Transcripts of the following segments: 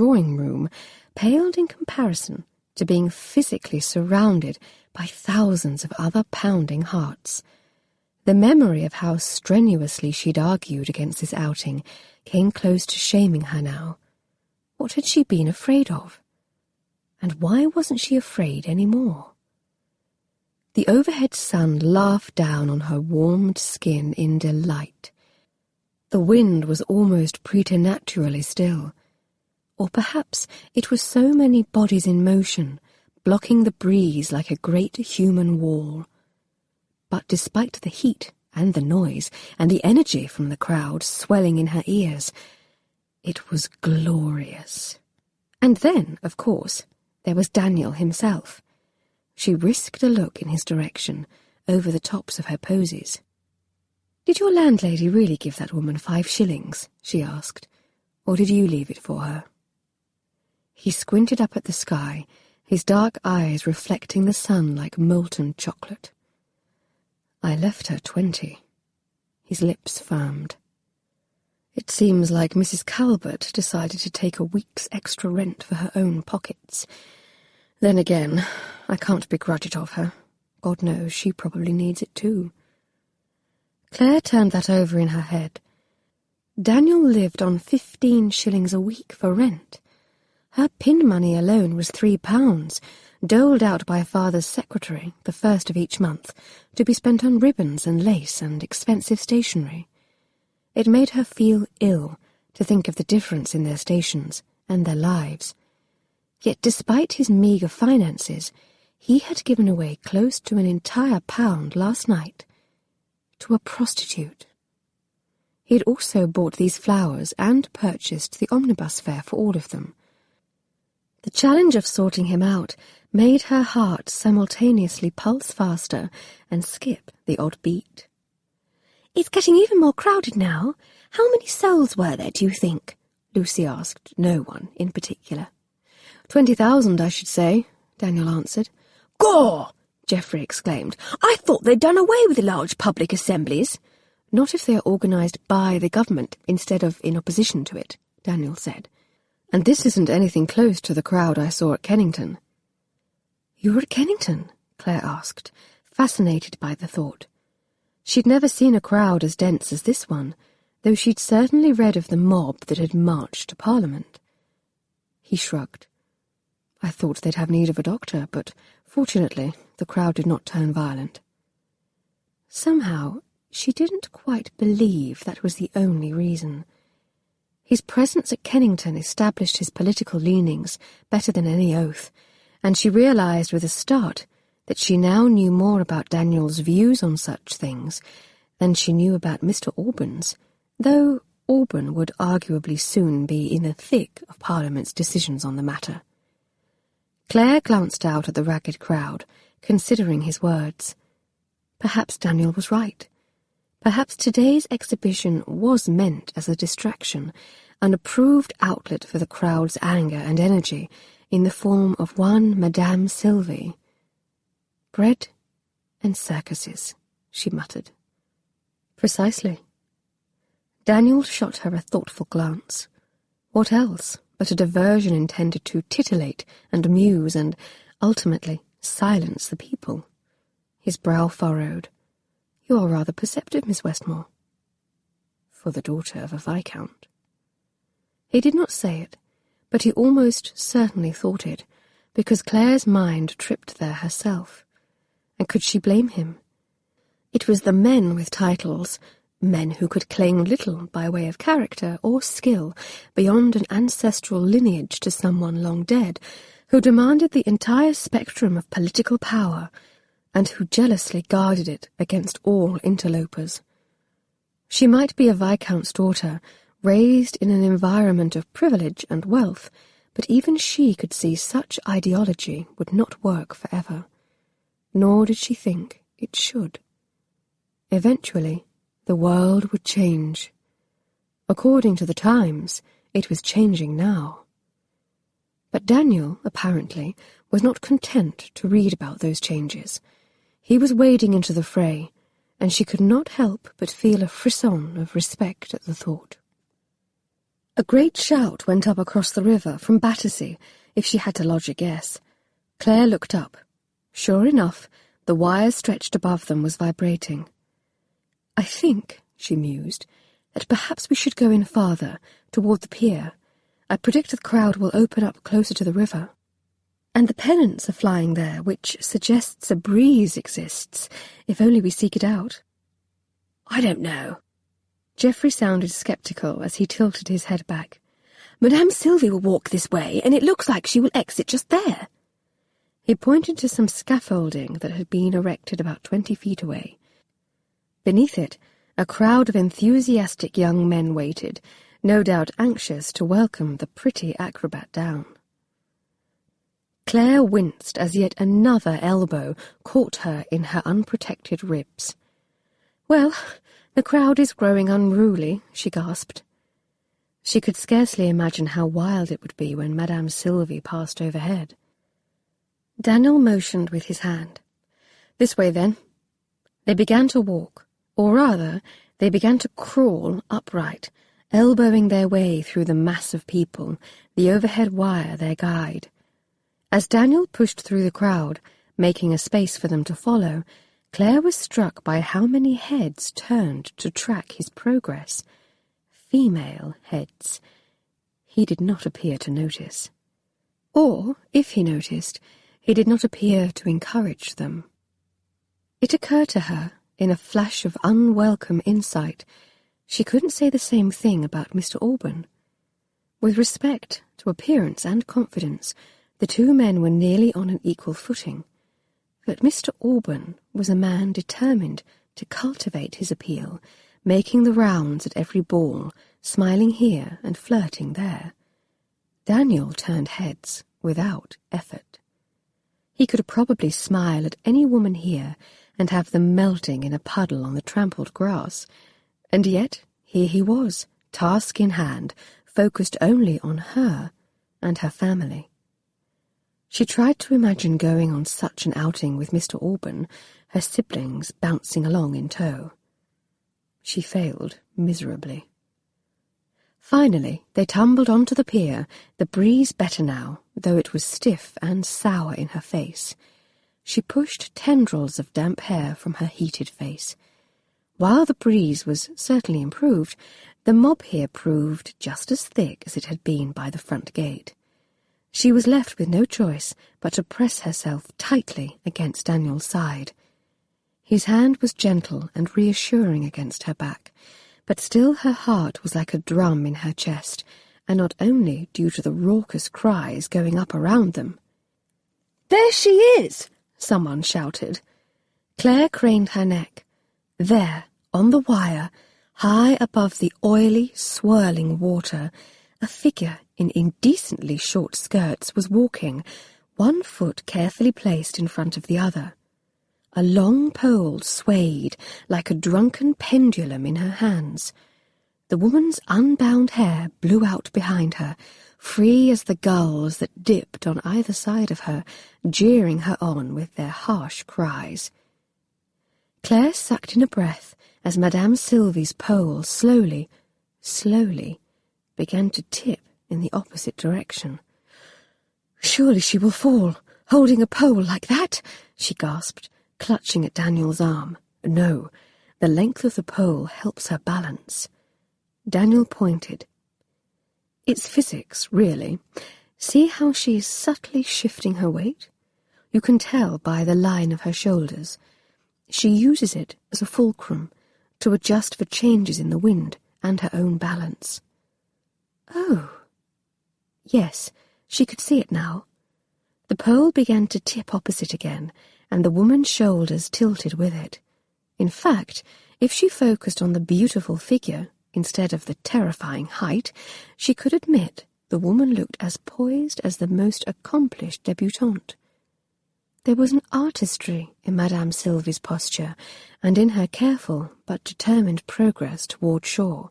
drawing-room paled in comparison to being physically surrounded by thousands of other pounding hearts. The memory of how strenuously she'd argued against this outing came close to shaming her now. What had she been afraid of? And why wasn't she afraid any more? The overhead sun laughed down on her warmed skin in delight. The wind was almost preternaturally still. Or perhaps it was so many bodies in motion, blocking the breeze like a great human wall. But despite the heat and the noise and the energy from the crowd swelling in her ears, it was glorious. And then, of course, there was Daniel himself. She risked a look in his direction over the tops of her posies. "Did your landlady really give that woman 5 shillings?" she asked, "or did you leave it for her?" He squinted up at the sky, his dark eyes reflecting the sun like molten chocolate. "I left her 20. His lips firmed. "It seems like Mrs. Calvert decided to take a week's extra rent for her own pockets. Then again, I can't begrudge it of her. God knows she probably needs it too." Claire turned that over in her head. Daniel lived on 15 shillings a week for rent. Her pin money alone was £3, doled out by father's secretary the first of each month, to be spent on ribbons and lace and expensive stationery. It made her feel ill to think of the difference in their stations and their lives. Yet despite his meagre finances, he had given away close to an entire £1 last night to a prostitute. He had also bought these flowers and purchased the omnibus fare for all of them. The challenge of sorting him out made her heart simultaneously pulse faster and skip the odd beat. "It's getting even more crowded now. How many souls were there, do you think?" Lucy asked no one in particular. 20,000, I should say, Daniel answered. "Gaw!" Geoffrey exclaimed. "I thought they'd done away with the large public assemblies." "Not if they are organised by the government instead of in opposition to it," Daniel said. "And this isn't anything close to the crowd I saw at Kennington." "You were at Kennington?" Claire asked, fascinated by the thought. She'd never seen a crowd as dense as this one, though she'd certainly read of the mob that had marched to Parliament. He shrugged. "I thought they'd have need of a doctor, but fortunately the crowd did not turn violent." Somehow she didn't quite believe that was the only reason. His presence at Kennington established his political leanings better than any oath, and she realised with a start that she now knew more about Daniel's views on such things than she knew about Mr. Auburn's, though Auburn would arguably soon be in the thick of Parliament's decisions on the matter. Claire glanced out at the ragged crowd, considering his words. Perhaps Daniel was right. Perhaps today's exhibition was meant as a distraction, an approved outlet for the crowd's anger and energy in the form of one Madame Sylvie. "Bread and circuses," she muttered. "Precisely." Daniel shot her a thoughtful glance. What else but a diversion intended to titillate and amuse and, ultimately, silence the people? His brow furrowed. "You are rather perceptive, Miss Westmore." "For the daughter of a viscount." He did not say it, but he almost certainly thought it, because Claire's mind tripped there herself. And could she blame him? It was the men with titles, men who could claim little by way of character or skill beyond an ancestral lineage to someone long dead, who demanded the entire spectrum of political power, and who jealously guarded it against all interlopers. She might be a viscount's daughter, raised in an environment of privilege and wealth, but even she could see such ideology would not work forever. Nor did she think it should. Eventually, the world would change. According to the Times, it was changing now. But Daniel, apparently, was not content to read about those changes. He was wading into the fray, and she could not help but feel a frisson of respect at the thought. A great shout went up across the river from Battersea, if she had to lodge a guess. Claire looked up. Sure enough, the wire stretched above them was vibrating. "I think," she mused, "that perhaps we should go in farther, toward the pier. I predict the crowd will open up closer to the river. And the pennants are flying there, which suggests a breeze exists, if only we seek it out." "I don't know." Geoffrey sounded sceptical as he tilted his head back. "Madame Sylvie will walk this way, and it looks like she will exit just there." He pointed to some scaffolding that had been erected about 20 feet away. Beneath it, a crowd of enthusiastic young men waited, no doubt anxious to welcome the pretty acrobat down. Claire winced as yet another elbow caught her in her unprotected ribs. "Well, the crowd is growing unruly," she gasped. She could scarcely imagine how wild it would be when Madame Sylvie passed overhead. Daniel motioned with his hand. "This way, then." They began to walk, or rather, they began to crawl upright, elbowing their way through the mass of people, the overhead wire their guide. As Daniel pushed through the crowd, making a space for them to follow, Claire was struck by how many heads turned to track his progress. Female heads. He did not appear to notice. Or, if he noticed, he did not appear to encourage them. It occurred to her, in a flash of unwelcome insight, she couldn't say the same thing about Mr. Alban. With respect to appearance and confidence, the two men were nearly on an equal footing. But Mr. Alban was a man determined to cultivate his appeal, making the rounds at every ball, smiling here and flirting there. Daniel turned heads without effort. He could probably smile at any woman here and have them melting in a puddle on the trampled grass. And yet, here he was, task in hand, focused only on her and her family. She tried to imagine going on such an outing with Mr. Alban, her siblings bouncing along in tow. She failed miserably. Finally, they tumbled onto the pier, the breeze better now, though it was stiff and sour in her face. She pushed tendrils of damp hair from her heated face. While the breeze was certainly improved, the mob here proved just as thick as it had been by the front gate. She was left with no choice but to press herself tightly against Daniel's side. His hand was gentle and reassuring against her back, but still her heart was like a drum in her chest, and not only due to the raucous cries going up around them. "There she is!" someone shouted. Claire craned her neck. There, on the wire, high above the oily, swirling water, a figure in indecently short skirts was walking, one foot carefully placed in front of the other. A long pole swayed like a drunken pendulum in her hands. The woman's unbound hair blew out behind her, free as the gulls that dipped on either side of her, jeering her on with their harsh cries. Claire sucked in a breath as Madame Sylvie's pole slowly began to tip in the opposite direction. "Surely she will fall, holding a pole like that," she gasped, clutching at Daniel's arm. "No, the length of the pole helps her balance." Daniel pointed. "It's physics, really. See how she is subtly shifting her weight? You can tell by the line of her shoulders. She uses it as a fulcrum to adjust for changes in the wind and her own balance." Oh. Yes, she could see it now. The pole began to tip opposite again, and the woman's shoulders tilted with it. In fact, if she focused on the beautiful figure instead of the terrifying height, she could admit the woman looked as poised as the most accomplished debutante. There was an artistry in Madame Sylvie's posture, and in her careful but determined progress toward shore.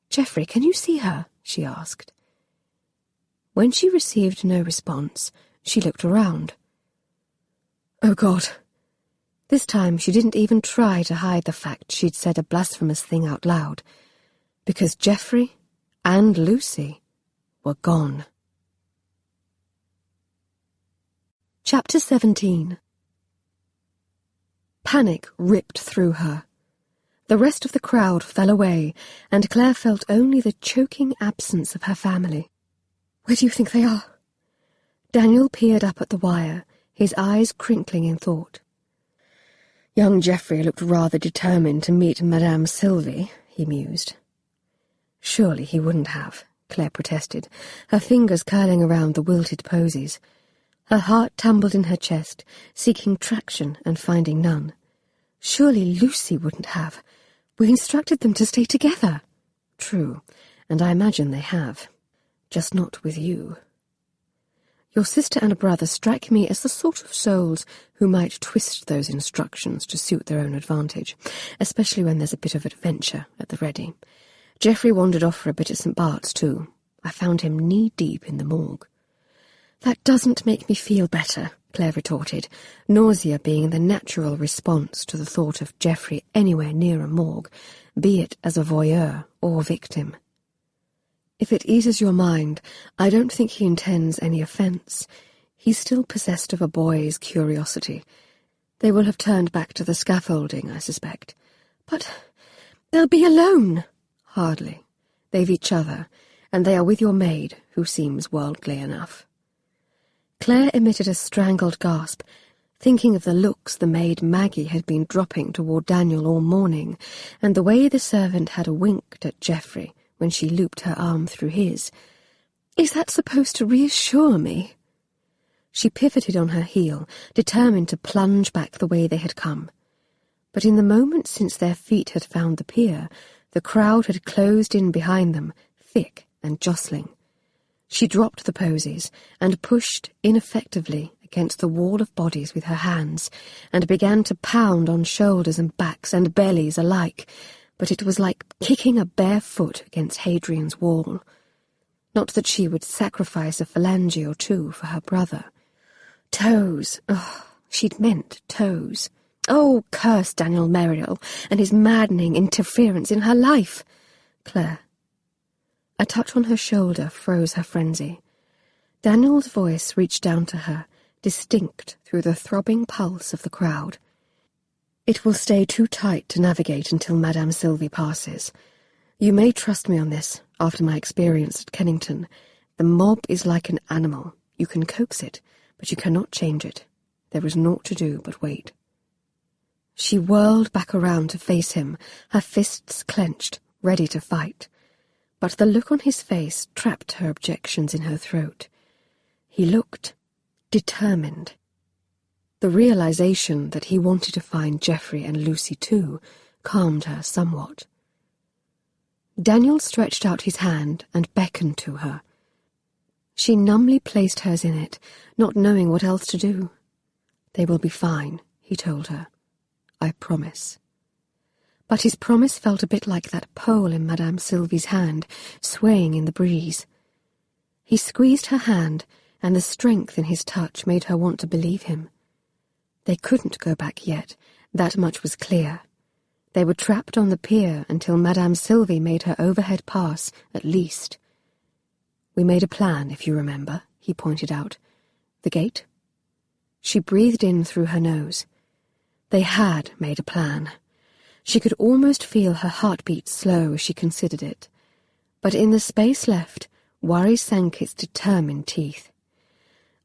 "Geoffrey, can you see her?" she asked. When she received no response, she looked around. Oh God! This time she didn't even try to hide the fact she'd said a blasphemous thing out loud, because Geoffrey and Lucy were gone. Chapter 17. Panic ripped through her. The rest of the crowd fell away, and Claire felt only the choking absence of her family. "Where do you think they are?" Daniel peered up at the wire, his eyes crinkling in thought. Young Geoffrey looked rather determined to meet Madame Sylvie, he mused. Surely he wouldn't have, Claire protested, her fingers curling around the wilted posies. Her heart tumbled in her chest, seeking traction and finding none. Surely Lucy wouldn't have. We instructed them to stay together. True, and I imagine they have. Just not with you. Your sister and brother strike me as the sort of souls who might twist those instructions to suit their own advantage, especially when there's a bit of adventure at the ready. Geoffrey wandered off for a bit at St. Bart's, too. I found him knee-deep in the morgue. That doesn't make me feel better, Claire retorted, nausea being the natural response to the thought of Geoffrey anywhere near a morgue, be it as a voyeur or victim. If it eases your mind, I don't think he intends any offence. He's still possessed of a boy's curiosity. They will have turned back to the scaffolding, I suspect. But they'll be alone. Hardly. They've each other, and they are with your maid, who seems worldly enough. Claire emitted a strangled gasp, thinking of the looks the maid Maggie had been dropping toward Daniel all morning, and the way the servant had winked at Geoffrey when she looped her arm through his. Is that supposed to reassure me? She pivoted on her heel, determined to plunge back the way they had come. But in the moment since their feet had found the pier, the crowd had closed in behind them, thick and jostling. She dropped the posies and pushed ineffectively against the wall of bodies with her hands, and began to pound on shoulders and backs and bellies alike, but it was like kicking a bare foot against Hadrian's wall. Not that she would sacrifice a phalange or two for her brother. Toes. Oh, she'd meant toes. Oh, curse Daniel Merrill and his maddening interference in her life. Claire. A touch on her shoulder froze her frenzy. Daniel's voice reached down to her, distinct through the throbbing pulse of the crowd. It will stay too tight to navigate until Madame Sylvie passes. You may trust me on this, after my experience at Kennington. The mob is like an animal. You can coax it, but you cannot change it. There is naught to do but wait. She whirled back around to face him, her fists clenched, ready to fight. But the look on his face trapped her objections in her throat. He looked determined. The realization that he wanted to find Geoffrey and Lucy too calmed her somewhat. Daniel stretched out his hand and beckoned to her. She numbly placed hers in it, not knowing what else to do. They will be fine, he told her. I promise. But his promise felt a bit like that pole in Madame Sylvie's hand, swaying in the breeze. He squeezed her hand, and the strength in his touch made her want to believe him. They couldn't go back yet, that much was clear. They were trapped on the pier until Madame Sylvie made her overhead pass, at least. We made a plan, if you remember, he pointed out. The gate? She breathed in through her nose. They had made a plan. She could almost feel her heartbeat slow as she considered it. But in the space left, worry sank its determined teeth.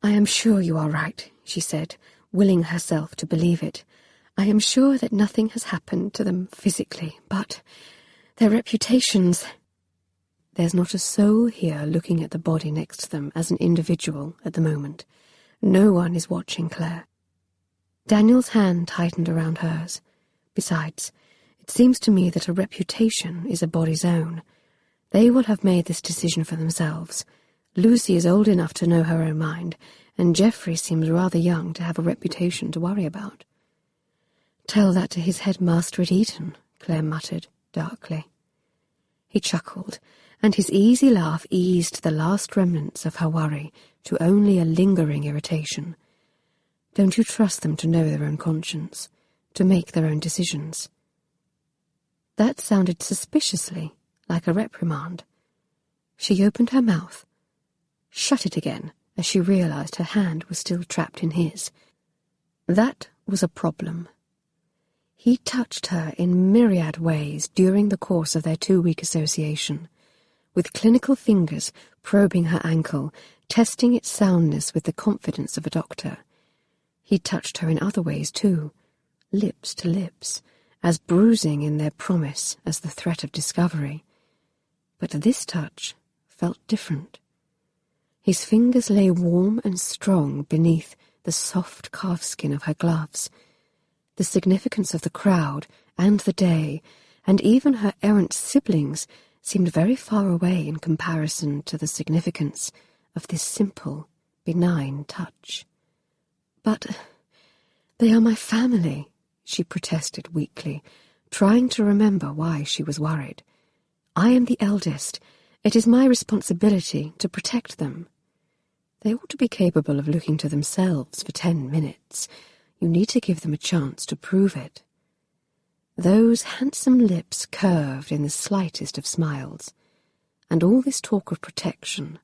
I am sure you are right, she said, willing herself to believe it. I am sure that nothing has happened to them physically, but their reputations... There's not a soul here looking at the body next to them as an individual at the moment. No one is watching Claire. Daniel's hand tightened around hers. Besides, it seems to me that a reputation is a body's own. They will have made this decision for themselves. Lucy is old enough to know her own mind, and Geoffrey seems rather young to have a reputation to worry about. Tell that to his headmaster at Eton, Claire muttered darkly. He chuckled, and his easy laugh eased the last remnants of her worry to only a lingering irritation. Don't you trust them to know their own conscience, to make their own decisions? That sounded suspiciously like a reprimand. She opened her mouth, shut it again as she realized her hand was still trapped in his. That was a problem. He touched her in myriad ways during the course of their 2-week association, with clinical fingers probing her ankle, testing its soundness with the confidence of a doctor. He touched her in other ways too, lips to lips, as bruising in their promise as the threat of discovery. But this touch felt different. His fingers lay warm and strong beneath the soft calfskin of her gloves. The significance of the crowd and the day, and even her errant siblings, seemed very far away in comparison to the significance of this simple, benign touch. "But they are my family," she protested weakly, trying to remember why she was worried. "I am the eldest. It is my responsibility to protect them." "They ought to be capable of looking to themselves for 10 minutes. You need to give them a chance to prove it." Those handsome lips curved in the slightest of smiles, and all this talk of protection.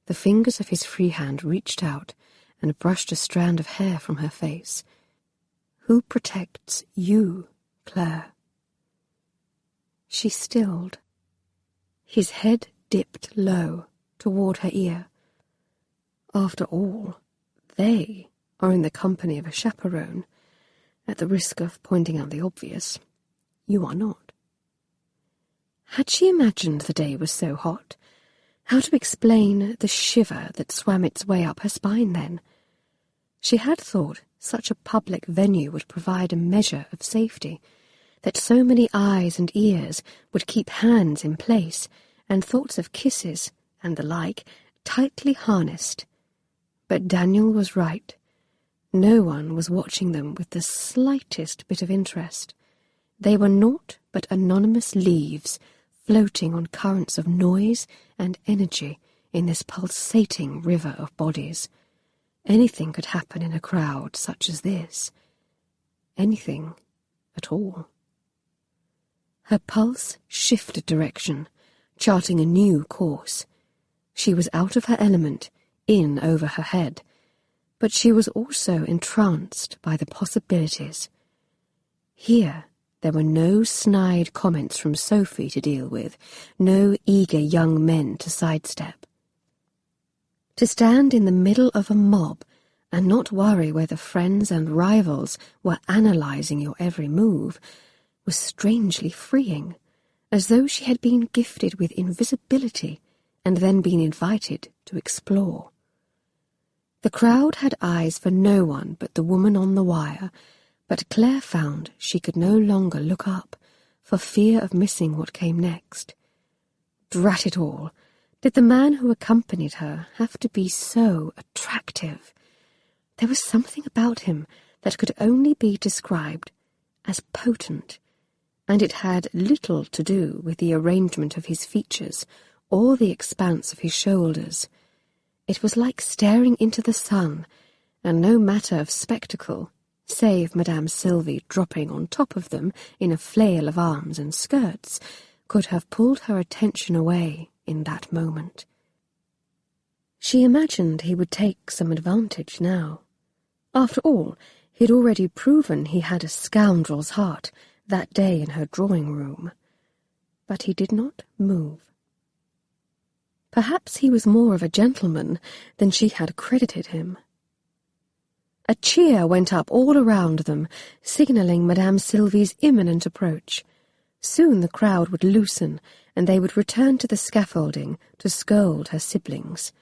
The fingers of his free hand reached out and brushed a strand of hair from her face. "Who protects you, Claire?" She stilled. His head dipped low toward her ear. "After all, they are in the company of a chaperone. At the risk of pointing out the obvious, you are not." Had she imagined the day was so hot? How to explain the shiver that swam its way up her spine then? She had thought such a public venue would provide a measure of safety, that so many eyes and ears would keep hands in place, and thoughts of kisses and the like tightly harnessed. But Daniel was right. No one was watching them with the slightest bit of interest. They were naught but anonymous leaves floating on currents of noise and energy in this pulsating river of bodies. Anything could happen in a crowd such as this. Anything at all. Her pulse shifted direction, charting a new course. She was out of her element, in over her head, but she was also entranced by the possibilities. Here there were no snide comments from Sophie to deal with, no eager young men to sidestep. To stand in the middle of a mob and not worry whether friends and rivals were analysing your every move was strangely freeing, as though she had been gifted with invisibility and then been invited to explore. The crowd had eyes for no one but the woman on the wire, but Claire found she could no longer look up for fear of missing what came next. Drat it all! Did the man who accompanied her have to be so attractive? There was something about him that could only be described as potent, and it had little to do with the arrangement of his features or the expanse of his shoulders. It was like staring into the sun, and no matter of spectacle, save Madame Sylvie dropping on top of them in a flail of arms and skirts, could have pulled her attention away in that moment. She imagined he would take some advantage now. After all, he'd already proven he had a scoundrel's heart that day in her drawing-room. But he did not move. Perhaps he was more of a gentleman than she had credited him. A cheer went up all around them, signalling Madame Sylvie's imminent approach. Soon the crowd would loosen, and they would return to the scaffolding to scold her siblings.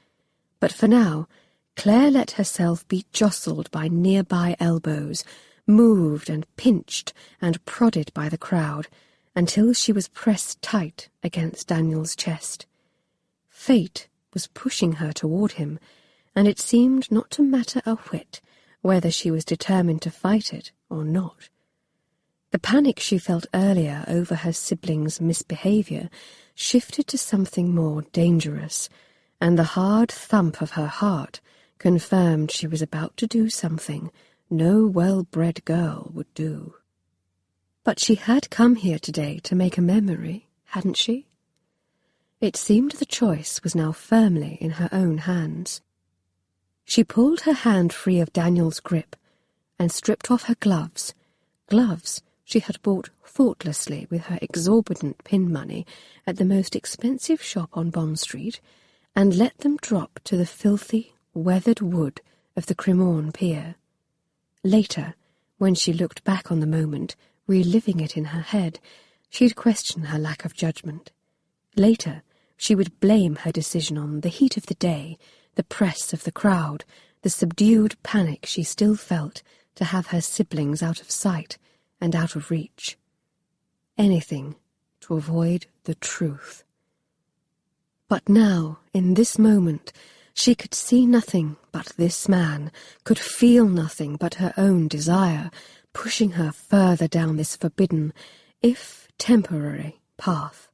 But for now, Claire let herself be jostled by nearby elbows, moved and pinched and prodded by the crowd, until she was pressed tight against Daniel's chest. Fate was pushing her toward him, and it seemed not to matter a whit whether she was determined to fight it or not. The panic she felt earlier over her siblings' misbehaviour shifted to something more dangerous, and the hard thump of her heart confirmed she was about to do something no well-bred girl would do. But she had come here today to make a memory, hadn't she? It seemed the choice was now firmly in her own hands. She pulled her hand free of Daniel's grip and stripped off her gloves she had bought thoughtlessly with her exorbitant pin money at the most expensive shop on Bond Street, and let them drop to the filthy, weathered wood of the Cremorne pier. Later, when she looked back on the moment, reliving it in her head, she'd question her lack of judgment. Later, she would blame her decision on the heat of the day, the press of the crowd, the subdued panic she still felt to have her siblings out of sight and out of reach. Anything to avoid the truth. But now, in this moment, she could see nothing but this man, could feel nothing but her own desire, pushing her further down this forbidden, if temporary, path.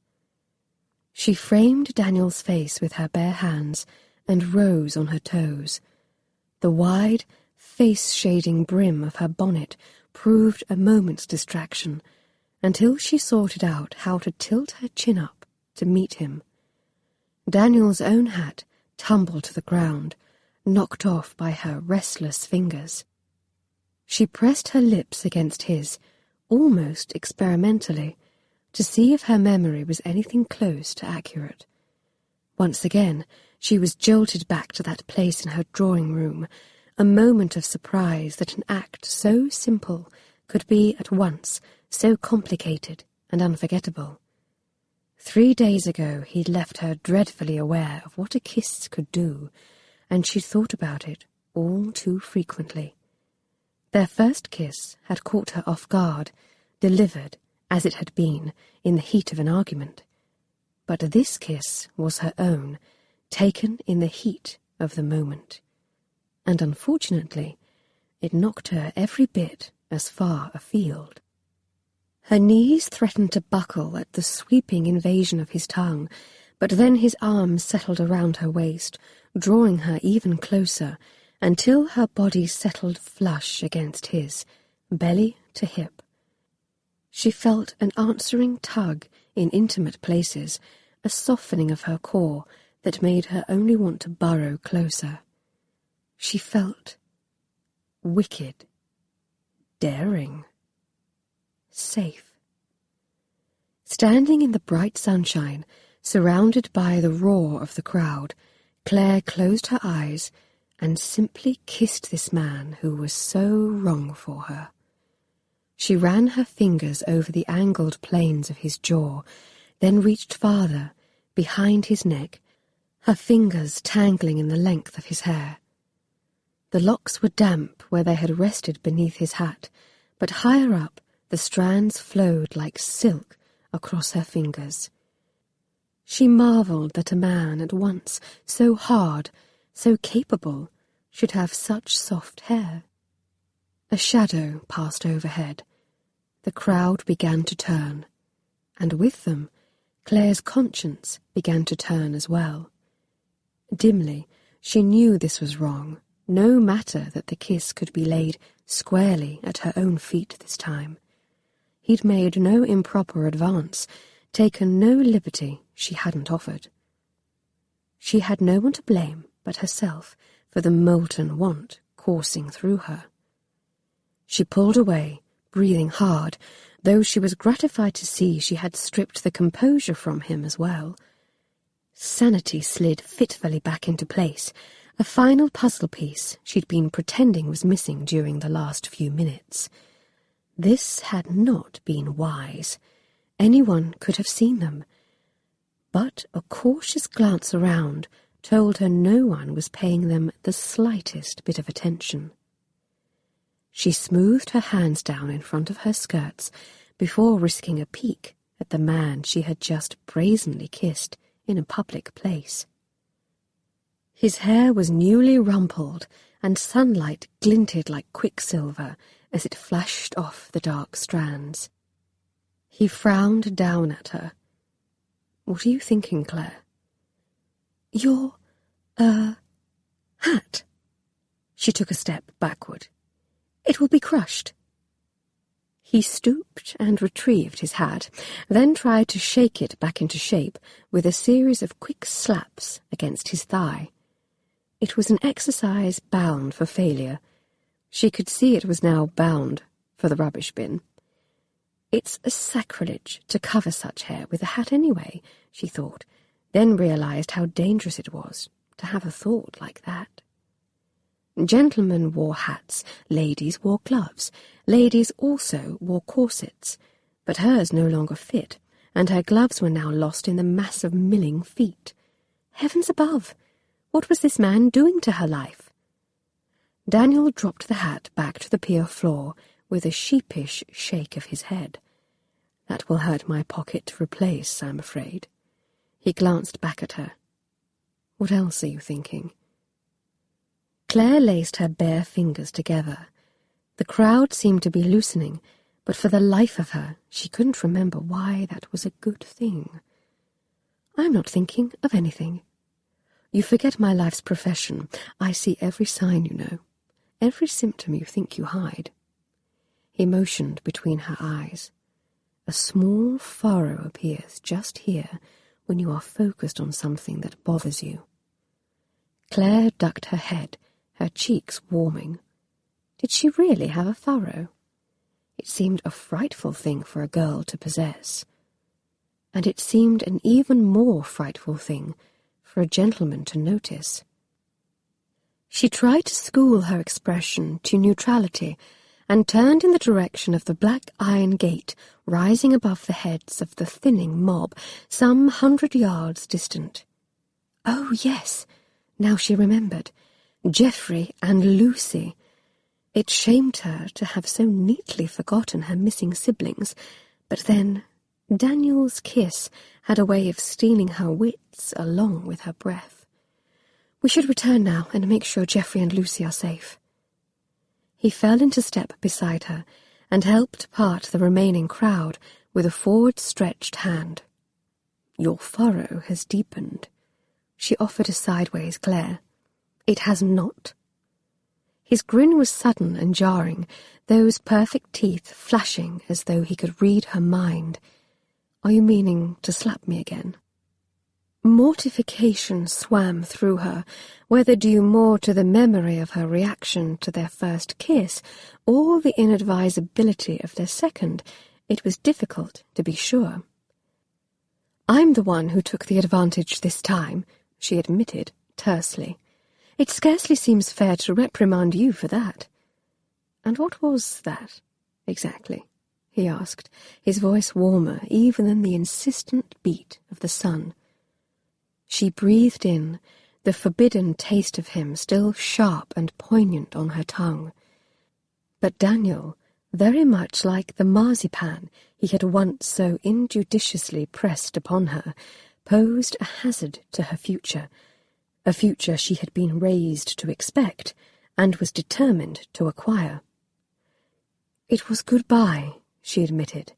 She framed Daniel's face with her bare hands and rose on her toes. The wide, face-shading brim of her bonnet proved a moment's distraction, until she sorted out how to tilt her chin up to meet him. Daniel's own hat tumbled to the ground, knocked off by her restless fingers. She pressed her lips against his, almost experimentally, to see if her memory was anything close to accurate. Once again, she was jolted back to that place in her drawing-room, a moment of surprise that an act so simple could be at once so complicated and unforgettable. 3 days ago he'd left her dreadfully aware of what a kiss could do, and she'd thought about it all too frequently. Their first kiss had caught her off guard, delivered, as it had been, in the heat of an argument. But this kiss was her own, taken in the heat of the moment. And unfortunately, it knocked her every bit as far afield. Her knees threatened to buckle at the sweeping invasion of his tongue, but then his arms settled around her waist, drawing her even closer, until her body settled flush against his, belly to hip. She felt an answering tug in intimate places, a softening of her core that made her only want to burrow closer. She felt wicked, daring, safe. Standing in the bright sunshine, surrounded by the roar of the crowd, Claire closed her eyes and simply kissed this man who was so wrong for her. She ran her fingers over the angled planes of his jaw, then reached farther, behind his neck, her fingers tangling in the length of his hair. The locks were damp where they had rested beneath his hat, but higher up the strands flowed like silk across her fingers. She marvelled that a man at once so hard, so capable, should have such soft hair. A shadow passed overhead. The crowd began to turn, and with them Claire's conscience began to turn as well. Dimly, she knew this was wrong. No matter that the kiss could be laid squarely at her own feet this time. He'd made no improper advance, taken no liberty she hadn't offered. She had no one to blame but herself for the molten want coursing through her. She pulled away, breathing hard, though she was gratified to see she had stripped the composure from him as well. Sanity slid fitfully back into place, a final puzzle piece she'd been pretending was missing during the last few minutes. This had not been wise. Anyone could have seen them. But a cautious glance around told her no one was paying them the slightest bit of attention. She smoothed her hands down in front of her skirts before risking a peek at the man she had just brazenly kissed in a public place. His hair was newly rumpled, and sunlight glinted like quicksilver as it flashed off the dark strands. He frowned down at her. "What are you thinking, Claire?" "Your, hat." She took a step backward. "It will be crushed." He stooped and retrieved his hat, then tried to shake it back into shape with a series of quick slaps against his thigh. It was an exercise bound for failure. She could see it was now bound for the rubbish bin. It's a sacrilege to cover such hair with a hat anyway, she thought, then realized how dangerous it was to have a thought like that. Gentlemen wore hats, ladies wore gloves, ladies also wore corsets, but hers no longer fit, and her gloves were now lost in the mass of milling feet. Heavens above! What was this man doing to her life? Daniel dropped the hat back to the pier floor with a sheepish shake of his head. That will hurt my pocket to replace, I'm afraid. He glanced back at her. What else are you thinking? Claire laced her bare fingers together. The crowd seemed to be loosening, but for the life of her, she couldn't remember why that was a good thing. I'm not thinking of anything. You forget my life's profession. I see every sign, you know. Every symptom you think you hide. He motioned between her eyes. A small furrow appears just here when you are focused on something that bothers you. Claire ducked her head, her cheeks warming. Did she really have a furrow? It seemed a frightful thing for a girl to possess. And it seemed an even more frightful thing for a gentleman to notice. She tried to school her expression to neutrality and turned in the direction of the black iron gate rising above the heads of the thinning mob some 100 yards distant. Oh, yes, now she remembered. Geoffrey and Lucy. It shamed her to have so neatly forgotten her missing siblings, but then Daniel's kiss had a way of stealing her wits along with her breath. We should return now and make sure Geoffrey and Lucy are safe. He fell into step beside her and helped part the remaining crowd with a forward-stretched hand. Your furrow has deepened. She offered a sideways glare. It has not. His grin was sudden and jarring, those perfect teeth flashing as though he could read her mind. Are you meaning to slap me again? Mortification swam through her, whether due more to the memory of her reaction to their first kiss or the inadvisability of their second. It was difficult to be sure. I'm the one who took the advantage this time, she admitted tersely. It scarcely seems fair to reprimand you for that. And what was that, exactly? He asked, his voice warmer even than the insistent beat of the sun. She breathed in, the forbidden taste of him still sharp and poignant on her tongue. But Daniel, very much like the marzipan he had once so injudiciously pressed upon her, posed a hazard to her future, a future she had been raised to expect and was determined to acquire. It was goodbye, she admitted,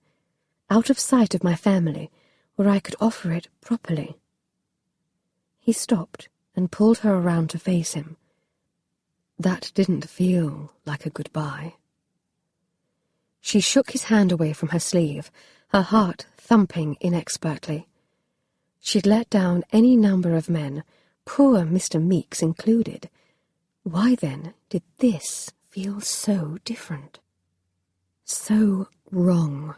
out of sight of my family, where I could offer it properly. He stopped and pulled her around to face him. That didn't feel like a goodbye. She shook his hand away from her sleeve, her heart thumping inexpertly. She'd let down any number of men, poor Mr. Meeks included. Why, then, did this feel so different? So wrong.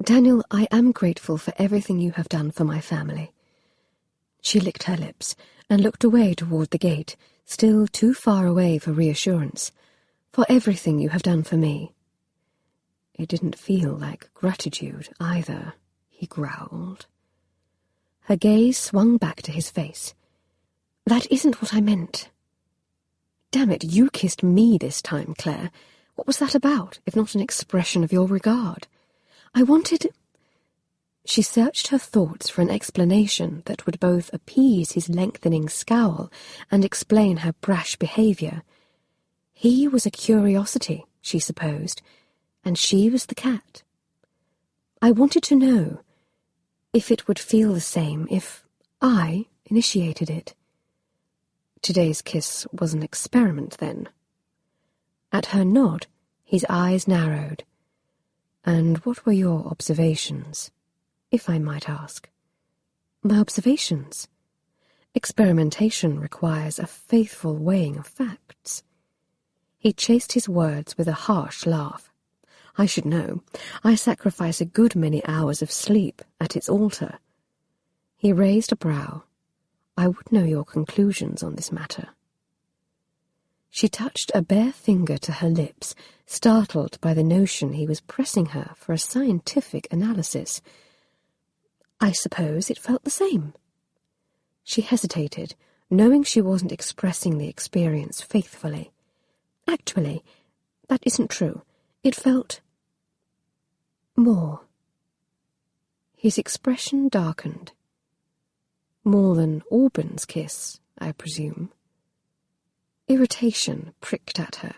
Daniel, I am grateful for everything you have done for my family. She licked her lips and looked away toward the gate, still too far away for reassurance. For everything you have done for me. It didn't feel like gratitude either, he growled. Her gaze swung back to his face. That isn't what I meant. Damn it, you kissed me this time, Claire. What was that about, if not an expression of your regard? I wanted... She searched her thoughts for an explanation that would both appease his lengthening scowl and explain her brash behaviour. He was a curiosity, she supposed, and she was the cat. I wanted to know if it would feel the same if I initiated it. Today's kiss was an experiment, then. At her nod, his eyes narrowed. And what were your observations, if I might ask? My observations? Experimentation requires a faithful weighing of facts. He chased his words with a harsh laugh. I should know. I sacrifice a good many hours of sleep at its altar. He raised a brow. I would know your conclusions on this matter. She touched a bare finger to her lips, startled by the notion he was pressing her for a scientific analysis. I suppose it felt the same. She hesitated, knowing she wasn't expressing the experience faithfully. Actually, that isn't true. It felt more. His expression darkened. More than Auburn's kiss, I presume. Irritation pricked at her.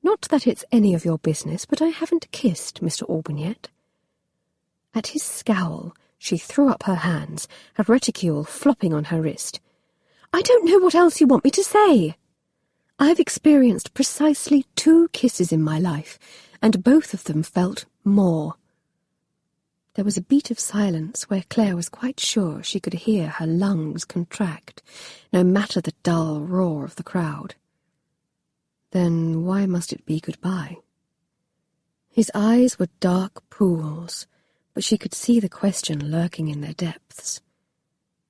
Not that it's any of your business, but I haven't kissed Mr. Auburn yet. At his scowl, she threw up her hands, her reticule flopping on her wrist. I don't know what else you want me to say. I've experienced precisely 2 kisses in my life, and both of them felt more. There was a beat of silence where Claire was quite sure she could hear her lungs contract, no matter the dull roar of the crowd. Then why must it be goodbye? His eyes were dark pools, but she could see the question lurking in their depths.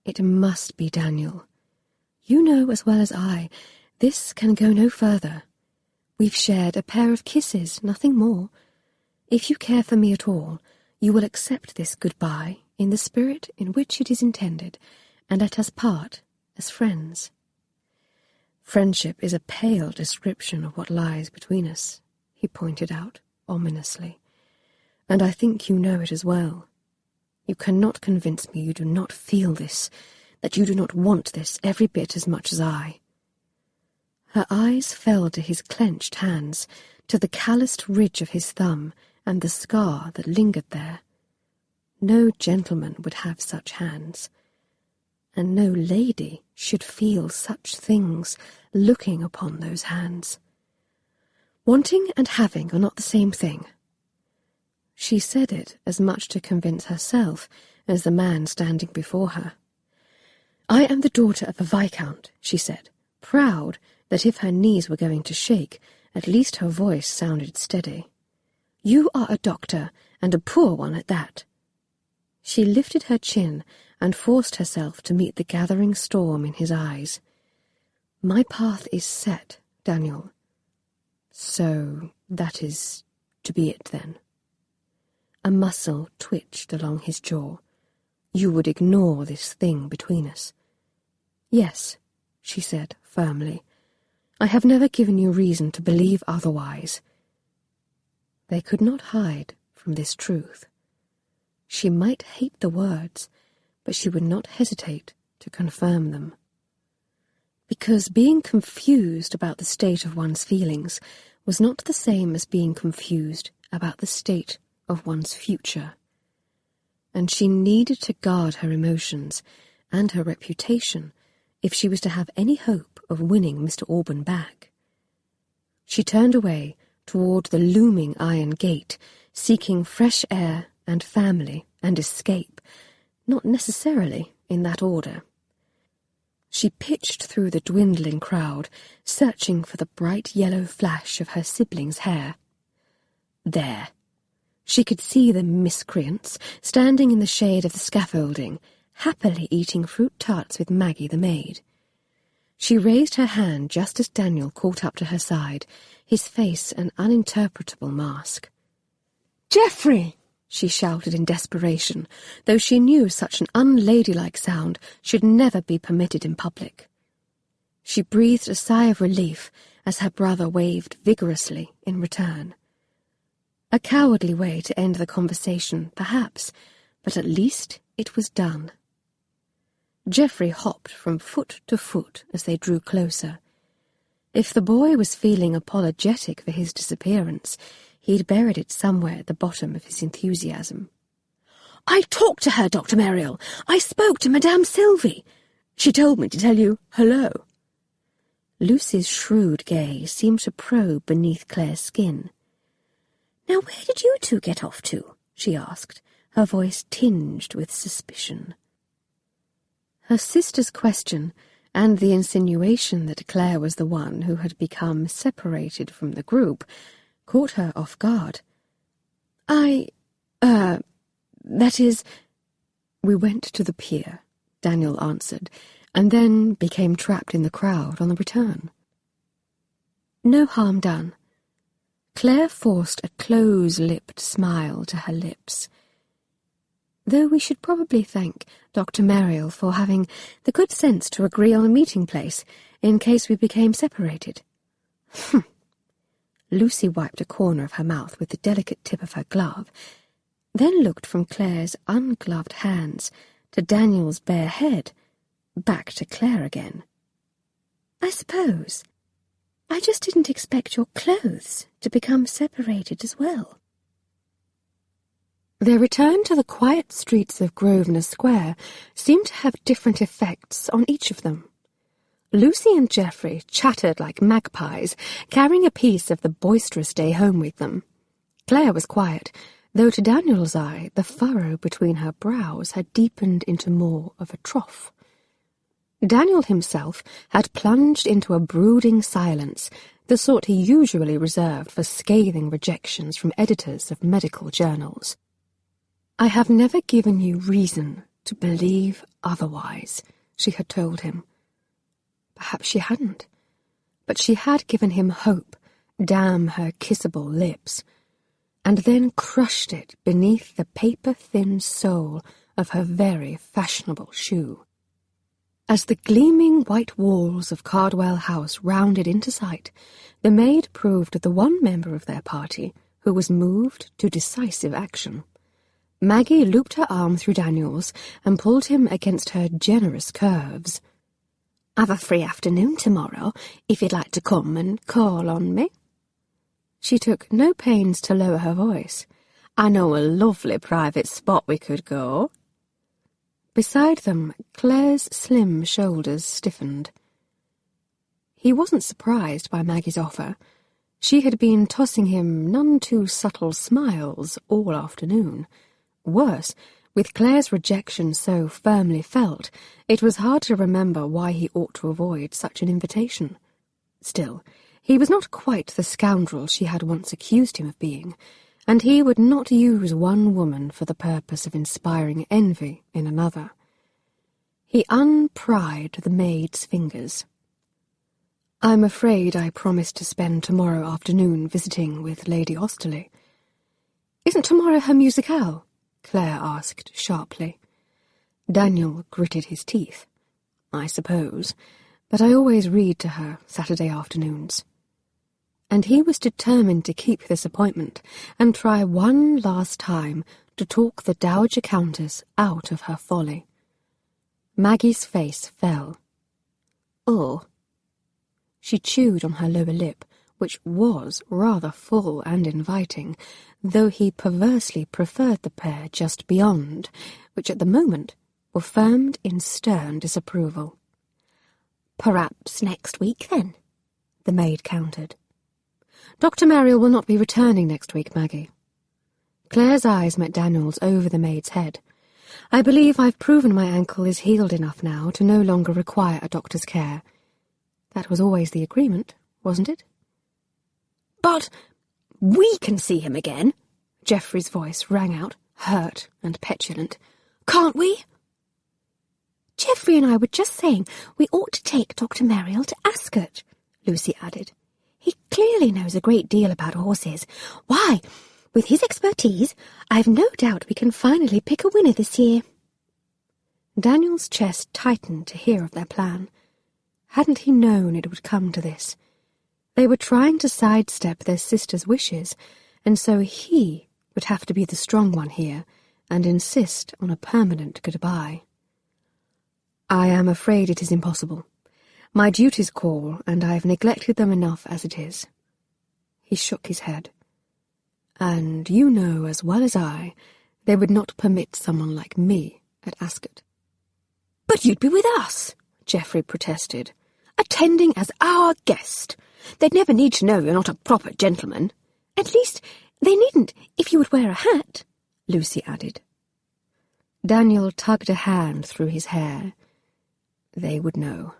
It must be Daniel. You know as well as I, this can go no further. We've shared a pair of kisses, nothing more. If you care for me at all, you will accept this goodbye in the spirit in which it is intended, and let us part as friends. Friendship is a pale description of what lies between us, he pointed out ominously, and I think you know it as well. You cannot convince me you do not feel this, that you do not want this every bit as much as I. Her eyes fell to his clenched hands, to the calloused ridge of his thumb and the scar that lingered there. No gentleman would have such hands, and no lady should feel such things looking upon those hands. Wanting and having are not the same thing. She said it as much to convince herself as the man standing before her. I am the daughter of a viscount, she said, proud that if her knees were going to shake, at least her voice sounded steady. You are a doctor, and a poor one at that. She lifted her chin and forced herself to meet the gathering storm in his eyes. My path is set, Daniel. So that is to be it, then. A muscle twitched along his jaw. You would ignore this thing between us. Yes, she said firmly. I have never given you reason to believe otherwise. They could not hide from this truth. She might hate the words, but she would not hesitate to confirm them. Because being confused about the state of one's feelings was not the same as being confused about the state of one's future. And she needed to guard her emotions and her reputation if she was to have any hope of winning Mr. Auburn back. She turned away toward the looming iron gate, seeking fresh air and family and escape, not necessarily in that order. She pitched through the dwindling crowd, searching for the bright yellow flash of her sibling's hair. There. She could see the miscreants standing in the shade of the scaffolding, happily eating fruit tarts with Maggie the maid. She raised her hand just as Daniel caught up to her side, his face an uninterpretable mask. "Geoffrey!" she shouted in desperation, though she knew such an unladylike sound should never be permitted in public. She breathed a sigh of relief as her brother waved vigorously in return. A cowardly way to end the conversation, perhaps, but at least it was done. Geoffrey hopped from foot to foot as they drew closer. If the boy was feeling apologetic for his disappearance, he'd buried it somewhere at the bottom of his enthusiasm. "I talked to her, Dr. Meriel. I spoke to Madame Sylvie. She told me to tell you hello." Lucy's shrewd gaze seemed to probe beneath Claire's skin. "Now where did you two get off to?" she asked, her voice tinged with suspicion. Her sister's question, and the insinuation that Claire was the one who had become separated from the group, caught her off guard. That is, we went to the pier," Daniel answered, and then became trapped in the crowd on the return. No harm done. Claire forced a close-lipped smile to her lips. Though we should probably thank Dr. Merrill for having the good sense to agree on a meeting place in case we became separated. Lucy wiped a corner of her mouth with the delicate tip of her glove, then looked from Claire's ungloved hands to Daniel's bare head, back to Claire again. "I suppose. I just didn't expect your clothes to become separated as well." Their return to the quiet streets of Grosvenor Square seemed to have different effects on each of them. Lucy and Geoffrey chattered like magpies, carrying a piece of the boisterous day home with them. Claire was quiet, though to Daniel's eye the furrow between her brows had deepened into more of a trough. Daniel himself had plunged into a brooding silence, the sort he usually reserved for scathing rejections from editors of medical journals. "I have never given you reason to believe otherwise," she had told him. Perhaps she hadn't, but she had given him hope, damn her kissable lips, and then crushed it beneath the paper-thin sole of her very fashionable shoe. As the gleaming white walls of Cardwell House rounded into sight, the maid proved the one member of their party who was moved to decisive action. Maggie looped her arm through Daniel's and pulled him against her generous curves. "I've a free afternoon tomorrow, if you'd like to come and call on me." She took no pains to lower her voice. "I know a lovely private spot we could go." Beside them, Claire's slim shoulders stiffened. He wasn't surprised by Maggie's offer. She had been tossing him none too subtle smiles all afternoon. Worse, with Claire's rejection so firmly felt, it was hard to remember why he ought to avoid such an invitation. Still, he was not quite the scoundrel she had once accused him of being, and he would not use one woman for the purpose of inspiring envy in another. He unpried the maid's fingers. "I'm afraid I promised to spend tomorrow afternoon visiting with Lady Osterley." "Isn't tomorrow her musicale?" Claire asked sharply. Daniel gritted his teeth. "I suppose, but I always read to her Saturday afternoons." And he was determined to keep this appointment and try one last time to talk the Dowager Countess out of her folly. Maggie's face fell. "Oh." She chewed on her lower lip, which was rather full and inviting, though he perversely preferred the pair just beyond, which at the moment were firmed in stern disapproval. "Perhaps next week, then," the maid countered. "Dr. Merrill will not be returning next week, Maggie." Claire's eyes met Daniel's over the maid's head. "I believe I've proven my ankle is healed enough now to no longer require a doctor's care. That was always the agreement, wasn't it?" "But we can see him again," Geoffrey's voice rang out, hurt and petulant. "Can't we?" "Geoffrey and I were just saying we ought to take Dr. Merrill to Ascot," Lucy added. "He clearly knows a great deal about horses. Why, with his expertise, I've no doubt we can finally pick a winner this year." Daniel's chest tightened to hear of their plan. Hadn't he known it would come to this? They were trying to sidestep their sister's wishes, and so he would have to be the strong one here and insist on a permanent goodbye. "I am afraid it is impossible. My duties call, and I have neglected them enough as it is." He shook his head. "And you know as well as I, they would not permit someone like me at Ascot." "But you'd be with us," Geoffrey protested, "attending as our guest. They'd never need to know you're not a proper gentleman. At least, They needn't, if you would wear a hat, Lucy added. Daniel tugged a hand through his hair. They would know.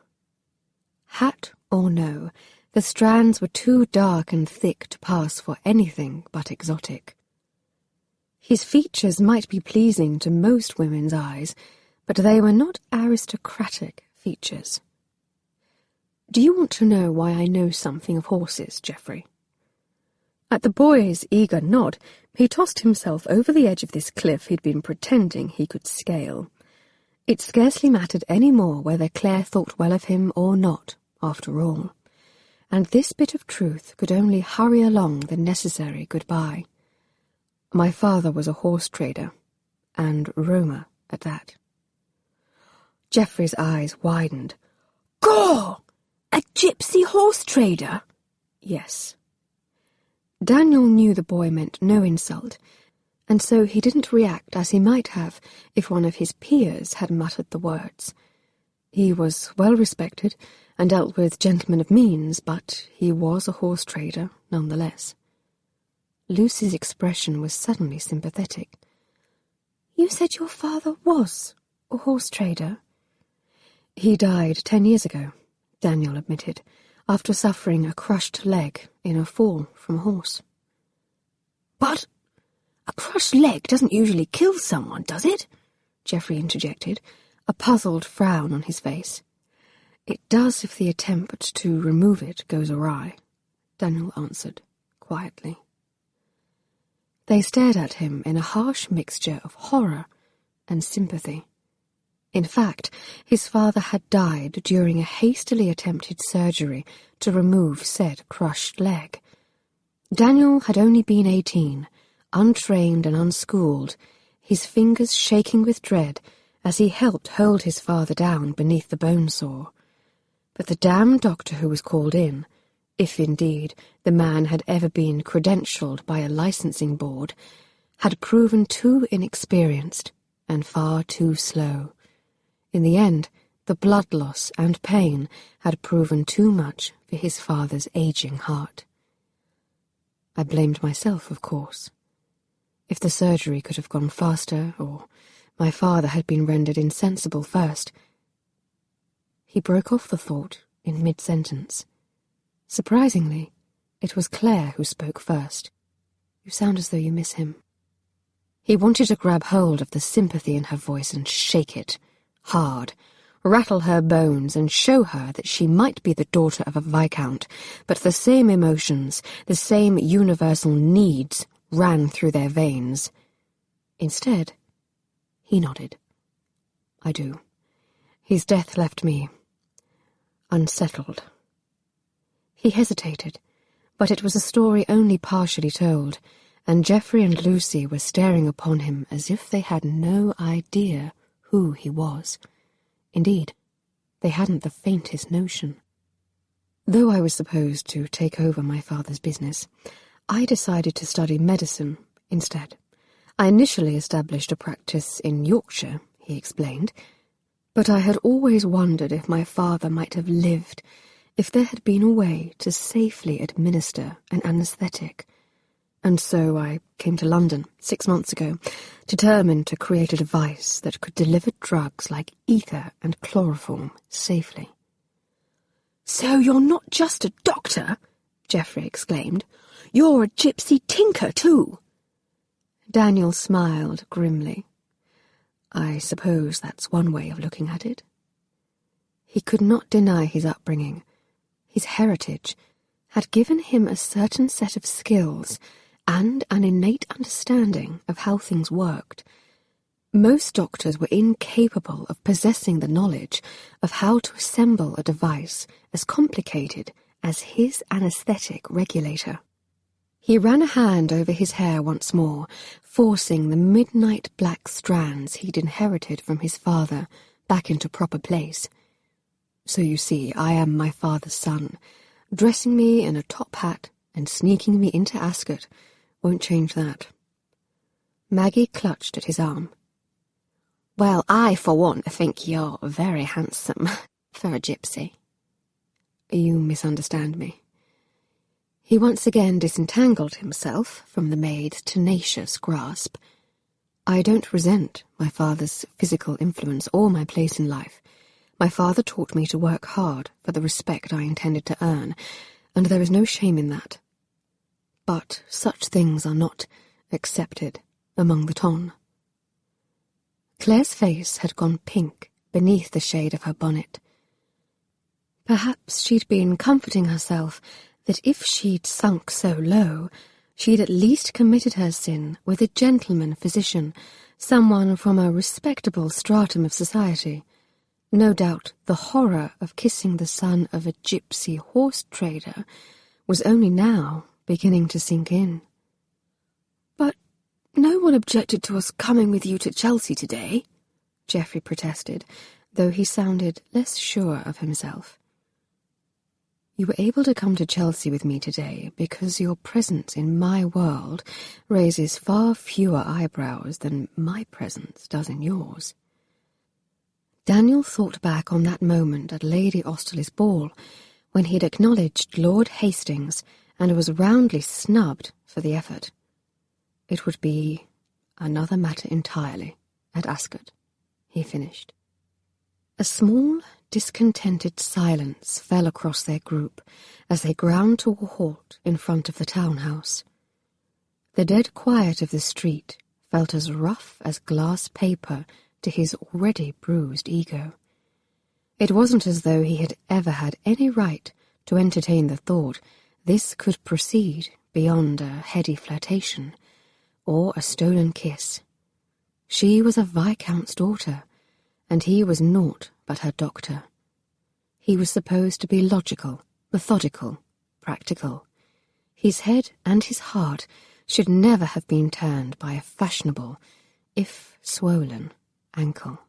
Hat or no, the strands were too dark and thick to pass for anything but exotic. His features might be pleasing to most women's eyes, but they were not aristocratic features. Do you want to know why I know something of horses, Geoffrey? At the boy's eager nod, he tossed himself over the edge of this cliff he'd been pretending he could scale. It scarcely mattered any more whether Claire thought well of him or not, after all. And this bit of truth could only hurry along the necessary goodbye. My father was a horse trader, and roamer at that. Geoffrey's eyes widened. Gaw! A gypsy horse trader? Yes. Daniel knew the boy meant no insult, and so he didn't react as he might have if one of his peers had muttered the words. He was well respected and dealt with gentlemen of means, but he was a horse trader nonetheless. Lucy's expression was suddenly sympathetic. You said your father was a horse trader? He died 10 years ago, Daniel admitted, after suffering a crushed leg in a fall from a horse. But a crushed leg doesn't usually kill someone, does it? Geoffrey interjected, a puzzled frown on his face. It does if the attempt to remove it goes awry, Daniel answered, quietly. They stared at him in a harsh mixture of horror and sympathy. In fact, his father had died during a hastily attempted surgery to remove said crushed leg. Daniel had only been 18, untrained and unschooled, his fingers shaking with dread as he helped hold his father down beneath the bone saw. But the damned doctor who was called in, if indeed the man had ever been credentialed by a licensing board, had proven too inexperienced and far too slow. In the end, the blood loss and pain had proven too much for his father's aging heart. I blamed myself, of course. If the surgery could have gone faster, or my father had been rendered insensible first. He broke off the thought in mid-sentence. Surprisingly, it was Claire who spoke first. You sound as though you miss him. He wanted to grab hold of the sympathy in her voice and shake it, hard, rattle her bones and show her that she might be the daughter of a viscount, but the same emotions, the same universal needs ran through their veins. Instead, he nodded. I do. His death left me unsettled. He hesitated, but it was a story only partially told, and Geoffrey and Lucy were staring upon him as if they had no idea who he was. Indeed, they hadn't the faintest notion. Though I was supposed to take over my father's business, I decided to study medicine instead. I initially established a practice in Yorkshire, he explained, but I had always wondered if my father might have lived, if there had been a way to safely administer an anaesthetic. And so I came to London 6 months ago, determined to create a device that could deliver drugs like ether and chloroform safely. So you're not just a doctor, Geoffrey exclaimed. You're a gypsy tinker too. Daniel smiled grimly. I suppose that's one way of looking at it. He could not deny his upbringing. His heritage had given him a certain set of skills and an innate understanding of how things worked. Most doctors were incapable of possessing the knowledge of how to assemble a device as complicated as his anaesthetic regulator. He ran a hand over his hair once more, forcing the midnight black strands he'd inherited from his father back into proper place. So you see, I am my father's son. Dressing me in a top hat and sneaking me into Ascot won't change that. Maggie clutched at his arm. Well, I, for one, think you're very handsome for a gypsy. You misunderstand me. He once again disentangled himself from the maid's tenacious grasp. I don't resent my father's physical influence or my place in life. My father taught me to work hard for the respect I intended to earn, and there is no shame in that. But such things are not accepted among the ton. Claire's face had gone pink beneath the shade of her bonnet. Perhaps she'd been comforting herself that if she'd sunk so low, she'd at least committed her sin with a gentleman physician, someone from a respectable stratum of society. No doubt the horror of kissing the son of a gypsy horse trader was only now beginning to sink in. "But no one objected to us coming with you to Chelsea today," Geoffrey protested, though he sounded less sure of himself. "You were able to come to Chelsea with me today because your presence in my world raises far fewer eyebrows than my presence does in yours." Daniel thought back on that moment at Lady Austerley's ball, when he had acknowledged Lord Hastings and was roundly snubbed for the effort. It would be another matter entirely at Ascot, he finished. A small, discontented silence fell across their group as they ground to a halt in front of the townhouse. The dead quiet of the street felt as rough as glass paper to his already bruised ego. It wasn't as though he had ever had any right to entertain the thought this could proceed beyond a heady flirtation or a stolen kiss. She was a viscount's daughter, and he was naught but her doctor. He was supposed to be logical, methodical, practical. His head and his heart should never have been turned by a fashionable, if swollen, ankle.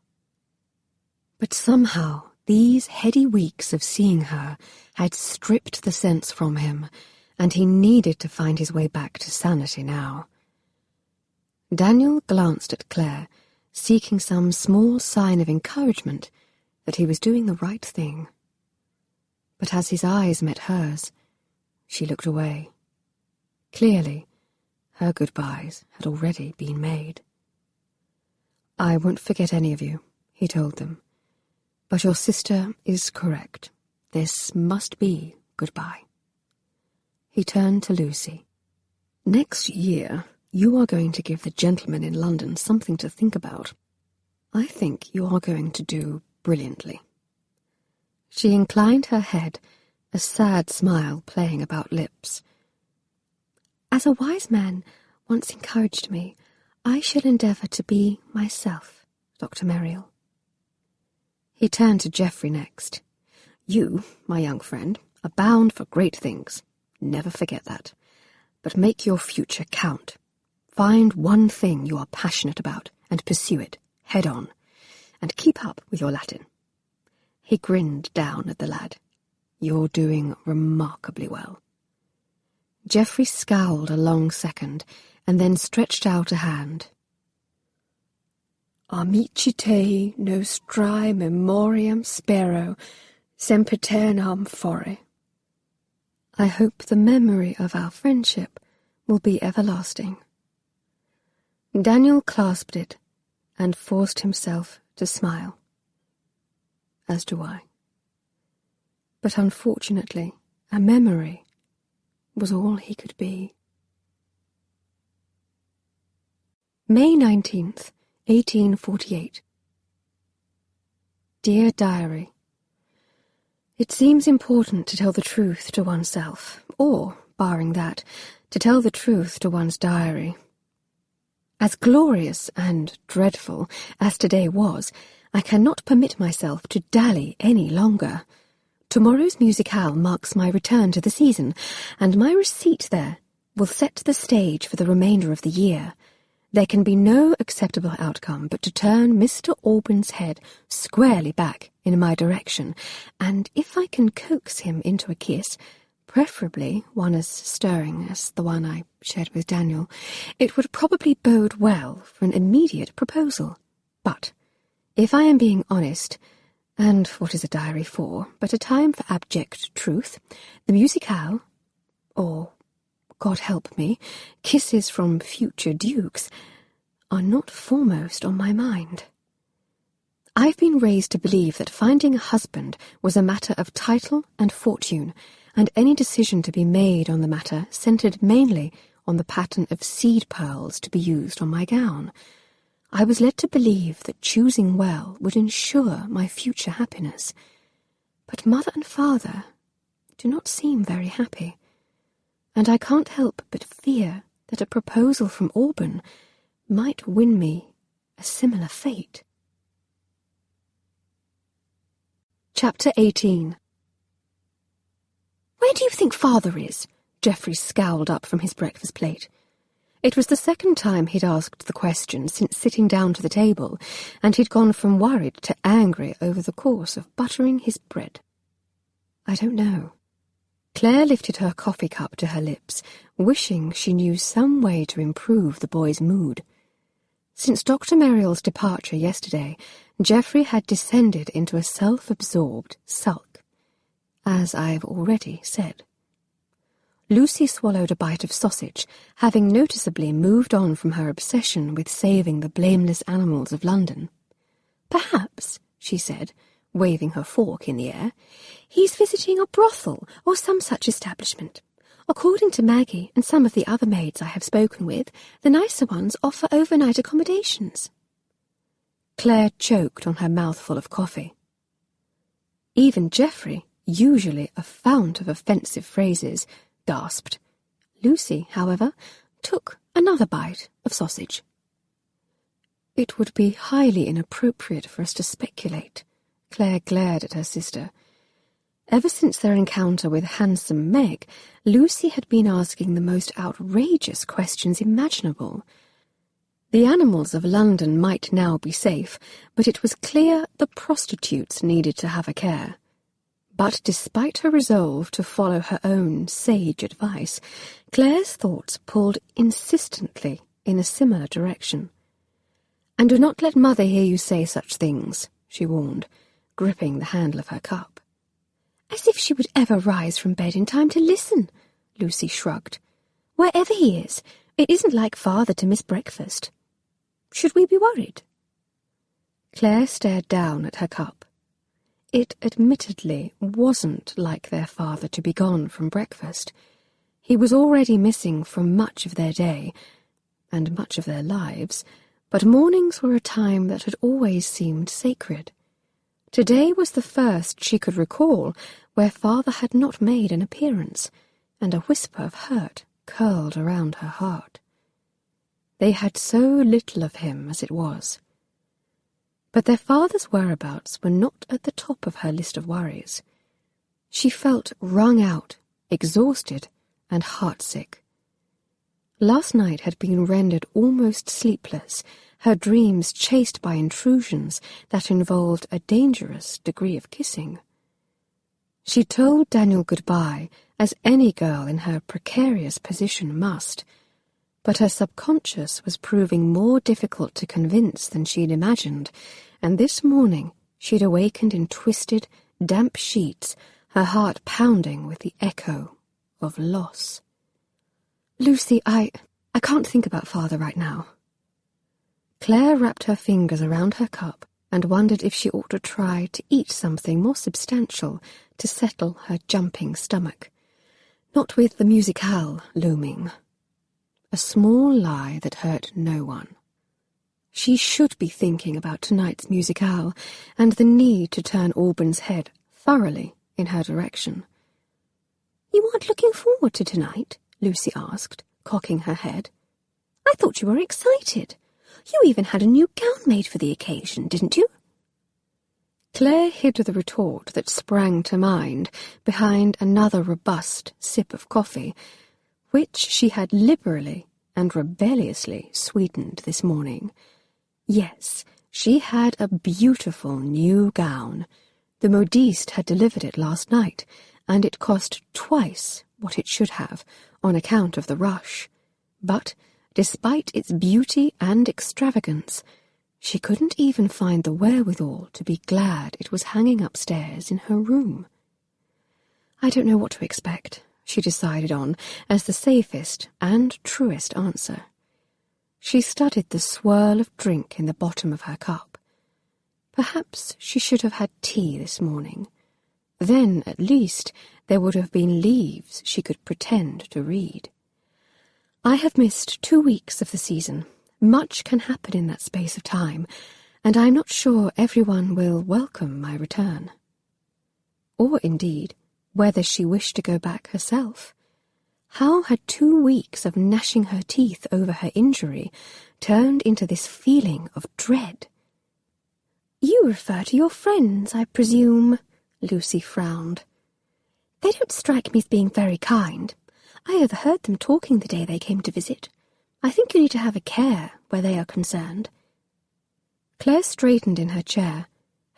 But somehow these heady weeks of seeing her had stripped the sense from him, and he needed to find his way back to sanity now. Daniel glanced at Claire, seeking some small sign of encouragement that he was doing the right thing. But as his eyes met hers, she looked away. Clearly, her goodbyes had already been made. "I won't forget any of you," he told them. "But your sister is correct. This must be goodbye." He turned to Lucy. "Next year, you are going to give the gentlemen in London something to think about. I think you are going to do brilliantly." She inclined her head, a sad smile playing about lips. "As a wise man once encouraged me, I shall endeavour to be myself, Dr. Merrill." He turned to Geoffrey next. "You, my young friend, are bound for great things. Never forget that. But make your future count. Find one thing you are passionate about and pursue it head on. And keep up with your Latin." He grinned down at the lad. "You're doing remarkably well." Geoffrey scowled a long second and then stretched out a hand. "Amicite nostrae memoriam spero, sempiternam fore." "I hope the memory of our friendship will be everlasting." Daniel clasped it and forced himself to smile. "As do I." But unfortunately, a memory was all he could be. May 19th, 1848. Dear Diary, it seems important to tell the truth to oneself, or, barring that, to tell the truth to one's diary. As glorious and dreadful as today was, I cannot permit myself to dally any longer. Tomorrow's musicale marks my return to the season, and my receipt there will set the stage for the remainder of the year. There can be no acceptable outcome but to turn Mr. Auburn's head squarely back in my direction, and if I can coax him into a kiss, preferably one as stirring as the one I shared with Daniel, it would probably bode well for an immediate proposal. But, if I am being honest, and what is a diary for but a time for abject truth, the musicale, or, God help me, kisses from future dukes, are not foremost on my mind. I've been raised to believe that finding a husband was a matter of title and fortune, and any decision to be made on the matter centred mainly on the pattern of seed pearls to be used on my gown. I was led to believe that choosing well would ensure my future happiness. But Mother and Father do not seem very happy, and I can't help but fear that a proposal from Alban might win me a similar fate. Chapter 18. "Where do you think Father is?" Geoffrey scowled up from his breakfast plate. It was the second time he'd asked the question since sitting down to the table, and he'd gone from worried to angry over the course of buttering his bread. "I don't know." Claire lifted her coffee cup to her lips, wishing she knew some way to improve the boy's mood. Since Dr. Merriall's departure yesterday, Geoffrey had descended into a self-absorbed sulk, as I've already said. Lucy swallowed a bite of sausage, having noticeably moved on from her obsession with saving the blameless animals of London. "Perhaps," she said, waving her fork in the air, "he's visiting a brothel or some such establishment. According to Maggie and some of the other maids I have spoken with, the nicer ones offer overnight accommodations." Claire choked on her mouthful of coffee. Even Geoffrey, usually a fount of offensive phrases, gasped. Lucy, however, took another bite of sausage. "It would be highly inappropriate for us to speculate." Claire glared at her sister. Ever since their encounter with handsome Meg, Lucy had been asking the most outrageous questions imaginable. The animals of London might now be safe, but it was clear the prostitutes needed to have a care. But despite her resolve to follow her own sage advice, Claire's thoughts pulled insistently in a similar direction. "And do not let Mother hear you say such things," she warned, gripping the handle of her cup. "As if she would ever rise from bed in time to listen," Lucy shrugged. "Wherever he is, it isn't like Father to miss breakfast. Should we be worried?" Claire stared down at her cup. It admittedly wasn't like their father to be gone from breakfast. He was already missing from much of their day, and much of their lives, but mornings were a time that had always seemed sacred. Today was the first she could recall where Father had not made an appearance, and a whisper of hurt curled around her heart. They had so little of him as it was. But their father's whereabouts were not at the top of her list of worries. She felt wrung out, exhausted, and heartsick. Last night had been rendered almost sleepless, her dreams chased by intrusions that involved a dangerous degree of kissing. She told Daniel goodbye, as any girl in her precarious position must, but her subconscious was proving more difficult to convince than she'd imagined, and this morning she'd awakened in twisted, damp sheets, her heart pounding with the echo of loss. "Lucy, I can't think about Father right now." Claire wrapped her fingers around her cup and wondered if she ought to try to eat something more substantial to settle her jumping stomach. Not with the musicale looming. A small lie that hurt no one. She should be thinking about tonight's musicale and the need to turn Alban's head thoroughly in her direction. "You aren't looking forward to tonight?" Lucy asked, cocking her head. "I thought you were excited. You even had a new gown made for the occasion, didn't you?" Claire hid the retort that sprang to mind behind another robust sip of coffee, which she had liberally and rebelliously sweetened this morning. Yes, she had a beautiful new gown. The modiste had delivered it last night, and it cost twice what it should have on account of the rush. But, despite its beauty and extravagance, she couldn't even find the wherewithal to be glad it was hanging upstairs in her room. "I don't know what to expect," she decided on as the safest and truest answer. She studied the swirl of drink in the bottom of her cup. Perhaps she should have had tea this morning. Then, at least, there would have been leaves she could pretend to read. I have missed 2 weeks of the season. Much can happen in that space of time, and I'm not sure everyone will welcome my return. Or, indeed, whether she wished to go back herself. How had 2 weeks of gnashing her teeth over her injury turned into this feeling of dread? "You refer to your friends, I presume," Lucy frowned. "They don't strike me as being very kind. I overheard them talking the day they came to visit. I think you need to have a care where they are concerned." Claire straightened in her chair,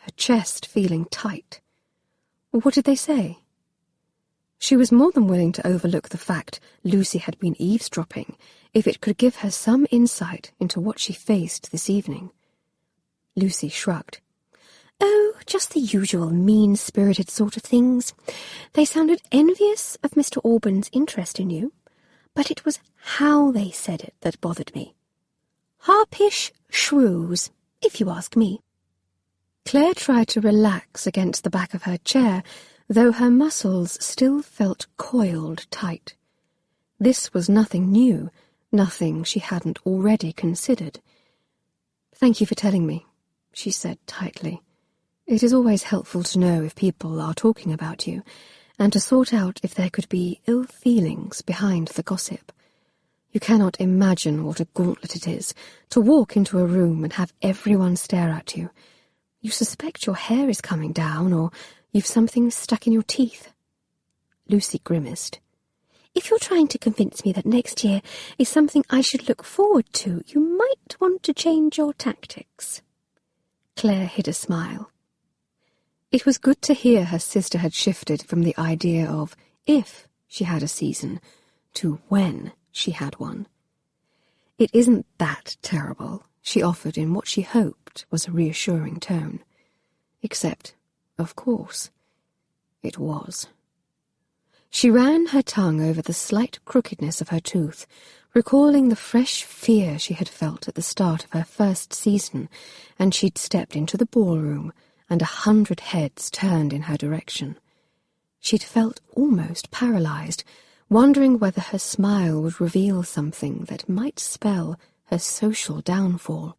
her chest feeling tight. What did they say? She was more than willing to overlook the fact Lucy had been eavesdropping if it could give her some insight into what she faced this evening. Lucy shrugged. "Oh, just the usual mean-spirited sort of things. They sounded envious of Mr. Auburn's interest in you, but it was how they said it that bothered me. Harpish shrews, if you ask me." Claire tried to relax against the back of her chair, though her muscles still felt coiled tight. This was nothing new, nothing she hadn't already considered. "Thank you for telling me," she said tightly. "It is always helpful to know if people are talking about you, and to sort out if there could be ill feelings behind the gossip. You cannot imagine what a gauntlet it is to walk into a room and have everyone stare at you. You suspect your hair is coming down, or you've something stuck in your teeth." Lucy grimaced. "If you're trying to convince me that next year is something I should look forward to, you might want to change your tactics." Claire hid a smile. It was good to hear her sister had shifted from the idea of if she had a season to when she had one. "It isn't that terrible," she offered in what she hoped was a reassuring tone. Except, of course, it was. She ran her tongue over the slight crookedness of her tooth, recalling the fresh fear she had felt at the start of her first season, and she'd stepped into the ballroom, and 100 heads turned in her direction. She'd felt almost paralyzed, wondering whether her smile would reveal something that might spell her social downfall.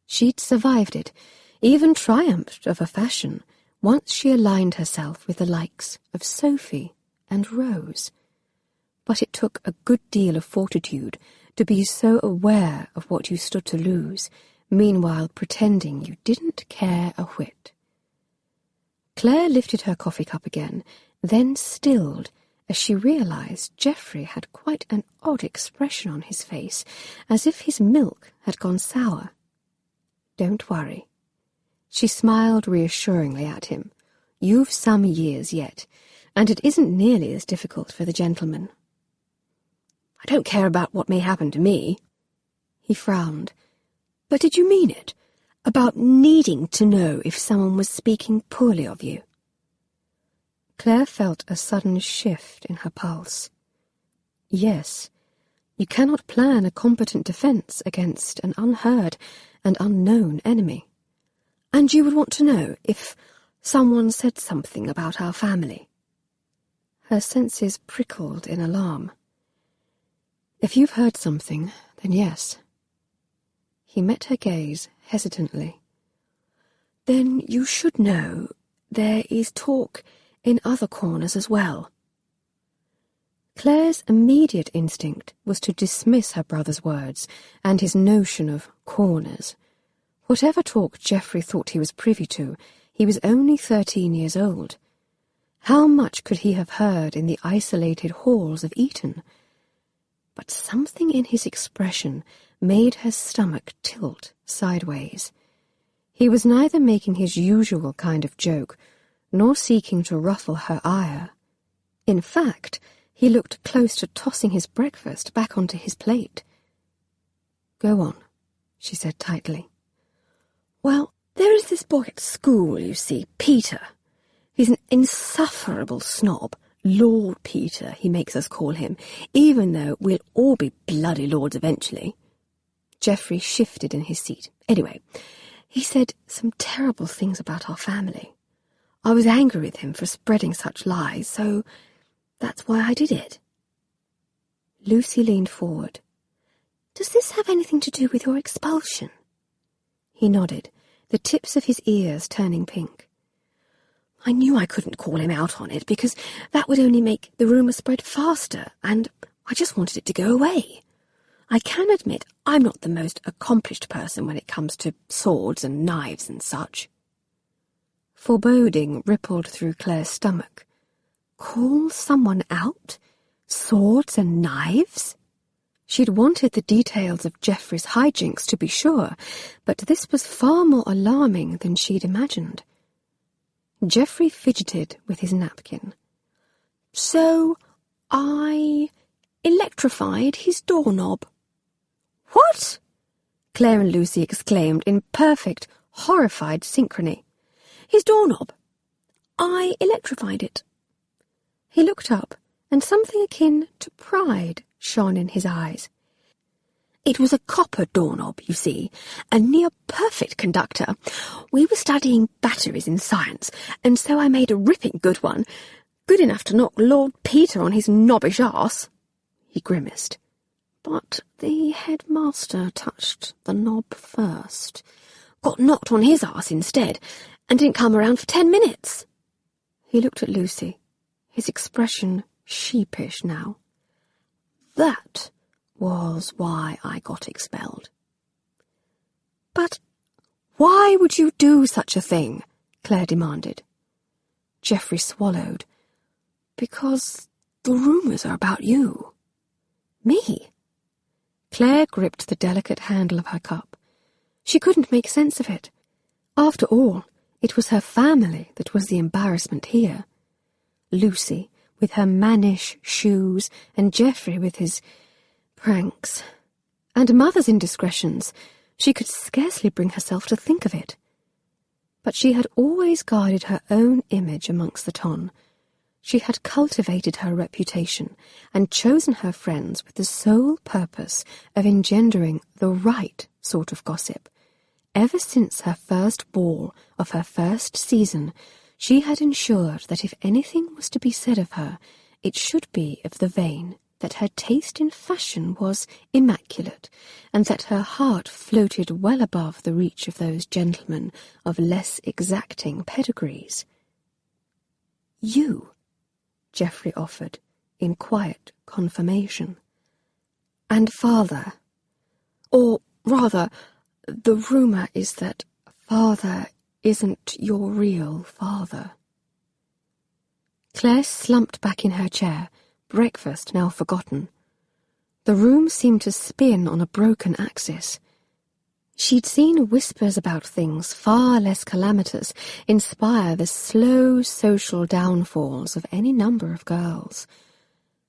She'd survived it, even triumphed of a fashion, once she aligned herself with the likes of Sophie and Rose. But it took a good deal of fortitude to be so aware of what you stood to lose, meanwhile pretending you didn't care a whit. Claire lifted her coffee cup again, then stilled as she realized Geoffrey had quite an odd expression on his face, as if his milk had gone sour. "Don't worry." She smiled reassuringly at him. "You've some years yet, and it isn't nearly as difficult for the gentleman." "I don't care about what may happen to me." He frowned. "But did you mean it? About needing to know if someone was speaking poorly of you?" Claire felt a sudden shift in her pulse. Yes, you cannot plan a competent defense against an unheard and unknown enemy. "And you would want to know if someone said something about our family?" Her senses prickled in alarm. "If you've heard something, then yes." He met her gaze hesitantly. "Then you should know there is talk in other corners as well." Claire's immediate instinct was to dismiss her brother's words and his notion of corners. Whatever talk Geoffrey thought he was privy to, he was only 13 years old. How much could he have heard in the isolated halls of Eton? But something in his expression made her stomach tilt sideways. He was neither making his usual kind of joke, nor seeking to ruffle her ire. In fact, he looked close to tossing his breakfast back onto his plate. "Go on," she said tightly. "Well, there is this boy at school, you see, Peter. He's an insufferable snob, Lord Peter, he makes us call him, even though we'll all be bloody lords eventually. Geoffrey shifted in his seat. Anyway, he said some terrible things about our family. I was angry with him for spreading such lies, so that's why I did it. Lucy leaned forward. Does this have anything to do with your expulsion? He nodded, the tips of his ears turning pink. I knew I couldn't call him out on it, because that would only make the rumour spread faster, and I just wanted it to go away. I can admit I'm not the most accomplished person when it comes to swords and knives and such. Foreboding rippled through Claire's stomach. Call someone out? Swords and knives? She'd wanted the details of Geoffrey's hijinks, to be sure, but this was far more alarming than she'd imagined. Geoffrey fidgeted with his napkin. So I electrified his doorknob. What? Claire and Lucy exclaimed in perfect, horrified synchrony. His doorknob. I electrified it. He looked up, and something akin to pride shone in his eyes. It was a copper doorknob, you see, a near-perfect conductor. We were studying batteries in science, and so I made a ripping good one, good enough to knock Lord Peter on his knobbish arse. He grimaced. But the headmaster touched the knob first, got knocked on his arse instead, and didn't come around for 10 minutes. He looked at Lucy, his expression sheepish now. That was why I got expelled. But why would you do such a thing? Claire demanded. Geoffrey swallowed. Because the rumours are about you. Me? Claire gripped the delicate handle of her cup. She couldn't make sense of it. After all, it was her family that was the embarrassment here. Lucy, with her mannish shoes, and Geoffrey with his pranks. And Mother's indiscretions. She could scarcely bring herself to think of it. But she had always guarded her own image amongst the ton. She had cultivated her reputation and chosen her friends with the sole purpose of engendering the right sort of gossip. Ever since her first ball of her first season, she had ensured that if anything was to be said of her, it should be of the vein that her taste in fashion was immaculate, and that her heart floated well above the reach of those gentlemen of less exacting pedigrees. You, Geoffrey offered, in quiet confirmation. And Father, or rather, the rumour is that Father isn't your real father. Claire slumped back in her chair, breakfast now forgotten. The room seemed to spin on a broken axis. She'd seen whispers about things far less calamitous inspire the slow social downfalls of any number of girls.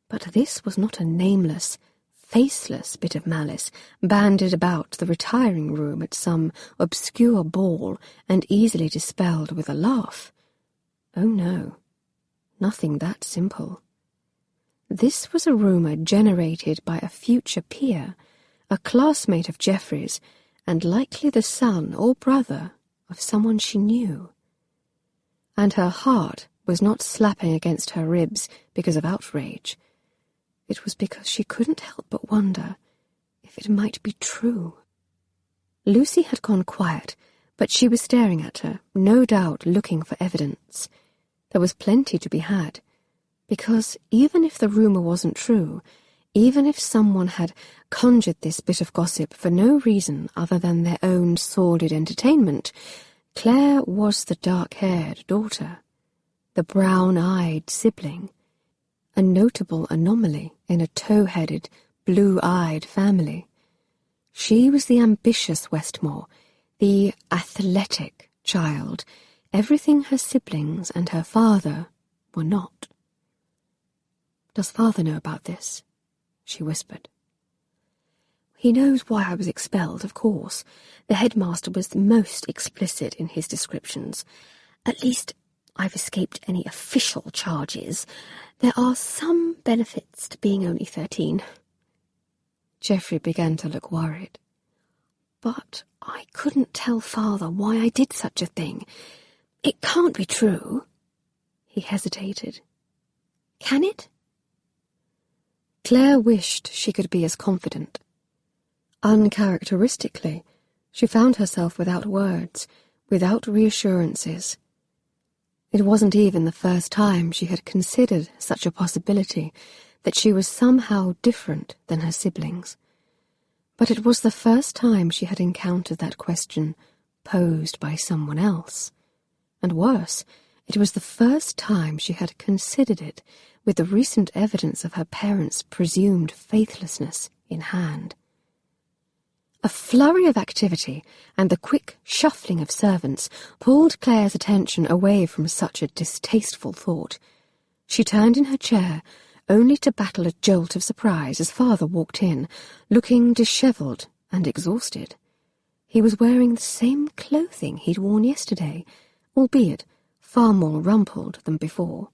But this was not a nameless, faceless bit of malice banded about the retiring room at some obscure ball and easily dispelled with a laugh. Oh no, nothing that simple. This was a rumour generated by a future peer, a classmate of Geoffrey's, and likely the son or brother of someone she knew. And her heart was not slapping against her ribs because of outrage. It was because she couldn't help but wonder if it might be true. Lucy had gone quiet, but she was staring at her, no doubt looking for evidence. There was plenty to be had, because even if the rumour wasn't true, even if someone had conjured this bit of gossip for no reason other than their own sordid entertainment, Claire was the dark-haired daughter, the brown-eyed sibling, a notable anomaly in a tow-headed, blue-eyed family. She was the ambitious Westmore, the athletic child, everything her siblings and her father were not. "Does Father know about this?" she whispered. "He knows why I was expelled, of course. The headmaster was the most explicit in his descriptions. At least, I've escaped any official charges. There are some benefits to being only 13. Geoffrey began to look worried. But I couldn't tell Father why I did such a thing. It can't be true. He hesitated. Can it? Claire wished she could be as confident. Uncharacteristically, she found herself without words, without reassurances. It wasn't even the first time she had considered such a possibility, that she was somehow different than her siblings. But it was the first time she had encountered that question posed by someone else. And worse, it was the first time she had considered it with the recent evidence of her parents' presumed faithlessness in hand. A flurry of activity and the quick shuffling of servants pulled Claire's attention away from such a distasteful thought. She turned in her chair, only to battle a jolt of surprise as Father walked in, looking dishevelled and exhausted. He was wearing the same clothing he'd worn yesterday, albeit far more rumpled than before.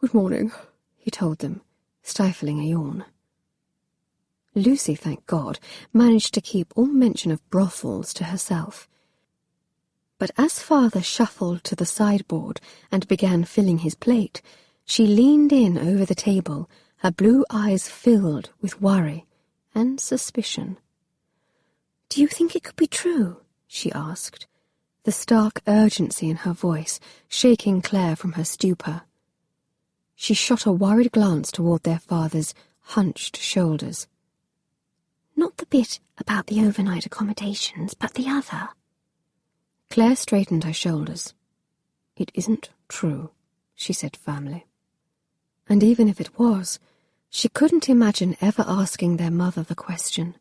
"Good morning," he told them, stifling a yawn. Lucy, thank God, managed to keep all mention of brothels to herself. But as Father shuffled to the sideboard and began filling his plate, she leaned in over the table, her blue eyes filled with worry and suspicion. "Do you think it could be true?" she asked, the stark urgency in her voice shaking Claire from her stupor. She shot a worried glance toward their father's hunched shoulders. "Not the bit about the overnight accommodations, but the other." Claire straightened her shoulders. "It isn't true," she said firmly. And even if it was, she couldn't imagine ever asking their mother the question.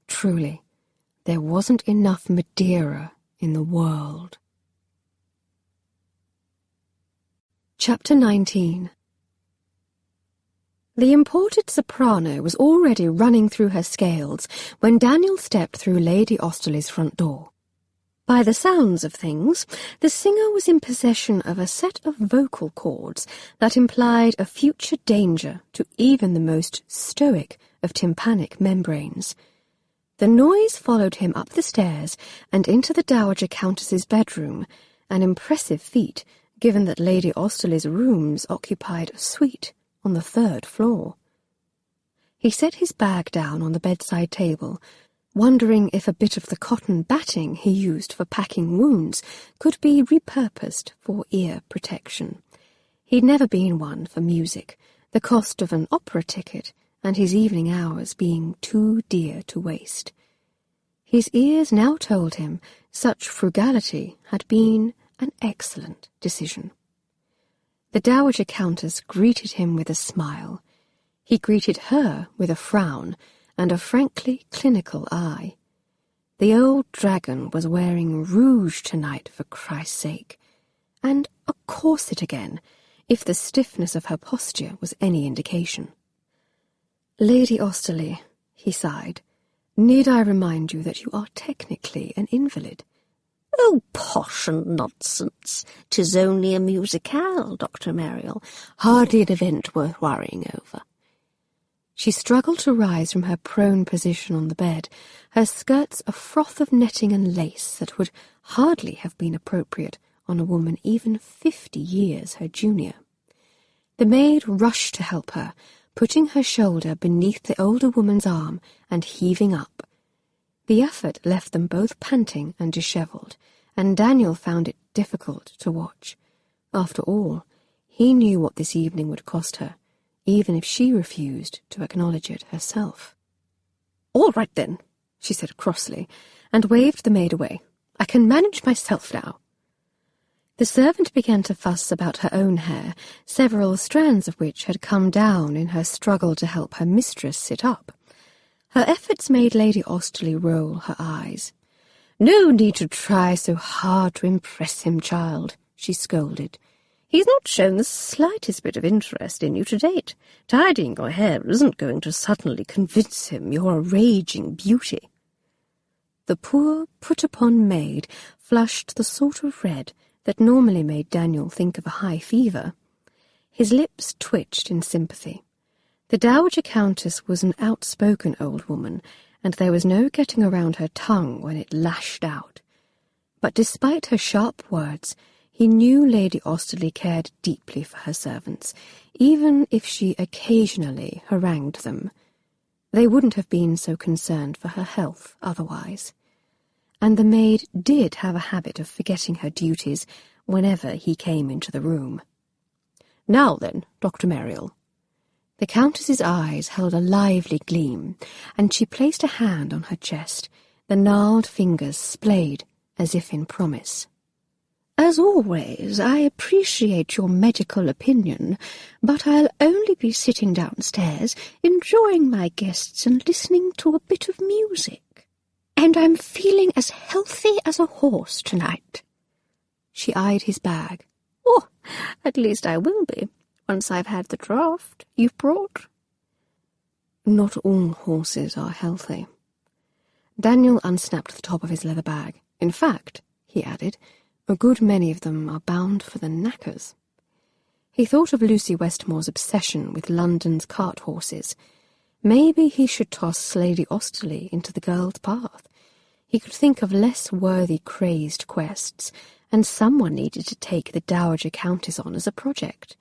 Truly, there wasn't enough Madeira in the world. Chapter 19. The imported soprano was already running through her scales when Daniel stepped through Lady Osterley's front door. By the sounds of things, the singer was in possession of a set of vocal cords that implied a future danger to even the most stoic of tympanic membranes. The noise followed him up the stairs and into the Dowager Countess's bedroom, an impressive feat given that Lady Osterley's rooms occupied a suite on the 3rd floor. He set his bag down on the bedside table, wondering if a bit of the cotton batting he used for packing wounds could be repurposed for ear protection. He'd never been one for music, the cost of an opera ticket and his evening hours being too dear to waste. His ears now told him such frugality had been an excellent decision. The Dowager Countess greeted him with a smile. He greeted her with a frown and a frankly clinical eye. The old dragon was wearing rouge tonight, for Christ's sake, and a corset again, if the stiffness of her posture was any indication. "Lady Osterley," he sighed, "need I remind you that you are technically an invalid?" "Oh, posh and nonsense. 'Tis only a musicale, Dr. Mariel. Hardly an event worth worrying over." She struggled to rise from her prone position on the bed, her skirts a froth of netting and lace that would hardly have been appropriate on a woman even 50 years her junior. The maid rushed to help her, putting her shoulder beneath the older woman's arm and heaving up. The effort left them both panting and dishevelled, and Daniel found it difficult to watch. After all, he knew what this evening would cost her, even if she refused to acknowledge it herself. "All right, then," she said crossly, and waved the maid away. "I can manage myself now." The servant began to fuss about her own hair, several strands of which had come down in her struggle to help her mistress sit up. Her efforts made Lady Osterley roll her eyes. "No need to try so hard to impress him, child," she scolded. "He's not shown the slightest bit of interest in you to date. Tidying your hair isn't going to suddenly convince him you're a raging beauty." The poor, put-upon maid flushed the sort of red that normally made Daniel think of a high fever. His lips twitched in sympathy. The Dowager Countess was an outspoken old woman, and there was no getting around her tongue when it lashed out. But despite her sharp words, he knew Lady Austerley cared deeply for her servants, even if she occasionally harangued them. They wouldn't have been so concerned for her health otherwise. And the maid did have a habit of forgetting her duties whenever he came into the room. "Now then, Dr. Meriel." The Countess's eyes held a lively gleam, and she placed a hand on her chest, the gnarled fingers splayed as if in promise. "As always, I appreciate your medical opinion, but I'll only be sitting downstairs, enjoying my guests and listening to a bit of music. And I'm feeling as healthy as a horse tonight." She eyed his bag. "Oh, at least I will be, once I've had the draught you've brought." "Not all horses are healthy." Daniel unsnapped the top of his leather bag. "In fact," he added, "a good many of them are bound for the knackers." He thought of Lucy Westmore's obsession with London's cart horses. Maybe he should toss Lady Austerley into the girl's path. He could think of less worthy crazed quests, and someone needed to take the Dowager Countess on as a project.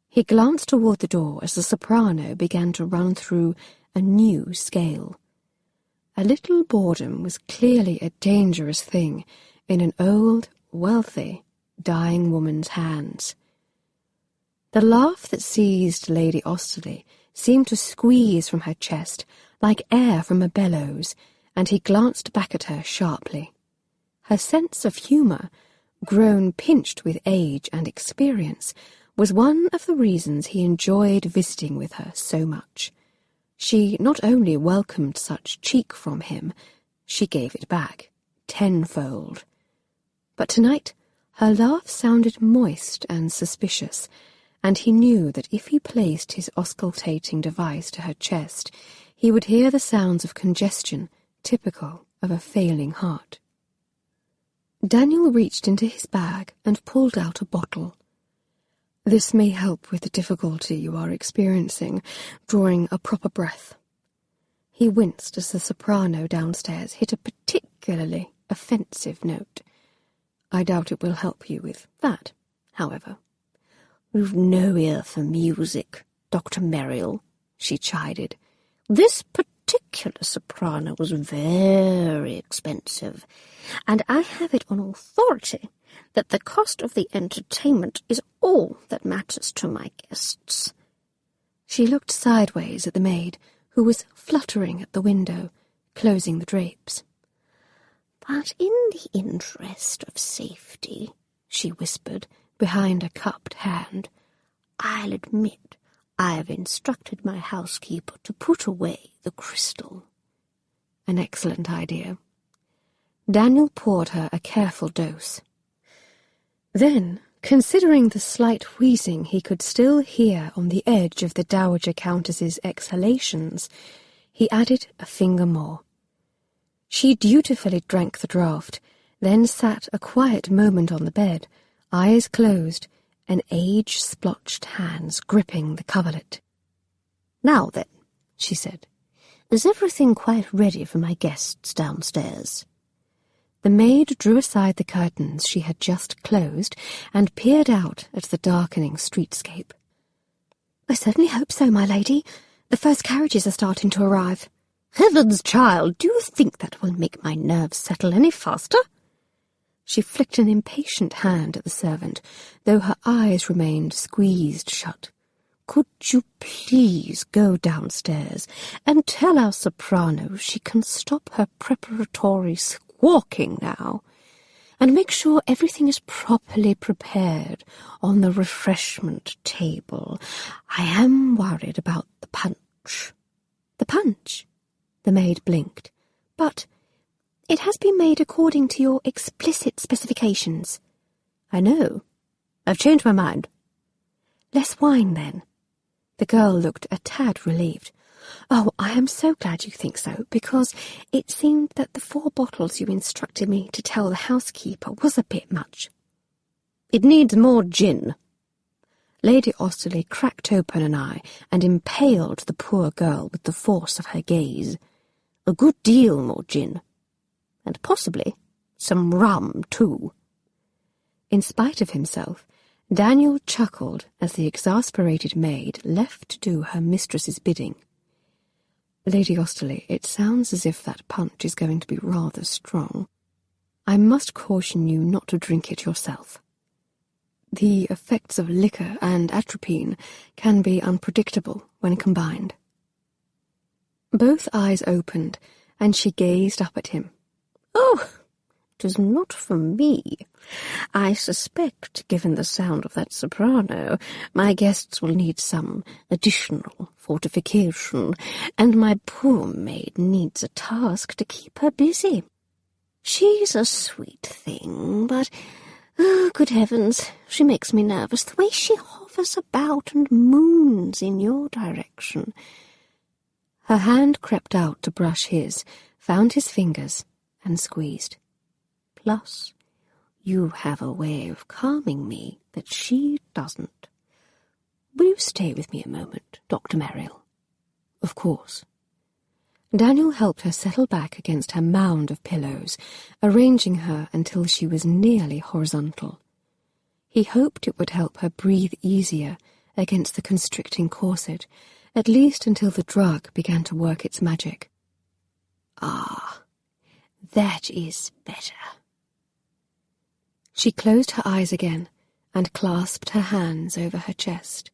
He glanced toward the door as the soprano began to run through a new scale. A little boredom was clearly a dangerous thing in an old, wealthy, dying woman's hands. The laugh that seized Lady Austerley seemed to squeeze from her chest like air from a bellows, and he glanced back at her sharply. Her sense of humour, grown pinched with age and experience, was one of the reasons he enjoyed visiting with her so much. She not only welcomed such cheek from him, she gave it back, tenfold. But tonight her laugh sounded moist and suspicious, and he knew that if he placed his auscultating device to her chest, he would hear the sounds of congestion typical of a failing heart. Daniel reached into his bag and pulled out a bottle. "This may help with the difficulty you are experiencing drawing a proper breath." He winced as the soprano downstairs hit a particularly offensive note. "I doubt it will help you with that, however." "You've no ear for music, Dr. Meriel," she chided. "This particular soprano was very expensive, and I have it on authority that the cost of the entertainment is all that matters to my guests." She looked sideways at the maid, who was fluttering at the window, closing the drapes. "But in the interest of safety," she whispered behind a cupped hand, "I'll admit I've instructed my housekeeper to put away the crystal." An excellent idea. Daniel poured her a careful dose. Then, considering the slight wheezing he could still hear on the edge of the Dowager Countess's exhalations, he added a finger more. She dutifully drank the draught, then sat a quiet moment on the bed, eyes closed, and age-splotched hands gripping the coverlet. "Now then," she said, "is everything quite ready for my guests downstairs?" The maid drew aside the curtains she had just closed and peered out at the darkening streetscape. "I certainly hope so, my lady. The first carriages are starting to arrive." "Heavens, child, do you think that will make my nerves settle any faster?" She flicked an impatient hand at the servant, though her eyes remained squeezed shut. "Could you please go downstairs and tell our soprano she can stop her preparatory squawking now, and make sure everything is properly prepared on the refreshment table. I am worried about the punch." "The punch?" The maid blinked. "But it has been made according to your explicit specifications." "I know. I've changed my mind." "Less wine, then?" The girl looked a tad relieved. "Oh, I am so glad you think so, because it seemed that the 4 bottles you instructed me to tell the housekeeper was a bit much." "It needs more gin." Lady Austerley cracked open an eye and impaled the poor girl with the force of her gaze. A good deal more gin. And possibly some rum, too. In spite of himself, Daniel chuckled as the exasperated maid left to do her mistress's bidding. Lady Austerley, it sounds as if that punch is going to be rather strong. I must caution you not to drink it yourself. The effects of liquor and atropine can be unpredictable when combined. Both eyes opened, and she gazed up at him. Oh, it is not for me. I suspect, given the sound of that soprano, my guests will need some additional fortification, and my poor maid needs a task to keep her busy. She's a sweet thing, but, oh, good heavens, she makes me nervous, the way she hovers about and moons in your direction. Her hand crept out to brush his, found his fingers, and squeezed. Plus, you have a way of calming me that she doesn't. Will you stay with me a moment, Dr. Merrill? Of course. Daniel helped her settle back against her mound of pillows, arranging her until she was nearly horizontal. He hoped it would help her breathe easier against the constricting corset, at least until the drug began to work its magic. Ah, that is better. She closed her eyes again and clasped her hands over her chest.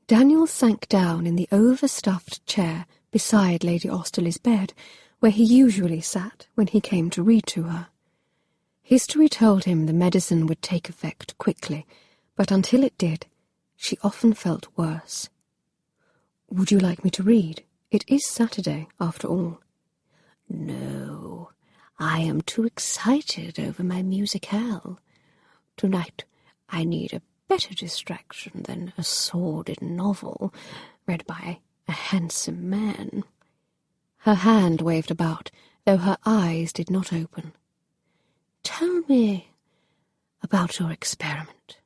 Daniel sank down in the overstuffed chair beside Lady Austerley's bed, where he usually sat when he came to read to her. History told him the medicine would take effect quickly, but until it did, she often felt worse. Would you like me to read? It is Saturday, after all. No, I am too excited over my musicale. Tonight I need a better distraction than a sordid novel read by a handsome man. Her hand waved about, though her eyes did not open. Tell me about your experiment.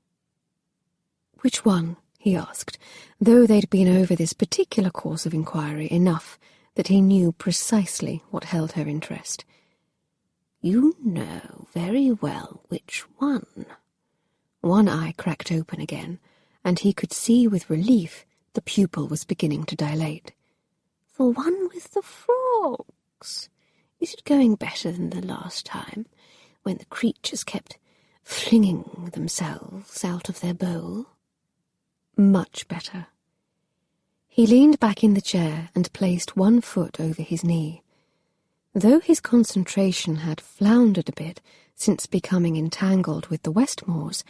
Which one? He asked, though they'd been over this particular course of inquiry enough that he knew precisely what held her interest. You know very well which one. One eye cracked open again, and he could see with relief the pupil was beginning to dilate. The one with the frogs. Is it going better than the last time, when the creatures kept flinging themselves out of their bowl? Much better. He leaned back in the chair and placed one foot over his knee. Though his concentration had floundered a bit since becoming entangled with the Westmores,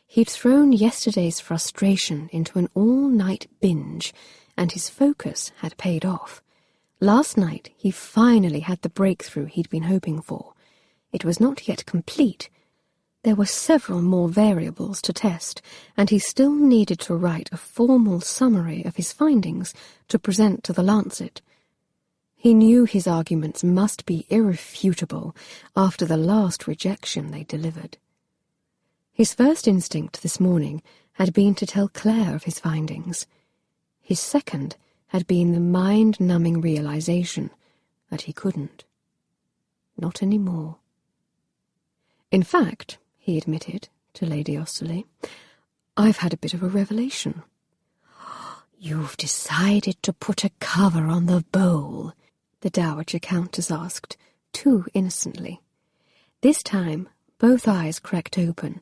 he'd thrown yesterday's frustration into an all-night binge, and his focus had paid off. Last night he finally had the breakthrough he'd been hoping for. It was not yet complete. There were several more variables to test, and he still needed to write a formal summary of his findings to present to the Lancet. He knew his arguments must be irrefutable after the last rejection they delivered. His first instinct this morning had been to tell Claire of his findings. His second had been the mind-numbing realization that he couldn't. Not any more. In fact, he admitted to Lady Austerley, I've had a bit of a revelation. You've decided to put a cover on the bowl, the Dowager Countess asked, too innocently. This time both eyes cracked open,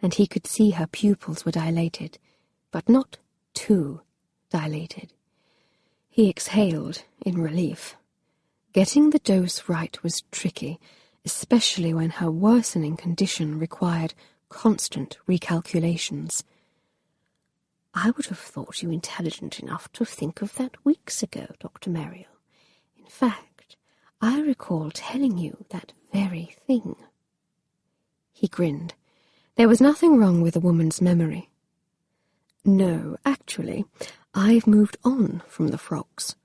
and he could see her pupils were dilated, but not too dilated. He exhaled in relief. Getting the dose right was tricky, especially when her worsening condition required constant recalculations. I would have thought you intelligent enough to think of that weeks ago, Dr. Merrill. In fact, I recall telling you that very thing. He grinned. There was nothing wrong with a woman's memory. No, actually, I've moved on from the frogs.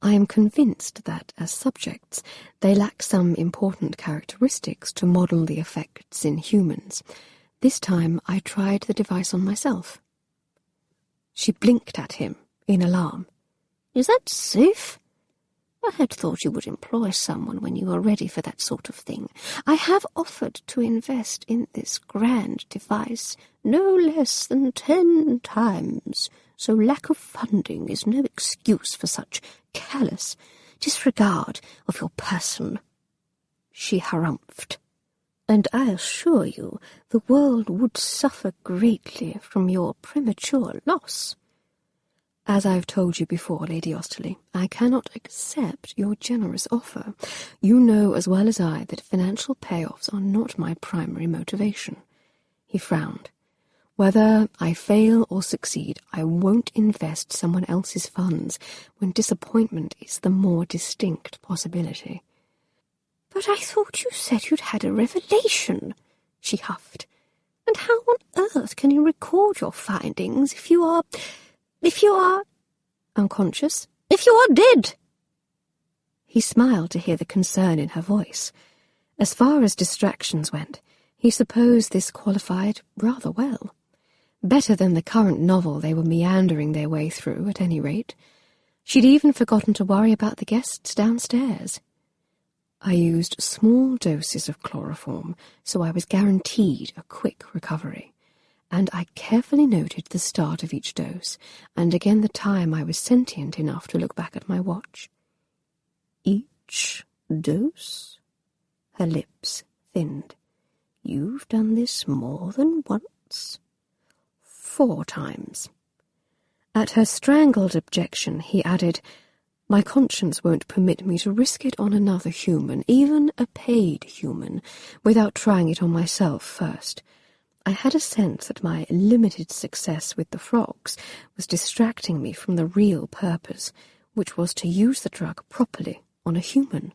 I am convinced that, as subjects, they lack some important characteristics to model the effects in humans. This time I tried the device on myself. She blinked at him in alarm. "Is that safe? I had thought you would employ someone when you were ready for that sort of thing. I have offered to invest in this grand device no less than 10 times, so lack of funding is no excuse for such callous disregard of your person." She harumphed. "And I assure you the world would suffer greatly from your premature loss." "As I've told you before, Lady Osterley, I cannot accept your generous offer. You know as well as I that financial payoffs are not my primary motivation." He frowned. "Whether I fail or succeed, I won't invest someone else's funds when disappointment is the more distinct possibility." "But I thought you said you'd had a revelation," she huffed. "And how on earth can you record your findings if you are unconscious? If you are dead?" He smiled to hear the concern in her voice. As far as distractions went, he supposed this qualified rather well. Better than the current novel they were meandering their way through, at any rate. She'd even forgotten to worry about the guests downstairs. I used small doses of chloroform, so I was guaranteed a quick recovery, and I carefully noted the start of each dose, and again the time I was sentient enough to look back at my watch. "Each dose?" Her lips thinned. "You've done this more than once?" 4 times. At her strangled objection, he added, "My conscience won't permit me to risk it on another human, even a paid human, without trying it on myself first." I had a sense that my limited success with the frogs was distracting me from the real purpose, which was to use the drug properly on a human.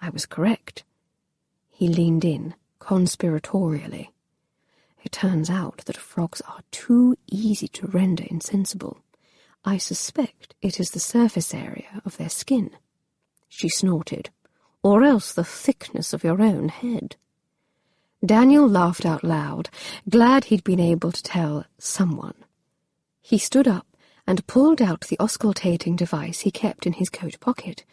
I was correct. He leaned in, conspiratorially. "It turns out that frogs are too easy to render insensible. I suspect it is the surface area of their skin." She snorted. "Or else the thickness of your own head." Daniel laughed out loud, glad he'd been able to tell someone. He stood up and pulled out the auscultating device he kept in his coat pocket.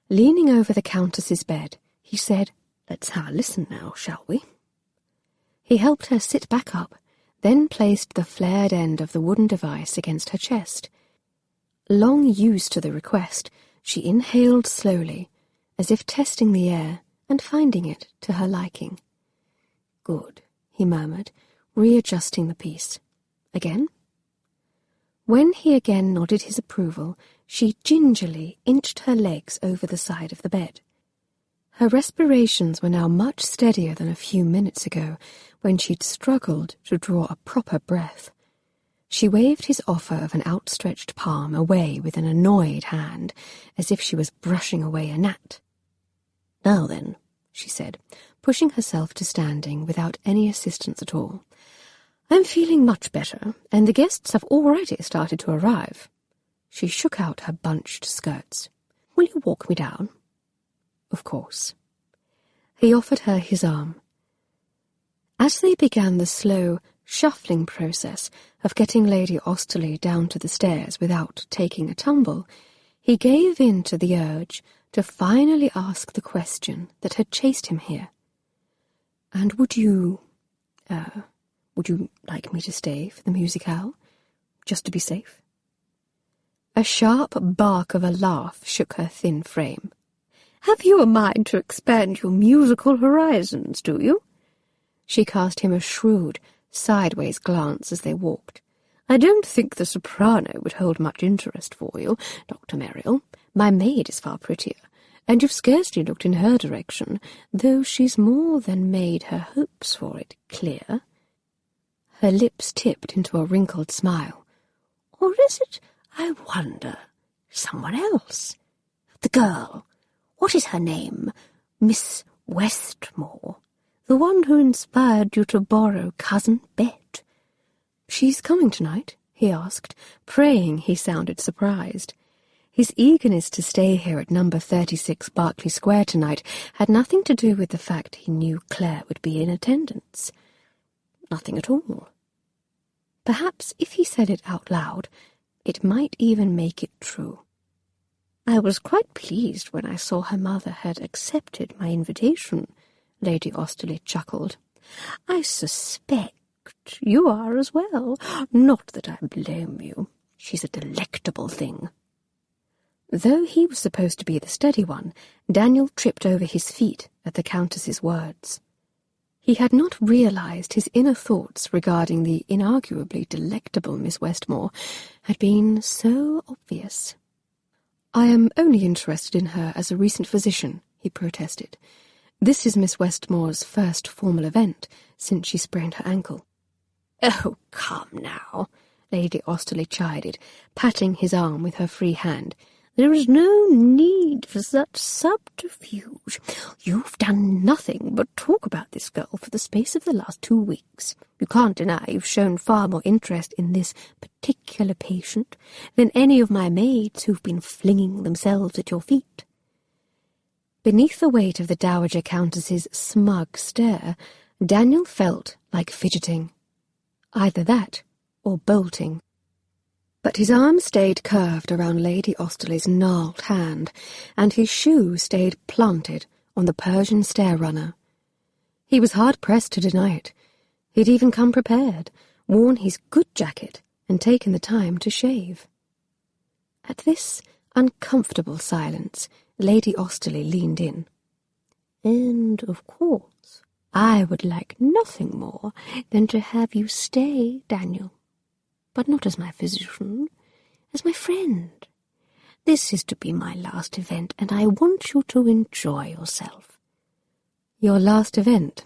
Leaning over the Countess's bed, he said, "Let's have a listen now, shall we?" He helped her sit back up, then placed the flared end of the wooden device against her chest. Long used to the request, she inhaled slowly, as if testing the air and finding it to her liking. "Good," he murmured, readjusting the piece. "Again?" When he again nodded his approval, she gingerly inched her legs over the side of the bed. Her respirations were now much steadier than a few minutes ago, when she'd struggled to draw a proper breath. She waved his offer of an outstretched palm away with an annoyed hand, as if she was brushing away a gnat. "Now then," she said, pushing herself to standing without any assistance at all. "I'm feeling much better, and the guests have already started to arrive." She shook out her bunched skirts. "Will you walk me down?" "Of course." He offered her his arm. As they began the slow, shuffling process of getting Lady Osterley down to the stairs without taking a tumble, he gave in to the urge to finally ask the question that had chased him here. "And would you like me to stay for the musicale, just to be safe?" A sharp bark of a laugh shook her thin frame. "Have you a mind to expand your musical horizons, do you?" She cast him a shrewd, sideways glance as they walked. "I don't think the soprano would hold much interest for you, Dr. Merrill. My maid is far prettier, and you've scarcely looked in her direction, though she's more than made her hopes for it clear." Her lips tipped into a wrinkled smile. "Or is it, I wonder, someone else? The girl, what is her name? Miss Westmore, the one who inspired you to borrow Cousin Bet?" "She's coming tonight?" he asked, praying he sounded surprised. His eagerness to stay here at number 36 Berkeley Square tonight had nothing to do with the fact he knew Claire would be in attendance. nothing at all. Perhaps if he said it out loud, it might even make it true. I was quite pleased when I saw her mother had accepted my invitation, Lady Austerley chuckled. I suspect you are as well. Not that I blame you. She's a delectable thing. Though he was supposed to be the steady one, Daniel tripped over his feet at the Countess's words. He had not realized his inner thoughts regarding the inarguably delectable Miss Westmore had been so obvious. "I am only interested in her as a recent physician," he protested. "This is Miss Westmore's first formal event since she sprained her ankle." "Oh, come now," Lady Austerley chided, patting his arm with her free hand. "There is no need for such subterfuge. You've done nothing but talk about this girl for the space of the last 2 weeks. You can't deny you've shown far more interest in this particular patient than any of my maids who've been flinging themselves at your feet." Beneath the weight of the Dowager Countess's smug stare, Daniel felt like fidgeting. Either that or bolting. But his arm stayed curved around Lady Austerley's gnarled hand, and his shoe stayed planted on the Persian stair-runner. He was hard-pressed to deny it. He'd even come prepared, worn his good jacket, and taken the time to shave. At this uncomfortable silence, Lady Austerley leaned in. "And, of course, I would like nothing more than to have you stay, Daniel. But not as my physician, as my friend. This is to be my last event, and I want you to enjoy yourself." "Your last event,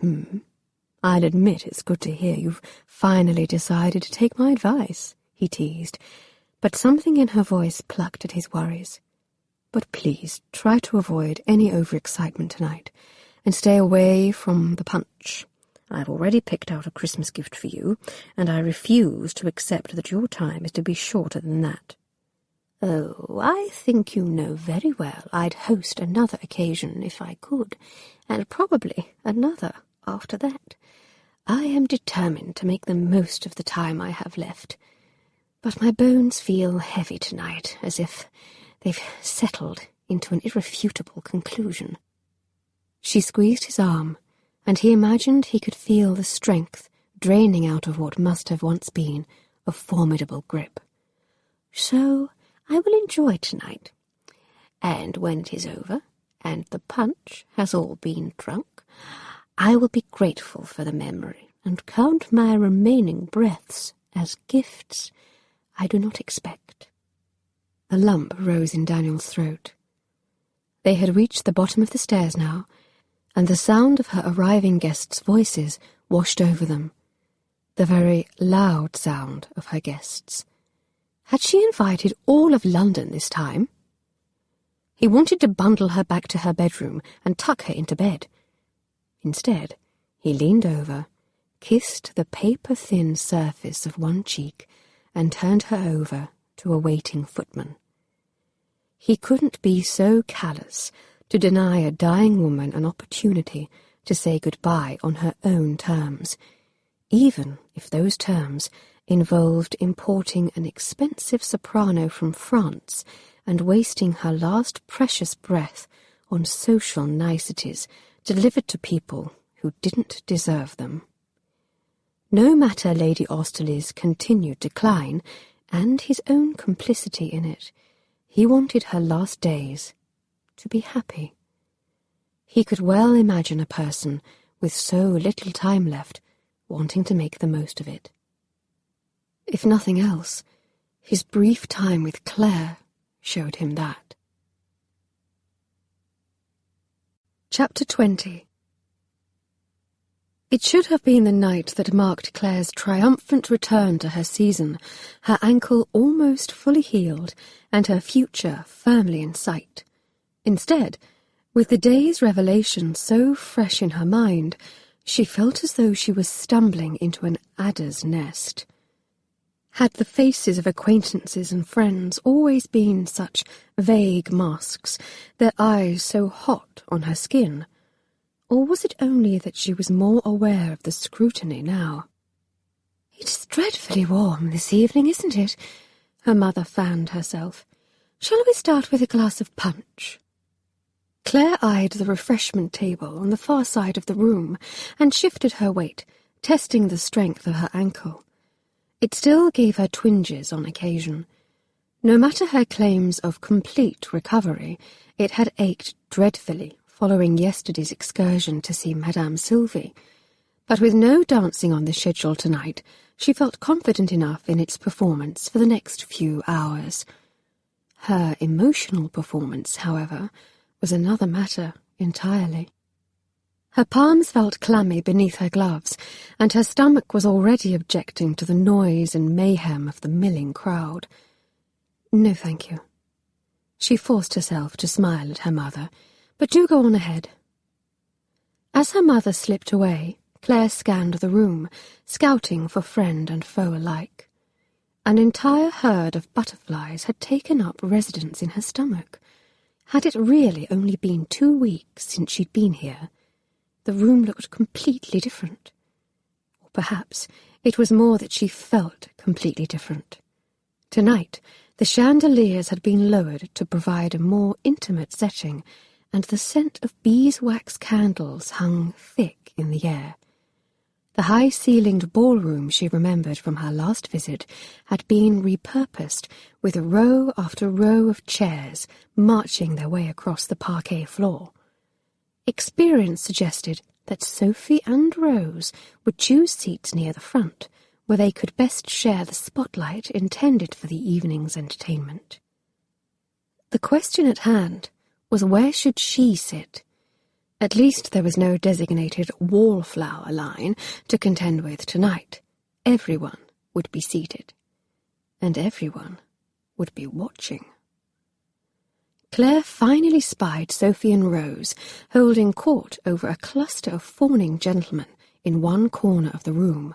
I'll admit it's good to hear you've finally decided to take my advice," he teased, but something in her voice plucked at his worries. "But please try to avoid any overexcitement tonight, and stay away from the punch. I've already picked out a Christmas gift for you, and I refuse to accept that your time is to be shorter than that." "Oh, I think you know very well I'd host another occasion if I could, and probably another after that. I am determined to make the most of the time I have left, but my bones feel heavy tonight, as if they've settled into an irrefutable conclusion." She squeezed his arm, and he imagined he could feel the strength draining out of what must have once been a formidable grip. "So I will enjoy tonight, and when it is over, and the punch has all been drunk, I will be grateful for the memory, and count my remaining breaths as gifts I do not expect." A lump rose in Daniel's throat. They had reached the bottom of the stairs now, and the sound of her arriving guests' voices washed over them, the very loud sound of her guests. Had she invited all of London this time? He wanted to bundle her back to her bedroom and tuck her into bed. Instead, he leaned over, kissed the paper-thin surface of one cheek, and turned her over to a waiting footman. He couldn't be so callous to deny a dying woman an opportunity to say goodbye on her own terms, even if those terms involved importing an expensive soprano from France and wasting her last precious breath on social niceties delivered to people who didn't deserve them. No matter Lady Austerley's continued decline, and his own complicity in it, he wanted her last days to be happy. He could well imagine a person with so little time left wanting to make the most of it. If nothing else, his brief time with Claire showed him that. Chapter 20. It should have been the night that marked Claire's triumphant return to her season, her ankle almost fully healed and her future firmly in sight. Instead, with the day's revelation so fresh in her mind, she felt as though she was stumbling into an adder's nest. Had the faces of acquaintances and friends always been such vague masks, their eyes so hot on her skin? Or was it only that she was more aware of the scrutiny now? It's dreadfully warm this evening, isn't it? Her mother fanned herself. Shall we start with a glass of punch? Claire eyed the refreshment table on the far side of the room and shifted her weight, testing the strength of her ankle. It still gave her twinges on occasion. No matter her claims of complete recovery, it had ached dreadfully following yesterday's excursion to see Madame Sylvie. But with no dancing on the schedule tonight, she felt confident enough in its performance for the next few hours. Her emotional performance, however, was another matter entirely. Her palms felt clammy beneath her gloves, and her stomach was already objecting to the noise and mayhem of the milling crowd. No, thank you. She forced herself to smile at her mother, but do go on ahead. As her mother slipped away, Claire scanned the room, scouting for friend and foe alike. An entire herd of butterflies had taken up residence in her stomach. Had it really only been 2 weeks since she'd been here? The room looked completely different. Or perhaps it was more that she felt completely different. Tonight, the chandeliers had been lowered to provide a more intimate setting, and the scent of beeswax candles hung thick in the air. The high-ceilinged ballroom she remembered from her last visit had been repurposed, with row after row of chairs marching their way across the parquet floor. Experience suggested that Sophie and Rose would choose seats near the front, where they could best share the spotlight intended for the evening's entertainment. The question at hand was, where should she sit? At least there was no designated Wallflower line to contend with tonight. Everyone would be seated, and everyone would be watching. Claire finally spied Sophie and Rose holding court over a cluster of fawning gentlemen in one corner of the room.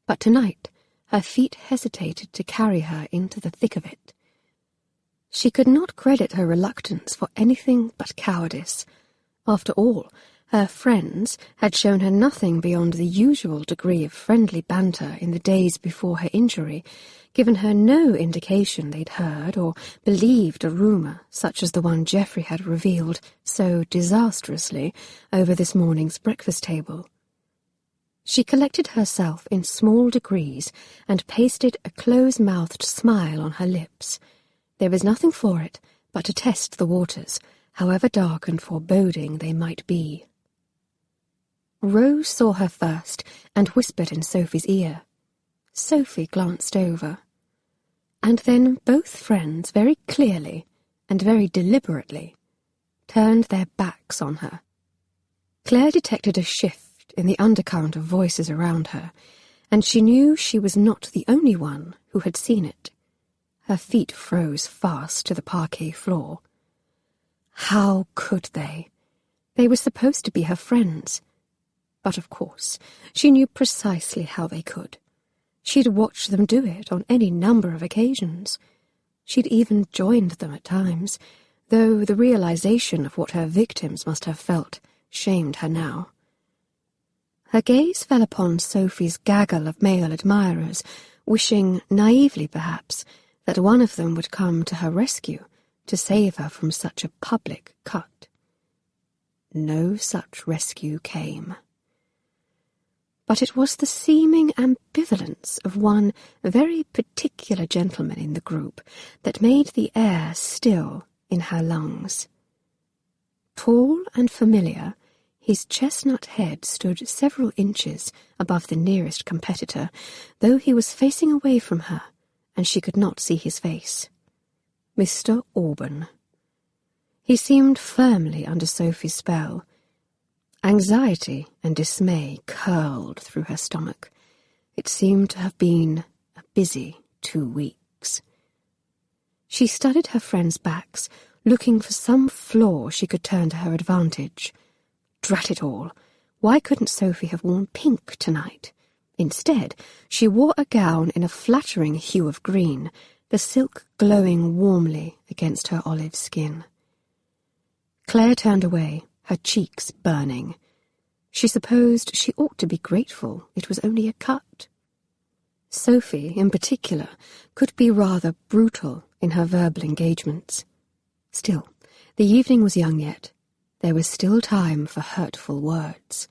But tonight her feet hesitated to carry her into the thick of it. She could not credit her reluctance for anything but cowardice. After all, her friends had shown her nothing beyond the usual degree of friendly banter in the days before her injury, given her no indication they'd heard or believed a rumour such as the one Geoffrey had revealed so disastrously over this morning's breakfast table. She collected herself in small degrees and pasted a close-mouthed smile on her lips. There was nothing for it but to test the waters, however dark and foreboding they might be. Rose saw her first and whispered in Sophie's ear. Sophie glanced over. And then both friends very clearly and very deliberately turned their backs on her. Claire detected a shift in the undercurrent of voices around her, and she knew she was not the only one who had seen it. Her feet froze fast to the parquet floor. How could they? They were supposed to be her friends. But of course, she knew precisely how they could. She'd watched them do it on any number of occasions. She'd even joined them at times, though the realization of what her victims must have felt shamed her now. Her gaze fell upon Sophie's gaggle of male admirers, wishing, naively perhaps, that one of them would come to her rescue to save her from such a public cut. No such rescue came. But it was the seeming ambivalence of one very particular gentleman in the group that made the air still in her lungs. Tall and familiar, his chestnut head stood several inches above the nearest competitor, though he was facing away from her, and she could not see his face. Mr. Auburn. He seemed firmly under Sophie's spell. Anxiety and dismay curled through her stomach. It seemed to have been a busy 2 weeks. She studied her friends' backs, looking for some flaw she could turn to her advantage. Drat it all! Why couldn't Sophie have worn pink tonight? Instead, she wore a gown in a flattering hue of green, the silk glowing warmly against her olive skin. Claire turned away, her cheeks burning. She supposed she ought to be grateful it was only a cut. Sophie, in particular, could be rather brutal in her verbal engagements. Still, the evening was young yet. There was still time for hurtful words.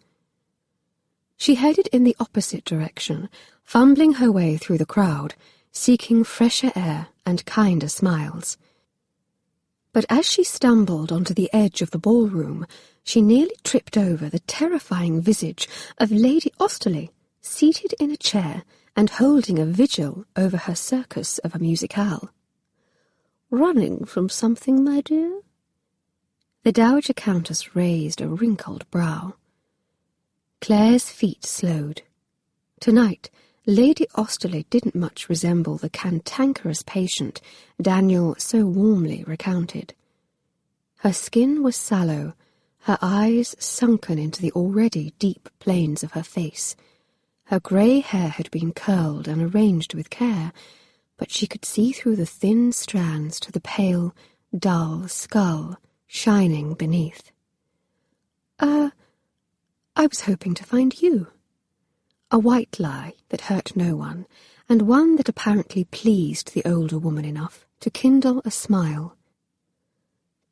She headed in the opposite direction, fumbling her way through the crowd, seeking fresher air and kinder smiles. But as she stumbled onto the edge of the ballroom, she nearly tripped over the terrifying visage of Lady Osterley, seated in a chair and holding a vigil over her circus of a musicale. "Running from something, my dear?" The Dowager Countess raised a wrinkled brow. Claire's feet slowed. Tonight, Lady Osterley didn't much resemble the cantankerous patient Daniel so warmly recounted. Her skin was sallow, her eyes sunken into the already deep planes of her face. Her grey hair had been curled and arranged with care, but she could see through the thin strands to the pale, dull skull shining beneath. I was hoping to find you." A white lie that hurt no one, and one that apparently pleased the older woman enough to kindle a smile.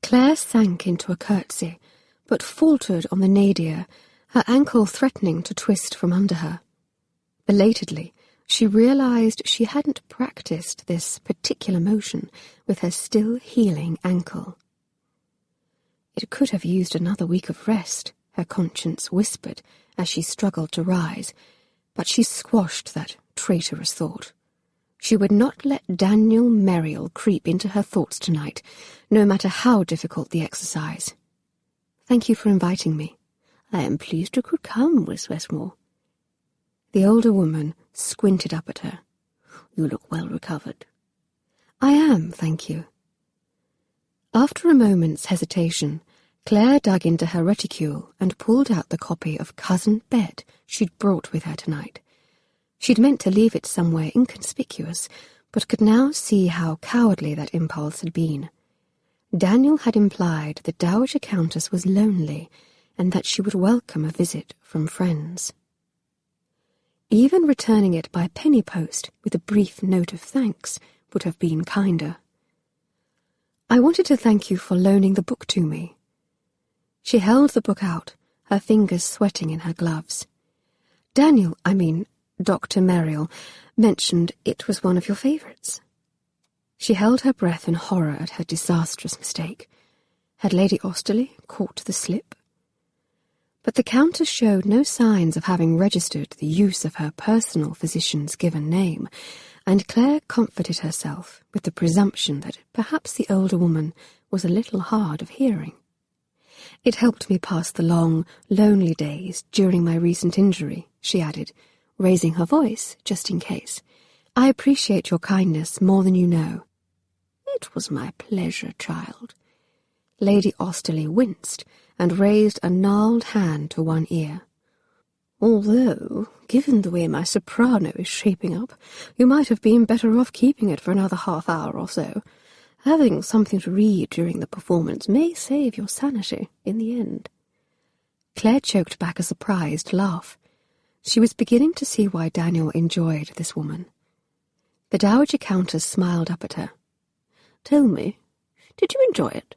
Claire sank into a curtsy, but faltered on the nadir, her ankle threatening to twist from under her. Belatedly, she realized she hadn't practiced this particular motion with her still healing ankle. It could have used another week of rest, her conscience whispered as she struggled to rise, but she squashed that traitorous thought. She would not let Daniel Merrill creep into her thoughts tonight, no matter how difficult the exercise. "Thank you for inviting me." "I am pleased you could come, Miss Westmore." The older woman squinted up at her. "You look well recovered." "I am, thank you." After a moment's hesitation, Claire dug into her reticule and pulled out the copy of Cousin Bet she'd brought with her tonight. She'd meant to leave it somewhere inconspicuous, but could now see how cowardly that impulse had been. Daniel had implied the Dowager Countess was lonely, and that she would welcome a visit from friends. Even returning it by penny post with a brief note of thanks would have been kinder. "I wanted to thank you for loaning the book to me." She held the book out, her fingers sweating in her gloves. Dr. Merrill, mentioned it was one of your favourites." She held her breath in horror at her disastrous mistake. Had Lady Osterley caught the slip? But the Countess showed no signs of having registered the use of her personal physician's given name, and Claire comforted herself with the presumption that perhaps the older woman was a little hard of hearing. "It helped me pass the long, lonely days during my recent injury," she added, raising her voice just in case. "I appreciate your kindness more than you know." "It was my pleasure, child." Lady Osterley winced and raised a gnarled hand to one ear. "Although, given the way my soprano is shaping up, you might have been better off keeping it for another half-hour or so. Having something to read during the performance may save your sanity in the end." Claire choked back a surprised laugh. She was beginning to see why Daniel enjoyed this woman. The Dowager Countess smiled up at her. "Tell me, did you enjoy it?"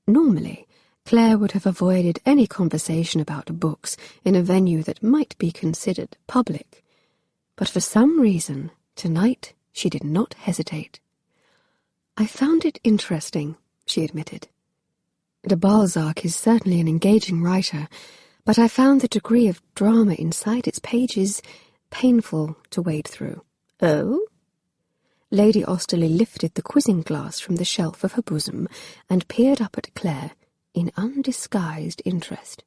Normally, Claire would have avoided any conversation about books in a venue that might be considered public. But for some reason, tonight she did not hesitate. "I found it interesting," she admitted. De Balzac is certainly an engaging writer, but I found the degree of drama inside its pages painful to wade through. "Oh?" Lady Osterley lifted the quizzing glass from the shelf of her bosom and peered up at Claire in undisguised interest.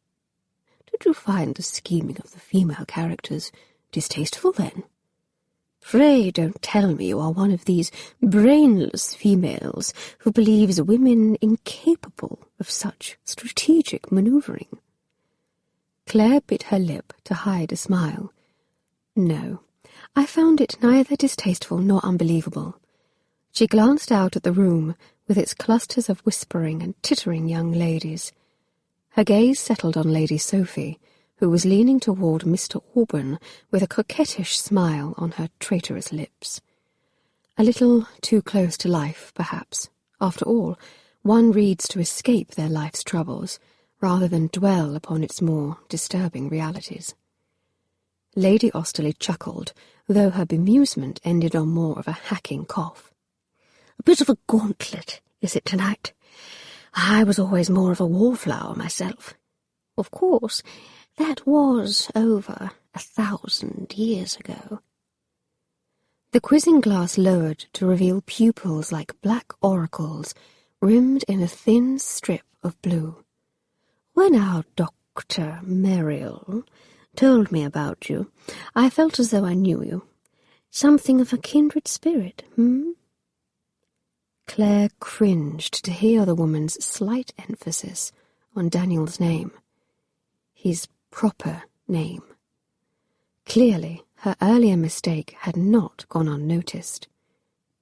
"Did you find the scheming of the female characters distasteful, then? Pray don't tell me you are one of these brainless females who believes women incapable of such strategic manoeuvring." Claire bit her lip to hide a smile. "No, I found it neither distasteful nor unbelievable." She glanced out at the room with its clusters of whispering and tittering young ladies. Her gaze settled on Lady Sophie, who was leaning toward Mr. Auburn with a coquettish smile on her traitorous lips. A little too close to life, perhaps. After all, one reads to escape their life's troubles, rather than dwell upon its more disturbing realities. Lady Austerley chuckled, though her bemusement ended on more of a hacking cough. A bit of a gauntlet, is it tonight? I was always more of a Wallflower myself. Of course, that was over 1,000 years ago. The quizzing glass lowered to reveal pupils like black oracles, rimmed in a thin strip of blue. When our Dr. Merrill told me about you, I felt as though I knew you. Something of a kindred spirit, Claire cringed to hear the woman's slight emphasis on Daniel's name. His proper name. Clearly, her earlier mistake had not gone unnoticed.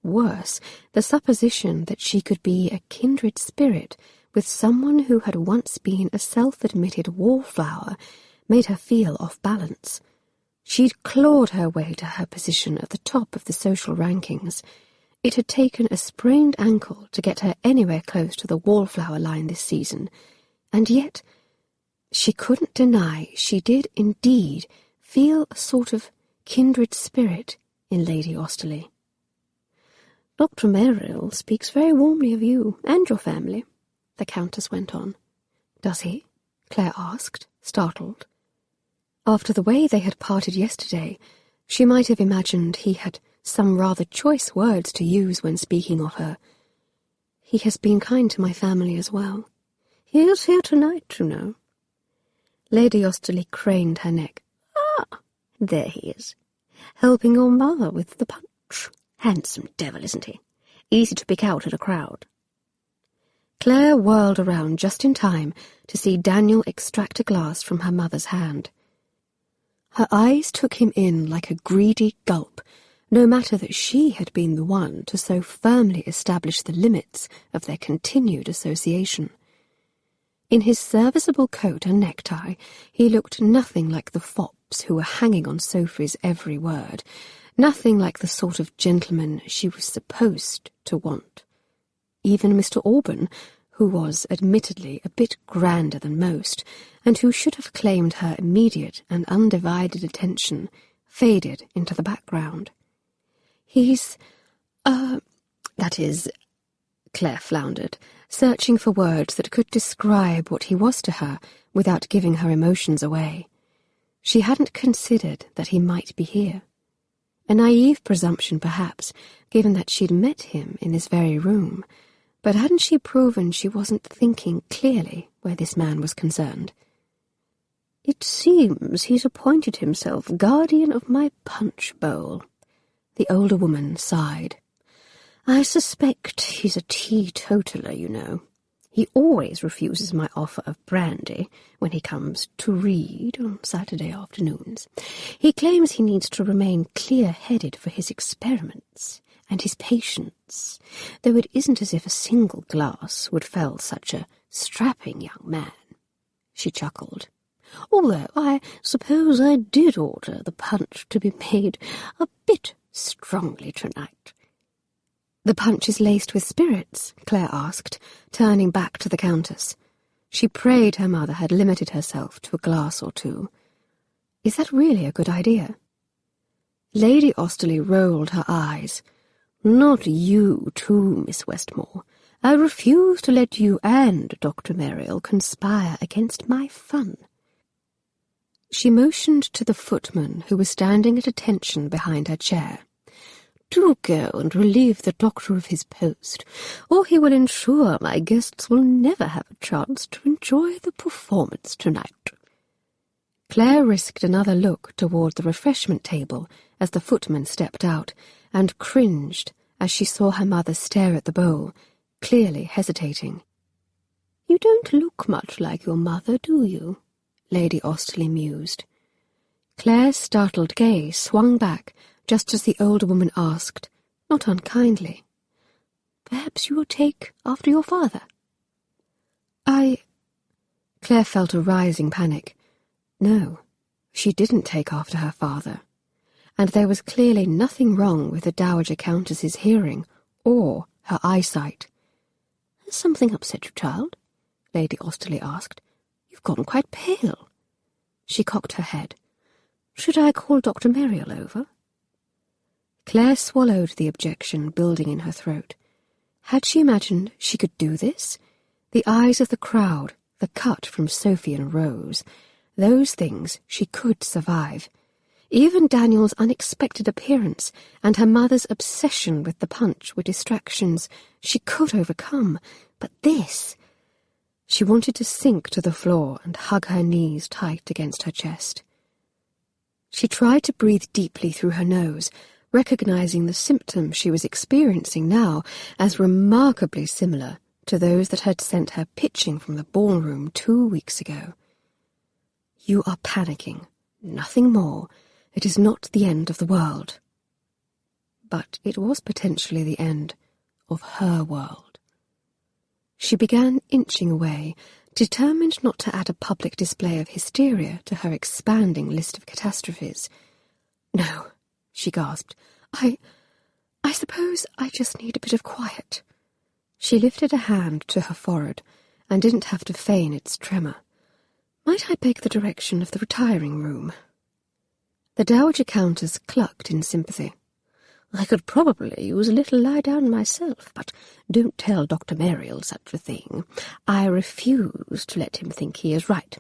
Worse, the supposition that she could be a kindred spirit with someone who had once been a self-admitted wallflower made her feel off balance. She'd clawed her way to her position at the top of the social rankings. It had taken a sprained ankle to get her anywhere close to the wallflower line this season, and yet she couldn't deny she did indeed feel a sort of kindred spirit in Lady Austerley. Dr. Merrill speaks very warmly of you and your family, the Countess went on. Does he? Claire asked, startled. After the way they had parted yesterday, she might have imagined he had some rather choice words to use when speaking of her. He has been kind to my family as well. He is here tonight, you know. Lady Austerley craned her neck. Ah, there he is, helping your mother with the punch. Handsome devil, isn't he? Easy to pick out at a crowd. Claire whirled around just in time to see Daniel extract a glass from her mother's hand. Her eyes took him in like a greedy gulp, no matter that she had been the one to so firmly establish the limits of their continued association. In his serviceable coat and necktie, he looked nothing like the fops who were hanging on Sophie's every word, nothing like the sort of gentleman she was supposed to want. Even Mr. Auburn, who was admittedly a bit grander than most, and who should have claimed her immediate and undivided attention, faded into the background. He's, that is, Claire floundered, searching for words that could describe what he was to her without giving her emotions away. She hadn't considered that he might be here. A naive presumption, perhaps, given that she'd met him in this very room, but hadn't she proven she wasn't thinking clearly where this man was concerned? It seems he's appointed himself guardian of my punch bowl. The older woman sighed. I suspect he's a teetotaler, you know. He always refuses my offer of brandy when he comes to read on Saturday afternoons. He claims he needs to remain clear-headed for his experiments and his patients, though it isn't as if a single glass would fell such a strapping young man. She chuckled. Although I suppose I did order the punch to be made a bit strongly tonight. The punch is laced with spirits? Claire asked, turning back to the Countess. She prayed her mother had limited herself to a glass or two. Is that really a good idea? Lady Austerley rolled her eyes. Not you, too, Miss Westmore. I refuse to let you and Dr. Merrill conspire against my fun. She motioned to the footman who was standing at attention behind her chair. Do go and relieve the doctor of his post, or he will ensure my guests will never have a chance to enjoy the performance tonight. Claire risked another look toward the refreshment table as the footman stepped out, and cringed as she saw her mother stare at the bowl, clearly hesitating. You don't look much like your mother, do you? Lady Austerley mused. Claire's startled gaze swung back just as the older woman asked, not unkindly, Perhaps you will take after your father? Claire felt a rising panic. No, she didn't take after her father, and there was clearly nothing wrong with the Dowager Countess's hearing or her eyesight. "Has something upset you, child?" Lady Austerley asked. "You've gone quite pale." She cocked her head. "Should I call Dr. Merrill over?" Claire swallowed the objection building in her throat. Had she imagined she could do this? The eyes of the crowd, the cut from Sophie and Rose, those things she could survive. Even Daniel's unexpected appearance and her mother's obsession with the punch were distractions she could overcome. But this... She wanted to sink to the floor and hug her knees tight against her chest. She tried to breathe deeply through her nose, recognizing the symptoms she was experiencing now as remarkably similar to those that had sent her pitching from the ballroom 2 weeks ago. "You are panicking. Nothing more. It is not the end of the world." But it was potentially the end of her world. She began inching away, determined not to add a public display of hysteria to her expanding list of catastrophes. "No," she gasped. I suppose I just need a bit of quiet." She lifted a hand to her forehead and didn't have to feign its tremor. "Might I beg the direction of the retiring room?" The Dowager Countess clucked in sympathy. "I could probably use a little lie down myself, but don't tell Dr. Merrill such a thing. I refuse to let him think he is right.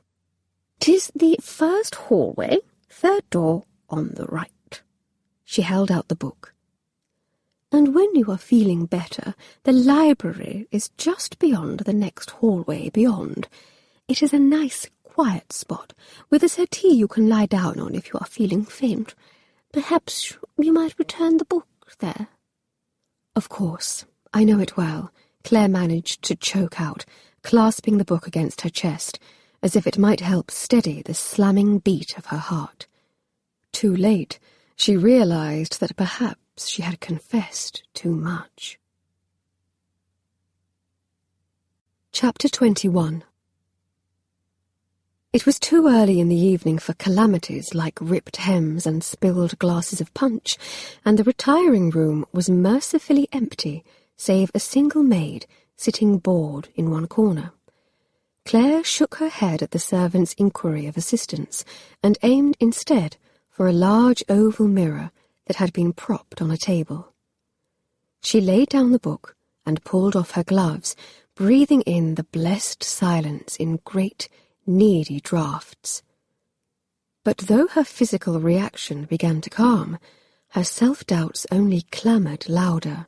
'Tis the first hallway, third door on the right." She held out the book. "And when you are feeling better, the library is just beyond the next hallway beyond. It is a nice, quiet spot, with a settee you can lie down on if you are feeling faint. Perhaps you might return the book there." "Of course, I know it well," Claire managed to choke out, clasping the book against her chest, as if it might help steady the slamming beat of her heart. Too late, she realized that perhaps she had confessed too much. Chapter 21. It was too early in the evening for calamities like ripped hems and spilled glasses of punch, and the retiring room was mercifully empty, save a single maid sitting bored in one corner. Claire shook her head at the servant's inquiry of assistance, and aimed instead for a large oval mirror that had been propped on a table. She laid down the book and pulled off her gloves, breathing in the blessed silence in great, needy draughts. But though her physical reaction began to calm, her self-doubts only clamoured louder.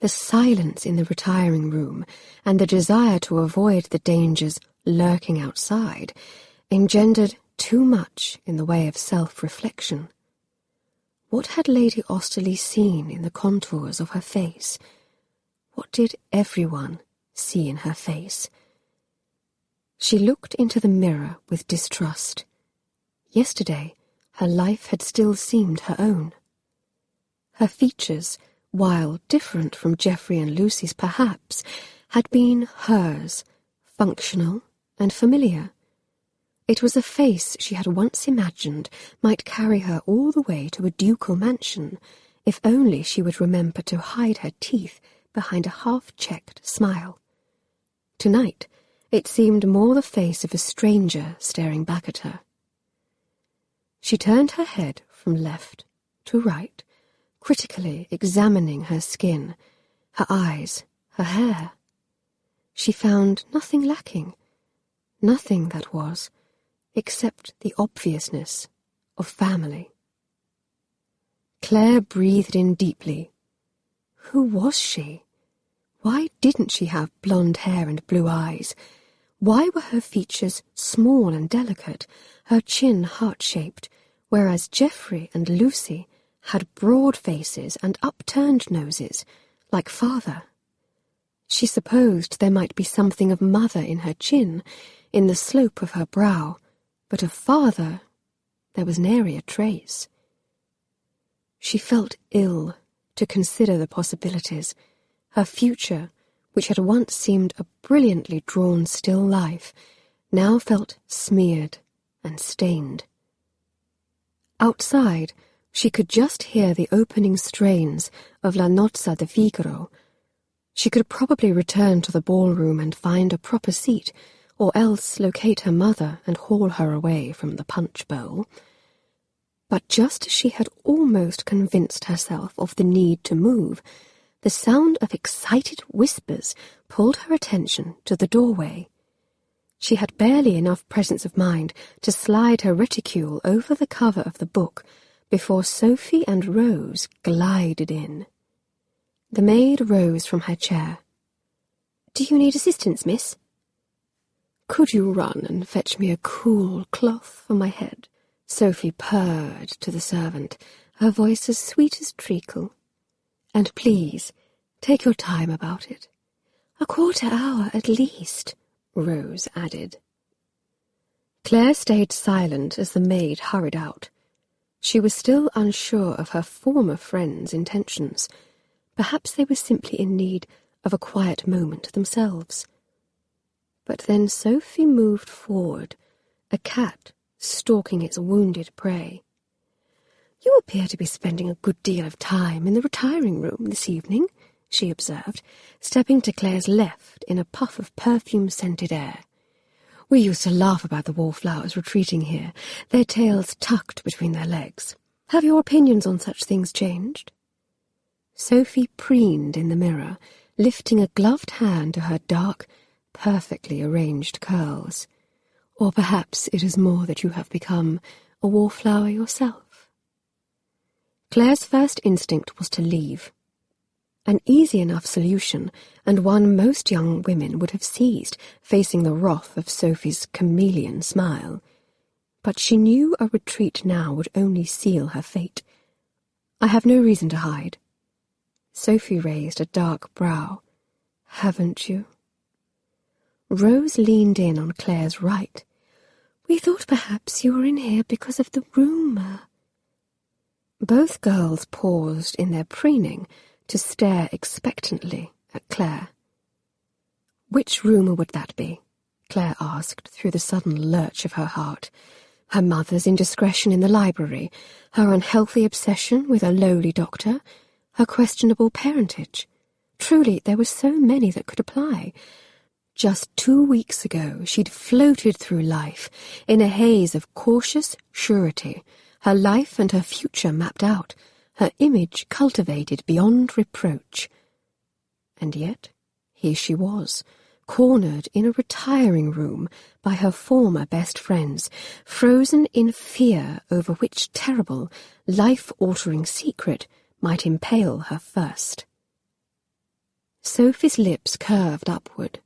The silence in the retiring room and the desire to avoid the dangers lurking outside engendered too much in the way of self-reflection. What had Lady Austerley seen in the contours of her face? What did everyone see in her face? She looked into the mirror with distrust. Yesterday, her life had still seemed her own. Her features, while different from Geoffrey and Lucy's perhaps, had been hers, functional and familiar. It was a face she had once imagined might carry her all the way to a ducal mansion, if only she would remember to hide her teeth behind a half-checked smile. Tonight, it seemed more the face of a stranger staring back at her. She turned her head from left to right, critically examining her skin, her eyes, her hair. She found nothing lacking, nothing that was, except the obviousness of family. Claire breathed in deeply. Who was she? Why didn't she have blonde hair and blue eyes? Why were her features small and delicate, her chin heart-shaped, whereas Geoffrey and Lucy had broad faces and upturned noses, like father? She supposed there might be something of mother in her chin, in the slope of her brow, but of father there was nary a trace. She felt ill to consider the possibilities. Her future, which had once seemed a brilliantly drawn still life, now felt smeared and stained. Outside, she could just hear the opening strains of La Nozze di Figaro. She could probably return to the ballroom and find a proper seat, or else locate her mother and haul her away from the punch bowl. But just as she had almost convinced herself of the need to move, the sound of excited whispers pulled her attention to the doorway. She had barely enough presence of mind to slide her reticule over the cover of the book before Sophie and Rose glided in. The maid rose from her chair. "Do you need assistance, miss?" "Could you run and fetch me a cool cloth for my head?" Sophie purred to the servant, her voice as sweet as treacle. "And please, take your time about it." "A quarter hour at least," Rose added. Claire stayed silent as the maid hurried out. She was still unsure of her former friend's intentions. Perhaps they were simply in need of a quiet moment themselves. But then Sophie moved forward, a cat stalking its wounded prey. "You appear to be spending a good deal of time in the retiring room this evening," she observed, stepping to Claire's left in a puff of perfume-scented air. "We used to laugh about the Wallflowers retreating here, their tails tucked between their legs. Have your opinions on such things changed?" Sophie preened in the mirror, lifting a gloved hand to her dark, perfectly arranged curls. "Or perhaps it is more that you have become a wallflower yourself." Claire's first instinct was to leave. An easy enough solution, and one most young women would have seized, facing the wrath of Sophie's chameleon smile. But she knew a retreat now would only seal her fate. "I have no reason to hide." Sophie raised a dark brow. "Haven't you?" Rose leaned in on Claire's right. "We thought perhaps you were in here because of the rumour." Both girls paused in their preening to stare expectantly at Claire. "Which rumour would that be?" Claire asked through the sudden lurch of her heart. Her mother's indiscretion in the library, her unhealthy obsession with a lowly doctor, her questionable parentage. Truly, there were so many that could apply. Just 2 weeks ago, she'd floated through life in a haze of cautious surety, her life and her future mapped out, her image cultivated beyond reproach. And yet, here she was, cornered in a retiring room by her former best friends, frozen in fear over which terrible, life-altering secret might impale her first. Sophie's lips curved upward.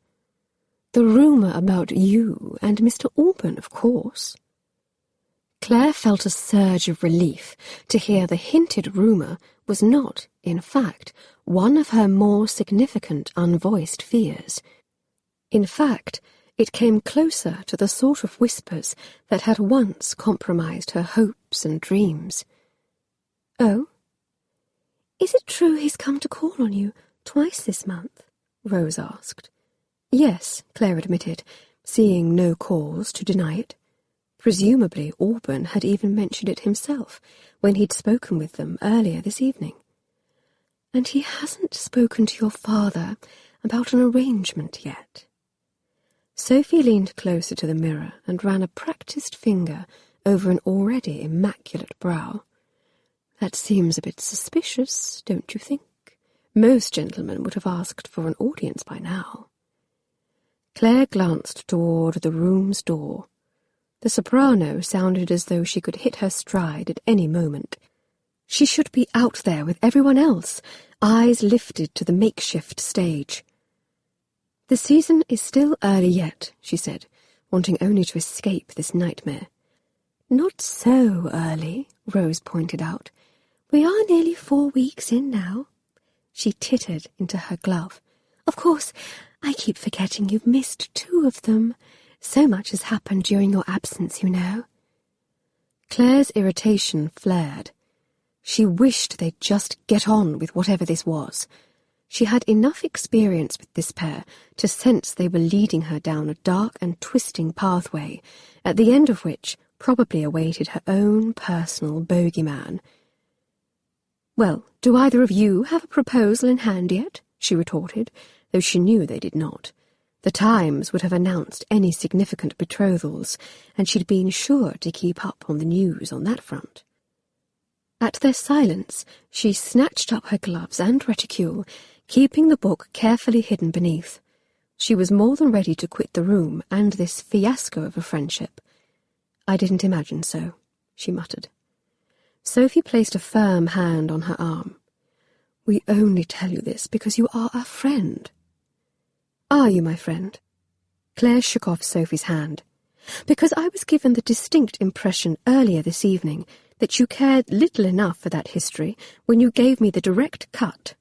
"The rumour about you and Mr. Alban, of course." Claire felt a surge of relief to hear the hinted rumour was not, in fact, one of her more significant unvoiced fears. In fact, it came closer to the sort of whispers that had once compromised her hopes and dreams. "Oh? Is it true he's come to call on you twice this month?" Rose asked. "Yes," Claire admitted, seeing no cause to deny it. Presumably Alban had even mentioned it himself when he'd spoken with them earlier this evening. "And he hasn't spoken to your father about an arrangement yet?" Sophie leaned closer to the mirror and ran a practised finger over an already immaculate brow. "That seems a bit suspicious, don't you think? Most gentlemen would have asked for an audience by now." Claire glanced toward the room's door. The soprano sounded as though she could hit her stride at any moment. She should be out there with everyone else, eyes lifted to the makeshift stage. "The season is still early yet," she said, wanting only to escape this nightmare. "Not so early," Rose pointed out. "We are nearly 4 weeks in now." She tittered into her glove. "Of course, I keep forgetting you've missed 2 of them. So much has happened during your absence, you know." Claire's irritation flared. She wished they'd just get on with whatever this was. She had enough experience with this pair to sense they were leading her down a dark and twisting pathway, at the end of which probably awaited her own personal bogeyman. "Well, do either of you have a proposal in hand yet?" she retorted, though she knew they did not. The Times would have announced any significant betrothals, and she'd been sure to keep up on the news on that front. At their silence, she snatched up her gloves and reticule, keeping the book carefully hidden beneath. She was more than ready to quit the room and this fiasco of a friendship. "I didn't imagine so," she muttered. Sophie placed a firm hand on her arm. "We only tell you this because you are a friend." "Are you my friend?" Claire shook off Sophie's hand. "Because I was given the distinct impression earlier this evening that you cared little enough for that history when you gave me the direct cut."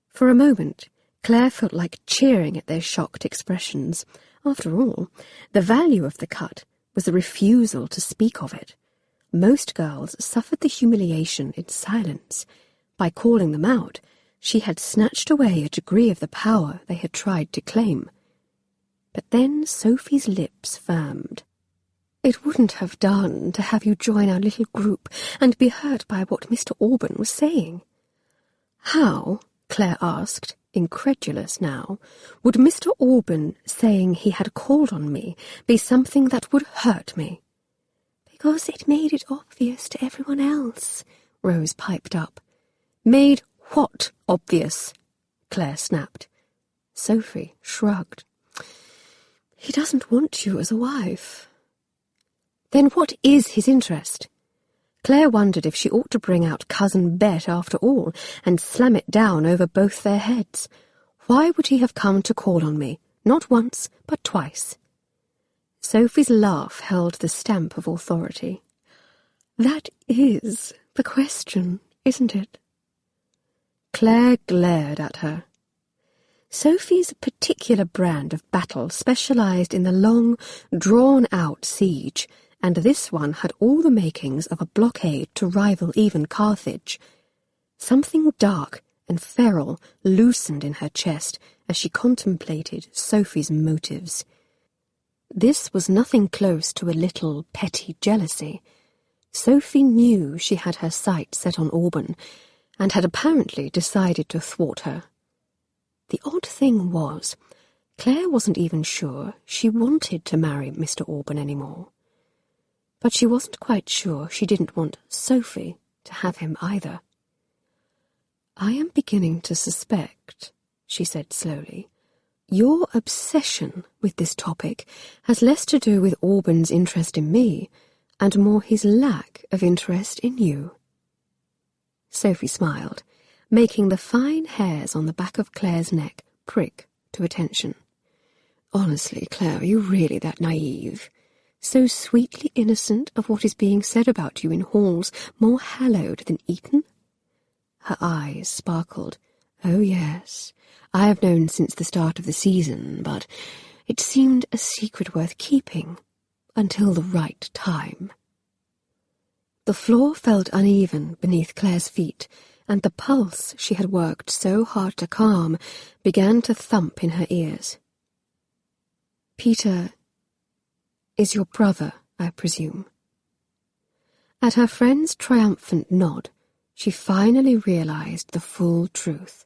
For a moment, Claire felt like cheering at their shocked expressions. After all, the value of the cut was the refusal to speak of it. Most girls suffered the humiliation in silence. By calling them out, she had snatched away a degree of the power they had tried to claim. But then Sophie's lips firmed. "It wouldn't have done to have you join our little group and be hurt by what Mr. Auburn was saying." "How," Claire asked, incredulous now, "would Mr. Auburn saying he had called on me be something that would hurt me?" "Because it made it obvious to everyone else," Rose piped up. "Made what obvious?" Claire snapped. Sophie shrugged. "He doesn't want you as a wife." "Then what is his interest?" Claire wondered if she ought to bring out Cousin Bet after all and slam it down over both their heads. Why would he have come to call on me, not once, but twice? Sophie's laugh held the stamp of authority. "That is the question, isn't it?" Claire glared at her. Sophie's particular brand of battle specialized in the long, drawn-out siege, and this one had all the makings of a blockade to rival even Carthage. Something dark and feral loosened in her chest as she contemplated Sophie's motives. This was nothing close to a little petty jealousy. Sophie knew she had her sights set on Auburn, and had apparently decided to thwart her. The odd thing was, Claire wasn't even sure she wanted to marry Mr. Auburn anymore. But she wasn't quite sure she didn't want Sophie to have him either. "I am beginning to suspect," she said slowly, "your obsession with this topic has less to do with Auburn's interest in me, and more his lack of interest in you." Sophie smiled, making the fine hairs on the back of Claire's neck prick to attention. "Honestly, Claire, are you really that naive? So sweetly innocent of what is being said about you in halls more hallowed than Eton?" Her eyes sparkled. "Oh, yes, I have known since the start of the season, but it seemed a secret worth keeping until the right time." The floor felt uneven beneath Claire's feet, and the pulse she had worked so hard to calm began to thump in her ears. "Peter is your brother, I presume?" At her friend's triumphant nod, she finally realized the full truth.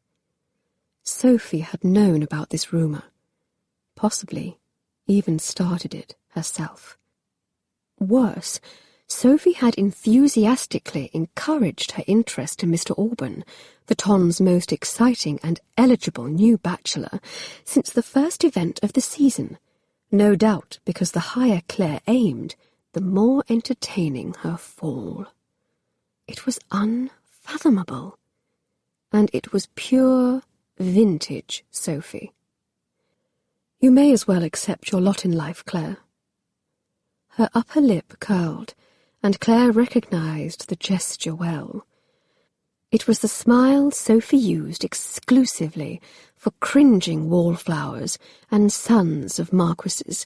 Sophie had known about this rumor, possibly even started it herself. Worse, Sophie had enthusiastically encouraged her interest in Mr. Auburn, the Ton's most exciting and eligible new bachelor, since the first event of the season, no doubt because the higher Claire aimed, the more entertaining her fall. It was unfathomable, and it was pure, vintage Sophie. "You may as well accept your lot in life, Claire." Her upper lip curled, and Claire recognized the gesture well. It was the smile Sophie used exclusively for cringing wallflowers and sons of marquises,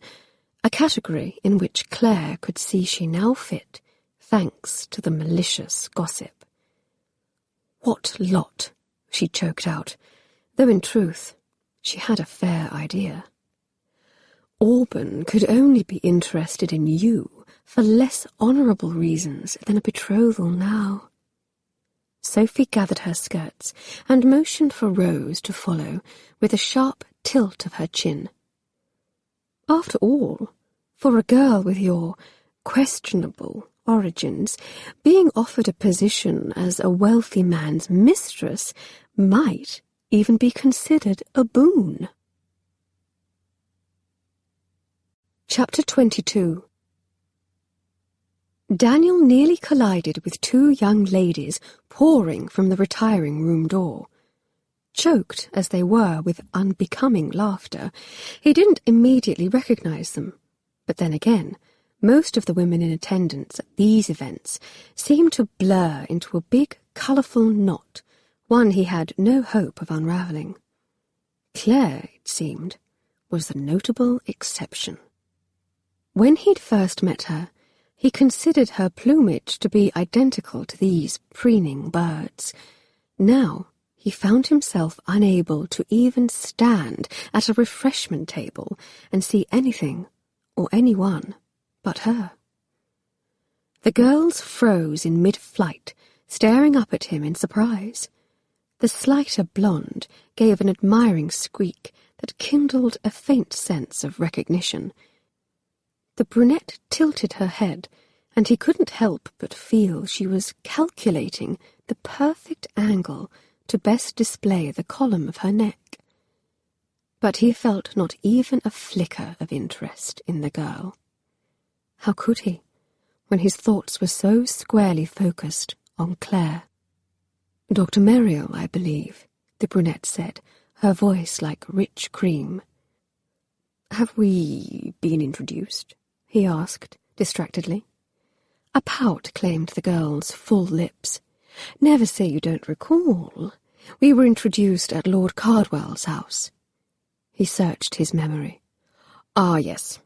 a category in which Claire could see she now fit, thanks to the malicious gossip. "What lot?" she choked out, though in truth she had a fair idea. "Auburn could only be interested in you for less honourable reasons than a betrothal now. Sophie gathered her skirts and motioned for Rose to follow with a sharp tilt of her chin. After all, for a girl with your questionable origins, being offered a position as a wealthy man's mistress might even be considered a boon. Chapter 22. Daniel nearly collided with two young ladies pouring from the retiring-room door. Choked as they were with unbecoming laughter, he didn't immediately recognize them. But then again, most of the women in attendance at these events seemed to blur into a big, colourful knot, one he had no hope of unravelling. Claire, it seemed, was the notable exception. When he'd first met her, he considered her plumage to be identical to these preening birds. Now he found himself unable to even stand at a refreshment table and see anything or anyone but her. The girls froze in mid-flight, staring up at him in surprise. The slighter blonde gave an admiring squeak that kindled a faint sense of recognition. The brunette tilted her head, and he couldn't help but feel she was calculating the perfect angle to best display the column of her neck. But he felt not even a flicker of interest in the girl. How could he, when his thoughts were so squarely focused on Claire? "Dr. Merrill, I believe," the brunette said, her voice like rich cream. "Have we been introduced?" he asked, distractedly. A pout claimed the girl's full lips. "Never say you don't recall. We were introduced at Lord Cardwell's house." He searched his memory. "Ah, yes."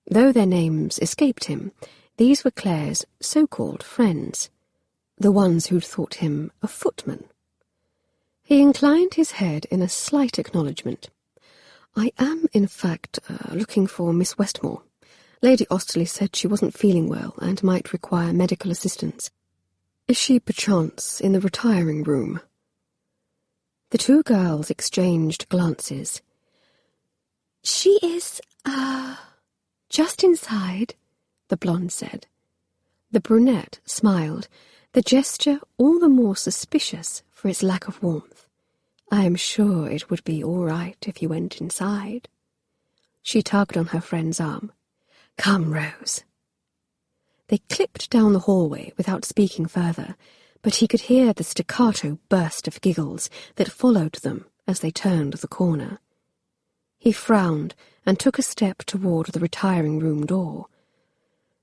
Though their names escaped him, these were Claire's so-called friends, the ones who'd thought him a footman. He inclined his head in a slight acknowledgement. "I am, in fact, looking for Miss Westmore. Lady Osterley said she wasn't feeling well and might require medical assistance. Is she, perchance, in the retiring room?" The two girls exchanged glances. "She is, just inside," the blonde said. The brunette smiled, the gesture all the more suspicious for its lack of warmth. "I am sure it would be all right if you went inside." She tugged on her friend's arm. "Come, Rose." They clipped down the hallway without speaking further, but he could hear the staccato burst of giggles that followed them as they turned the corner. He frowned and took a step toward the retiring-room door.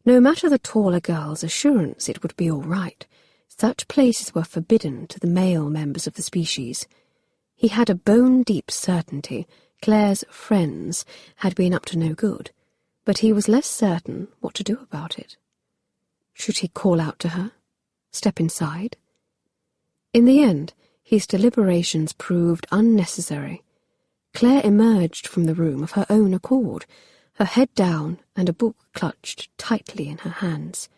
No matter the taller girl's assurance it would be all right, such places were forbidden to the male members of the species. He had a bone-deep certainty Claire's friends had been up to no good, but he was less certain what to do about it. Should he call out to her? Step inside? In the end, his deliberations proved unnecessary. Claire emerged from the room of her own accord, her head down and a book clutched tightly in her hands.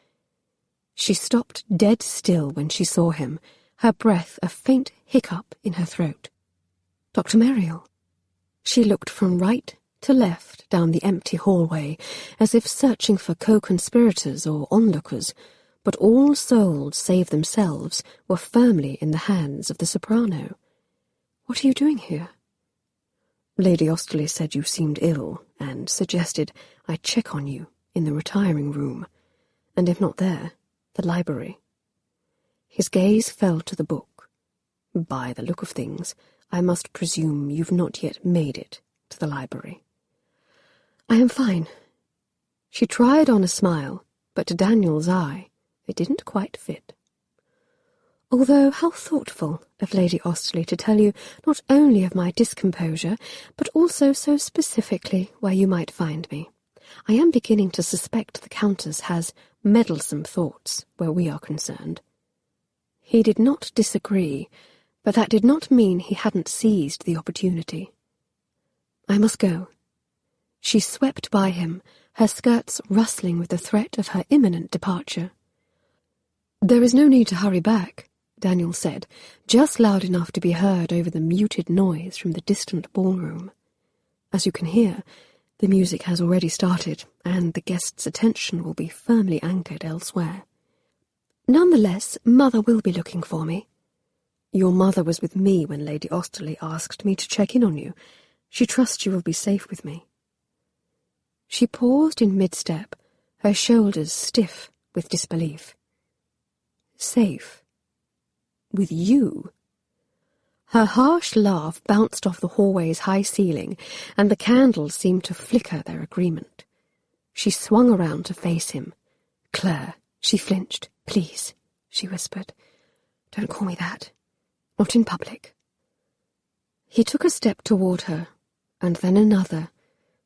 She stopped dead still when she saw him, her breath a faint hiccup in her throat. "Dr. Merrill." She looked from right to left down the empty hallway, as if searching for co-conspirators or onlookers, but all souls save themselves were firmly in the hands of the soprano. "What are you doing here?" "Lady Osterley said you seemed ill, and suggested I check on you in the retiring room, and if not there, the library." His gaze fell to the book. "By the look of things, I must presume you've not yet made it to the library." "I am fine." She tried on a smile, but to Daniel's eye it didn't quite fit. "Although how thoughtful of Lady Osterley to tell you not only of my discomposure, but also so specifically where you might find me. I am beginning to suspect the Countess has meddlesome thoughts where we are concerned." He did not disagree, but that did not mean he hadn't seized the opportunity. "I must go." She swept by him, her skirts rustling with the threat of her imminent departure. "There is no need to hurry back," Daniel said, just loud enough to be heard over the muted noise from the distant ballroom. "As you can hear, the music has already started, and the guests' attention will be firmly anchored elsewhere. Nonetheless, Mother will be looking for me. Your mother was with me when Lady Osterley asked me to check in on you. She trusts you will be safe with me." She paused in mid-step, her shoulders stiff with disbelief. "Safe? With you?" Her harsh laugh bounced off the hallway's high ceiling, and the candles seemed to flicker their agreement. She swung around to face him. "Claire," she flinched. "Please," she whispered. "Don't call me that. Not in public." He took a step toward her, and then another,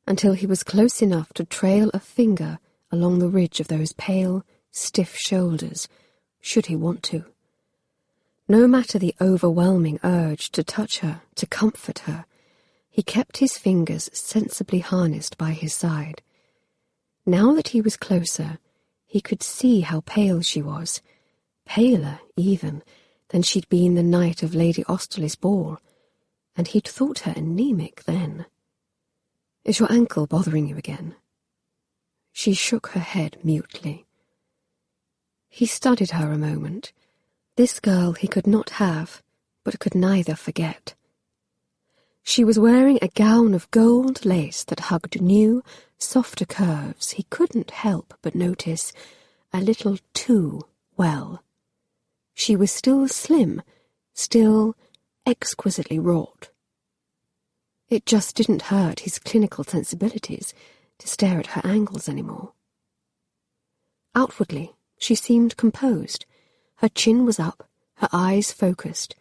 until he was close enough to trail a finger along the ridge of those pale, stiff shoulders, should he want to. No matter the overwhelming urge to touch her, to comfort her, he kept his fingers sensibly harnessed by his side. Now that he was closer, he could see how pale she was, paler, even, than she'd been the night of Lady Osterley's ball, and he'd thought her anemic then. "Is your ankle bothering you again?" She shook her head mutely. He studied her a moment. This girl he could not have, but could neither forget. She was wearing a gown of gold lace that hugged new, softer curves he couldn't help but notice a little too well. She was still slim, still exquisitely wrought. It just didn't hurt his clinical sensibilities to stare at her angles anymore. Outwardly, she seemed composed. Her chin was up, her eyes focused,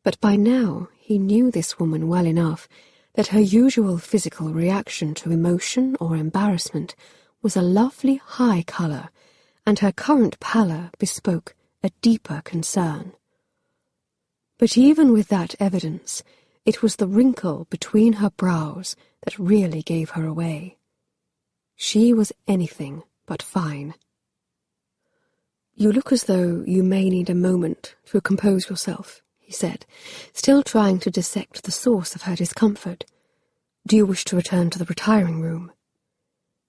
but by now he knew this woman well enough that her usual physical reaction to emotion or embarrassment was a lovely high colour, and her current pallor bespoke a deeper concern. But even with that evidence, it was the wrinkle between her brows that really gave her away. She was anything but fine. "You look as though you may need a moment to compose yourself," he said, still trying to dissect the source of her discomfort. "Do you wish to return to the retiring room?"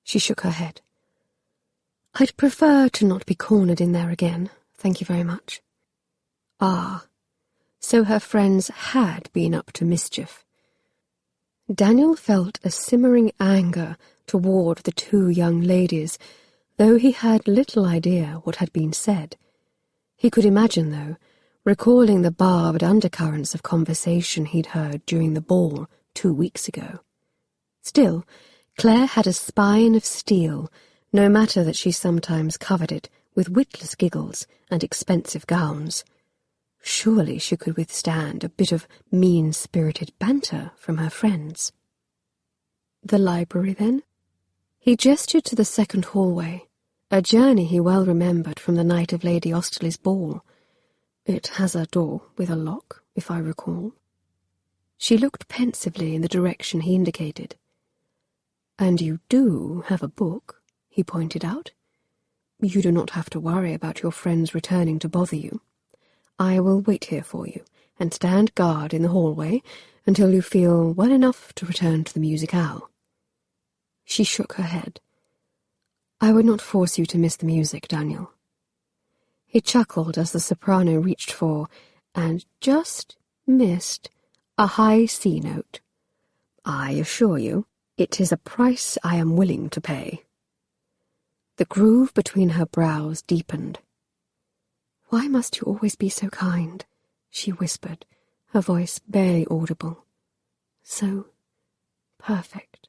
She shook her head. "I'd prefer to not be cornered in there again, thank you very much." Ah, so her friends had been up to mischief. Daniel felt a simmering anger toward the two young ladies, though he had little idea what had been said. He could imagine, though, recalling the barbed undercurrents of conversation he'd heard during the ball 2 weeks ago. Still, Claire had a spine of steel, no matter that she sometimes covered it with witless giggles and expensive gowns. Surely she could withstand a bit of mean-spirited banter from her friends. The library, then? He gestured to the second hallway, a journey he well remembered from the night of Lady Osterley's ball. "It has a door with a lock, if I recall." She looked pensively in the direction he indicated. "And you do have a book," he pointed out. "You do not have to worry about your friends returning to bother you. I will wait here for you, and stand guard in the hallway until you feel well enough to return to the musicale." She shook her head. "I would not force you to miss the music, Daniel." He chuckled as the soprano reached for, and just missed, a high C note. "I assure you, it is a price I am willing to pay." The groove between her brows deepened. "Why must you always be so kind?" she whispered, her voice barely audible. "So perfect."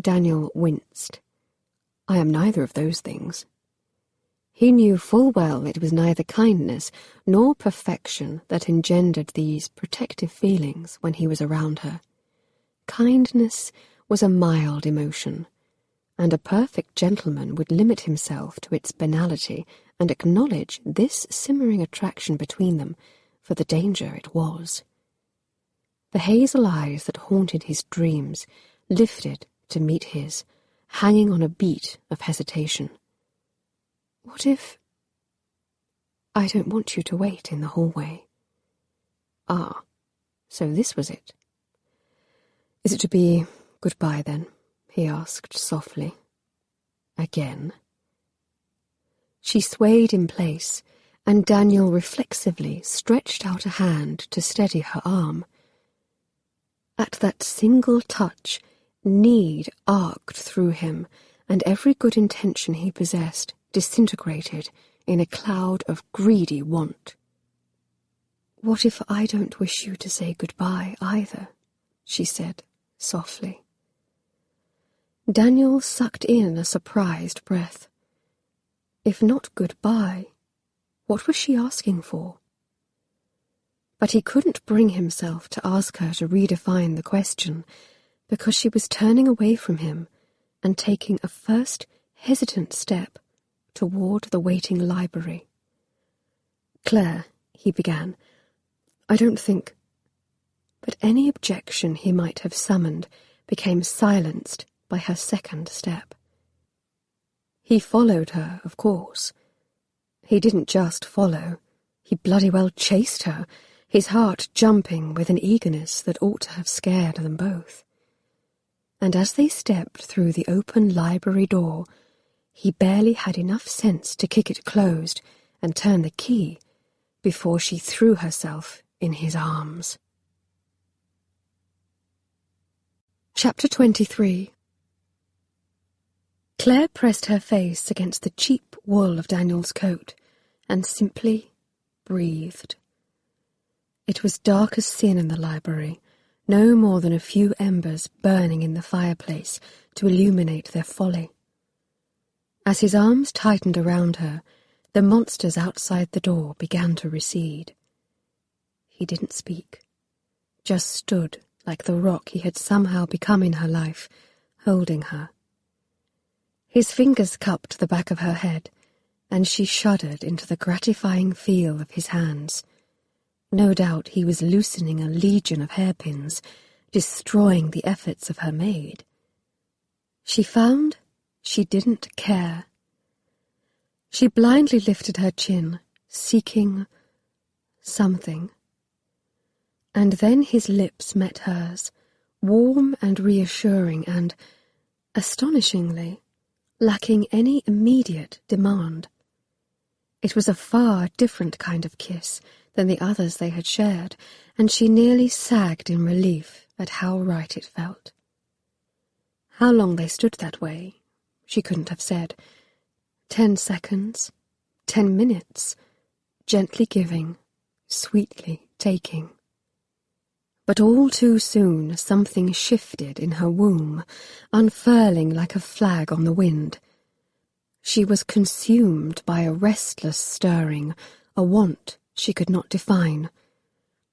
Daniel winced. "I am neither of those things." He knew full well it was neither kindness nor perfection that engendered these protective feelings when he was around her. Kindness was a mild emotion, and a perfect gentleman would limit himself to its banality and acknowledge this simmering attraction between them for the danger it was. The hazel eyes that haunted his dreams lifted to meet his, hanging on a beat of hesitation. "What if—" "I don't want you to wait in the hallway." Ah, so this was it. "Is it to be goodbye, then?" he asked softly. Again. She swayed in place, and Daniel reflexively stretched out a hand to steady her arm. At that single touch, need arced through him, and every good intention he possessed disintegrated in a cloud of greedy want. "What if I don't wish you to say goodbye either?" she said softly. Daniel sucked in a surprised breath. If not goodbye, what was she asking for? But he couldn't bring himself to ask her to redefine the question, because she was turning away from him and taking a first hesitant step toward the waiting library. "Claire," he began, "I don't think—" But any objection he might have summoned became silenced by her second step. He followed her, of course. He didn't just follow, he bloody well chased her, his heart jumping with an eagerness that ought to have scared them both. And as they stepped through the open library door, he barely had enough sense to kick it closed and turn the key before she threw herself in his arms. Chapter 23. Claire pressed her face against the cheap wool of Daniel's coat and simply breathed. It was dark as sin in the library, no more than a few embers burning in the fireplace to illuminate their folly. As his arms tightened around her, the monsters outside the door began to recede. He didn't speak, just stood like the rock he had somehow become in her life, holding her. His fingers cupped the back of her head, and she shuddered into the gratifying feel of his hands. No doubt he was loosening a legion of hairpins, destroying the efforts of her maid. She found she didn't care. She blindly lifted her chin, seeking something. And then his lips met hers, warm and reassuring and, astonishingly, lacking any immediate demand. It was a far different kind of kiss than the others they had shared, and she nearly sagged in relief at how right it felt. How long they stood that way, she couldn't have said. 10 seconds, 10 minutes, gently giving, sweetly taking. But all too soon something shifted in her womb, unfurling like a flag on the wind. She was consumed by a restless stirring, a want she could not define.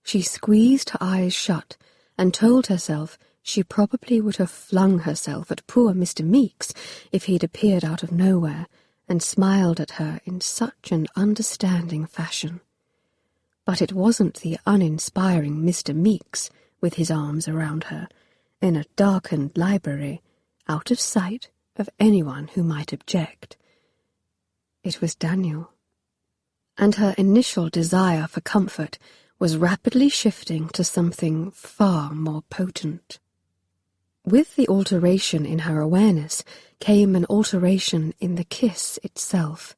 She squeezed her eyes shut and told herself she probably would have flung herself at poor Mr. Meeks if he'd appeared out of nowhere and smiled at her in such an understanding fashion. But it wasn't the uninspiring Mr. Meeks with his arms around her, in a darkened library, out of sight of anyone who might object. It was Daniel. And her initial desire for comfort was rapidly shifting to something far more potent. With the alteration in her awareness came an alteration in the kiss itself.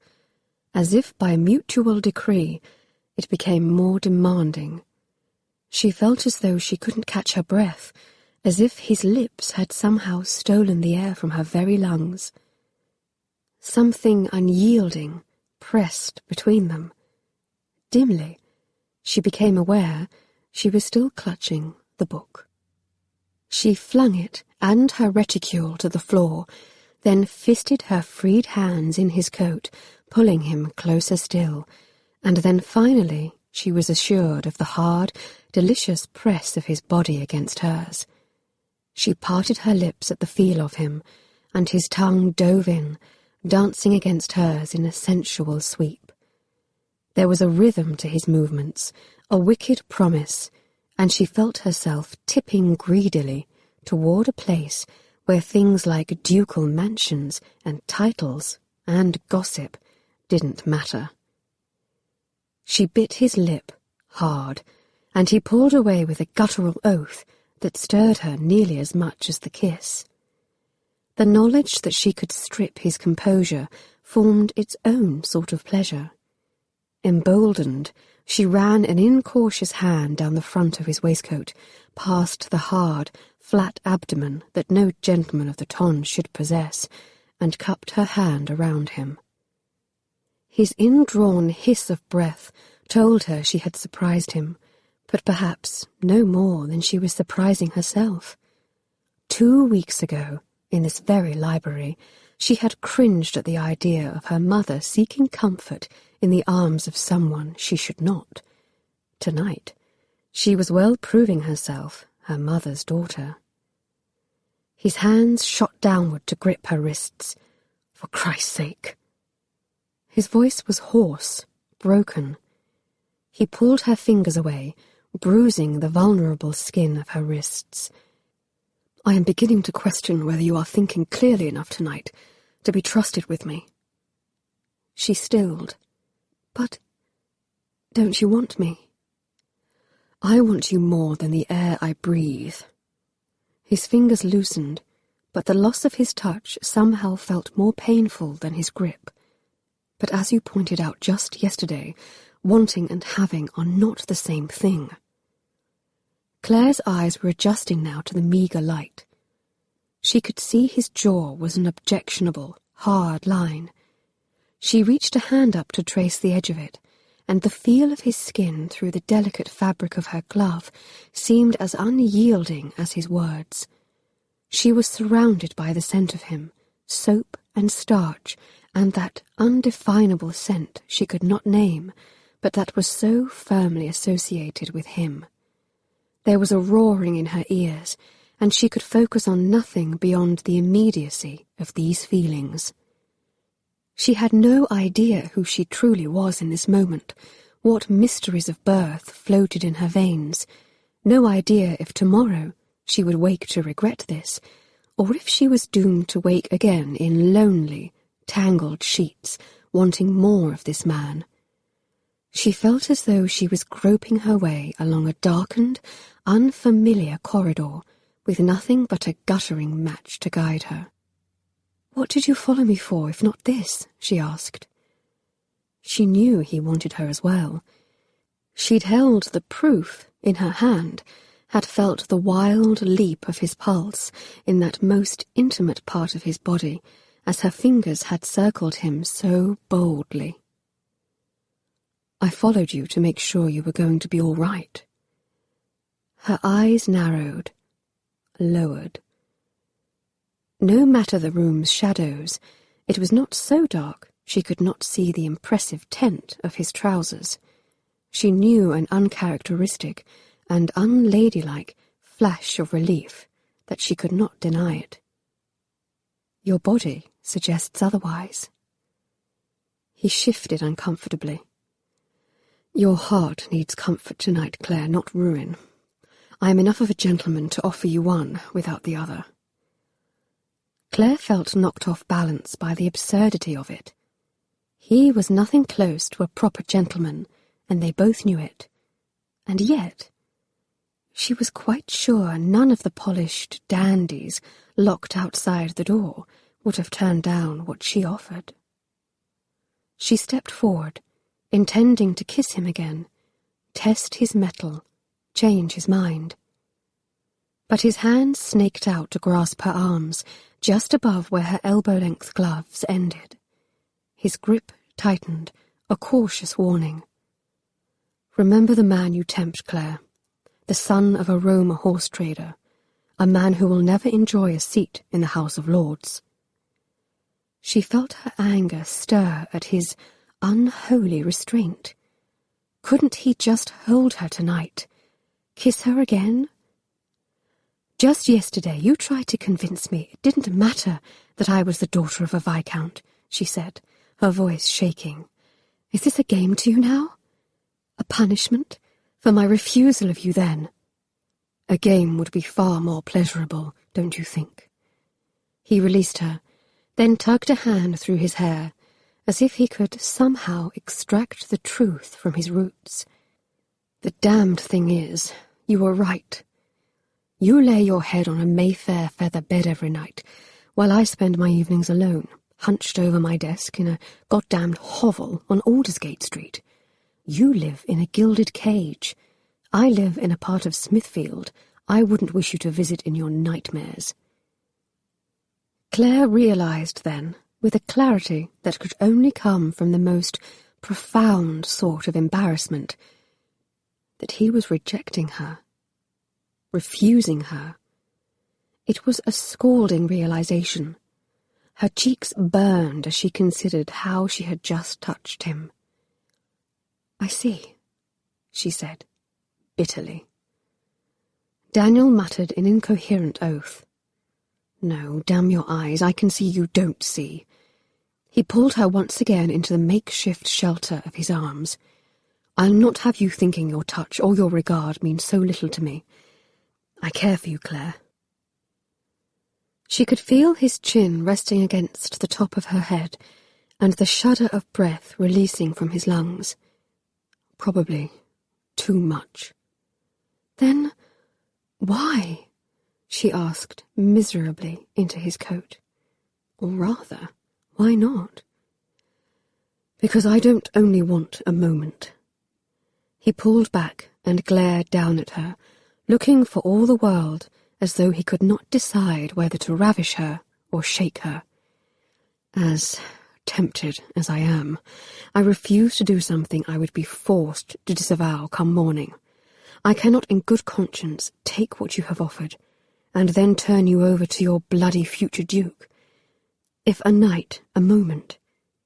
As if by mutual decree, it became more demanding. She felt as though she couldn't catch her breath, as if his lips had somehow stolen the air from her very lungs. Something unyielding pressed between them. Dimly, she became aware she was still clutching the book. She flung it and her reticule to the floor, then fisted her freed hands in his coat, pulling him closer still, and then finally she was assured of the hard, delicious press of his body against hers. She parted her lips at the feel of him, and his tongue dove in, dancing against hers in a sensual sweep. There was a rhythm to his movements, a wicked promise, and she felt herself tipping greedily toward a place where things like ducal mansions and titles and gossip didn't matter. She bit his lip hard, and he pulled away with a guttural oath that stirred her nearly as much as the kiss. The knowledge that she could strip his composure formed its own sort of pleasure. Emboldened, she ran an incautious hand down the front of his waistcoat, past the hard, flat abdomen that no gentleman of the ton should possess, and cupped her hand around him. His indrawn hiss of breath told her she had surprised him, but perhaps no more than she was surprising herself. 2 weeks ago, in this very library, she had cringed at the idea of her mother seeking comfort in the arms of someone she should not. Tonight, she was well proving herself her mother's daughter. His hands shot downward to grip her wrists. For Christ's sake! His voice was hoarse, broken. He pulled her fingers away, bruising the vulnerable skin of her wrists. I am beginning to question whether you are thinking clearly enough tonight to be trusted with me. She stilled. But don't you want me? I want you more than the air I breathe. His fingers loosened, but the loss of his touch somehow felt more painful than his grip. But as you pointed out just yesterday, wanting and having are not the same thing. Claire's eyes were adjusting now to the meagre light. She could see his jaw was an objectionable, hard line. She reached a hand up to trace the edge of it, and the feel of his skin through the delicate fabric of her glove seemed as unyielding as his words. She was surrounded by the scent of him, soap and starch, and that undefinable scent she could not name, but that was so firmly associated with him. There was a roaring in her ears, and she could focus on nothing beyond the immediacy of these feelings. She had no idea who she truly was in this moment, what mysteries of birth floated in her veins, no idea if tomorrow she would wake to regret this, or if she was doomed to wake again in lonely, tangled sheets, wanting more of this man. She felt as though she was groping her way along a darkened, unfamiliar corridor, with nothing but a guttering match to guide her. "What did you follow me for, if not this?" she asked. She knew he wanted her as well. She'd held the proof in her hand, had felt the wild leap of his pulse in that most intimate part of his body, as her fingers had circled him so boldly. "I followed you to make sure you were going to be all right." Her eyes narrowed, lowered. No matter the room's shadows, it was not so dark she could not see the impressive tent of his trousers. She knew an uncharacteristic and unladylike flash of relief that she could not deny it. "Your body suggests otherwise." He shifted uncomfortably. "Your heart needs comfort tonight, Claire, not ruin. I am enough of a gentleman to offer you one without the other." Claire felt knocked off balance by the absurdity of it. He was nothing close to a proper gentleman, and they both knew it. And yet, she was quite sure none of the polished dandies locked outside the door would have turned down what she offered. She stepped forward, intending to kiss him again, test his mettle, change his mind. But his hand snaked out to grasp her arms, just above where her elbow-length gloves ended. His grip tightened, a cautious warning. "Remember the man you tempt, Claire, the son of a Roma horse-trader, a man who will never enjoy a seat in the House of Lords." She felt her anger stir at his unholy restraint. Couldn't he just hold her tonight? Kiss her again? "Just yesterday you tried to convince me it didn't matter that I was the daughter of a viscount," she said, her voice shaking. "Is this a game to you now? A punishment for my refusal of you then?" A game would be far more pleasurable, don't you think? He released her, then tugged a hand through his hair, as if he could somehow extract the truth from his roots. The damned thing is, you were right. You lay your head on a Mayfair feather bed every night, while I spend my evenings alone, hunched over my desk in a goddamned hovel on Aldersgate Street. You live in a gilded cage. I live in a part of Smithfield I wouldn't wish you to visit in your nightmares. Claire realised then, with a clarity that could only come from the most profound sort of embarrassment, that he was rejecting her, refusing her. It was a scalding realisation. Her cheeks burned as she considered how she had just touched him. "I see," she said, bitterly. Daniel muttered an incoherent oath. "No, damn your eyes, I can see you don't see." He pulled her once again into the makeshift shelter of his arms. "I'll not have you thinking your touch or your regard mean so little to me. I care for you, Claire." She could feel his chin resting against the top of her head, and the shudder of breath releasing from his lungs. Probably too much. "Then why?" she asked miserably into his coat. "Or rather, why not?" "Because I don't only want a moment." He pulled back and glared down at her, looking for all the world as though he could not decide whether to ravish her or shake her. "As tempted as I am, I refuse to do something I would be forced to disavow come morning. I cannot in good conscience take what you have offered, and then turn you over to your bloody future duke. If a night, a moment,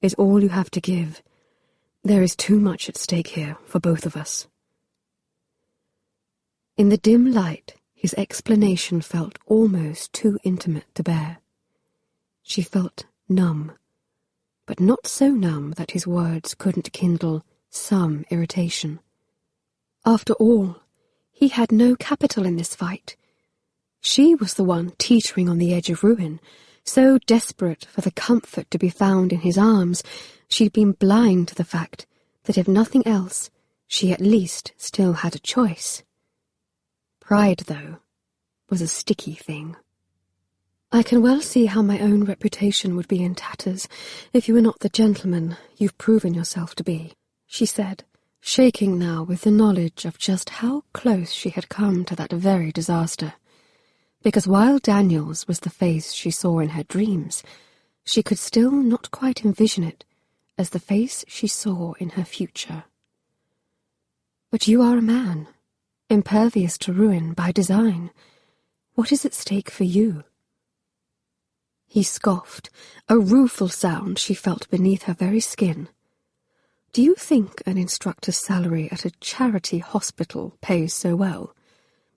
is all you have to give, there is too much at stake here for both of us." In the dim light, his explanation felt almost too intimate to bear. She felt numb, but not so numb that his words couldn't kindle some irritation. After all, he had no capital in this fight. She was the one teetering on the edge of ruin, so desperate for the comfort to be found in his arms, she'd been blind to the fact that if nothing else, she at least still had a choice. Pride, though, was a sticky thing. "I can well see how my own reputation would be in tatters if you were not the gentleman you've proven yourself to be," she said, shaking now with the knowledge of just how close she had come to that very disaster. Because while Daniel's was the face she saw in her dreams, she could still not quite envision it as the face she saw in her future. "But you are a man, impervious to ruin by design. What is at stake for you?" He scoffed, a rueful sound she felt beneath her very skin. "Do you think an instructor's salary at a charity hospital pays so well?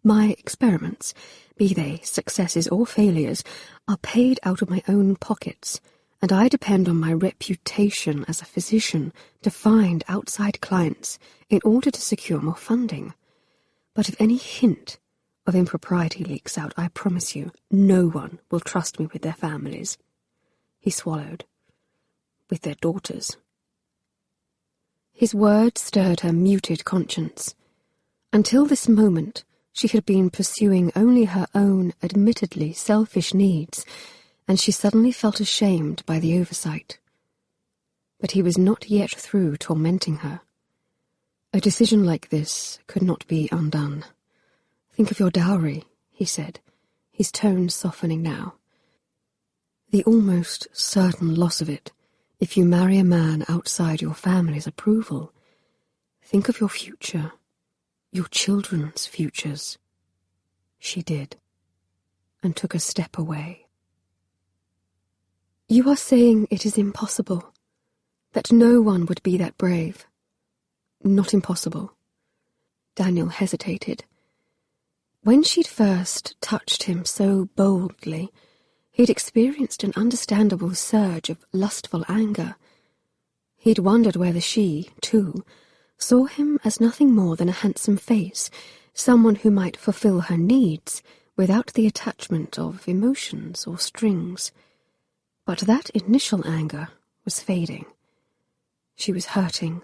My experiments, be they successes or failures, are paid out of my own pockets, and I depend on my reputation as a physician to find outside clients in order to secure more funding. But if any hint of impropriety leaks out, I promise you, no one will trust me with their families." He swallowed. "With their daughters." His words stirred her muted conscience. Until this moment, she had been pursuing only her own admittedly selfish needs, and she suddenly felt ashamed by the oversight. But he was not yet through tormenting her. A decision like this could not be undone. "Think of your dowry," he said, his tone softening now. "The almost certain loss of it if you marry a man outside your family's approval. Think of your future, your children's futures." She did, and took a step away. "You are saying it is impossible, that no one would be that brave." "Not impossible." Daniel hesitated. When she'd first touched him so boldly, he'd experienced an understandable surge of lustful anger. He'd wondered whether she, too, saw him as nothing more than a handsome face, someone who might fulfill her needs without the attachment of emotions or strings. But that initial anger was fading. She was hurting,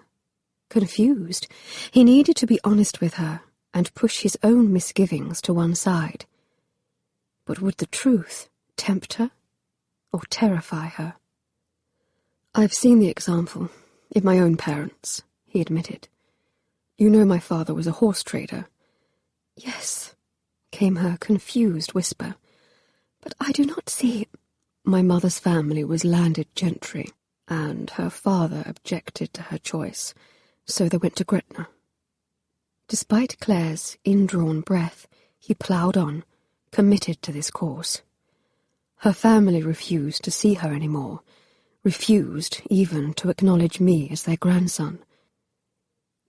confused. He needed to be honest with her and push his own misgivings to one side. But would the truth tempt her or terrify her? "I've seen the example in my own parents," he admitted. "You know my father was a horse trader." "Yes," came her confused whisper. "But I do not see—" "My mother's family was landed gentry, and her father objected to her choice, so they went to Gretna." Despite Claire's indrawn breath, he ploughed on, committed to this course. Her family refused to see her any more, refused even to acknowledge me as their grandson.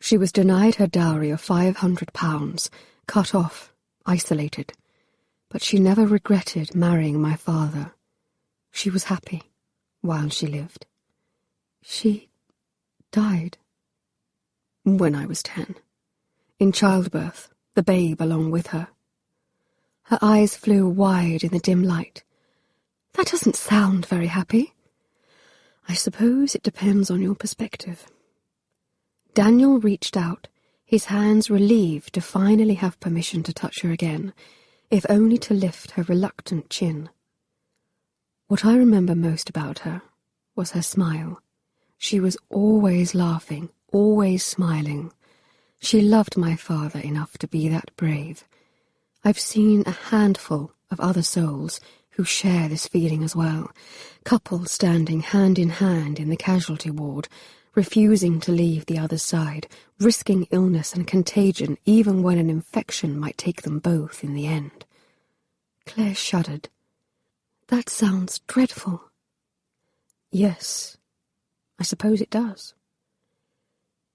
She was denied her dowry of £500, cut off, isolated, but she never regretted marrying my father. She was happy while she lived. She died when I was 10, in childbirth, the babe along with her. Her eyes flew wide in the dim light. "That doesn't sound very happy." "I suppose it depends on your perspective." Daniel reached out, his hands relieved to finally have permission to touch her again, if only to lift her reluctant chin. What I remember most about her was her smile. She was always laughing, always smiling. She loved my father enough to be that brave. I've seen a handful of other souls who share this feeling as well, couples standing hand in hand in the casualty ward, refusing to leave the other side, risking illness and contagion even when an infection might take them both in the end. Claire shuddered. "That sounds dreadful." "Yes, I suppose it does."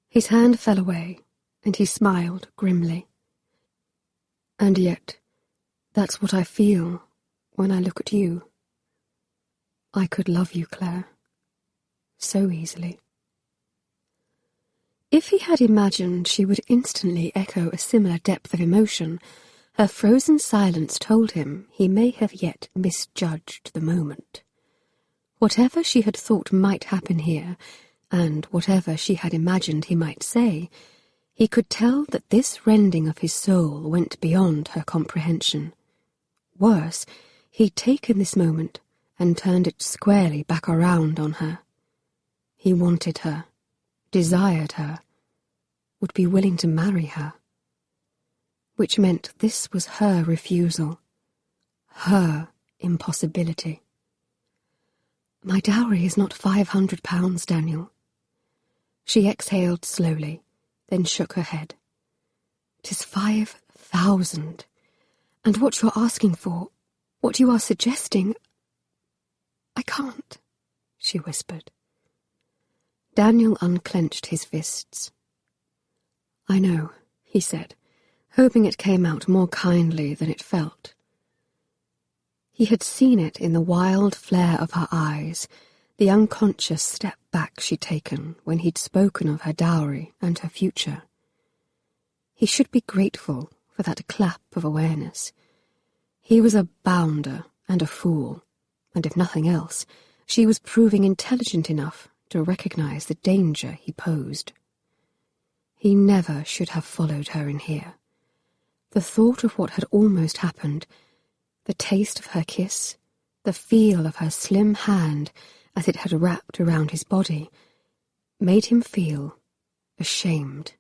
His hand fell away, and he smiled grimly. "And yet, that's what I feel when I look at you. I could love you, Claire, so easily." If he had imagined she would instantly echo a similar depth of emotion, her frozen silence told him he may have yet misjudged the moment. Whatever she had thought might happen here, and whatever she had imagined he might say, he could tell that this rending of his soul went beyond her comprehension. Worse, he'd taken this moment and turned it squarely back around on her. He wanted her, desired her, would be willing to marry her. Which meant this was her refusal, her impossibility. "My dowry is not £500, Daniel." She exhaled slowly, then shook her head. "'Tis 5,000, and what you're asking for, what you are suggesting—" "I can't," she whispered. Daniel unclenched his fists. "I know," he said, hoping it came out more kindly than it felt. He had seen it in the wild flare of her eyes, the unconscious step back she'd taken when he'd spoken of her dowry and her future. He should be grateful for that clap of awareness. He was a bounder and a fool, and if nothing else, she was proving intelligent enough to recognize the danger he posed. He never should have followed her in here. The thought of what had almost happened, the taste of her kiss, the feel of her slim hand as it had wrapped around his body, made him feel ashamed.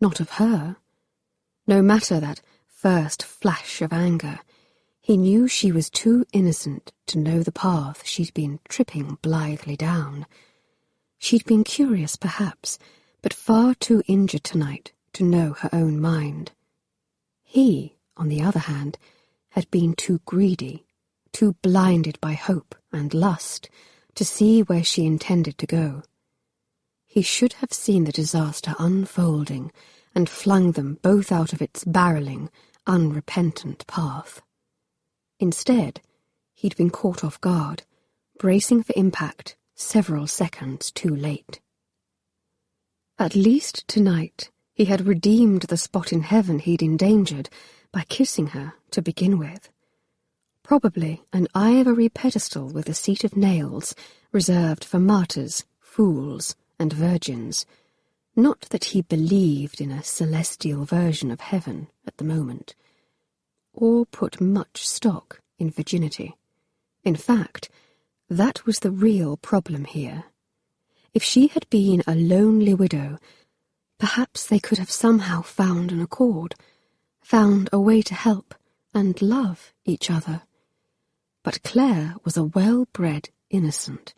Not of her. No matter that first flash of anger, he knew she was too innocent to know the path she'd been tripping blithely down. She'd been curious, perhaps, but far too injured tonight to know her own mind. He, on the other hand, had been too greedy, too blinded by hope and lust to see where she intended to go. He should have seen the disaster unfolding and flung them both out of its barreling, unrepentant path. Instead, he'd been caught off guard, bracing for impact several seconds too late. At least tonight, He had redeemed the spot in heaven he'd endangered by kissing her to begin with. Probably an ivory pedestal with a seat of nails reserved for martyrs, fools, and virgins. Not that he believed in a celestial version of heaven at the moment, or put much stock in virginity. In fact, that was the real problem here. If she had been a lonely widow, perhaps they could have somehow found an accord, found a way to help and love each other. But Claire was a well-bred innocent,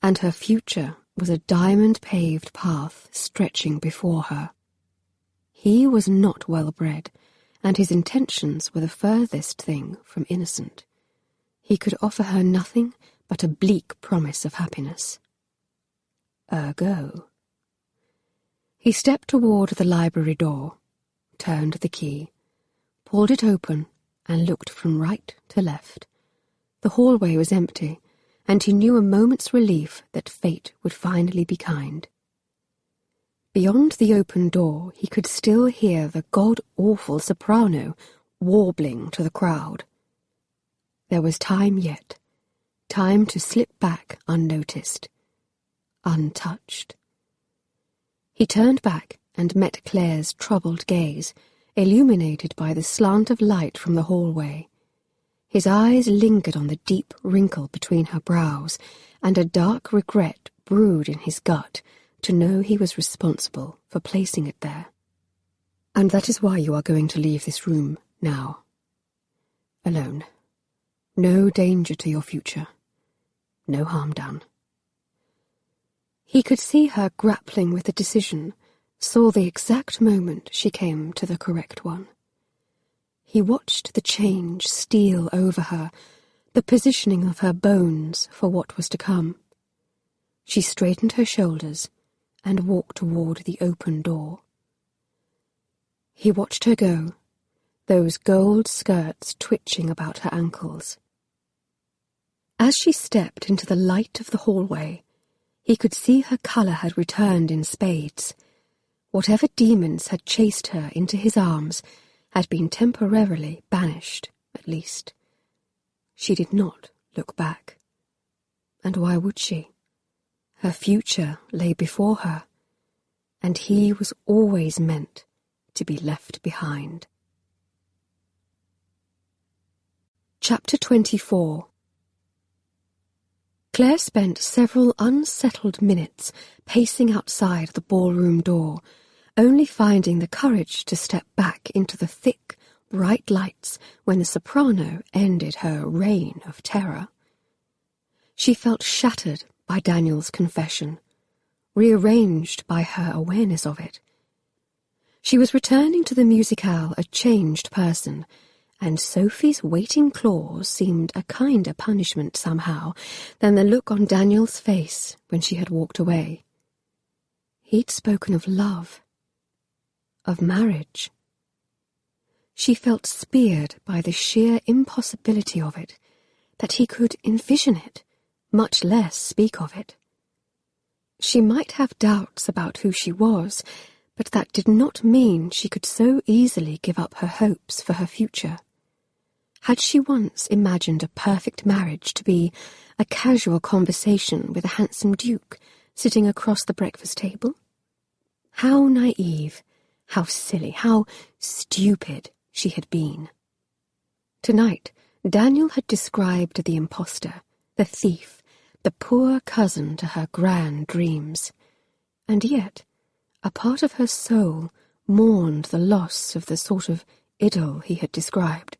and her future was a diamond-paved path stretching before her. He was not well-bred, and his intentions were the furthest thing from innocent. He could offer her nothing but a bleak promise of happiness. Ergo. He stepped toward the library door, turned the key, pulled it open, and looked from right to left. The hallway was empty, and he knew a moment's relief that fate would finally be kind. Beyond the open door he could still hear the god-awful soprano warbling to the crowd. There was time yet, time to slip back unnoticed, untouched. He turned back and met Claire's troubled gaze, illuminated by the slant of light from the hallway. His eyes lingered on the deep wrinkle between her brows, and a dark regret brewed in his gut to know he was responsible for placing it there. "And that is why you are going to leave this room now. Alone. No danger to your future. No harm done." He could see her grappling with the decision, saw the exact moment she came to the correct one. He watched the change steal over her, the positioning of her bones for what was to come. She straightened her shoulders and walked toward the open door. He watched her go, those gold skirts twitching about her ankles. As she stepped into the light of the hallway, he could see her colour had returned in spades. Whatever demons had chased her into his arms had been temporarily banished, at least. She did not look back. And why would she? Her future lay before her, and he was always meant to be left behind. Chapter 24. Claire spent several unsettled minutes pacing outside the ballroom door, only finding the courage to step back into the thick, bright lights when the soprano ended her reign of terror. She felt shattered by Daniel's confession, rearranged by her awareness of it. She was returning to the musicale a changed person, and Sophie's waiting claws seemed a kinder punishment somehow than the look on Daniel's face when she had walked away. He'd spoken of love, of marriage. She felt speared by the sheer impossibility of it, that he could envision it, much less speak of it. She might have doubts about who she was, but that did not mean she could so easily give up her hopes for her future. Had she once imagined a perfect marriage to be a casual conversation with a handsome duke sitting across the breakfast table? How naive, how silly, how stupid she had been. Tonight, Daniel had described the impostor, the thief, the poor cousin to her grand dreams. And yet, a part of her soul mourned the loss of the sort of idyll he had described.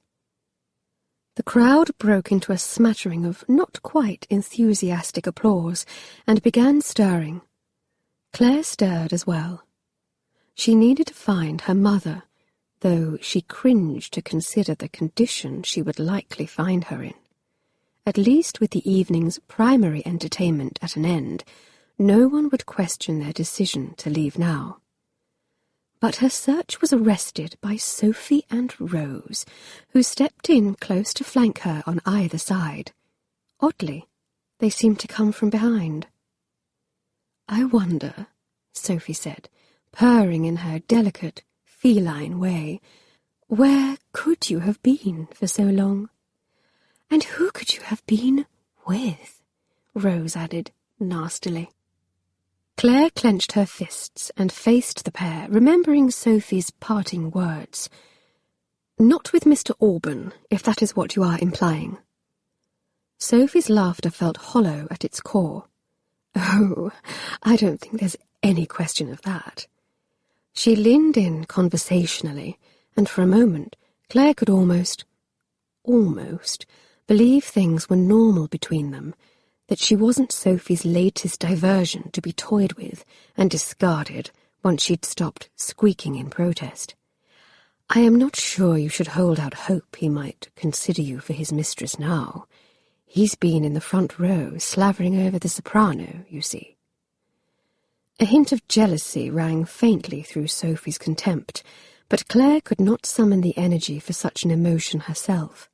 The crowd broke into a smattering of not quite enthusiastic applause and began stirring. Claire stirred as well. She needed to find her mother, though she cringed to consider the condition she would likely find her in. At least with the evening's primary entertainment at an end, no one would question their decision to leave now. But her search was arrested by Sophie and Rose, who stepped in close to flank her on either side. Oddly, they seemed to come from behind. "I wonder," Sophie said, purring in her delicate, feline way. "Where could you have been for so long?" "And who could you have been with?" Rose added nastily. Claire clenched her fists and faced the pair, remembering Sophie's parting words. "Not with Mr. Alban, if that is what you are implying." Sophie's laughter felt hollow at its core. "Oh, I don't think there's any question of that." She leaned in conversationally, and for a moment Claire could almost believe things were normal between them, that she wasn't Sophie's latest diversion to be toyed with and discarded once she'd stopped squeaking in protest. "I am not sure you should hold out hope he might consider you for his mistress now. He's been in the front row slavering over the soprano, you see." A hint of jealousy rang faintly through Sophie's contempt, but Claire could not summon the energy for such an emotion herself.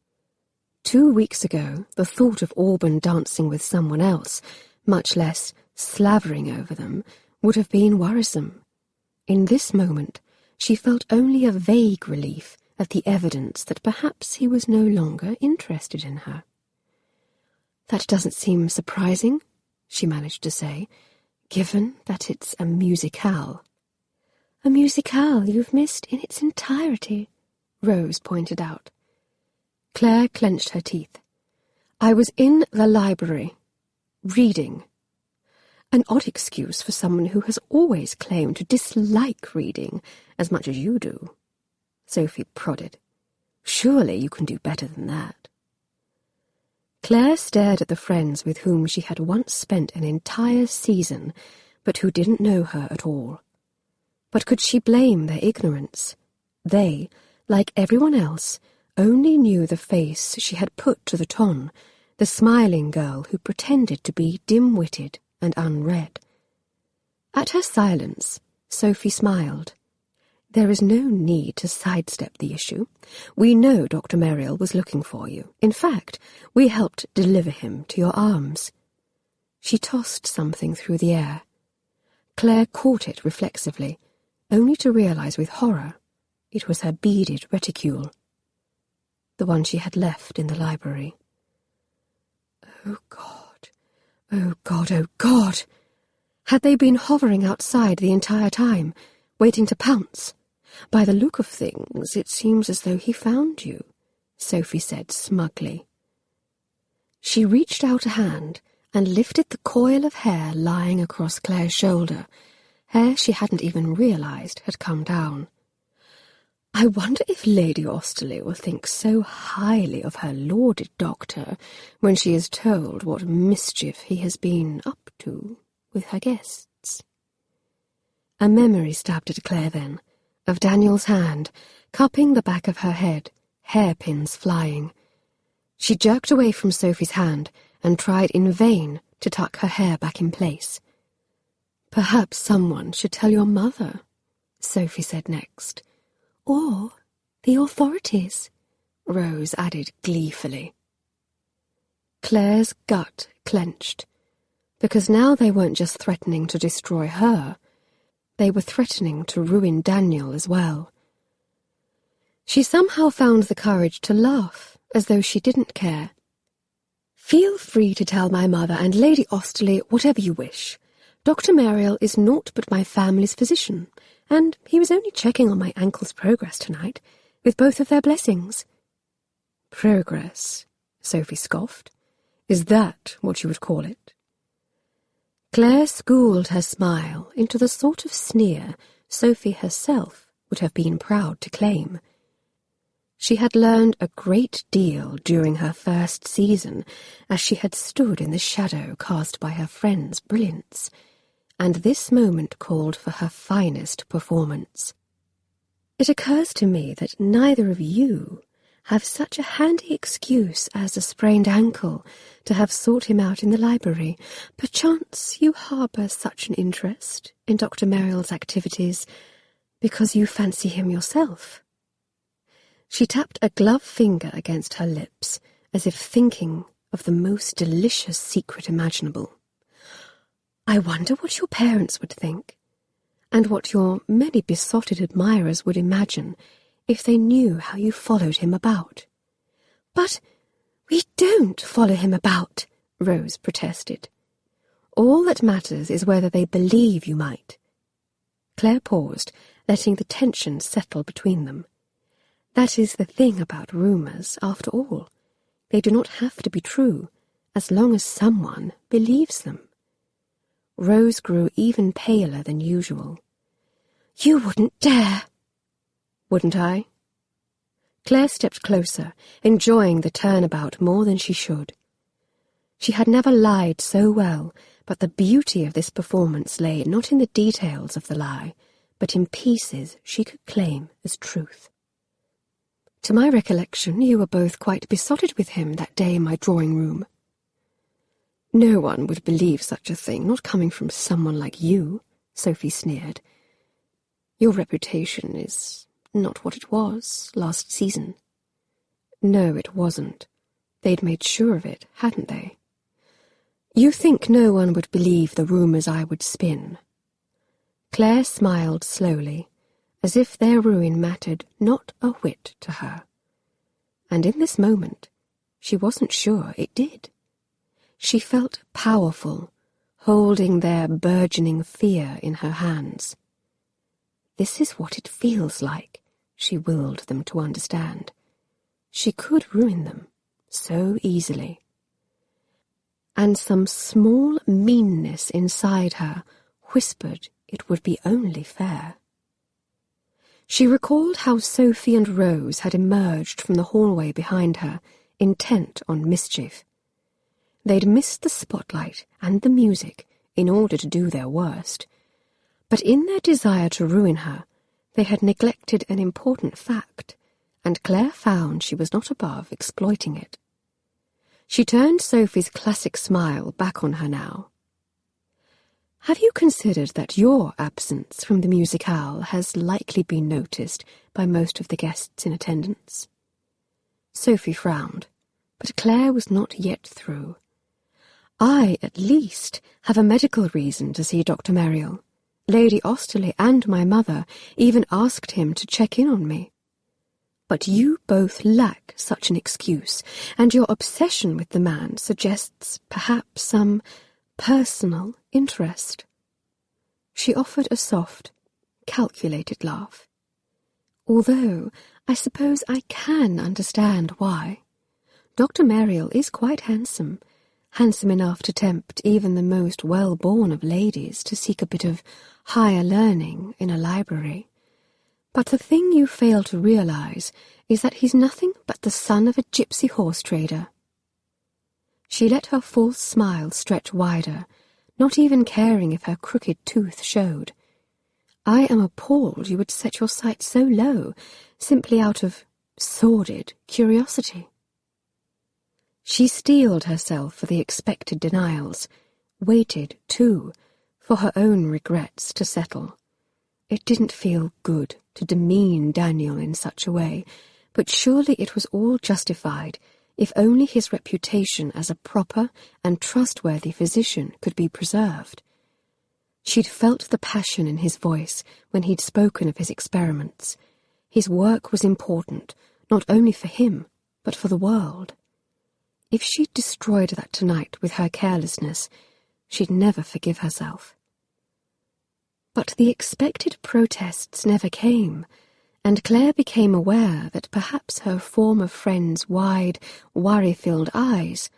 2 weeks ago, the thought of Alban dancing with someone else, much less slavering over them, would have been worrisome. In this moment, she felt only a vague relief at the evidence that perhaps he was no longer interested in her. "That doesn't seem surprising," she managed to say, "given that it's a musicale." "A musicale you've missed in its entirety," Rose pointed out. Claire clenched her teeth. "I was in the library, reading." "An odd excuse for someone who has always claimed to dislike reading as much as you do," Sophie prodded. "Surely you can do better than that." Claire stared at the friends with whom she had once spent an entire season, but who didn't know her at all. But could she blame their ignorance? They, like everyone else, only knew the face she had put to the ton, the smiling girl who pretended to be dim-witted and unread. At her silence, Sophie smiled. "There is no need to sidestep the issue. We know Dr. Merrill was looking for you. In fact, we helped deliver him to your arms." She tossed something through the air. Claire caught it reflexively, only to realize with horror it was her beaded reticule, the one she had left in the library. Oh, God! Oh, God! Oh, God! Had they been hovering outside the entire time, waiting to pounce? "By the look of things, it seems as though he found you," Sophie said smugly. She reached out a hand and lifted the coil of hair lying across Claire's shoulder, hair she hadn't even realized had come down. "I wonder if Lady Austerley will think so highly of her lauded doctor when she is told what mischief he has been up to with her guests." A memory stabbed at Claire then, of Daniel's hand, cupping the back of her head, hairpins flying. She jerked away from Sophie's hand and tried in vain to tuck her hair back in place. "Perhaps someone should tell your mother," Sophie said next. "Or the authorities," Rose added gleefully. Claire's gut clenched, because now they weren't just threatening to destroy her, they were threatening to ruin Daniel as well. She somehow found the courage to laugh, as though she didn't care. "Feel free to tell my mother and Lady Austerley whatever you wish. Dr. Merrill is naught but my family's physician, and he was only checking on my ankle's progress tonight, with both of their blessings." "Progress?" Sophie scoffed. "Is that what you would call it?" Claire schooled her smile into the sort of sneer Sophie herself would have been proud to claim. She had learned a great deal during her first season as she had stood in the shadow cast by her friend's brilliance, and this moment called for her finest performance. "It occurs to me that neither of you have such a handy excuse as a sprained ankle to have sought him out in the library. Perchance you harbour such an interest in Dr. Merrill's activities because you fancy him yourself." She tapped a gloved finger against her lips, as if thinking of the most delicious secret imaginable. "I wonder what your parents would think. and what your many besotted admirers would imagine if they knew how you followed him about. But we don't follow him about, Rose protested. All that matters is whether they believe you might. Claire paused, letting the tension settle between them. That is the thing about rumours, after all. They do not have to be true, as long as someone believes them. Rose grew even paler than usual. You wouldn't dare. Wouldn't I? Claire stepped closer, enjoying the turnabout more than she should. She had never lied so well, but the beauty of this performance lay not in the details of the lie, but in pieces she could claim as truth. To my recollection, you were both quite besotted with him that day in my drawing-room. No one would believe such a thing, not coming from someone like you, Sophie sneered. Your reputation is not what it was last season. No, it wasn't. They'd made sure of it, hadn't they? You think no one would believe the rumours I would spin. Claire smiled slowly, as if their ruin mattered not a whit to her. And in this moment, she wasn't sure it did. She felt powerful, holding their burgeoning fear in her hands. This is what it feels like, she willed them to understand. She could ruin them so easily. And some small meanness inside her whispered it would be only fair. She recalled how Sophie and Rose had emerged from the hallway behind her, intent on mischief. They'd missed the spotlight and the music in order to do their worst, but in their desire to ruin her, they had neglected an important fact, and Claire found she was not above exploiting it. She turned Sophie's classic smile back on her now. Have you considered that your absence from the musicale has likely been noticed by most of the guests in attendance? Sophie frowned, but Claire was not yet through. I, at least, have a medical reason to see Dr. Merrill. Lady Osterley and my mother even asked him to check in on me. But you both lack such an excuse, and your obsession with the man suggests perhaps some personal interest. She offered a soft, calculated laugh. Although I suppose I can understand why. Dr. Merrill is quite handsome enough to tempt even the most well-born of ladies to seek a bit of higher learning in a library. But the thing you fail to realize is that he's nothing but the son of a gypsy horse trader. She let her false smile stretch wider, not even caring if her crooked tooth showed. I am appalled you would set your sights so low, simply out of sordid curiosity. She steeled herself for the expected denials, waited, too, for her own regrets to settle. It didn't feel good to demean Daniel in such a way, but surely it was all justified if only his reputation as a proper and trustworthy physician could be preserved. She'd felt the passion in his voice when he'd spoken of his experiments. His work was important, not only for him, but for the world. If she'd destroyed that tonight with her carelessness, she'd never forgive herself. But the expected protests never came, and Claire became aware that perhaps her former friend's wide, worry-filled eyes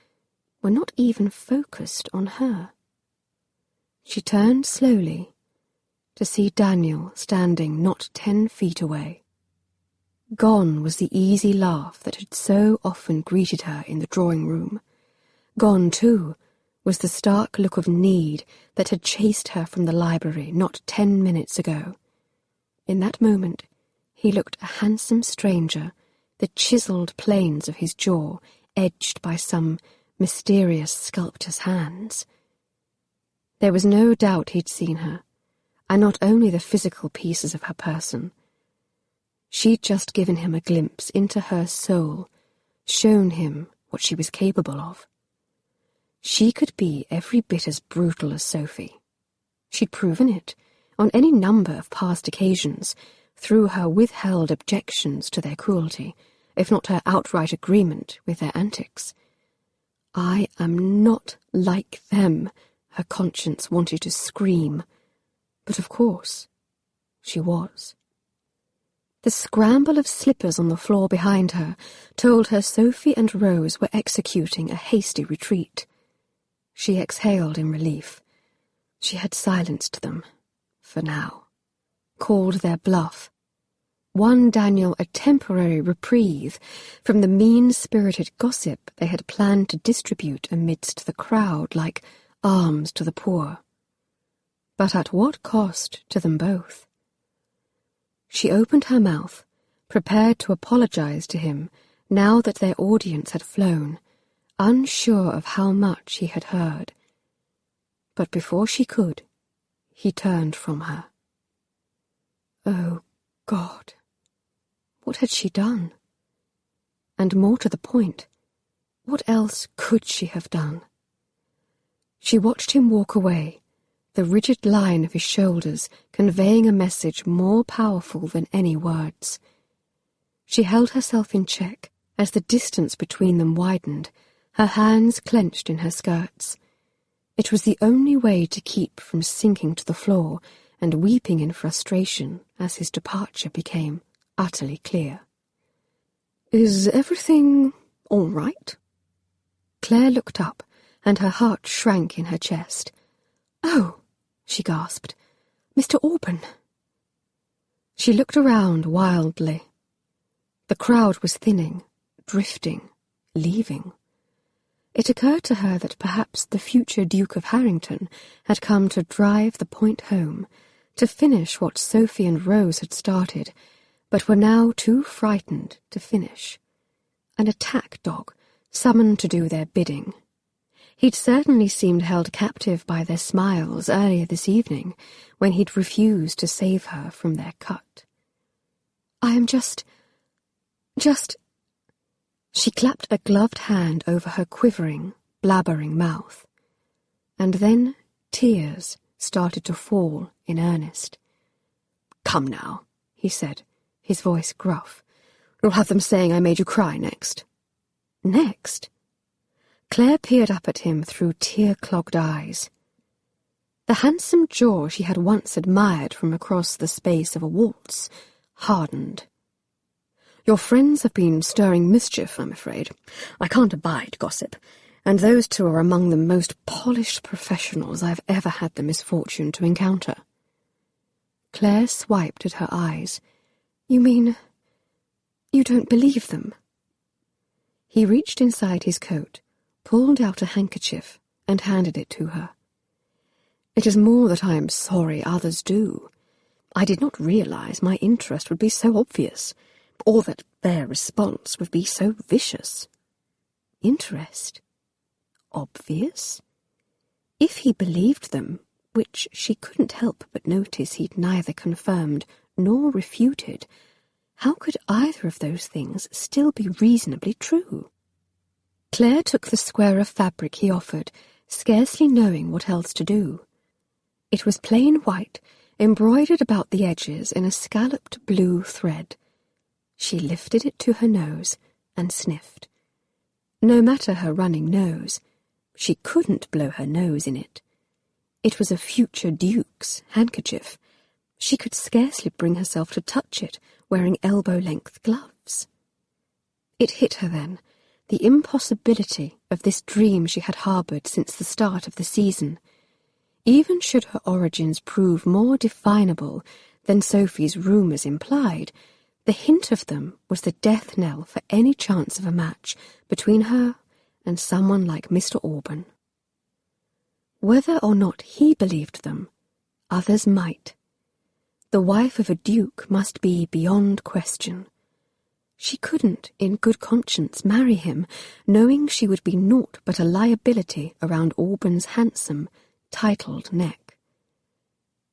were not even focused on her. She turned slowly to see Daniel standing not 10 feet away. Gone was the easy laugh that had so often greeted her in the drawing-room. Gone, too, was the stark look of need that had chased her from the library not 10 minutes ago. In that moment, he looked a handsome stranger, the chiselled planes of his jaw edged by some mysterious sculptor's hands. There was no doubt he'd seen her, and not only the physical pieces of her person. She'd just given him a glimpse into her soul, shown him what she was capable of. She could be every bit as brutal as Sophie. She'd proven it, on any number of past occasions, through her withheld objections to their cruelty, if not her outright agreement with their antics. I am not like them, her conscience wanted to scream, but of course she was. The scramble of slippers on the floor behind her told her Sophie and Rose were executing a hasty retreat. She exhaled in relief. She had silenced them, for now, called their bluff, won Daniel a temporary reprieve from the mean-spirited gossip they had planned to distribute amidst the crowd like alms to the poor. But at what cost to them both? She opened her mouth, prepared to apologize to him now that their audience had flown, unsure of how much he had heard. But before she could, he turned from her. Oh, God! What had she done? And more to the point, what else could she have done? She watched him walk away, the rigid line of his shoulders conveying a message more powerful than any words. She held herself in check as the distance between them widened, her hands clenched in her skirts. It was the only way to keep from sinking to the floor and weeping in frustration as his departure became utterly clear. "Is everything all right?" Claire looked up, and her heart shrank in her chest. "Oh," she gasped, "Mr. Auburn." She looked around wildly. The crowd was thinning, drifting, leaving. It occurred to her that perhaps the future Duke of Harrington had come to drive the point home, to finish what Sophie and Rose had started, but were now too frightened to finish. An attack dog, summoned to do their bidding. He'd certainly seemed held captive by their smiles earlier this evening, when he'd refused to save her from their cut. "I am just... She clapped a gloved hand over her quivering, blabbering mouth. And then tears started to fall in earnest. "Come now," he said, his voice gruff. "You'll have them saying I made you cry next." Next? Claire peered up at him through tear-clogged eyes. The handsome jaw she had once admired from across the space of a waltz hardened. "Your friends have been stirring mischief, I'm afraid. I can't abide gossip, and those two are among the most polished professionals I've ever had the misfortune to encounter." Claire swiped at her eyes. "You mean you don't believe them?" He reached inside his coat, pulled out a handkerchief, and handed it to her. "It is more that I am sorry others do. I did not realize my interest would be so obvious, or that their response would be so vicious." Interest? Obvious? If he believed them, which she couldn't help but notice he'd neither confirmed nor refuted, how could either of those things still be reasonably true? Claire took the square of fabric he offered, scarcely knowing what else to do. It was plain white, embroidered about the edges in a scalloped blue thread. She lifted it to her nose and sniffed. No matter her running nose, she couldn't blow her nose in it. It was a future duke's handkerchief. She could scarcely bring herself to touch it, wearing elbow-length gloves. It hit her then, the impossibility of this dream she had harboured since the start of the season. Even should her origins prove more definable than Sophie's rumours implied, the hint of them was the death knell for any chance of a match between her and someone like Mr. Auburn. Whether or not he believed them, others might. The wife of a duke must be beyond question. She couldn't, in good conscience, marry him, knowing she would be naught but a liability around Auburn's handsome, titled neck.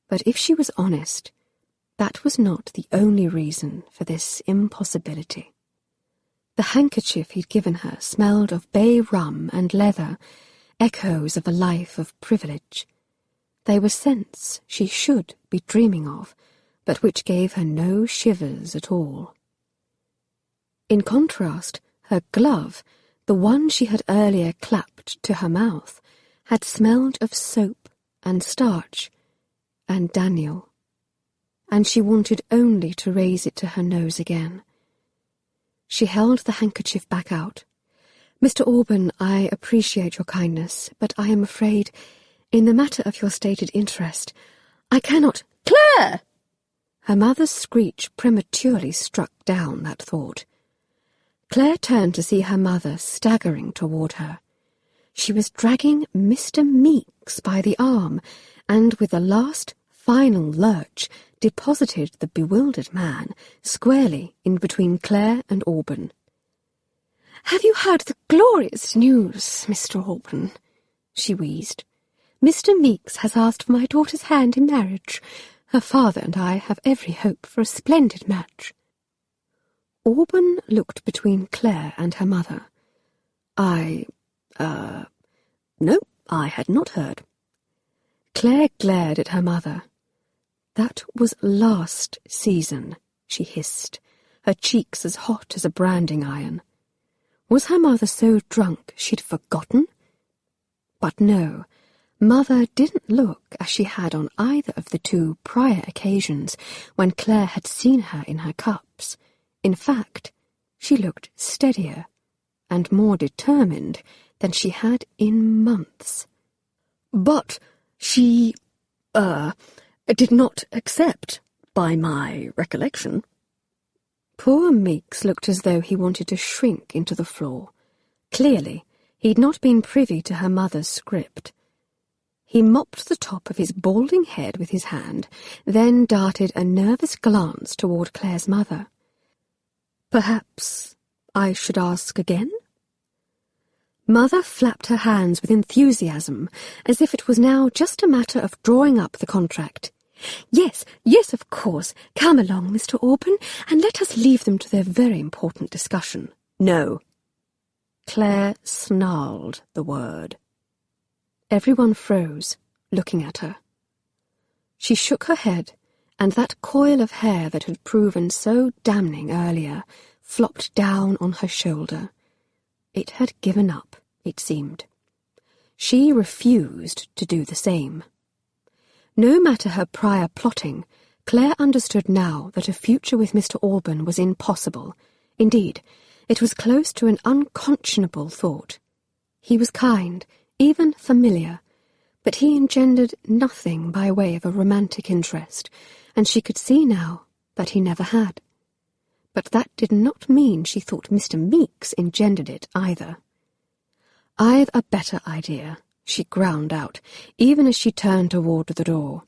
But if she was honest, that was not the only reason for this impossibility. The handkerchief he'd given her smelled of bay rum and leather, echoes of a life of privilege. They were scents she should be dreaming of, but which gave her no shivers at all. In contrast, her glove, the one she had earlier clapped to her mouth, had smelled of soap and starch and Daniel, and she wanted only to raise it to her nose again. She held the handkerchief back out. "Mr. Alban, I appreciate your kindness, but I am afraid, in the matter of your stated interest, I cannot—" "Claire!" Her mother's screech prematurely struck down that thought. Claire turned to see her mother staggering toward her. She was dragging Mr. Meeks by the arm, and with a last, final lurch, deposited the bewildered man squarely in between Claire and Alban. "Have you heard the glorious news, Mr. Alban?" she wheezed. "Mr. Meeks has asked for my daughter's hand in marriage. Her father and I have every hope for a splendid match." Alban looked between Claire and her mother. No, I had not heard." Claire glared at her mother. "That was last season," she hissed, her cheeks as hot as a branding iron. Was her mother so drunk she'd forgotten? But no, Mother didn't look as she had on either of the two prior occasions when Claire had seen her in her cups. In fact, she looked steadier and more determined than she had in months. "But she, did not accept, by my recollection." Poor Meeks looked as though he wanted to shrink into the floor. Clearly, he'd not been privy to her mother's script. He mopped the top of his balding head with his hand, then darted a nervous glance toward Claire's mother. "Perhaps I should ask again?" Mother flapped her hands with enthusiasm, as if it was now just a matter of drawing up the contract. Yes, of course. Come along, Mr. Alban, and let us leave them to their very important discussion." "No." Claire snarled the word. Everyone froze, looking at her. She shook her head, and that coil of hair that had proven so damning earlier flopped down on her shoulder. It had given up, it seemed. She refused to do the same. No matter her prior plotting, Claire understood now that a future with Mr. Alban was impossible. Indeed, it was close to an unconscionable thought. He was kind, even familiar, but he engendered nothing by way of a romantic interest, and she could see now that he never had. But that did not mean she thought Mr. Meeks engendered it either. "I've a better idea," she ground out, even as she turned toward the door.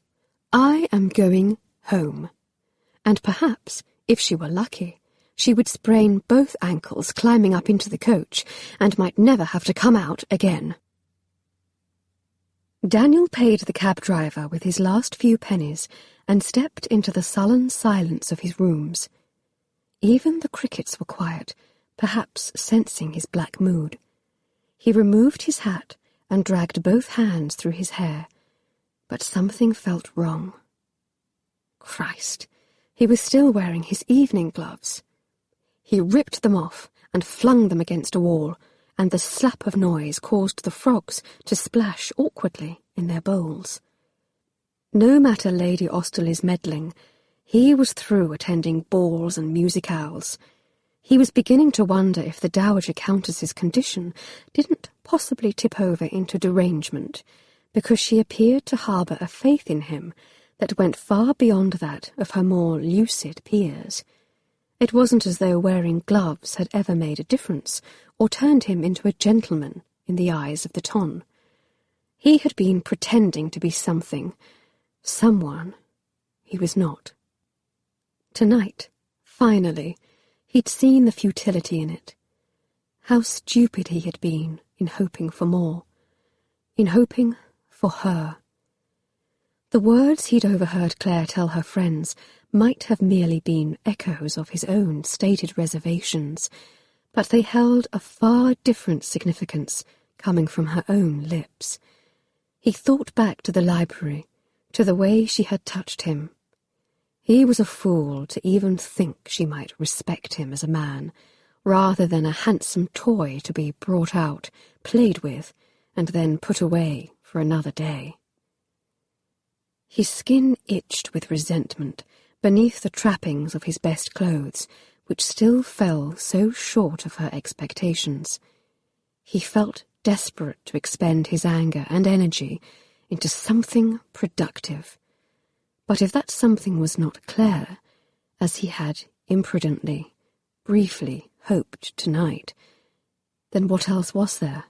"I am going home." And perhaps, if she were lucky, she would sprain both ankles climbing up into the coach, and might never have to come out again. Daniel paid the cab driver with his last few pennies and stepped into the sullen silence of his rooms. Even the crickets were quiet, perhaps sensing his black mood. He removed his hat and dragged both hands through his hair, but something felt wrong. Christ, he was still wearing his evening gloves. He ripped them off and flung them against a wall, and the slap of noise caused the frogs to splash awkwardly in their bowls. No matter Lady Austerley's meddling, he was through attending balls and musicales. He was beginning to wonder if the Dowager Countess's condition didn't possibly tip over into derangement, because she appeared to harbour a faith in him that went far beyond that of her more lucid peers. It wasn't as though wearing gloves had ever made a difference, or turned him into a gentleman in the eyes of the ton. He had been pretending to be something, someone he was not. Tonight, finally, he'd seen the futility in it. How stupid he had been in hoping for more, in hoping for her. The words he'd overheard Claire tell her friends might have merely been echoes of his own stated reservations, but they held a far different significance coming from her own lips. He thought back to the library, to the way she had touched him. He was a fool to even think she might respect him as a man, rather than a handsome toy to be brought out, played with, and then put away for another day. His skin itched with resentment beneath the trappings of his best clothes, which still fell so short of her expectations. He felt desperate to expend his anger and energy into something productive. But if that something was not Claire, as he had imprudently, briefly hoped tonight, then what else was there?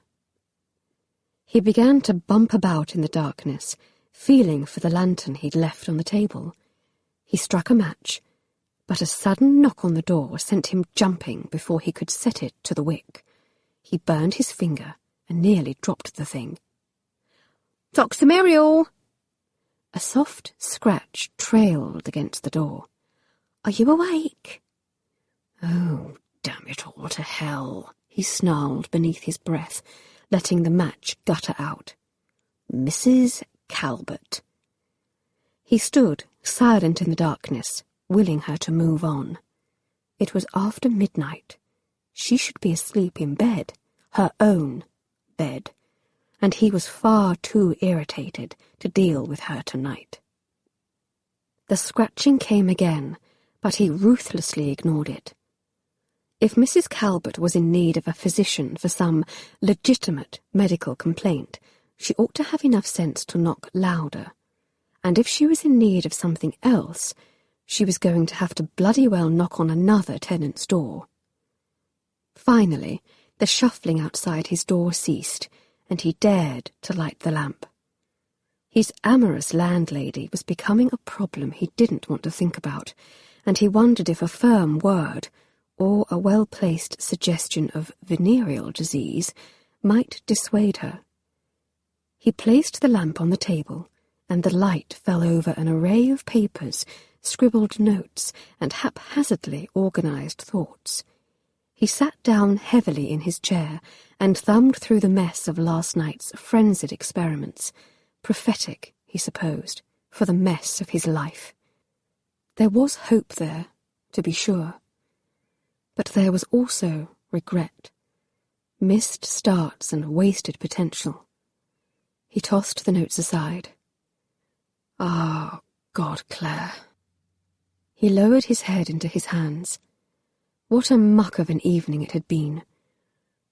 He began to bump about in the darkness, feeling for the lantern he'd left on the table. He struck a match, but a sudden knock on the door sent him jumping before he could set it to the wick. He burned his finger and nearly dropped the thing. "Dr. Muriel!" A soft scratch trailed against the door. "Are you awake?" "Oh, damn it all to hell," he snarled beneath his breath, letting the match gutter out. "Mrs. Calvert." He stood, silent in the darkness, willing her to move on. It was after midnight. She should be asleep in bed, her own bed, and he was far too irritated to deal with her tonight. The scratching came again, but he ruthlessly ignored it. If Mrs. Calvert was in need of a physician for some legitimate medical complaint, she ought to have enough sense to knock louder. And if she was in need of something else, she was going to have to bloody well knock on another tenant's door. Finally, the shuffling outside his door ceased, and he dared to light the lamp. His amorous landlady was becoming a problem he didn't want to think about, and he wondered if a firm word, or a well-placed suggestion of venereal disease, might dissuade her. He placed the lamp on the table, and the light fell over an array of papers, scribbled notes, and haphazardly organized thoughts. He sat down heavily in his chair and thumbed through the mess of last night's frenzied experiments, prophetic, he supposed, for the mess of his life. There was hope there, to be sure. But there was also regret, missed starts and wasted potential. He tossed the notes aside. Ah, God, Claire. He lowered his head into his hands. What a muck of an evening it had been.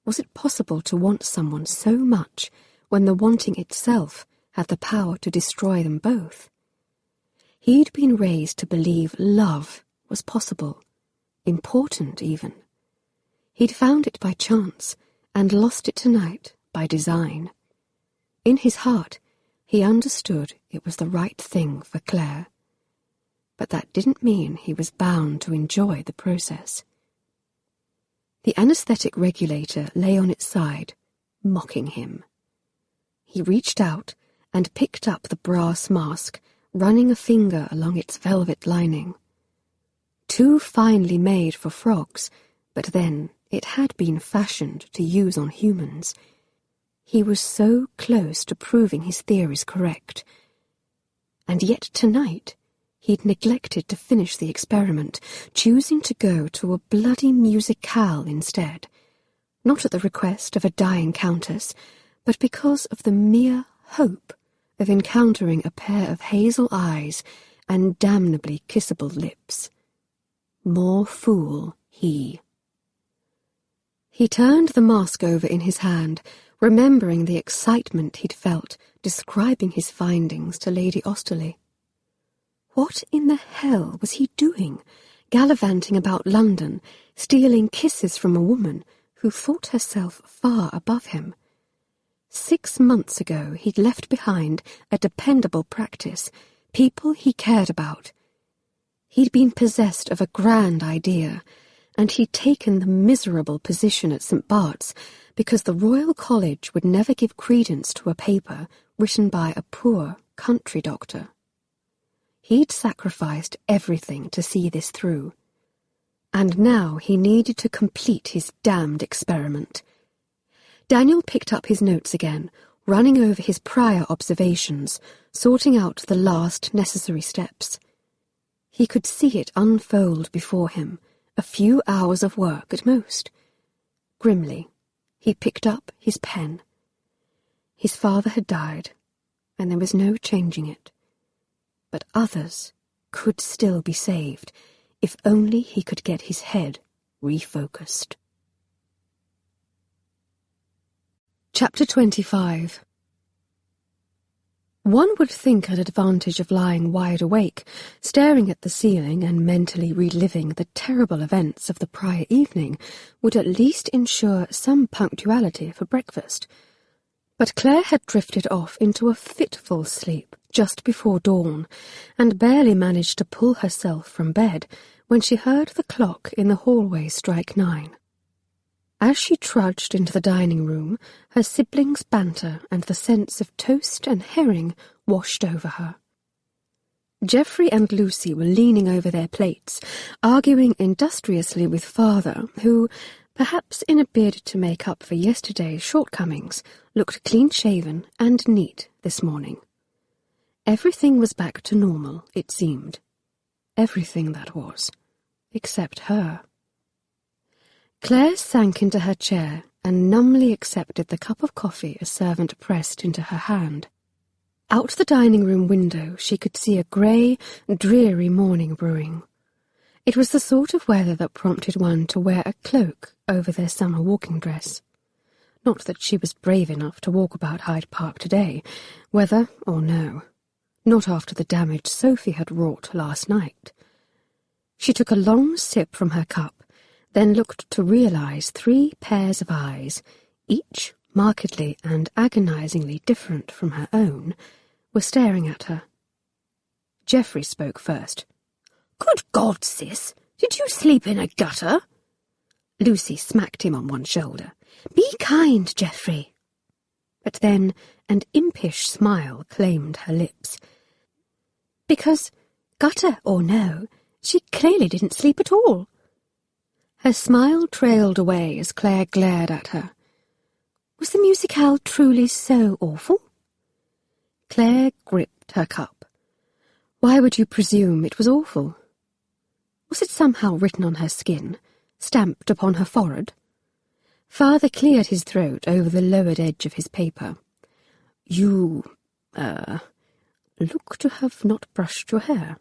Was it possible to want someone so much when the wanting itself had the power to destroy them both? He'd been raised to believe love was possible, important even. He'd found it by chance and lost it tonight by design. In his heart, he understood it was the right thing for Claire. But that didn't mean he was bound to enjoy the process. The anesthetic regulator lay on its side, mocking him. He reached out and picked up the brass mask, running a finger along its velvet lining. Too finely made for frogs, but then it had been fashioned to use on humans. He was so close to proving his theories correct. And yet tonight he'd neglected to finish the experiment, choosing to go to a bloody musicale instead, not at the request of a dying countess, but because of the mere hope of encountering a pair of hazel eyes and damnably kissable lips. More fool he. He turned the mask over in his hand, remembering the excitement he'd felt describing his findings to Lady Osterley. What in the hell was he doing, gallivanting about London, stealing kisses from a woman who thought herself far above him? 6 months ago he'd left behind a dependable practice, people he cared about. He'd been possessed of a grand idea, and he'd taken the miserable position at St. Bart's because the Royal College would never give credence to a paper written by a poor country doctor. He'd sacrificed everything to see this through, and now he needed to complete his damned experiment. Daniel picked up his notes again, running over his prior observations, sorting out the last necessary steps. He could see it unfold before him, a few hours of work at most. Grimly, he picked up his pen. His father had died, and there was no changing it. But others could still be saved, if only he could get his head refocused. Chapter 25. One would think an advantage of lying wide awake, staring at the ceiling and mentally reliving the terrible events of the prior evening, would at least ensure some punctuality for breakfast. But Claire had drifted off into a fitful sleep just before dawn, and barely managed to pull herself from bed when she heard the clock in the hallway strike 9. As she trudged into the dining room, her siblings' banter and the sense of toast and herring washed over her. Geoffrey and Lucy were leaning over their plates, arguing industriously with father, who, perhaps in a bid to make up for yesterday's shortcomings, looked clean-shaven and neat this morning. Everything was back to normal, it seemed. Everything, that was, except her. Claire sank into her chair and numbly accepted the cup of coffee a servant pressed into her hand. Out the dining room window she could see a grey, dreary morning brewing. It was the sort of weather that prompted one to wear a cloak over their summer walking dress. Not that she was brave enough to walk about Hyde Park today, whether or no. Not after the damage Sophie had wrought last night. She took a long sip from her cup, then looked to realize 3 pairs of eyes, each markedly and agonizingly different from her own, were staring at her. Geoffrey spoke first. "Good God, sis! Did you sleep in a gutter?" Lucy smacked him on one shoulder. "Be kind, Geoffrey." But then an impish smile claimed her lips. Because, gutter or no, she clearly didn't sleep at all. Her smile trailed away as Claire glared at her. Was the musicale truly so awful? Claire gripped her cup. Why would you presume it was awful? Was it somehow written on her skin, stamped upon her forehead? Father cleared his throat over the lowered edge of his paper. You, look to have not brushed your hair.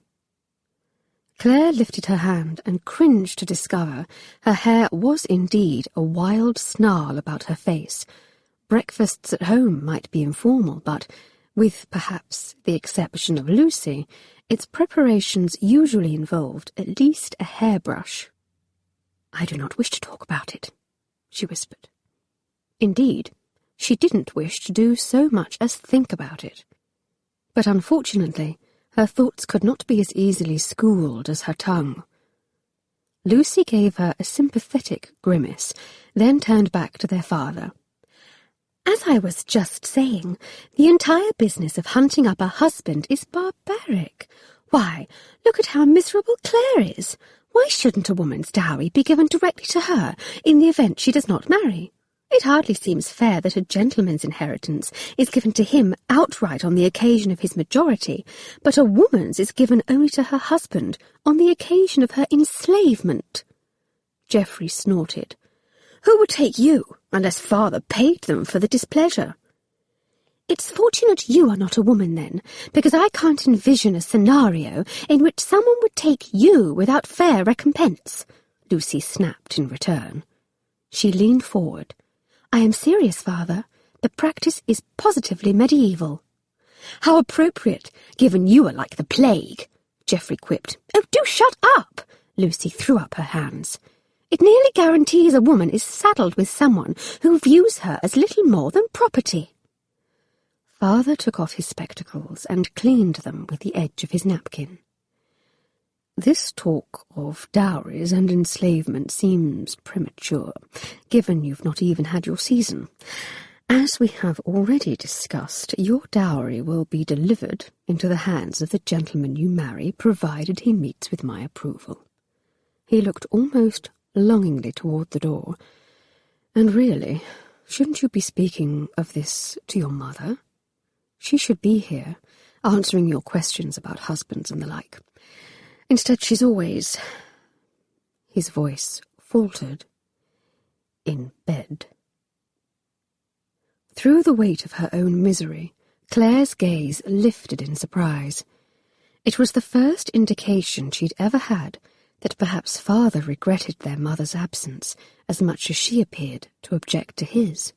Claire lifted her hand and cringed to discover her hair was indeed a wild snarl about her face. Breakfasts at home might be informal, but, with perhaps the exception of Lucy, its preparations usually involved at least a hairbrush. "I do not wish to talk about it," she whispered. Indeed, she didn't wish to do so much as think about it. But unfortunately, her thoughts could not be as easily schooled as her tongue. Lucy gave her a sympathetic grimace, then turned back to their father. "As I was just saying, the entire business of hunting up a husband is barbaric. Why, look at how miserable Claire is. Why shouldn't a woman's dowry be given directly to her in the event she does not marry? It hardly seems fair that a gentleman's inheritance is given to him outright on the occasion of his majority, but a woman's is given only to her husband on the occasion of her enslavement." Geoffrey snorted. "Who would take you, unless father paid them for the displeasure?" "It's fortunate you are not a woman, then, because I can't envision a scenario in which someone would take you without fair recompense," Lucy snapped in return. She leaned forward. "I am serious, father. The practice is positively medieval." "How appropriate, given you are like the plague," Geoffrey quipped. "Oh, do shut up!" Lucy threw up her hands. "It nearly guarantees a woman is saddled with someone who views her as little more than property." Father took off his spectacles and cleaned them with the edge of his napkin. "This talk of dowries and enslavement seems premature, given you've not even had your season. As we have already discussed, your dowry will be delivered into the hands of the gentleman you marry, provided he meets with my approval." He looked almost longingly toward the door, and really, Shouldn't you be speaking of this to your mother? She should be here, answering your questions about husbands and the like. Instead, she's always—" His voice faltered. "In bed." Through the weight of her own misery, Claire's gaze lifted in surprise. It was the first indication she'd ever had that perhaps father regretted their mother's absence as much as she appeared to object to his.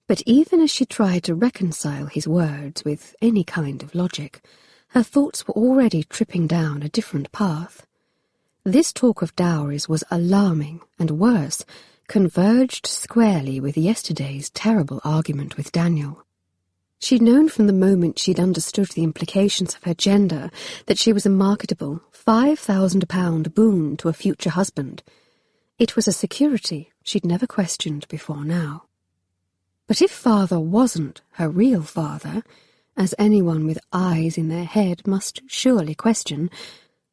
But even as she tried to reconcile his words with any kind of logic, her thoughts were already tripping down a different path. This talk of dowries was alarming, and worse, converged squarely with yesterday's terrible argument with Daniel. She'd known from the moment she'd understood the implications of her gender that she was a marketable £5,000 boon to a future husband. It was a security she'd never questioned before now. But if father wasn't her real father, as anyone with eyes in their head must surely question,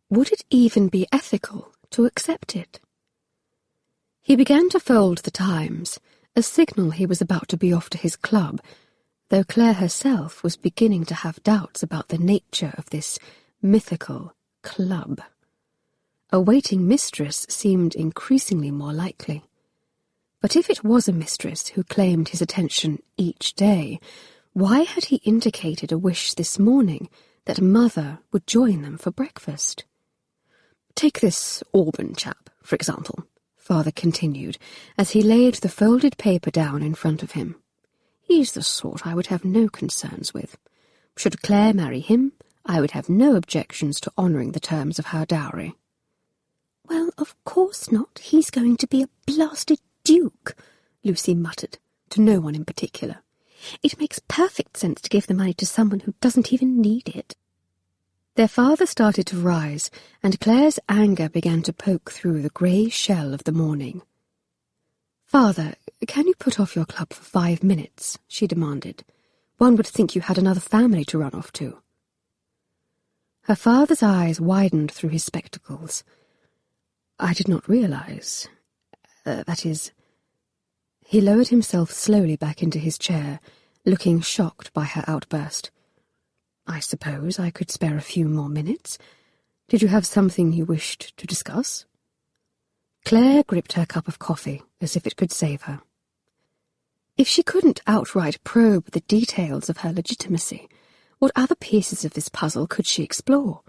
would it even be ethical to accept it? He began to fold the Times, a signal he was about to be off to his club, though Claire herself was beginning to have doubts about the nature of this mythical club. A waiting mistress seemed increasingly more likely. But if it was a mistress who claimed his attention each day, why had he indicated a wish this morning that mother would join them for breakfast? "Take this Alban chap, for example," father continued, as he laid the folded paper down in front of him. "He's the sort I would have no concerns with. Should Claire marry him, I would have no objections to honouring the terms of her dowry." "Well, of course not. He's going to be a blasted duke," Lucy muttered, to no one in particular. "It makes perfect sense to give the money to someone who doesn't even need it." Their father started to rise, and Claire's anger began to poke through the grey shell of the morning. "Father, can you put off your club for 5 minutes?" she demanded. "One would think you had another family to run off to." Her father's eyes widened through his spectacles. "I did not realize. That is—" He lowered himself slowly back into his chair, looking shocked by her outburst. "I suppose I could spare a few more minutes. Did you have something you wished to discuss?" Claire gripped her cup of coffee as if it could save her. If she couldn't outright probe the details of her legitimacy, what other pieces of this puzzle could she explore?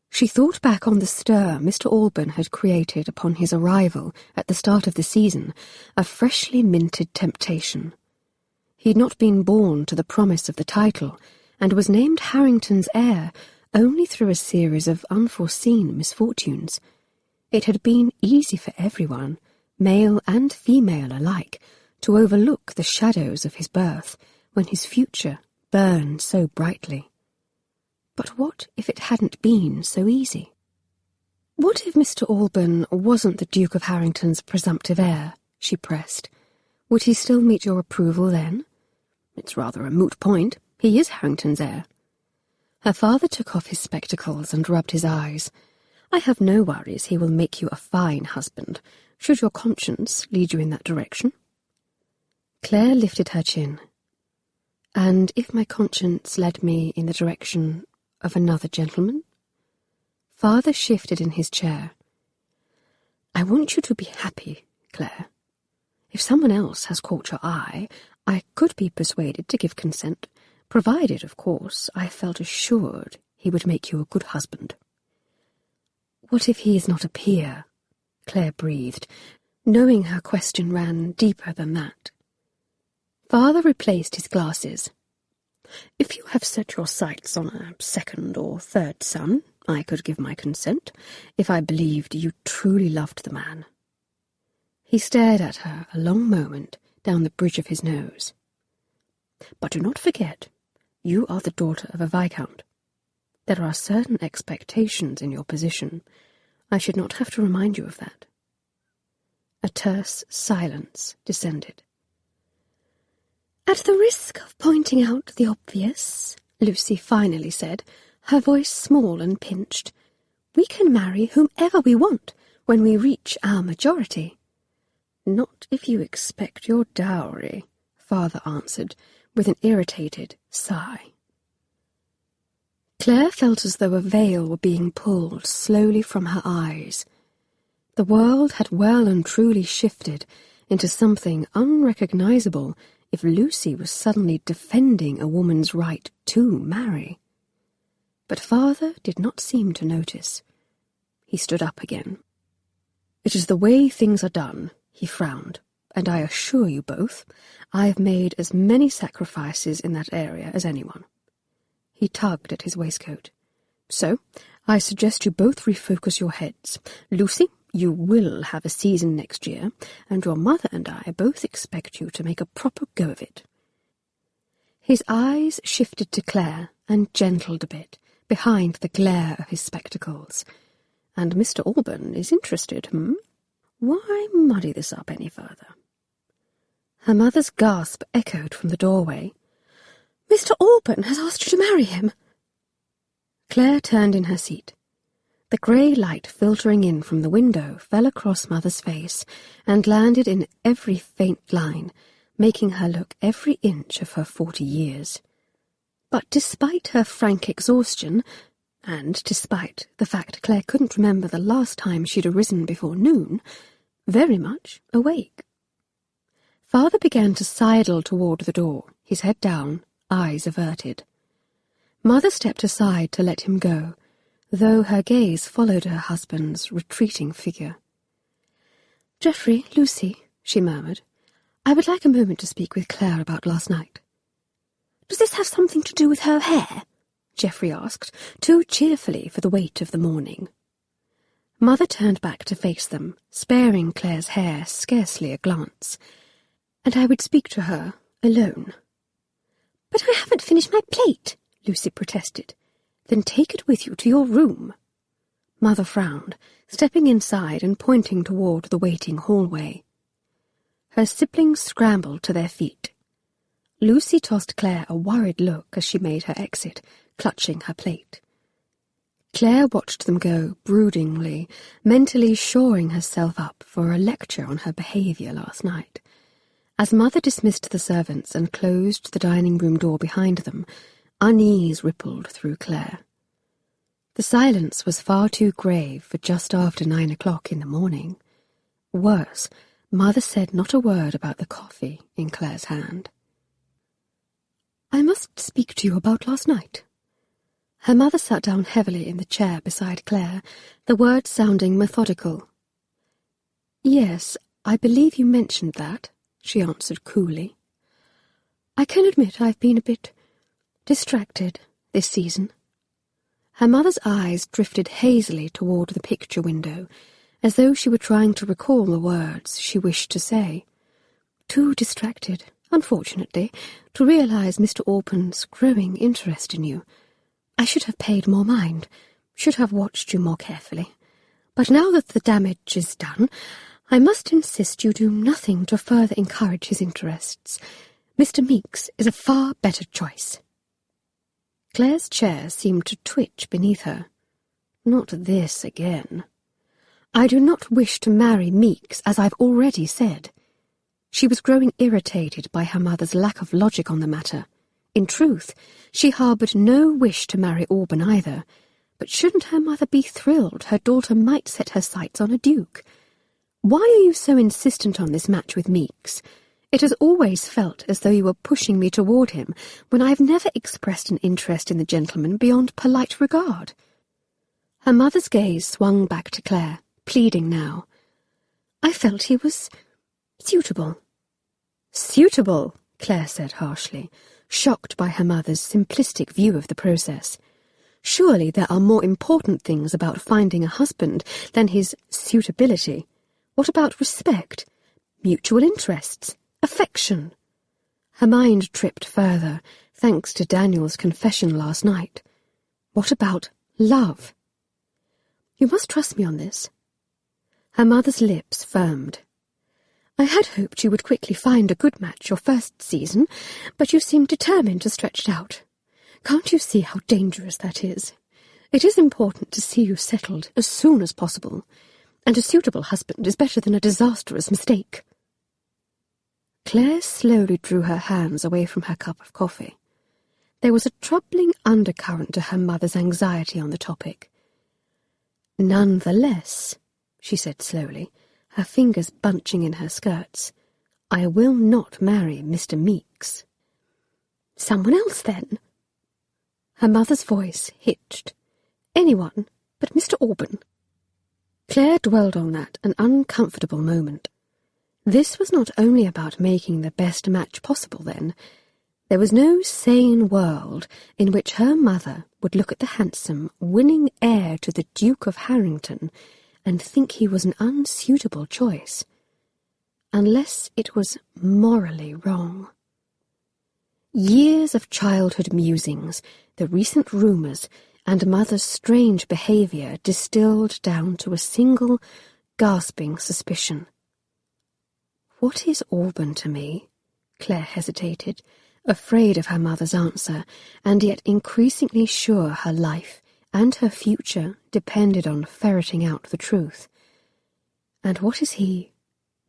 She thought back on the stir Mr. Alban had created upon his arrival at the start of the season, a freshly minted temptation. He'd not been born to the promise of the title, and was named Harrington's heir only through a series of unforeseen misfortunes. It had been easy for everyone, male and female alike, to overlook the shadows of his birth when his future burned so brightly. But what if it hadn't been so easy? What if Mr. Alban wasn't the Duke of Harrington's presumptive heir? She pressed. Would he still meet your approval then? It's rather a moot point. He is Harrington's heir. Her father took off his spectacles and rubbed his eyes. I have no worries he will make you a fine husband, should your conscience lead you in that direction. Claire lifted her chin. And if my conscience led me in the direction of another gentleman? Father shifted in his chair. I want you to be happy, Claire. If someone else has caught your eye, I could be persuaded to give consent, provided, of course, I felt assured he would make you a good husband. What if he is not a peer? Claire breathed, knowing her question ran deeper than that. Father replaced his glasses. If you have set your sights on a second or third son, I could give my consent, if I believed you truly loved the man. He stared at her a long moment down the bridge of his nose. But do not forget, you are the daughter of a viscount. There are certain expectations in your position. I should not have to remind you of that. A terse silence descended. At the risk of pointing out the obvious, Lucy finally said, her voice small and pinched, we can marry whomever we want when we reach our majority. Not if you expect your dowry, Father answered, with an irritated sigh. Claire felt as though a veil were being pulled slowly from her eyes. The world had well and truly shifted into something unrecognizable if Lucy was suddenly defending a woman's right to marry. But Father did not seem to notice. He stood up again. "It is the way things are done," he frowned, "and I assure you both, I have made as many sacrifices in that area as anyone." He tugged at his waistcoat. "So, I suggest you both refocus your heads. Lucy, you will have a season next year, and your mother and I both expect you to make a proper go of it." His eyes shifted to Claire and gentled a bit, behind the glare of his spectacles. "And Mr. Alban is interested, Why muddy this up any further?" Her mother's gasp echoed from the doorway. "Mr. Alban has asked you to marry him." Claire turned in her seat. The grey light filtering in from the window fell across Mother's face and landed in every faint line, making her look every inch of her 40 years. But despite her frank exhaustion, and despite the fact Claire couldn't remember the last time she'd arisen before noon, very much awake. Father began to sidle toward the door, his head down, eyes averted. Mother stepped aside to let him go, though her gaze followed her husband's retreating figure. "Geoffrey, Lucy," she murmured, "I would like a moment to speak with Claire about last night." "Does this have something to do with her hair?" Geoffrey asked, too cheerfully for the weight of the morning. Mother turned back to face them, sparing Claire's hair scarcely a glance. "And I would speak to her alone." "But I haven't finished my plate," Lucy protested. "Then take it with you to your room." Mother frowned, stepping inside and pointing toward the waiting hallway. Her siblings scrambled to their feet. Lucy tossed Claire a worried look as she made her exit, clutching her plate. Claire watched them go broodingly, mentally shoring herself up for a lecture on her behaviour last night. As Mother dismissed the servants and closed the dining-room door behind them, unease rippled through Claire. The silence was far too grave for just after 9 o'clock in the morning. Worse, Mother said not a word about the coffee in Claire's hand. "I must speak to you about last night." Her mother sat down heavily in the chair beside Claire, the words sounding methodical. "Yes, I believe you mentioned that," she answered coolly. "I can admit I've been a bit distracted this season." Her mother's eyes drifted hazily toward the picture window, as though she were trying to recall the words she wished to say. "Too distracted, unfortunately, to realize Mr. Alban's growing interest in you. I should have paid more mind, should have watched you more carefully. But now that the damage is done, I must insist you do nothing to further encourage his interests. Mr. Meeks is a far better choice." Claire's chair seemed to twitch beneath her. "Not this again. I do not wish to marry Meeks, as I've already said." She was growing irritated by her mother's lack of logic on the matter. In truth, she harboured no wish to marry Alban either, but shouldn't her mother be thrilled her daughter might set her sights on a duke? "Why are you so insistent on this match with Meeks? It has always felt as though you were pushing me toward him, when I have never expressed an interest in the gentleman beyond polite regard." Her mother's gaze swung back to Claire, pleading now. "I felt he was suitable." "Suitable," Claire said harshly, shocked by her mother's simplistic view of the process. "Surely there are more important things about finding a husband than his suitability. What about respect, mutual interests, affection?" Her mind tripped further, thanks to Daniel's confession last night. What about love? "You must trust me on this." Her mother's lips firmed. "I had hoped you would quickly find a good match your first season, but you seem determined to stretch it out. Can't you see how dangerous that is? It is important to see you settled as soon as possible, and a suitable husband is better than a disastrous mistake." Claire slowly drew her hands away from her cup of coffee. There was a troubling undercurrent to her mother's anxiety on the topic. "None the less," she said slowly, her fingers bunching in her skirts, "I will not marry Mr. Meeks." "Someone else, then?" Her mother's voice hitched. "Anyone but Mr. Alban." Claire dwelled on that an uncomfortable moment. This was not only about making the best match possible, then. There was no sane world in which her mother would look at the handsome, winning heir to the Duke of Harrington and think he was an unsuitable choice, unless it was morally wrong. Years of childhood musings, the recent rumours, and mother's strange behaviour distilled down to a single, gasping suspicion. "What is Alban to me?" Claire hesitated, afraid of her mother's answer, and yet increasingly sure her life and her future depended on ferreting out the truth. "And what is he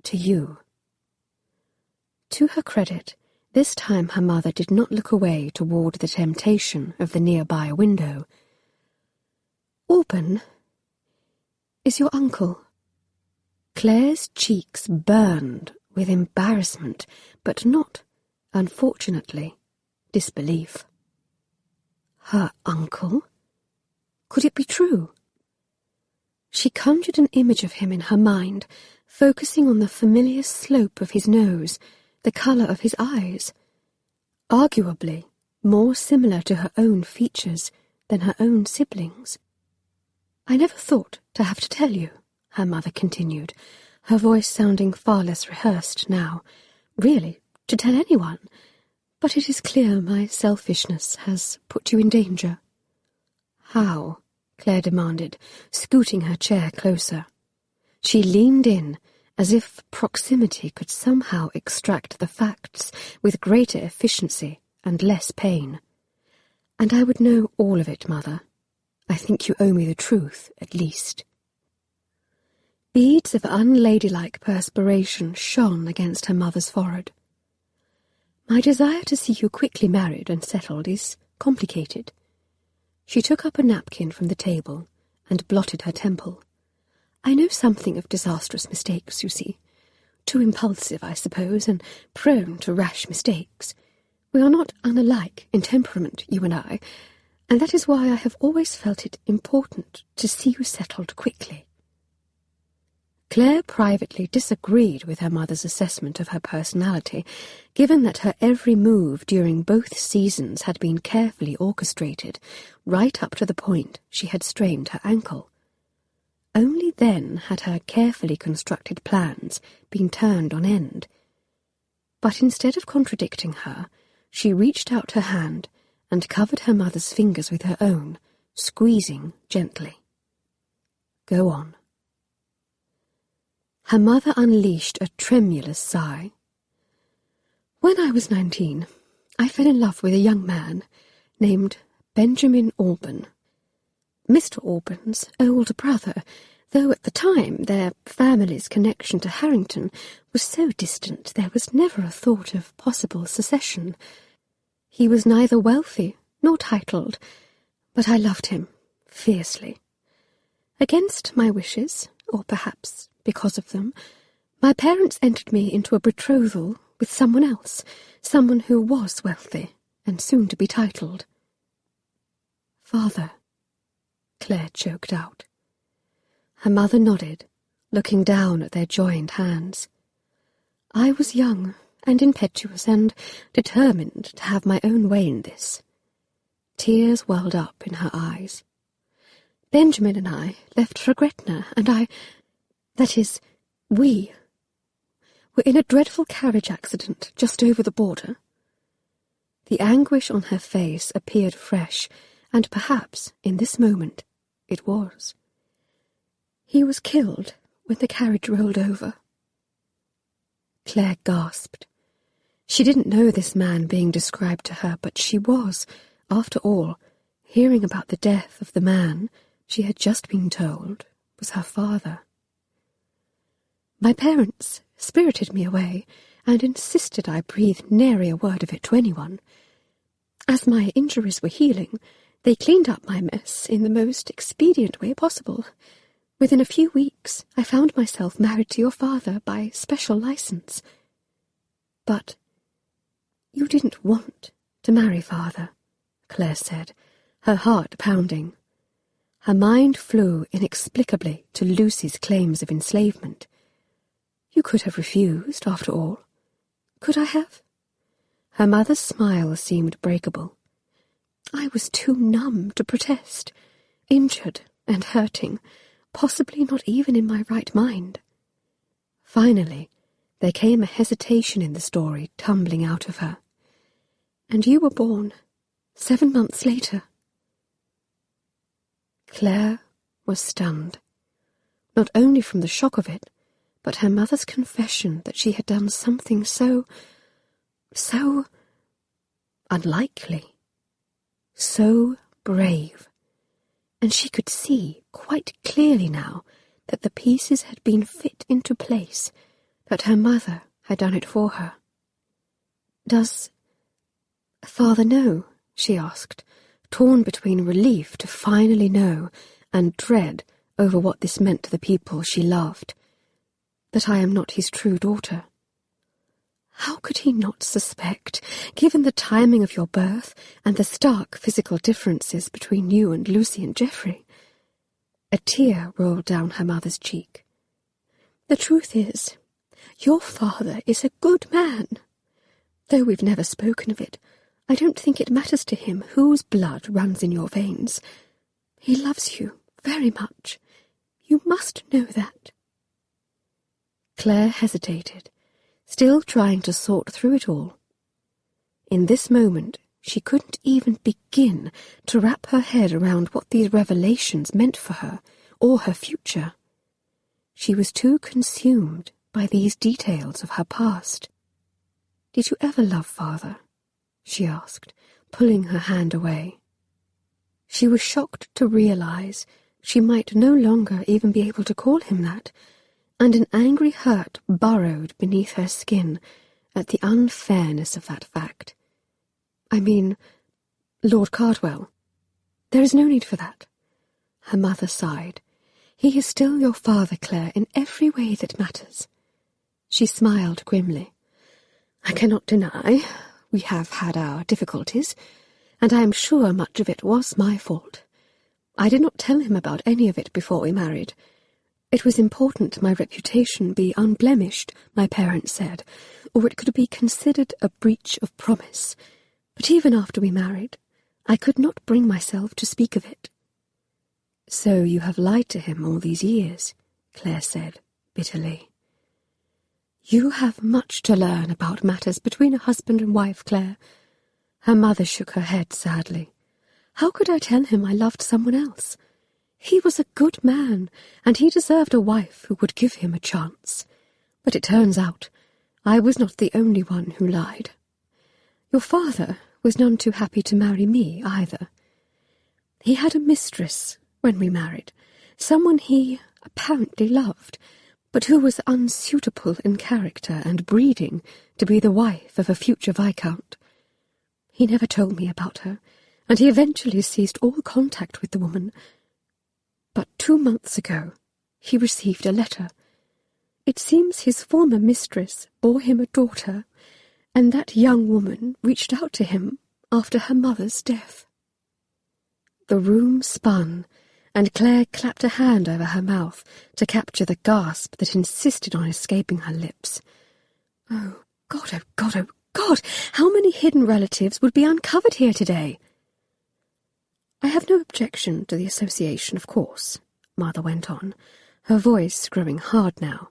to you?" To her credit, this time her mother did not look away toward the temptation of the nearby window. "Alban is your uncle." Claire's cheeks burned with embarrassment, but not, unfortunately, disbelief. Her uncle? Could it be true? She conjured an image of him in her mind, focusing on the familiar slope of his nose, the colour of his eyes, arguably more similar to her own features than her own siblings. "I never thought to have to tell you," her mother continued, her voice sounding far less rehearsed now, "really, to tell anyone, but it is clear my selfishness has put you in danger." "How?" Claire demanded, scooting her chair closer. She leaned in, as if proximity could somehow extract the facts with greater efficiency and less pain. "And I would know all of it, Mother. I think you owe me the truth, at least." Beads of unladylike perspiration shone against her mother's forehead. "My desire to see you quickly married and settled is complicated." She took up a napkin from the table and blotted her temple. "I know something of disastrous mistakes, you see. Too impulsive, I suppose, and prone to rash mistakes. We are not unlike in temperament, you and I, and that is why I have always felt it important to see you settled quickly." Claire privately disagreed with her mother's assessment of her personality, given that her every move during both seasons had been carefully orchestrated, right up to the point she had strained her ankle. Only then had her carefully constructed plans been turned on end. But instead of contradicting her, she reached out her hand and covered her mother's fingers with her own, squeezing gently. "Go on." Her mother unleashed a tremulous sigh. "When I was 19, I fell in love with a young man named Benjamin Alban. Mr. Alban's older brother, though at the time their family's connection to Harrington was so distant there was never a thought of possible secession. He was neither wealthy nor titled, but I loved him fiercely. Against my wishes, or perhaps because of them, my parents entered me into a betrothal with someone else, someone who was wealthy and soon to be titled." "Father," Claire choked out. Her mother nodded, looking down at their joined hands. "I was young and impetuous and determined to have my own way in this." Tears welled up in her eyes. "Benjamin and I left for Gretna, and we were in a dreadful carriage accident just over the border." The anguish on her face appeared fresh, and perhaps, in this moment, it was. "He was killed when the carriage rolled over." Claire gasped. She didn't know this man being described to her, but she was, after all, hearing about the death of the man she had just been told was her father. "My parents spirited me away, and insisted I breathe nary a word of it to anyone. As my injuries were healing, they cleaned up my mess in the most expedient way possible. Within a few weeks, I found myself married to your father by special license. But you didn't want to marry father, Claire said, her heart pounding. Her mind flew inexplicably to Lucy's claims of enslavement. You could have refused, after all. Could I have? Her mother's smile seemed breakable. I was too numb to protest, injured and hurting, possibly not even in my right mind. Finally, there came a hesitation in the story tumbling out of her. And you were born 7 months later. Claire was stunned, not only from the shock of it, but her mother's confession that she had done something so unlikely, so brave, and she could see quite clearly now that the pieces had been fit into place, that her mother had done it for her. "Does father know?" she asked, torn between relief to finally know and dread over what this meant to the people she loved. "That I am not his true daughter?" How could he not suspect, given the timing of your birth and the stark physical differences between you and Lucy and Geoffrey? A tear rolled down her mother's cheek. "The truth is, your father is a good man. Though we've never spoken of it, I don't think it matters to him whose blood runs in your veins. He loves you very much. You must know that." Claire hesitated, still trying to sort through it all. In this moment, she couldn't even begin to wrap her head around what these revelations meant for her or her future. She was too consumed by these details of her past. "Did you ever love father?" she asked, pulling her hand away. She was shocked to realize she might no longer even be able to call him that, and an angry hurt burrowed beneath her skin at the unfairness of that fact. "I mean, Lord Cardwell. There is no need for that." Her mother sighed. "He is still your father, Claire, in every way that matters." She smiled grimly. "I cannot deny we have had our difficulties, and I am sure much of it was my fault. I did not tell him about any of it before we married. It was important my reputation be unblemished, my parents said, or it could be considered a breach of promise. But even after we married, I could not bring myself to speak of it." "So you have lied to him all these years," Claire said bitterly. "You have much to learn about matters between a husband and wife, Claire." Her mother shook her head sadly. "How could I tell him I loved someone else? He was a good man, and he deserved a wife who would give him a chance. But it turns out I was not the only one who lied. Your father was none too happy to marry me either. He had a mistress when we married, someone he apparently loved, but who was unsuitable in character and breeding to be the wife of a future viscount. He never told me about her, and he eventually ceased all contact with the woman. But 2 months ago, he received a letter. It seems his former mistress bore him a daughter, and that young woman reached out to him after her mother's death." The room spun, and Claire clapped a hand over her mouth to capture the gasp that insisted on escaping her lips. "Oh, God, oh, God, oh, God! How many hidden relatives would be uncovered here today?" "I have no objection to the association, of course," Mother went on, her voice growing hard now.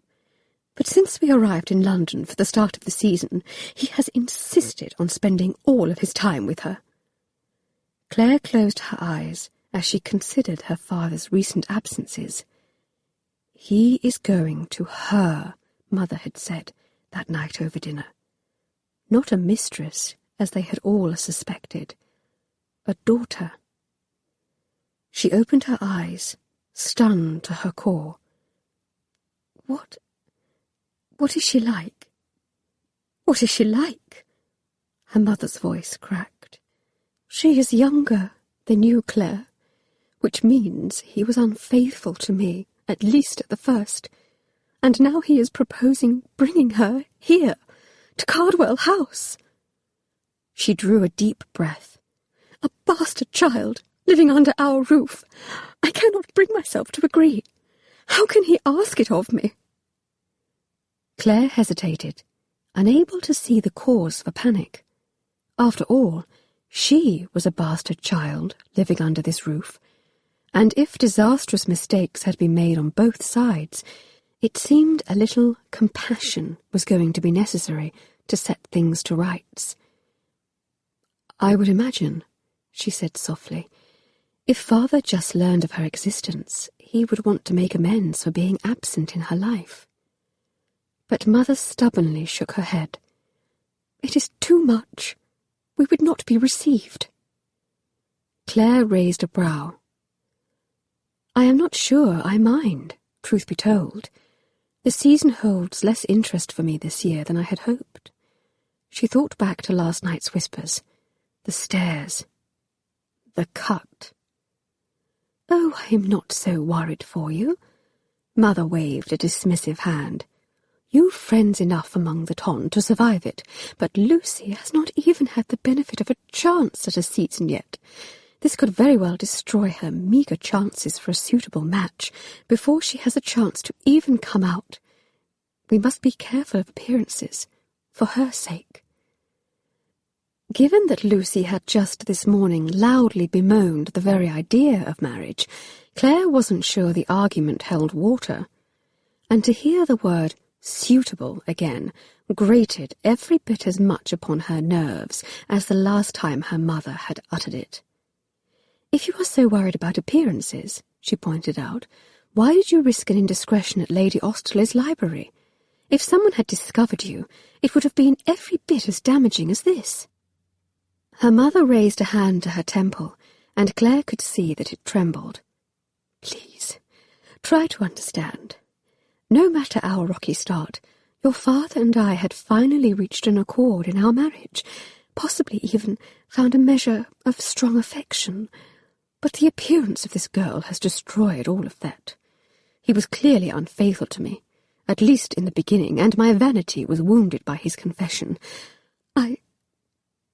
"But since we arrived in London for the start of the season, he has insisted on spending all of his time with her." Claire closed her eyes as she considered her father's recent absences. "He is going to her," Mother had said that night over dinner. Not a mistress, as they had all suspected. A daughter. She opened her eyes, stunned to her core. What is she like?" What is she like?" Her mother's voice cracked. "She is younger than you, Claire, which means he was unfaithful to me, at least at the first, and now he is proposing bringing her here, to Cardwell House." She drew a deep breath. "A bastard child, living under our roof. I cannot bring myself to agree. How can he ask it of me?" Claire hesitated, unable to see the cause for panic. After all, she was a bastard child living under this roof, and if disastrous mistakes had been made on both sides, it seemed a little compassion was going to be necessary to set things to rights. "I would imagine," she said softly, "if Father just learned of her existence, he would want to make amends for being absent in her life." But Mother stubbornly shook her head. "It is too much. We would not be received." Claire raised a brow. "I am not sure I mind, truth be told. The season holds less interest for me this year than I had hoped." She thought back to last night's whispers. The stairs. The cut. "Oh, I am not so worried for you." Mother waved a dismissive hand. "You've friends enough among the ton to survive it, but Lucy has not even had the benefit of a chance at a season yet. This could very well destroy her meagre chances for a suitable match before she has a chance to even come out. We must be careful of appearances, for her sake." Given that Lucy had just this morning loudly bemoaned the very idea of marriage, Claire wasn't sure the argument held water. And to hear the word suitable again grated every bit as much upon her nerves as the last time her mother had uttered it. "If you are so worried about appearances," she pointed out, "why did you risk an indiscretion at Lady Austerley's library? If someone had discovered you, it would have been every bit as damaging as this." Her mother raised a hand to her temple, and Claire could see that it trembled. "Please, try to understand. No matter our rocky start, your father and I had finally reached an accord in our marriage, possibly even found a measure of strong affection. But the appearance of this girl has destroyed all of that. He was clearly unfaithful to me, at least in the beginning, and my vanity was wounded by his confession.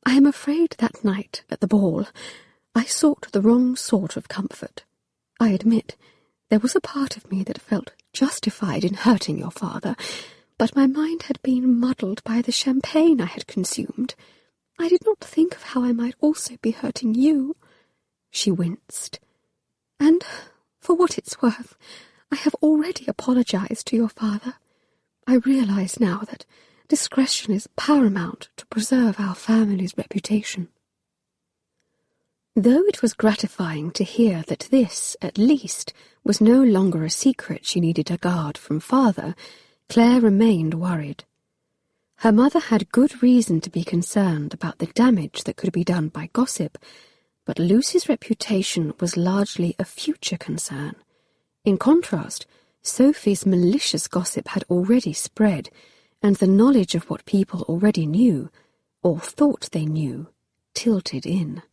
I am afraid that night at the ball I sought the wrong sort of comfort. I admit there was a part of me that felt justified in hurting your father, but my mind had been muddled by the champagne I had consumed. I did not think of how I might also be hurting you." She winced. "And, for what it's worth, I have already apologized to your father. I realize now that discretion is paramount to preserve our family's reputation." Though it was gratifying to hear that this, at least, was no longer a secret she needed to guard from Father, Claire remained worried. Her mother had good reason to be concerned about the damage that could be done by gossip, but Lucy's reputation was largely a future concern. In contrast, Sophie's malicious gossip had already spread, and the knowledge of what people already knew, or thought they knew, tilted in.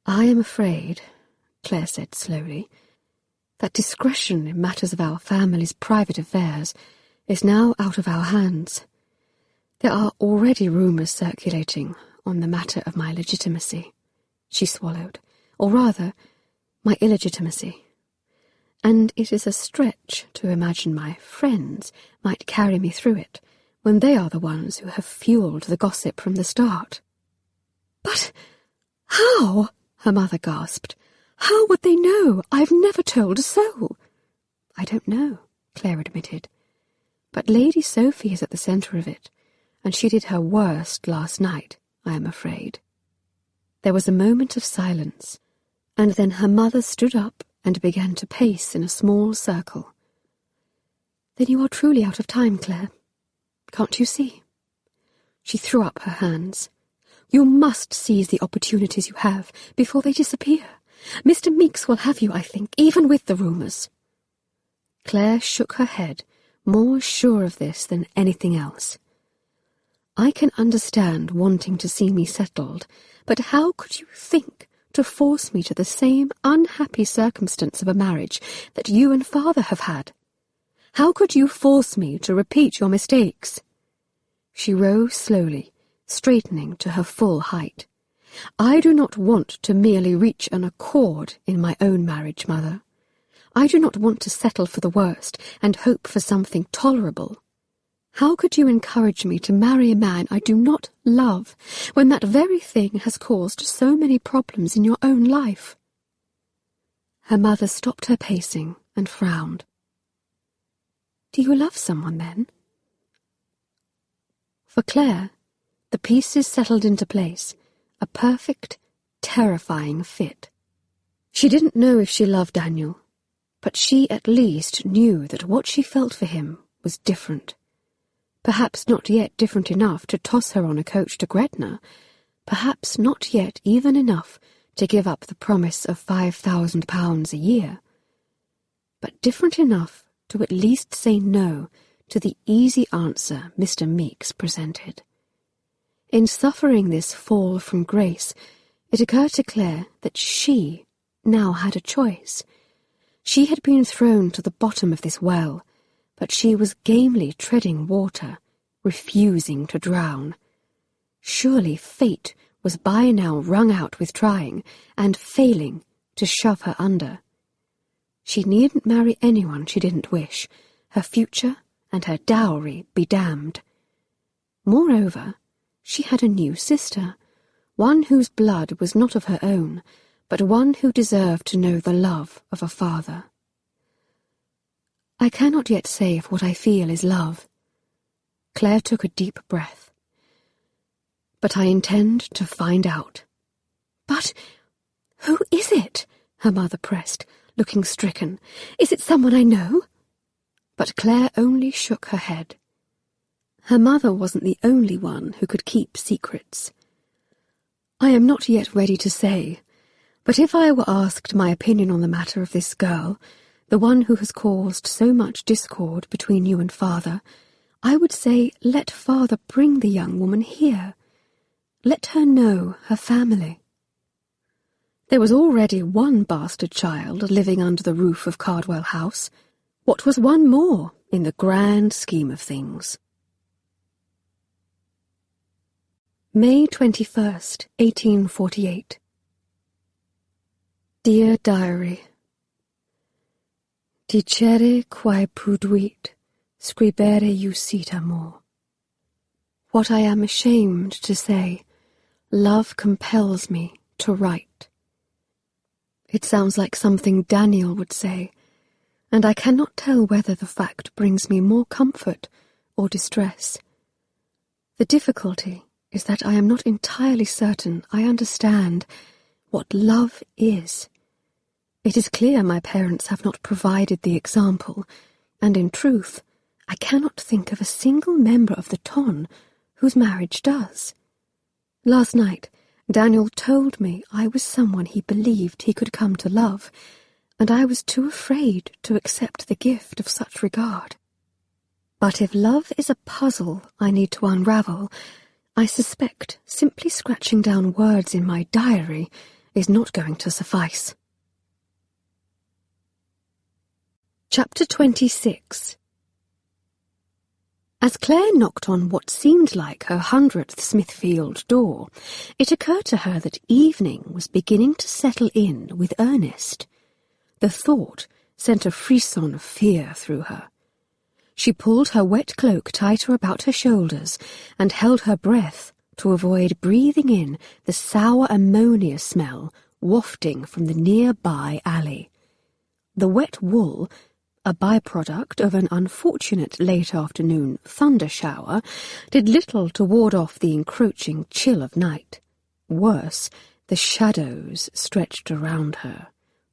"I am afraid," Claire said slowly, "that discretion in matters of our family's private affairs is now out of our hands. There are already rumours circulating on the matter of my legitimacy." She swallowed, or rather, my illegitimacy. "And it is a stretch to imagine my friends might carry me through it, when they are the ones who have fueled the gossip from the start." "But how?" her mother gasped. "How would they know? I've never told a soul." "I don't know," Claire admitted. "But Lady Sophie is at the centre of it, and she did her worst last night, I am afraid." There was a moment of silence, and then her mother stood up and began to pace in a small circle. "Then you are truly out of time, Claire. Can't you see?" She threw up her hands. "You must seize the opportunities you have before they disappear. Mr. Meeks will have you, I think, even with the rumours." Claire shook her head, more sure of this than anything else. I can understand wanting to see me settled, but how could you think to force me to the same unhappy circumstance of a marriage that you and father have had? How could you force me to repeat your mistakes?" She rose slowly, straightening to her full height. "I do not want to merely reach an accord in my own marriage, Mother. I do not want to settle for the worst and hope for something tolerable. How could you encourage me to marry a man I do not love, when that very thing has caused so many problems in your own life?" Her mother stopped her pacing and frowned. "Do you love someone, then?" For Claire, the pieces settled into place, a perfect, terrifying fit. She didn't know if she loved Daniel, but she at least knew that what she felt for him was different. Perhaps not yet different enough to toss her on a coach to Gretna, perhaps not yet even enough to give up the promise of £5,000 a year, but different enough to at least say no to the easy answer Mr. Meeks presented. In suffering this fall from grace, it occurred to Claire that she now had a choice. She had been thrown to the bottom of this well, but she was gamely treading water, refusing to drown. Surely fate was by now wrung out with trying, and failing to shove her under. She needn't marry anyone she didn't wish, her future and her dowry be damned. Moreover, she had a new sister, one whose blood was not of her own, but one who deserved to know the love of a father. "I cannot yet say if what I feel is love." Claire took a deep breath. "But I intend to find out." "But who is it?" her mother pressed, looking stricken. "Is it someone I know?" But Claire only shook her head. Her mother wasn't the only one who could keep secrets. "I am not yet ready to say, but if I were asked my opinion on the matter of this girl, the one who has caused so much discord between you and father, I would say let father bring the young woman here. Let her know her family." There was already one bastard child living under the roof of Cardwell House. What was one more in the grand scheme of things? May 21st, 1848. Dear Diary, Dicere quae puduit, scribere iusit amor. What I am ashamed to say, love compels me to write. It sounds like something Daniel would say, and I cannot tell whether the fact brings me more comfort or distress. The difficulty is that I am not entirely certain I understand what love is. It is clear my parents have not provided the example, and in truth, I cannot think of a single member of the ton whose marriage does. Last night, Daniel told me I was someone he believed he could come to love, and I was too afraid to accept the gift of such regard. But if love is a puzzle I need to unravel, I suspect simply scratching down words in my diary is not going to suffice. Chapter 26. As Claire knocked on what seemed like her 100th Smithfield door, it occurred to her that evening was beginning to settle in with Ernest. The thought sent a frisson of fear through her. She pulled her wet cloak tighter about her shoulders and held her breath to avoid breathing in the sour ammonia smell wafting from the nearby alley. The wet wool, a byproduct of an unfortunate late-afternoon thunder shower, did little to ward off the encroaching chill of night. Worse, the shadows stretched around her,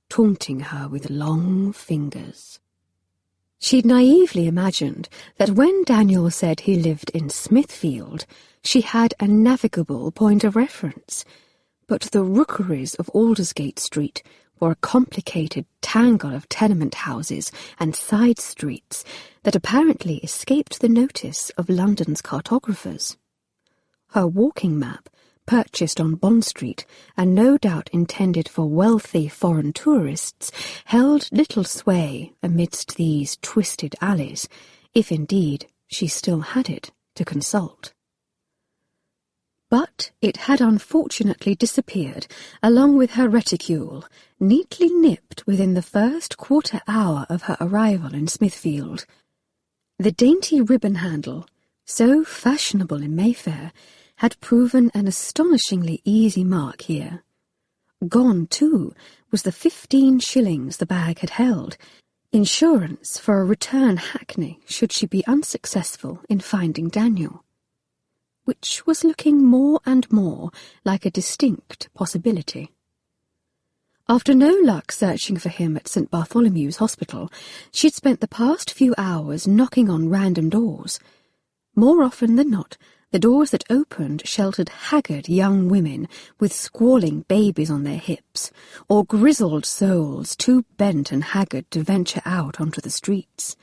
taunting her with long fingers. She'd naively imagined that when Daniel said he lived in Smithfield, she had a navigable point of reference, but the rookeries of Aldersgate Street were a complicated tangle of tenement houses and side streets that apparently escaped the notice of London's cartographers. Her walking map, purchased on Bond Street and no doubt intended for wealthy foreign tourists, held little sway amidst these twisted alleys, if indeed she still had it to consult. But it had unfortunately disappeared, along with her reticule, neatly nipped within the first quarter hour of her arrival in Smithfield. The dainty ribbon handle, so fashionable in Mayfair, had proven an astonishingly easy mark here. Gone, too, was the 15 shillings the bag had held, insurance for a return hackney should she be unsuccessful in finding Daniel, which was looking more and more like a distinct possibility. After no luck searching for him at St. Bartholomew's Hospital, she'd spent the past few hours knocking on random doors. More often than not, the doors that opened sheltered haggard young women with squalling babies on their hips, or grizzled souls too bent and haggard to venture out onto the streets.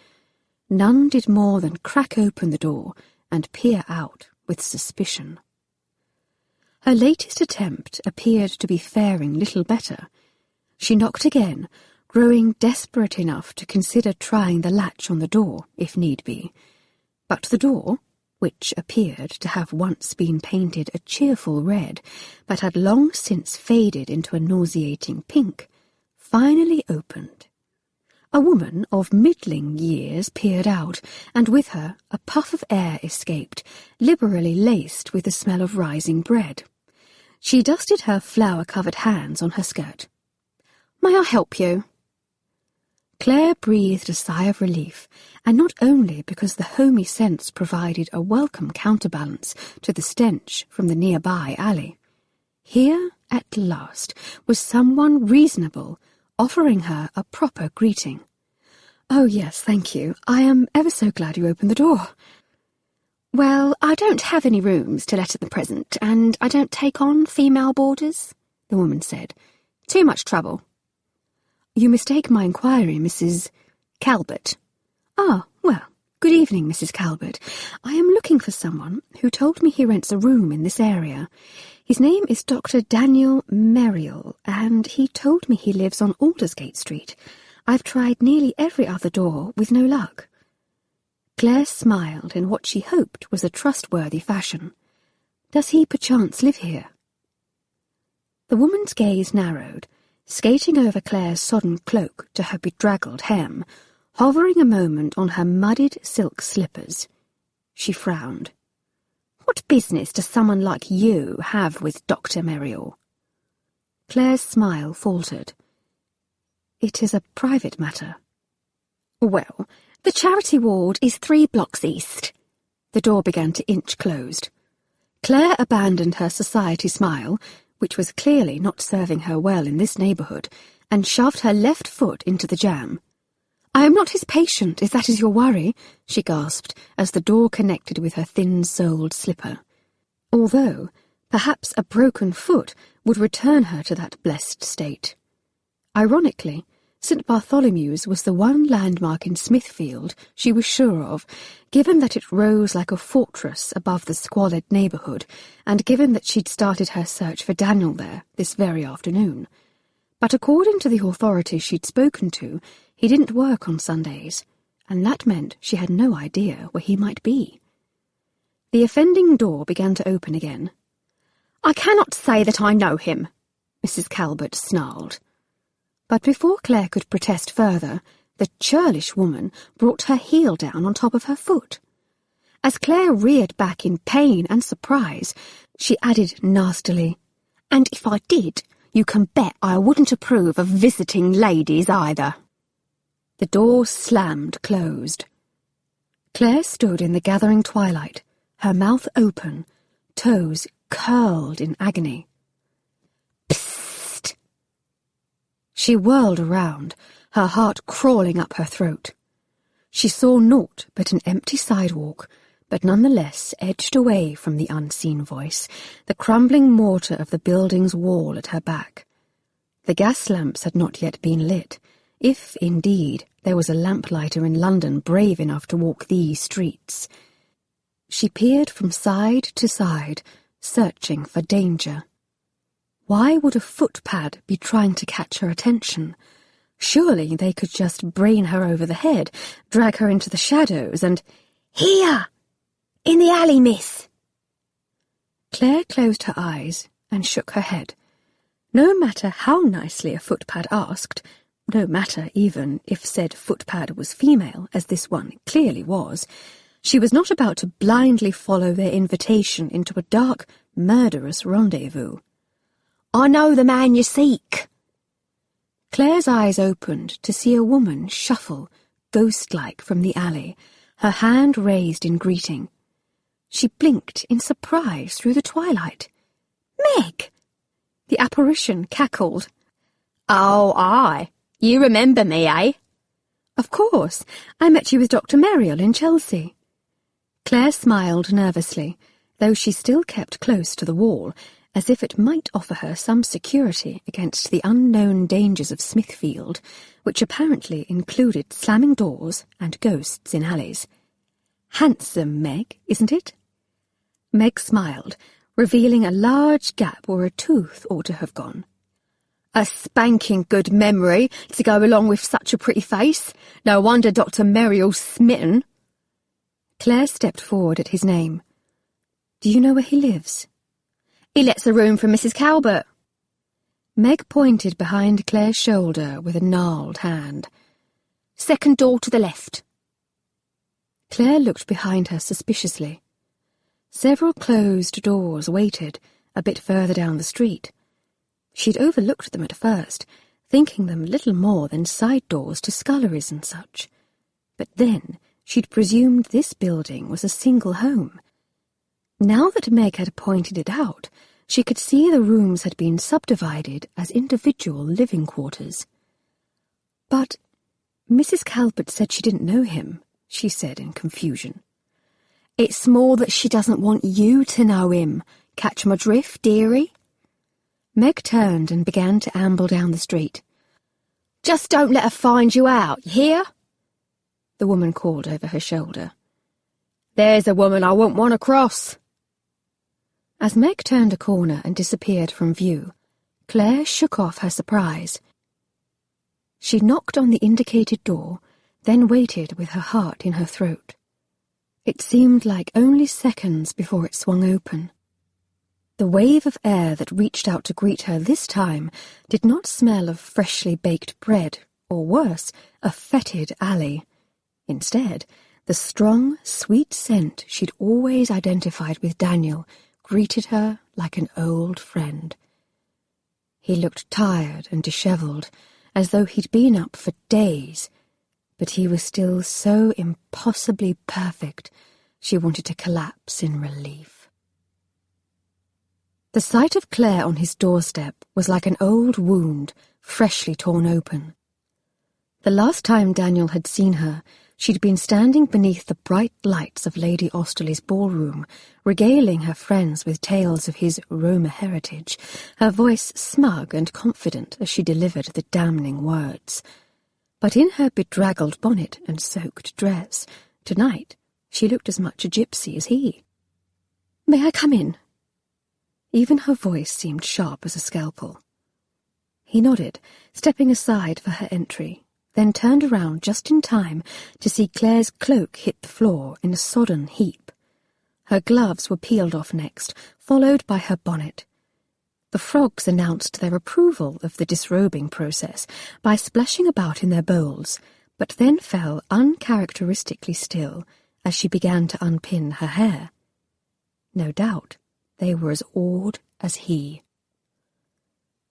None did more than crack open the door and peer out with suspicion. Her latest attempt appeared to be faring little better. She knocked again, growing desperate enough to consider trying the latch on the door, if need be. But the door, which appeared to have once been painted a cheerful red, but had long since faded into a nauseating pink, finally opened. A woman of middling years peered out, and with her a puff of air escaped, liberally laced with the smell of rising bread. She dusted her flour-covered hands on her skirt. "May I help you?" Claire breathed a sigh of relief, and not only because the homey scents provided a welcome counterbalance to the stench from the nearby alley. Here, at last, was someone reasonable, offering her a proper greeting. "Oh, yes, thank you. I am ever so glad you opened the door." "Well, I don't have any rooms to let at the present, and I don't take on female boarders," the woman said. "Too much trouble." "You mistake my inquiry, Mrs. Calvert." "Ah, well, good evening, Mrs. Calvert. I am looking for someone who told me he rents a room in this area. His name is Dr. Daniel Merrill, and he told me he lives on Aldersgate Street. I've tried nearly every other door with no luck." Claire smiled in what she hoped was a trustworthy fashion. "Does he perchance live here?" The woman's gaze narrowed, skating over Claire's sodden cloak to her bedraggled hem, hovering a moment on her muddied silk slippers. She frowned. "What business does someone like you have with Dr. Merrill?" Claire's smile faltered. "It is a private matter." "Well, the charity ward is 3 blocks east." The door began to inch closed. Claire abandoned her society smile, which was clearly not serving her well in this neighbourhood, and shoved her left foot into the jam. "I am not his patient, if that is your worry," she gasped, as the door connected with her thin-soled slipper. Although, perhaps a broken foot would return her to that blessed state. Ironically, St. Bartholomew's was the one landmark in Smithfield she was sure of, given that it rose like a fortress above the squalid neighbourhood, and given that she'd started her search for Daniel there this very afternoon. But according to the authorities she'd spoken to, he didn't work on Sundays, and that meant she had no idea where he might be. The offending door began to open again. "I cannot say that I know him," Mrs. Calvert snarled. But before Claire could protest further, the churlish woman brought her heel down on top of her foot. As Claire reared back in pain and surprise, she added nastily, "And if I did, you can bet I wouldn't approve of visiting ladies either." The door slammed closed. Claire stood in the gathering twilight, her mouth open, toes curled in agony. "Psst!" She whirled around, her heart crawling up her throat. She saw naught but an empty sidewalk, but nonetheless edged away from the unseen voice, the crumbling mortar of the building's wall at her back. The gas lamps had not yet been lit, if, indeed, there was a lamplighter in London brave enough to walk these streets. She peered from side to side, searching for danger. Why would a footpad be trying to catch her attention? Surely they could just brain her over the head, drag her into the shadows, and— "Here! In the alley, miss!" Claire closed her eyes and shook her head. No matter how nicely a footpad asked, no matter even if said footpad was female, as this one clearly was, she was not about to blindly follow their invitation into a dark, murderous rendezvous. "I know the man you seek." Claire's eyes opened to see a woman shuffle, ghost-like, from the alley, her hand raised in greeting. She blinked in surprise through the twilight. "Meg!" The apparition cackled. "Oh, aye. You remember me, eh?" "Of course. I met you with Dr. Meriel in Chelsea." Claire smiled nervously, though she still kept close to the wall, as if it might offer her some security against the unknown dangers of Smithfield, which apparently included slamming doors and ghosts in alleys. "Handsome, Meg, isn't it?" Meg smiled, revealing a large gap where a tooth ought to have gone. "A spanking good memory to go along with such a pretty face. No wonder Dr. Meriel's smitten." Claire stepped forward at his name. "Do you know where he lives?" "He lets a room for Mrs. Calvert." Meg pointed behind Claire's shoulder with a gnarled hand. "Second door to the left." Claire looked behind her suspiciously. Several closed doors waited, a bit further down the street. She'd overlooked them at first, thinking them little more than side doors to sculleries and such. But then she'd presumed this building was a single home. Now that Meg had pointed it out, she could see the rooms had been subdivided as individual living quarters. "But Mrs. Calvert said she didn't know him," she said in confusion. "It's more that she doesn't want you to know him. Catch my drift, dearie?" Meg turned and began to amble down the street. "Just don't let her find you out, you hear?" the woman called over her shoulder. "There's a woman I wouldn't want to cross." As Meg turned a corner and disappeared from view, Claire shook off her surprise. She knocked on the indicated door, then waited with her heart in her throat. It seemed like only seconds before it swung open. The wave of air that reached out to greet her this time did not smell of freshly baked bread, or worse, a fetid alley. Instead, the strong, sweet scent she'd always identified with Daniel greeted her like an old friend. He looked tired and dishevelled, as though he'd been up for days, but he was still so impossibly perfect she wanted to collapse in relief. The sight of Claire on his doorstep was like an old wound, freshly torn open. The last time Daniel had seen her, she'd been standing beneath the bright lights of Lady Austerley's ballroom, regaling her friends with tales of his Roma heritage, her voice smug and confident as she delivered the damning words. But in her bedraggled bonnet and soaked dress, tonight she looked as much a gypsy as he. "May I come in?" Even her voice seemed sharp as a scalpel. He nodded, stepping aside for her entry, then turned around just in time to see Claire's cloak hit the floor in a sodden heap. Her gloves were peeled off next, followed by her bonnet. The frogs announced their approval of the disrobing process by splashing about in their bowls, but then fell uncharacteristically still as she began to unpin her hair. No doubt they were as awed as he.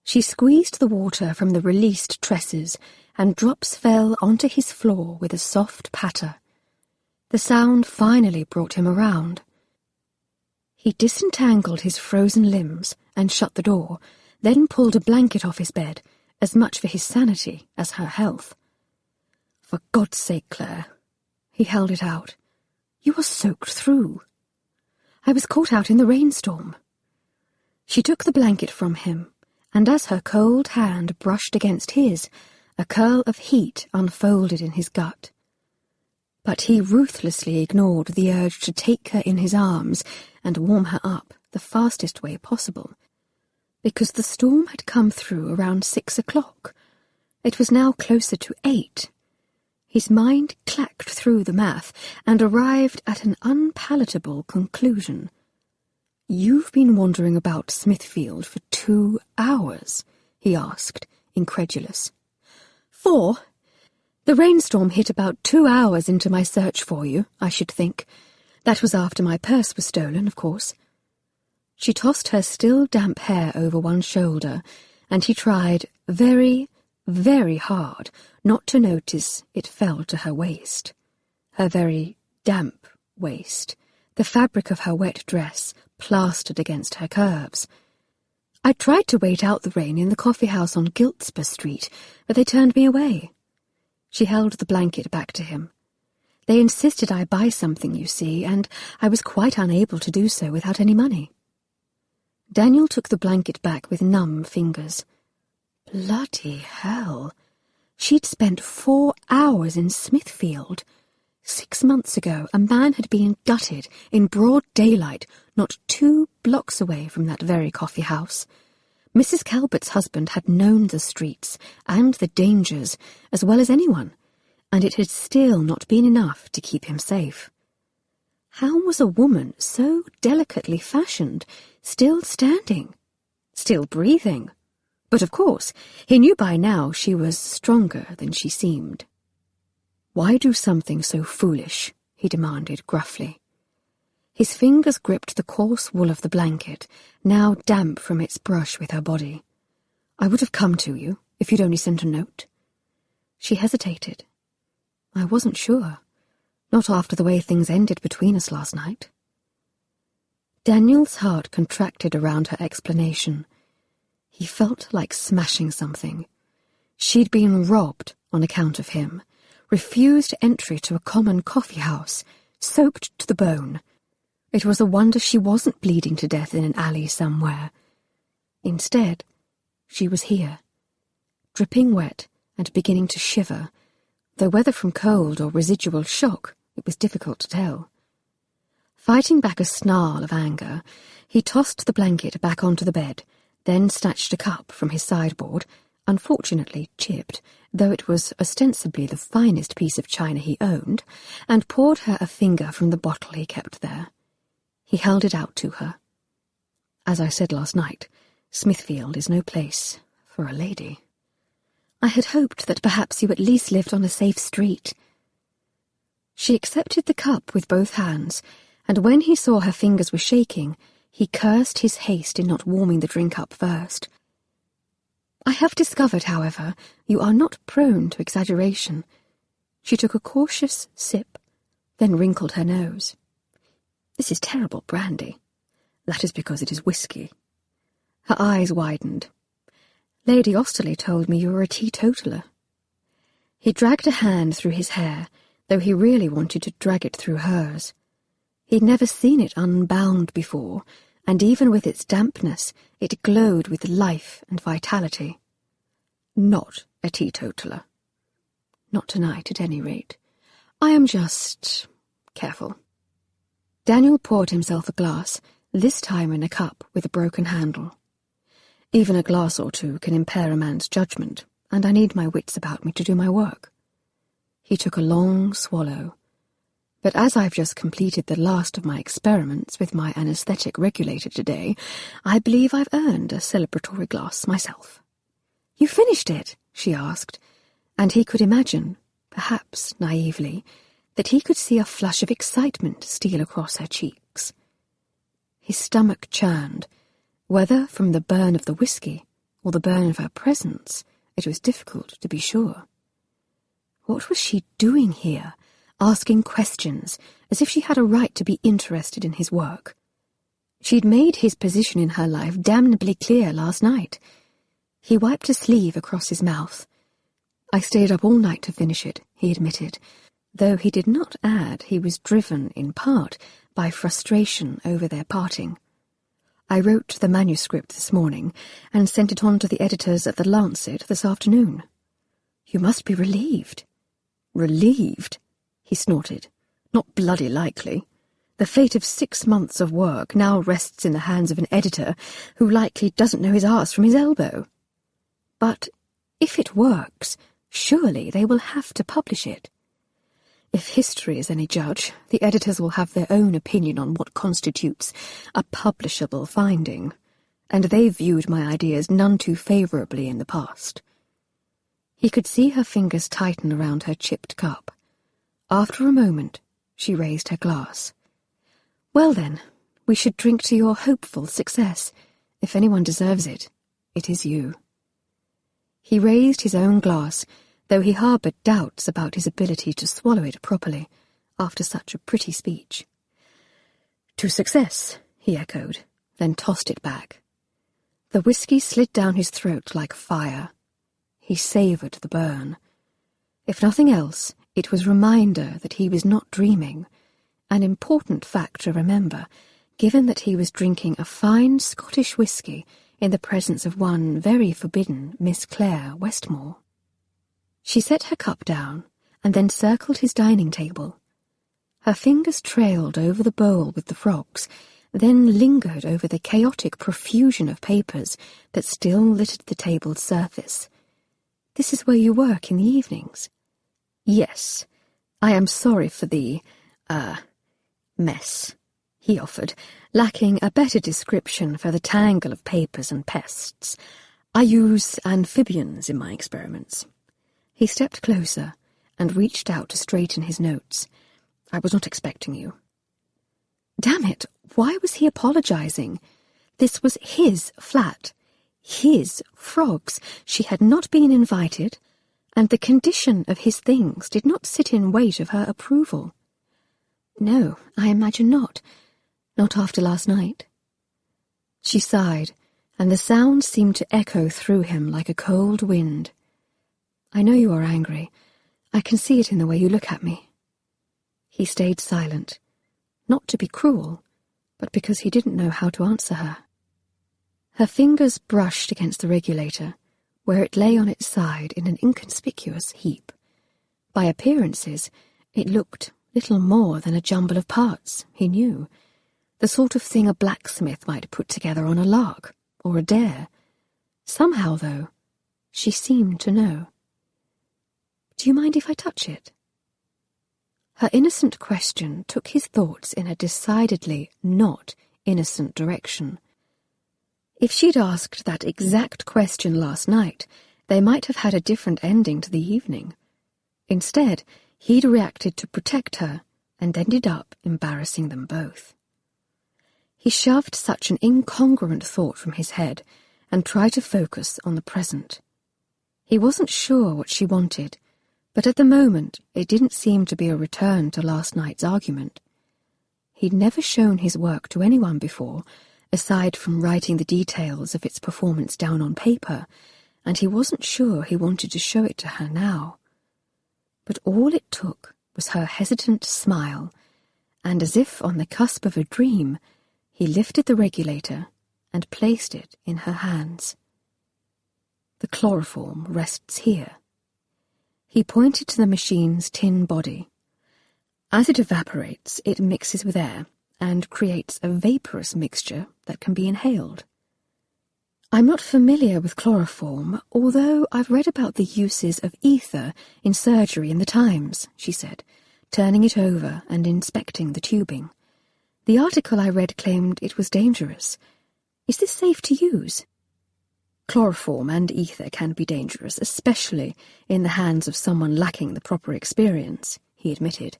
She squeezed the water from the released tresses, and drops fell onto his floor with a soft patter. The sound finally brought him around. He disentangled his frozen limbs and shut the door, then pulled a blanket off his bed, as much for his sanity as her health. "For God's sake, Claire." He held it out. "You are soaked through." "I was caught out in the rainstorm." She took the blanket from him, and as her cold hand brushed against his, a curl of heat unfolded in his gut. but he ruthlessly ignored the urge to take her in his arms and warm her up the fastest way possible. Because the storm had come through around 6 o'clock. It was now closer to 8. His mind clacked through the math and arrived at an unpalatable conclusion. "You've been wandering about Smithfield for 2 hours?" he asked, incredulous. 4. The rainstorm hit about 2 hours into my search for you, I should think. That was after my purse was stolen, of course. She tossed her still damp hair over one shoulder, and he tried very, very hard not to notice it fell to her waist. Her very damp waist, the fabric of her wet dress plastered against her curves. "I tried to wait out the rain in the coffee house on Giltspur Street, but they turned me away." She held the blanket back to him. "They insisted I buy something, you see, and I was quite unable to do so without any money." Daniel took the blanket back with numb fingers. Bloody hell! She'd spent 4 hours in Smithfield. 6 months ago, a man had been gutted in broad daylight, not 2 blocks away from that very coffee house. Mrs. Calvert's husband had known the streets and the dangers as well as anyone, and it had still not been enough to keep him safe. How was a woman so delicately fashioned still standing, still breathing? But of course, he knew by now she was stronger than she seemed. "Why do something so foolish?" he demanded gruffly. His fingers gripped the coarse wool of the blanket, now damp from its brush with her body. "I would have come to you, if you'd only sent a note." She hesitated. "I wasn't sure. Not after the way things ended between us last night." Daniel's heart contracted around her explanation. He felt like smashing something. She'd been robbed on account of him, refused entry to a common coffee house, soaked to the bone. It was a wonder she wasn't bleeding to death in an alley somewhere. Instead, she was here, dripping wet and beginning to shiver, though whether from cold or residual shock, it was difficult to tell. Fighting back a snarl of anger, he tossed the blanket back onto the bed, then snatched a cup from his sideboard, unfortunately chipped, though it was ostensibly the finest piece of china he owned, and poured her a finger from the bottle he kept there. He held it out to her. "As I said last night, Smithfield is no place for a lady. I had hoped that perhaps you at least lived on a safe street." She accepted the cup with both hands, and when he saw her fingers were shaking, he cursed his haste in not warming the drink up first. "I have discovered, however, you are not prone to exaggeration." She took a cautious sip, then wrinkled her nose. "This is terrible brandy." "That is because it is whiskey." Her eyes widened. "Lady Osterley told me you were a teetotaler." He dragged a hand through his hair, though he really wanted to drag it through hers. He'd never seen it unbound before, and even with its dampness, it glowed with life and vitality. "Not a teetotaler. Not tonight, at any rate. I am just careful." Daniel poured himself a glass, this time in a cup with a broken handle. "Even a glass or two can impair a man's judgment, and I need my wits about me to do my work." He took a long swallow. "But as I've just completed the last of my experiments with my anesthetic regulator today, I believe I've earned a celebratory glass myself." "You finished it?" she asked, and he could imagine, perhaps naively, that he could see a flush of excitement steal across her cheeks. His stomach churned. Whether from the burn of the whiskey or the burn of her presence, it was difficult to be sure. What was she doing here, asking questions as if she had a right to be interested in his work? She'd made his position in her life damnably clear last night. He wiped a sleeve across his mouth. "I stayed up all night to finish it," he admitted, though he did not add he was driven, in part, by frustration over their parting. "I wrote the manuscript this morning and sent it on to the editors of the Lancet this afternoon." "You must be relieved." "Relieved?" he snorted. "Not bloody likely. The fate of 6 months of work now rests in the hands of an editor who likely doesn't know his arse from his elbow. But if it works, surely they will have to publish it. If history is any judge, the editors will have their own opinion on what constitutes a publishable finding, and they've viewed my ideas none too favourably in the past." He could see her fingers tighten around her chipped cup. After a moment, she raised her glass. "Well then, we should drink to your hopeful success. If anyone deserves it, it is you." He raised his own glass, though he harboured doubts about his ability to swallow it properly after such a pretty speech. "To success," he echoed, then tossed it back. The whisky slid down his throat like fire. He savoured the burn. If nothing else, it was a reminder that he was not dreaming, an important fact to remember, given that he was drinking a fine Scottish whisky in the presence of one very forbidden Miss Claire Westmore. She set her cup down and then circled his dining table. Her fingers trailed over the bowl with the frogs, then lingered over the chaotic profusion of papers that still littered the table's surface. "This is where you work in the evenings?" "Yes. I am sorry for the, mess," he offered, lacking a better description for the tangle of papers and pests. "I use amphibians in my experiments." He stepped closer and reached out to straighten his notes. "I was not expecting you." Damn it, why was he apologising? This was his flat, his frogs. She had not been invited, and the condition of his things did not sit in weight of her approval. "No, I imagine not. Not after last night." She sighed, and the sound seemed to echo through him like a cold wind. "I know you are angry. I can see it in the way you look at me." He stayed silent, not to be cruel, but because he didn't know how to answer her. Her fingers brushed against the regulator, where it lay on its side in an inconspicuous heap. By appearances, it looked little more than a jumble of parts, he knew, the sort of thing a blacksmith might put together on a lark or a dare. Somehow, though, she seemed to know. "Do you mind if I touch it?" Her innocent question took his thoughts in a decidedly not innocent direction. If she'd asked that exact question last night, they might have had a different ending to the evening. Instead, he'd reacted to protect her and ended up embarrassing them both. He shoved such an incongruent thought from his head and tried to focus on the present. He wasn't sure what she wanted, but at the moment it didn't seem to be a return to last night's argument. He'd never shown his work to anyone before, aside from writing the details of its performance down on paper, and he wasn't sure he wanted to show it to her now. But all it took was her hesitant smile, and as if on the cusp of a dream, he lifted the regulator and placed it in her hands. "The chloroform rests here." He pointed to the machine's tin body. "As it evaporates, it mixes with air and creates a vaporous mixture that can be inhaled." "I'm not familiar with chloroform, although I've read about the uses of ether in surgery in the Times," she said, turning it over and inspecting the tubing. "The article I read claimed it was dangerous. Is this safe to use?" "Chloroform and ether can be dangerous, especially in the hands of someone lacking the proper experience," he admitted,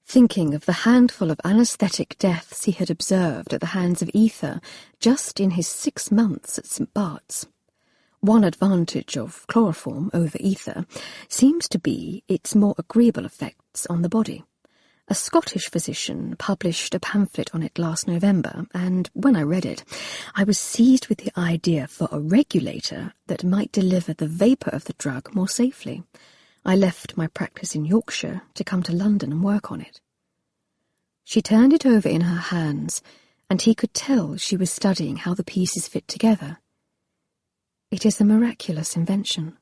thinking of the handful of anaesthetic deaths he had observed at the hands of ether just in his 6 months at St. Bart's. One advantage of chloroform over ether seems to be its more agreeable effects on the body. A Scottish physician published a pamphlet on it last November, and when I read it, I was seized with the idea for a regulator that might deliver the vapour of the drug more safely. I left my practice in Yorkshire to come to London and work on it. She turned it over in her hands, and he could tell she was studying how the pieces fit together. "It is a miraculous invention,"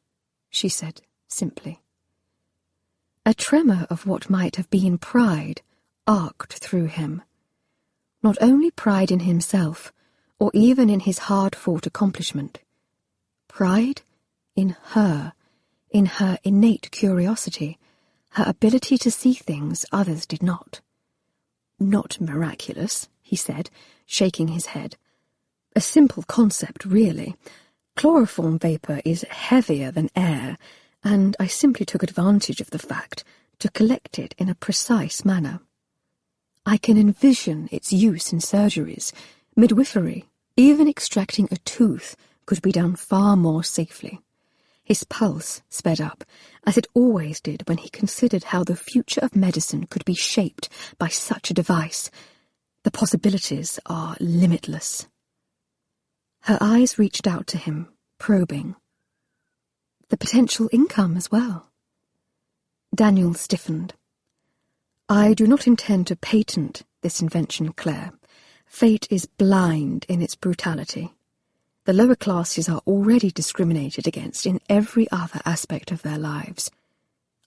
she said simply. A tremor of what might have been pride arced through him. Not only pride in himself, or even in his hard-fought accomplishment. Pride in her innate curiosity, her ability to see things others did not. Not miraculous, he said, shaking his head. A simple concept, really. Chloroform vapour is heavier than air, and I simply took advantage of the fact to collect it in a precise manner. I can envision its use in surgeries, midwifery, even extracting a tooth could be done far more safely. His pulse sped up, as it always did when he considered how the future of medicine could be shaped by such a device. The possibilities are limitless. Her eyes reached out to him, probing. The potential income as well. Daniel stiffened. I do not intend to patent this invention, Claire. Fate is blind in its brutality. The lower classes are already discriminated against in every other aspect of their lives.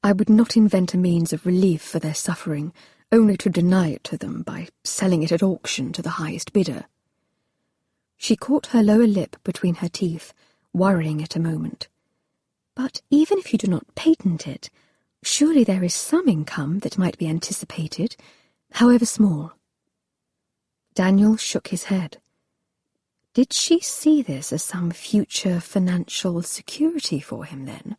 I would not invent a means of relief for their suffering, only to deny it to them by selling it at auction to the highest bidder. She caught her lower lip between her teeth, worrying it a moment. But even if you do not patent it, surely there is some income that might be anticipated, however small. Daniel shook his head. Did she see this as some future financial security for him, then?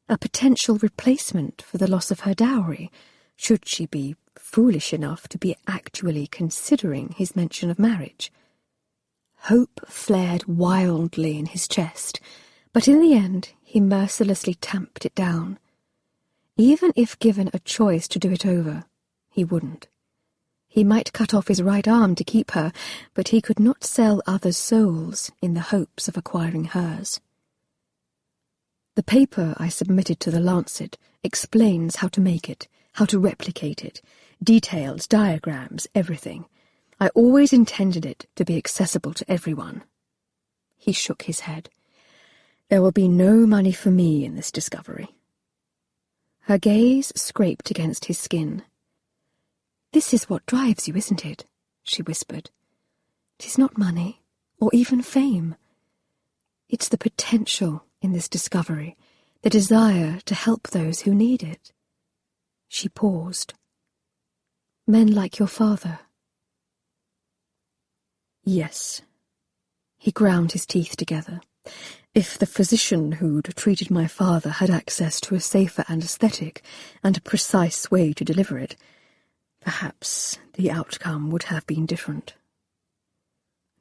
A potential replacement for the loss of her dowry, should she be foolish enough to be actually considering his mention of marriage? Hope flared wildly in his chest, but in the end he mercilessly tamped it down. Even if given a choice to do it over, he wouldn't. He might cut off his right arm to keep her, but he could not sell others' souls in the hopes of acquiring hers. The paper I submitted to the Lancet explains how to make it, how to replicate it, details, diagrams, everything. I always intended it to be accessible to everyone. He shook his head. There will be no money for me in this discovery. Her gaze scraped against his skin. This is what drives you, isn't it? She whispered. 'Tis not money, or even fame. It's the potential in this discovery, the desire to help those who need it. She paused. Men like your father. Yes. He ground his teeth together. If the physician who'd treated my father had access to a safer anesthetic and a precise way to deliver it, perhaps the outcome would have been different.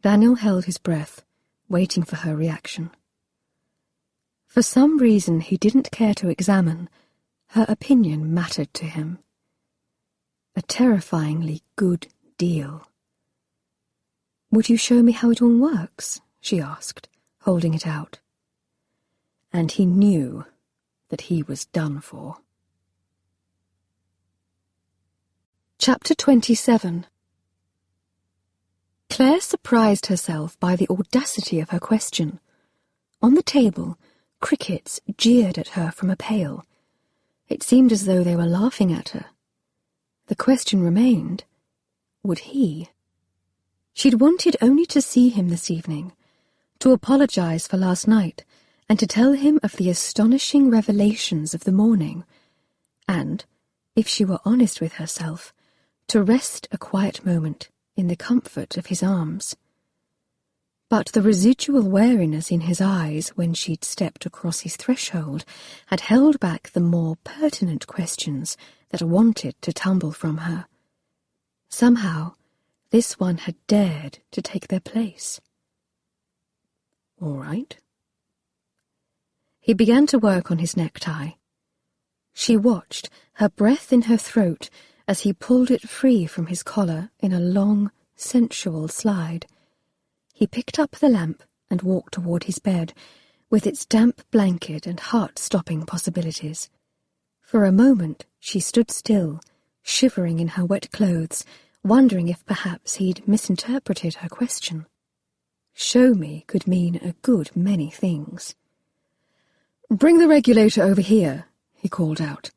Daniel held his breath, waiting for her reaction. For some reason he didn't care to examine, her opinion mattered to him. A terrifyingly good deal. Would you show me how it all works? She asked, holding it out. And he knew that he was done for. Chapter 27. Claire surprised herself by the audacity of her question. On the table, crickets jeered at her from a pail. It seemed as though they were laughing at her. The question remained, would he? She'd wanted only to see him this evening, to apologize for last night, and to tell him of the astonishing revelations of the morning, and, if she were honest with herself, to rest a quiet moment in the comfort of his arms. But the residual wariness in his eyes when she'd stepped across his threshold had held back the more pertinent questions that wanted to tumble from her. Somehow, this one had dared to take their place. All right. He began to work on his necktie. She watched, her breath in her throat, as he pulled it free from his collar in a long, sensual slide. He picked up the lamp and walked toward his bed, with its damp blanket and heart-stopping possibilities. For a moment she stood still, shivering in her wet clothes, wondering if perhaps he'd misinterpreted her question. Show me could mean a good many things. "Bring the regulator over here," he called out.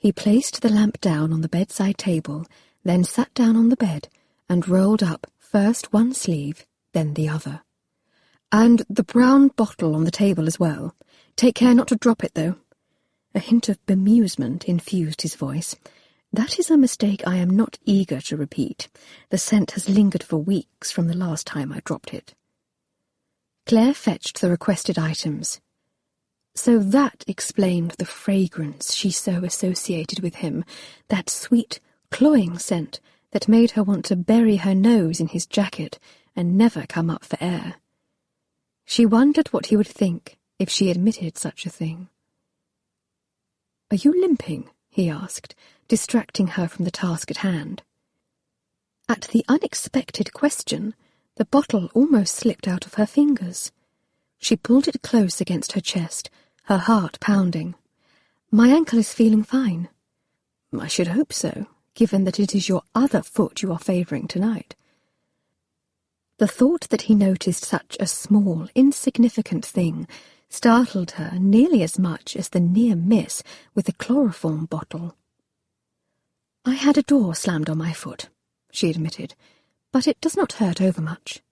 He placed the lamp down on the bedside table, then sat down on the bed and rolled up first one sleeve, then the other. "And the brown bottle on the table as well. Take care not to drop it, though." A hint of bemusement infused his voice. "That is a mistake I am not eager to repeat. The scent has lingered for weeks from the last time I dropped it." Claire fetched the requested items. So that explained the fragrance she so associated with him, that sweet, cloying scent that made her want to bury her nose in his jacket and never come up for air. She wondered what he would think if she admitted such a thing. "Are you limping?" he asked, distracting her from the task at hand. At the unexpected question, the bottle almost slipped out of her fingers. She pulled it close against her chest, her heart pounding. "My ankle is feeling fine." "I should hope so, given that it is your other foot you are favouring tonight." The thought that he noticed such a small, insignificant thing startled her nearly as much as the near miss with the chloroform bottle. "I had a door slammed on my foot," she admitted, "but it does not hurt overmuch."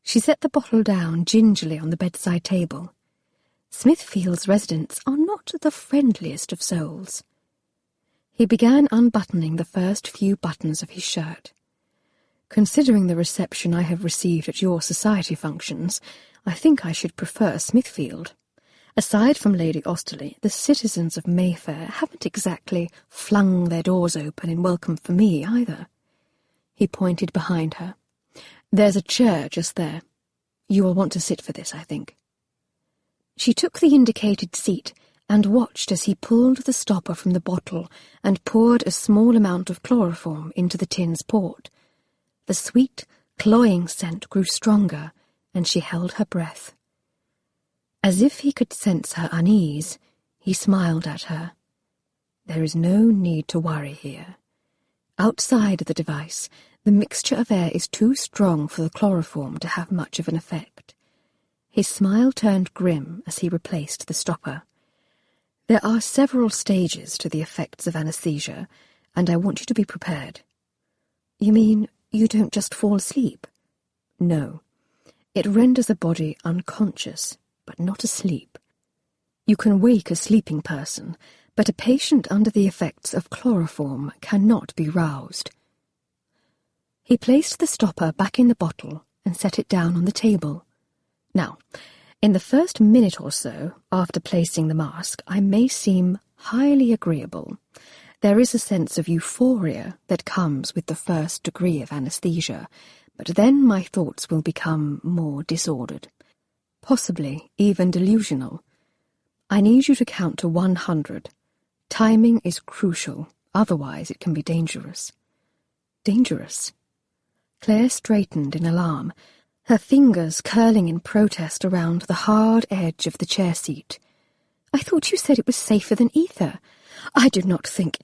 She set the bottle down gingerly on the bedside table. Smithfield's residents are not the friendliest of souls. He began unbuttoning the first few buttons of his shirt. "Considering the reception I have received at your society functions, I think I should prefer Smithfield. Aside from Lady Austerley, the citizens of Mayfair haven't exactly flung their doors open in welcome for me, either." He pointed behind her. "There's a chair just there. You will want to sit for this, I think." She took the indicated seat and watched as he pulled the stopper from the bottle and poured a small amount of chloroform into the tin's port. The sweet, cloying scent grew stronger, and she held her breath. As if he could sense her unease, he smiled at her. "There is no need to worry here. Outside the device, the mixture of air is too strong for the chloroform to have much of an effect." His smile turned grim as he replaced the stopper. "There are several stages to the effects of anesthesia, and I want you to be prepared." "You mean you don't just fall asleep?" "No. It renders the body unconscious, but not asleep. You can wake a sleeping person, but a patient under the effects of chloroform cannot be roused." He placed the stopper back in the bottle and set it down on the table. "Now, in the first minute or so after placing the mask, I may seem highly agreeable. There is a sense of euphoria that comes with the first degree of anesthesia, but then my thoughts will become more disordered, possibly even delusional. I need you to count to 100. Timing is crucial, otherwise it can be dangerous." "Dangerous?" Claire straightened in alarm, her fingers curling in protest around the hard edge of the chair seat. "I thought you said it was safer than ether. I did not think—"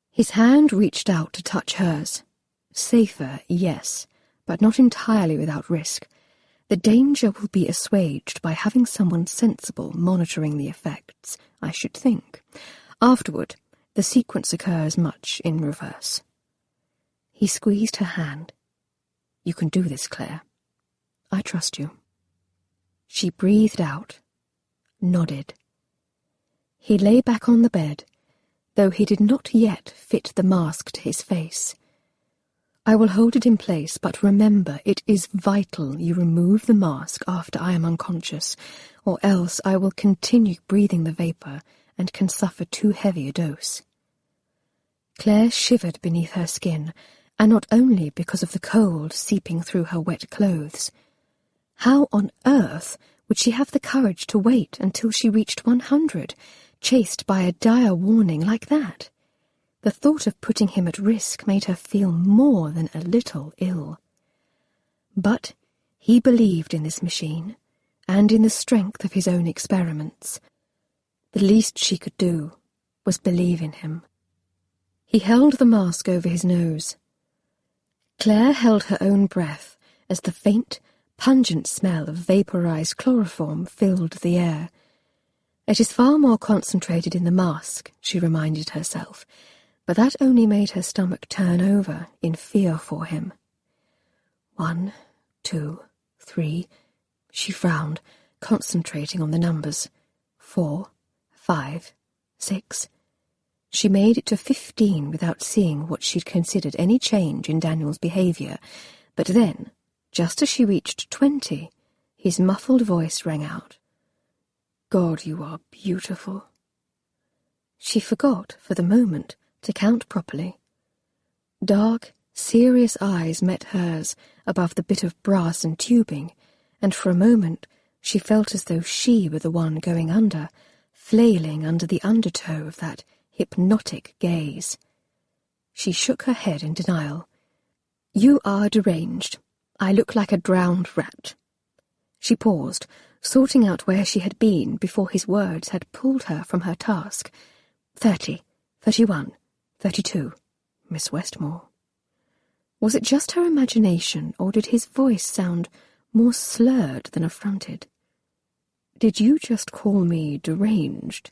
His hand reached out to touch hers. "Safer, yes, but not entirely without risk. The danger will be assuaged by having someone sensible monitoring the effects, I should think. Afterward, the sequence occurs much in reverse." He squeezed her hand. "You can do this, Claire. I trust you." She breathed out, nodded. He lay back on the bed, though he did not yet fit the mask to his face. "I will hold it in place, but remember, it is vital you remove the mask after I am unconscious, or else I will continue breathing the vapour and can suffer too heavy a dose." Claire shivered beneath her skin, and not only because of the cold seeping through her wet clothes. How on earth would she have the courage to wait until she reached 100, chased by a dire warning like that? The thought of putting him at risk made her feel more than a little ill. But he believed in this machine, and in the strength of his own experiments. The least she could do was believe in him. He held the mask over his nose. Claire held her own breath as the faint, pungent smell of vaporized chloroform filled the air. It is far more concentrated in the mask, she reminded herself, but that only made her stomach turn over in fear for him. 1, 2, 3, she frowned, concentrating on the numbers. 4, 5, 6. She made it to 15 without seeing what she'd considered any change in Daniel's behaviour, but then, just as she reached 20, his muffled voice rang out. God, you are beautiful. She forgot, for the moment, to count properly. Dark, serious eyes met hers above the bit of brass and tubing, and for a moment she felt as though she were the one going under, flailing under the undertow of that hypnotic gaze. She shook her head in denial. You are deranged. I look like a drowned rat. She paused, sorting out where she had been before his words had pulled her from her task. 30, 31, 32, Miss Westmore. Was it just her imagination, or did his voice sound more slurred than affronted? Did you just call me deranged?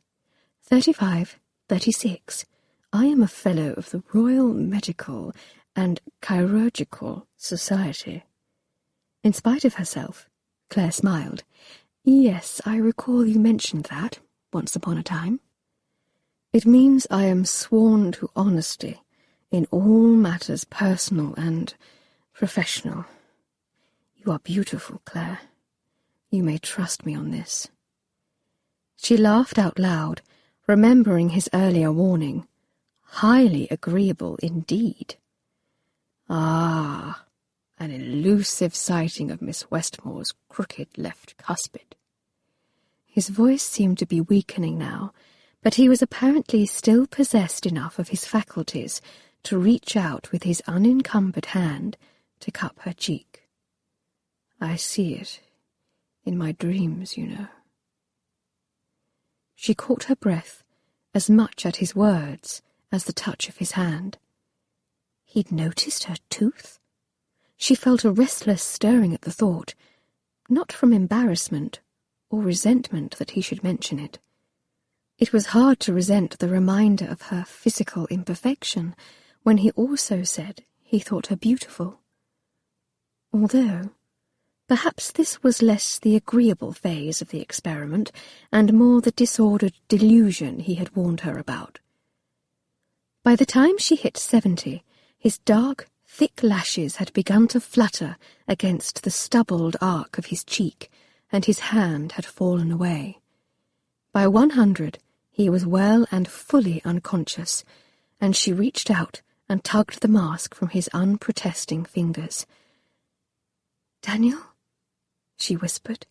35, 36. I am a fellow of the Royal Medical and Chirurgical Society. In spite of herself, Claire smiled. Yes, I recall you mentioned that, once upon a time. It means I am sworn to honesty in all matters personal and professional. You are beautiful, Claire. You may trust me on this. She laughed out loud, remembering his earlier warning. Highly agreeable indeed. Ah, an elusive sighting of Miss Westmore's crooked left cuspid. His voice seemed to be weakening now, but he was apparently still possessed enough of his faculties to reach out with his unencumbered hand to cup her cheek. I see it. In my dreams, you know. She caught her breath, as much at his words as the touch of his hand. He'd noticed her tooth? She felt a restless stirring at the thought, not from embarrassment or resentment that he should mention it. It was hard to resent the reminder of her physical imperfection when he also said he thought her beautiful. Although, perhaps this was less the agreeable phase of the experiment and more the disordered delusion he had warned her about. By the time she hit 70, his dark, thick lashes had begun to flutter against the stubbled arc of his cheek, and his hand had fallen away. By 100, he was well and fully unconscious, and she reached out and tugged the mask from his unprotesting fingers. "Daniel?" she whispered.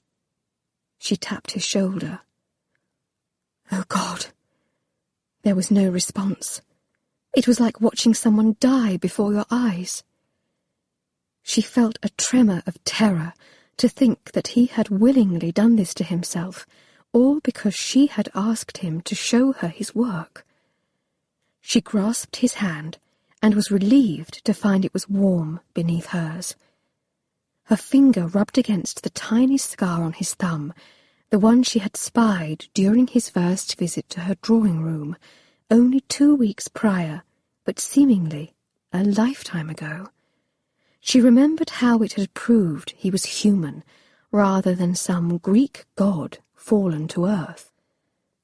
She tapped his shoulder. Oh, God! There was no response. It was like watching someone die before your eyes. She felt a tremor of terror to think that he had willingly done this to himself, all because she had asked him to show her his work. She grasped his hand and was relieved to find it was warm beneath hers. Her finger rubbed against the tiny scar on his thumb, the one she had spied during his first visit to her drawing-room, only 2 weeks prior, but seemingly a lifetime ago. She remembered how it had proved he was human, rather than some Greek god fallen to earth.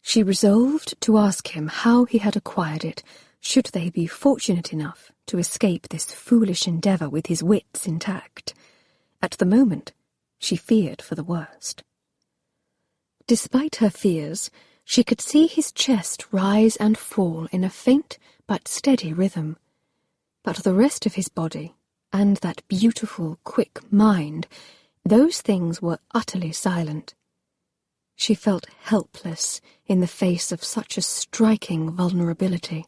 She resolved to ask him how he had acquired it, should they be fortunate enough to escape this foolish endeavour with his wits intact. At the moment, she feared for the worst. Despite her fears, she could see his chest rise and fall in a faint but steady rhythm. But the rest of his body, and that beautiful, quick mind, those things were utterly silent. She felt helpless in the face of such a striking vulnerability.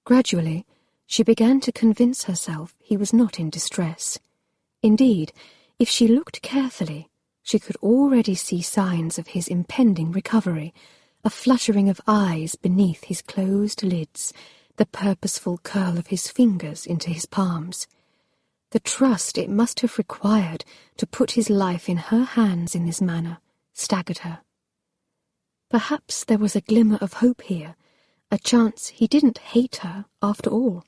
Gradually, she began to convince herself he was not in distress. Indeed, if she looked carefully, she could already see signs of his impending recovery, a fluttering of eyes beneath his closed lids, the purposeful curl of his fingers into his palms. The trust it must have required to put his life in her hands in this manner staggered her. Perhaps there was a glimmer of hope here, a chance he didn't hate her after all.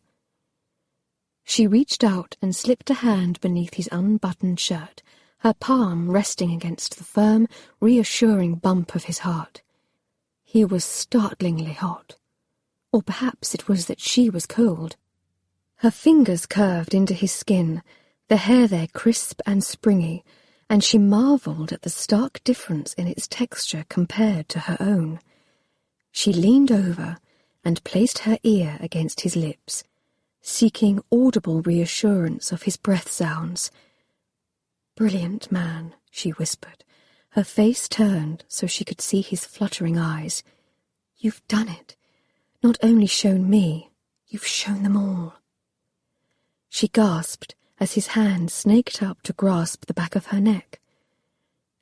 She reached out and slipped a hand beneath his unbuttoned shirt, her palm resting against the firm, reassuring bump of his heart. He was startlingly hot. Or perhaps it was that she was cold. Her fingers curved into his skin, the hair there crisp and springy, and she marvelled at the stark difference in its texture compared to her own. She leaned over and placed her ear against his lips, seeking audible reassurance of his breath sounds. "Brilliant man," she whispered, her face turned so she could see his fluttering eyes. "You've done it. Not only shown me, you've shown them all." She gasped as his hand snaked up to grasp the back of her neck.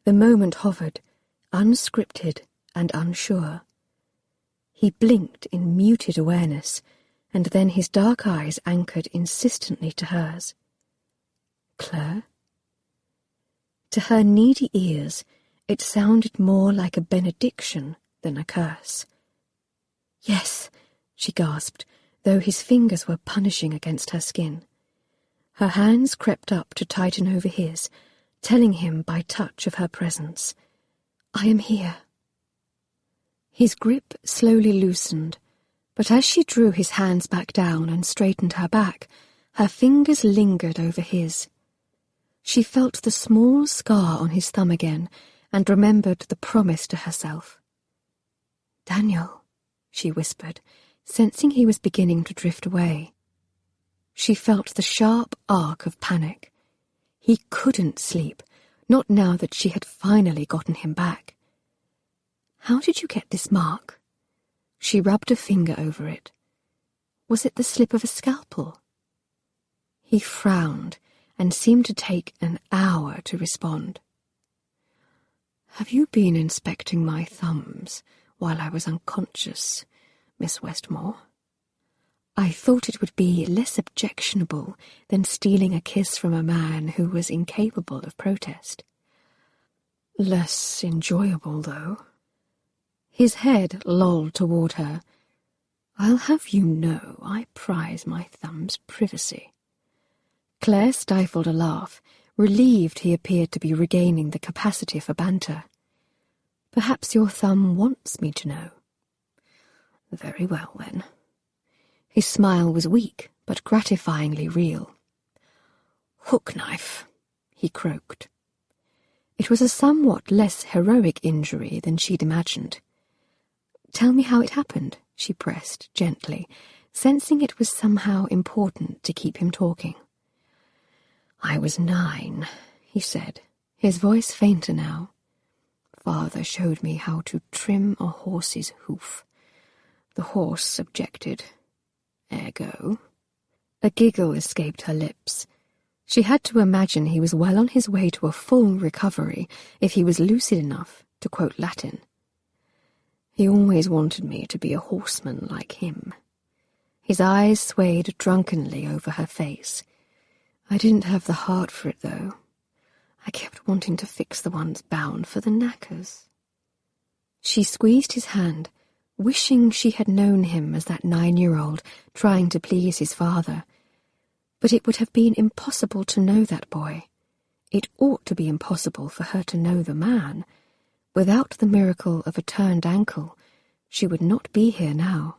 The moment hovered, unscripted and unsure. He blinked in muted awareness, and then his dark eyes anchored insistently to hers. Claire? To her needy ears, it sounded more like a benediction than a curse. "Yes," she gasped, though his fingers were punishing against her skin. Her hands crept up to tighten over his, telling him by touch of her presence. "I am here." His grip slowly loosened, but as she drew his hands back down and straightened her back, her fingers lingered over his. She felt the small scar on his thumb again and remembered the promise to herself. "Daniel," she whispered, sensing he was beginning to drift away. She felt the sharp arc of panic. He couldn't sleep, not now that she had finally gotten him back. "How did you get this mark?" She rubbed a finger over it. Was it the slip of a scalpel? He frowned and seemed to take an hour to respond. "Have you been inspecting my thumbs while I was unconscious, Miss Westmore? I thought it would be less objectionable than stealing a kiss from a man who was incapable of protest. Less enjoyable, though." His head lolled toward her. "I'll have you know I prize my thumb's privacy." Claire stifled a laugh, relieved he appeared to be regaining the capacity for banter. "Perhaps your thumb wants me to know." "Very well, then." His smile was weak, but gratifyingly real. "Hook knife," he croaked. It was a somewhat less heroic injury than she'd imagined. "Tell me how it happened," she pressed gently, sensing it was somehow important to keep him talking. "I was 9, he said, his voice fainter now. "Father showed me how to trim a horse's hoof. The horse objected. Ergo." A giggle escaped her lips. She had to imagine he was well on his way to a full recovery if he was lucid enough to quote Latin. "He always wanted me to be a horseman like him." His eyes swayed drunkenly over her face. "I didn't have the heart for it, though. I kept wanting to fix the ones bound for the knackers." She squeezed his hand, wishing she had known him as that 9-year-old trying to please his father. But it would have been impossible to know that boy. It ought to be impossible for her to know the man. Without the miracle of a turned ankle, she would not be here now.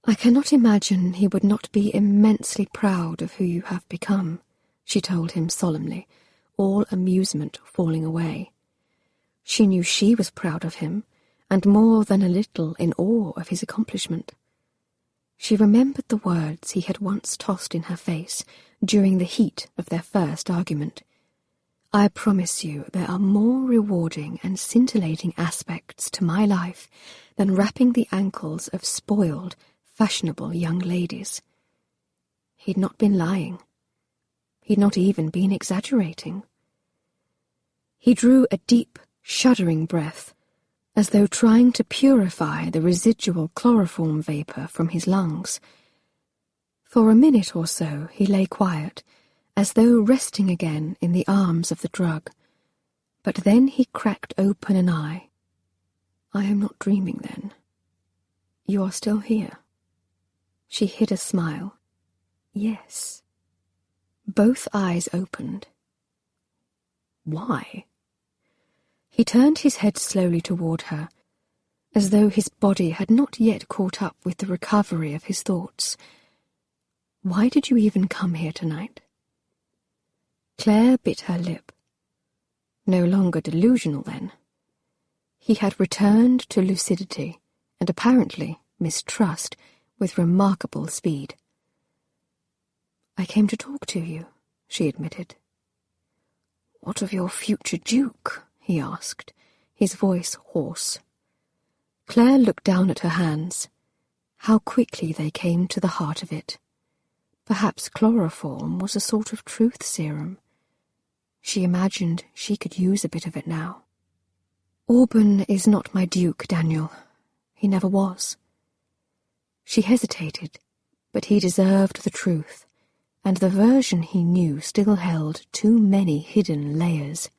"I cannot imagine he would not be immensely proud of who you have become," she told him solemnly, all amusement falling away. She knew she was proud of him, and more than a little in awe of his accomplishment. She remembered the words he had once tossed in her face during the heat of their first argument. "I promise you there are more rewarding and scintillating aspects to my life than wrapping the ankles of spoiled, fashionable young ladies." He'd not been lying. He'd not even been exaggerating. He drew a deep, shuddering breath, as though trying to purify the residual chloroform vapor from his lungs. For a minute or so he lay quiet, as though resting again in the arms of the drug. But then he cracked open an eye. I am not dreaming, then. You are still here. She hid a smile. Yes. Both eyes opened. Why? He turned his head slowly toward her, as though his body had not yet caught up with the recovery of his thoughts. Why did you even come here tonight? Claire bit her lip. No longer delusional, then. He had returned to lucidity, and apparently mistrust, with remarkable speed. I came to talk to you, she admitted. What of your future duke? He asked, his voice hoarse. Claire looked down at her hands. How quickly they came to the heart of it. Perhaps chloroform was a sort of truth serum. She imagined she could use a bit of it now. Auburn is not my duke, Daniel. He never was. She hesitated, but he deserved the truth, and the version he knew still held too many hidden layers.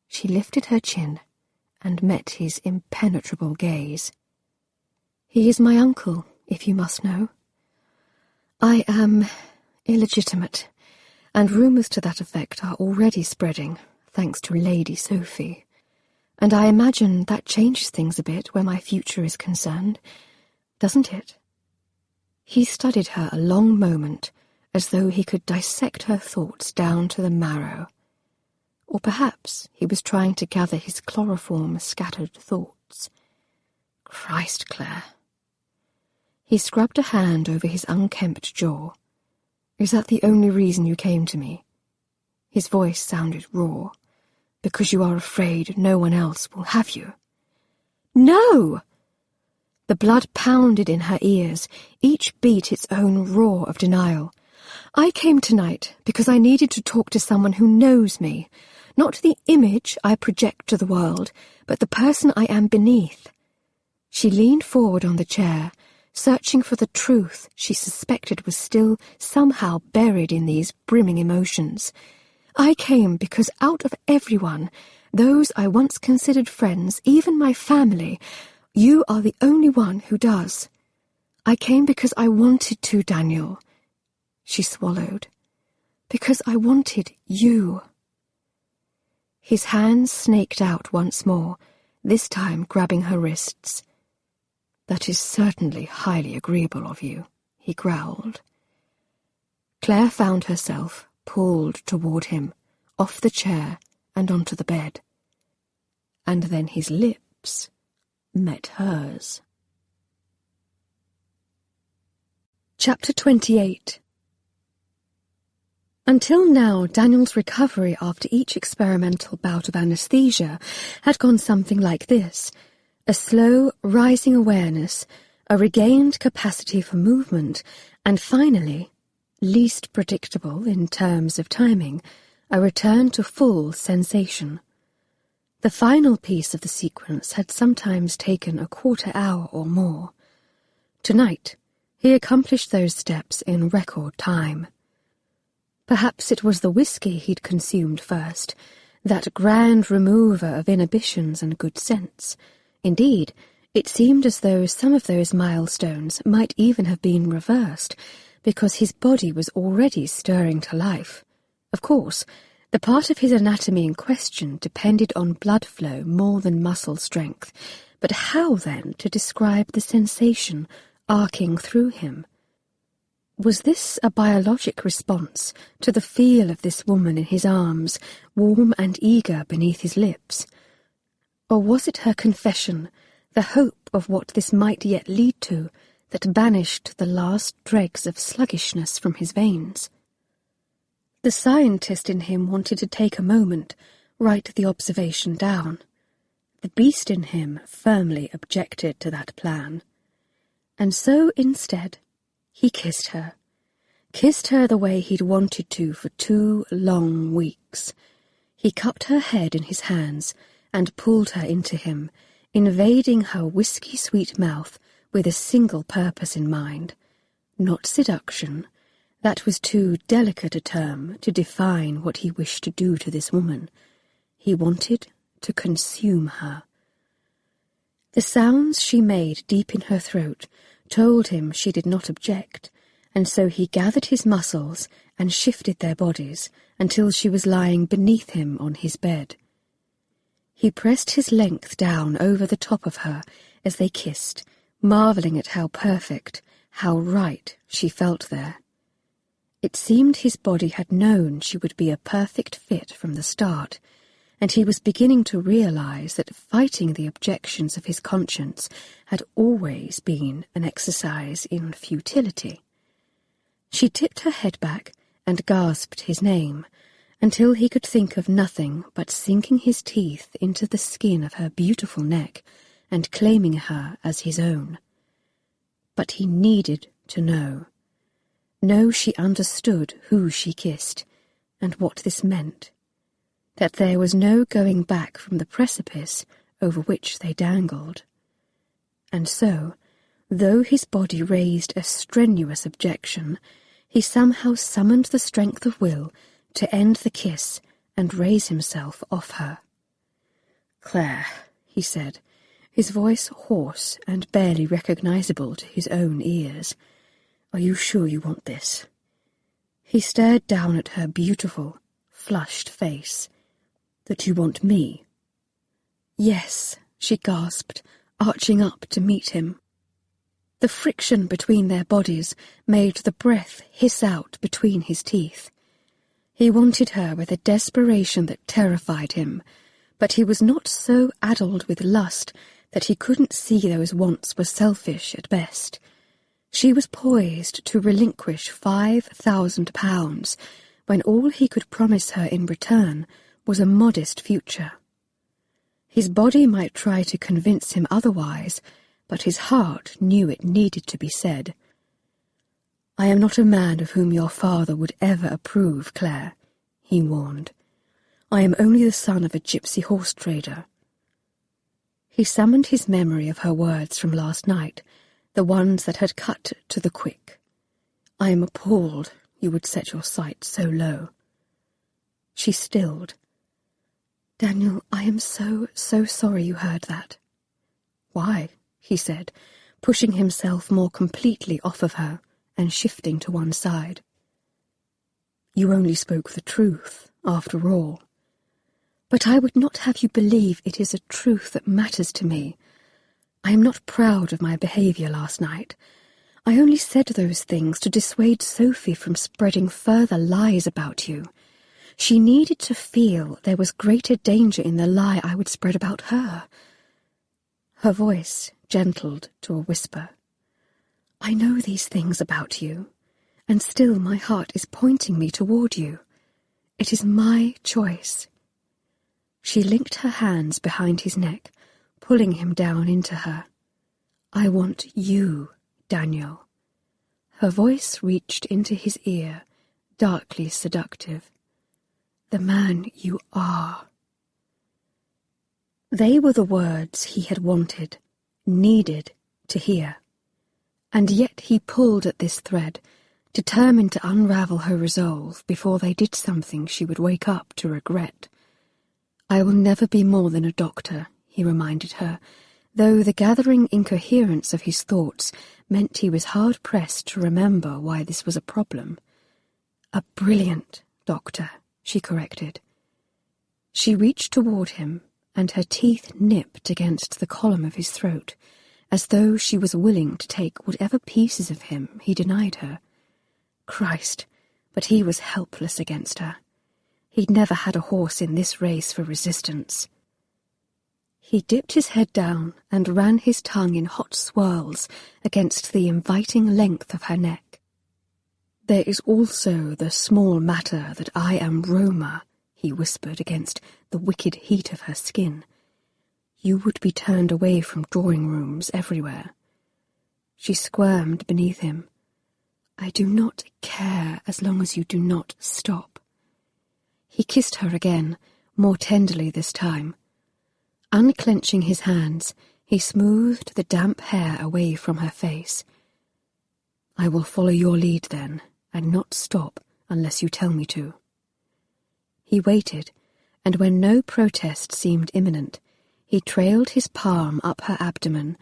She lifted her chin and met his impenetrable gaze. He is my uncle, if you must know. I am illegitimate, and rumours to that effect are already spreading, thanks to Lady Sophie. And I imagine that changes things a bit where my future is concerned, doesn't it? He studied her a long moment, as though he could dissect her thoughts down to the marrow. Or perhaps he was trying to gather his chloroform-scattered thoughts. Christ, Claire. He scrubbed a hand over his unkempt jaw. Is that the only reason you came to me? His voice sounded raw. Because you are afraid no one else will have you. No! The blood pounded in her ears, each beat its own roar of denial. I came tonight because I needed to talk to someone who knows me, not the image I project to the world, but the person I am beneath. She leaned forward on the chair, searching for the truth she suspected was still somehow buried in these brimming emotions. I came because out of everyone, those I once considered friends, even my family, you are the only one who does. I came because I wanted to, Daniel. She swallowed. Because I wanted you. His hands snaked out once more, this time grabbing her wrists. That is certainly highly agreeable of you, he growled. Claire found herself pulled toward him, off the chair and onto the bed. And then his lips met hers. Chapter 28. Until now, Daniel's recovery after each experimental bout of anesthesia had gone something like this: a slow, rising awareness, a regained capacity for movement, and finally, least predictable in terms of timing, a return to full sensation. The final piece of the sequence had sometimes taken a quarter-hour or more. Tonight, he accomplished those steps in record time. Perhaps it was the whiskey he'd consumed first, that grand remover of inhibitions and good sense. Indeed, it seemed as though some of those milestones might even have been reversed, because his body was already stirring to life. Of course, the part of his anatomy in question depended on blood flow more than muscle strength, but how, then, to describe the sensation arcing through him? Was this a biologic response to the feel of this woman in his arms, warm and eager beneath his lips? Or was it her confession, the hope of what this might yet lead to, that banished the last dregs of sluggishness from his veins? The scientist in him wanted to take a moment, write the observation down. The beast in him firmly objected to that plan. And so, instead, he kissed her the way he'd wanted to for 2 long weeks. He cupped her head in his hands and pulled her into him, invading her whiskey-sweet mouth with a single purpose in mind. Not seduction. That was too delicate a term to define what he wished to do to this woman. He wanted to consume her. The sounds she made deep in her throat told him she did not object, and so he gathered his muscles and shifted their bodies until she was lying beneath him on his bed. He pressed his length down over the top of her as they kissed, marvelling at how perfect, how right she felt there. It seemed his body had known she would be a perfect fit from the start, and he was beginning to realize that fighting the objections of his conscience had always been an exercise in futility. She tipped her head back and gasped his name, until he could think of nothing but sinking his teeth into the skin of her beautiful neck and claiming her as his own. But he needed to know. Know she understood who she kissed, and what this meant. That there was no going back from the precipice over which they dangled. And so, though his body raised a strenuous objection, he somehow summoned the strength of will to end the kiss and raise himself off her. "Claire," he said, his voice hoarse and barely recognizable to his own ears, "are you sure you want this?" He stared down at her beautiful, flushed face. "That you want me?" "Yes," she gasped, arching up to meet him. The friction between their bodies made the breath hiss out between his teeth. He wanted her with a desperation that terrified him, but he was not so addled with lust that he couldn't see those wants were selfish at best. She was poised to relinquish £5,000 when all he could promise her in return was a modest future. His body might try to convince him otherwise, but his heart knew it needed to be said. "I am not a man of whom your father would ever approve, Claire," he warned. "I am only the son of a gypsy horse trader." He summoned his memory of her words from last night, the ones that had cut to the quick. "I am appalled you would set your sights so low." She stilled. "Daniel, I am so sorry you heard that." "Why?" he said, pushing himself more completely off of her and shifting to one side. "You only spoke the truth, after all." "But I would not have you believe it is a truth that matters to me. I am not proud of my behaviour last night. I only said those things to dissuade Sophie from spreading further lies about you. She needed to feel there was greater danger in the lie I would spread about her." Her voice gentled to a whisper. "I know these things about you, and still my heart is pointing me toward you. It is my choice." She linked her hands behind his neck, pulling him down into her. "I want you, Daniel." Her voice reached into his ear, darkly seductive. "The man you are." They were the words he had wanted, needed to hear. And yet he pulled at this thread, determined to unravel her resolve before they did something she would wake up to regret. "I will never be more than a doctor," he reminded her, though the gathering incoherence of his thoughts meant he was hard-pressed to remember why this was a problem. "A brilliant doctor," she corrected. She reached toward him, and her teeth nipped against the column of his throat, as though she was willing to take whatever pieces of him he denied her. Christ, but he was helpless against her. He'd never had a horse in this race for resistance. He dipped his head down and ran his tongue in hot swirls against the inviting length of her neck. "There is also the small matter that I am Roma," he whispered against the wicked heat of her skin. "You would be turned away from drawing-rooms everywhere." She squirmed beneath him. "I do not care as long as you do not stop." He kissed her again, more tenderly this time. Unclenching his hands, he smoothed the damp hair away from her face. "I will follow your lead then, and not stop unless you tell me to." He waited, and when no protest seemed imminent, He trailed his palm up her abdomen,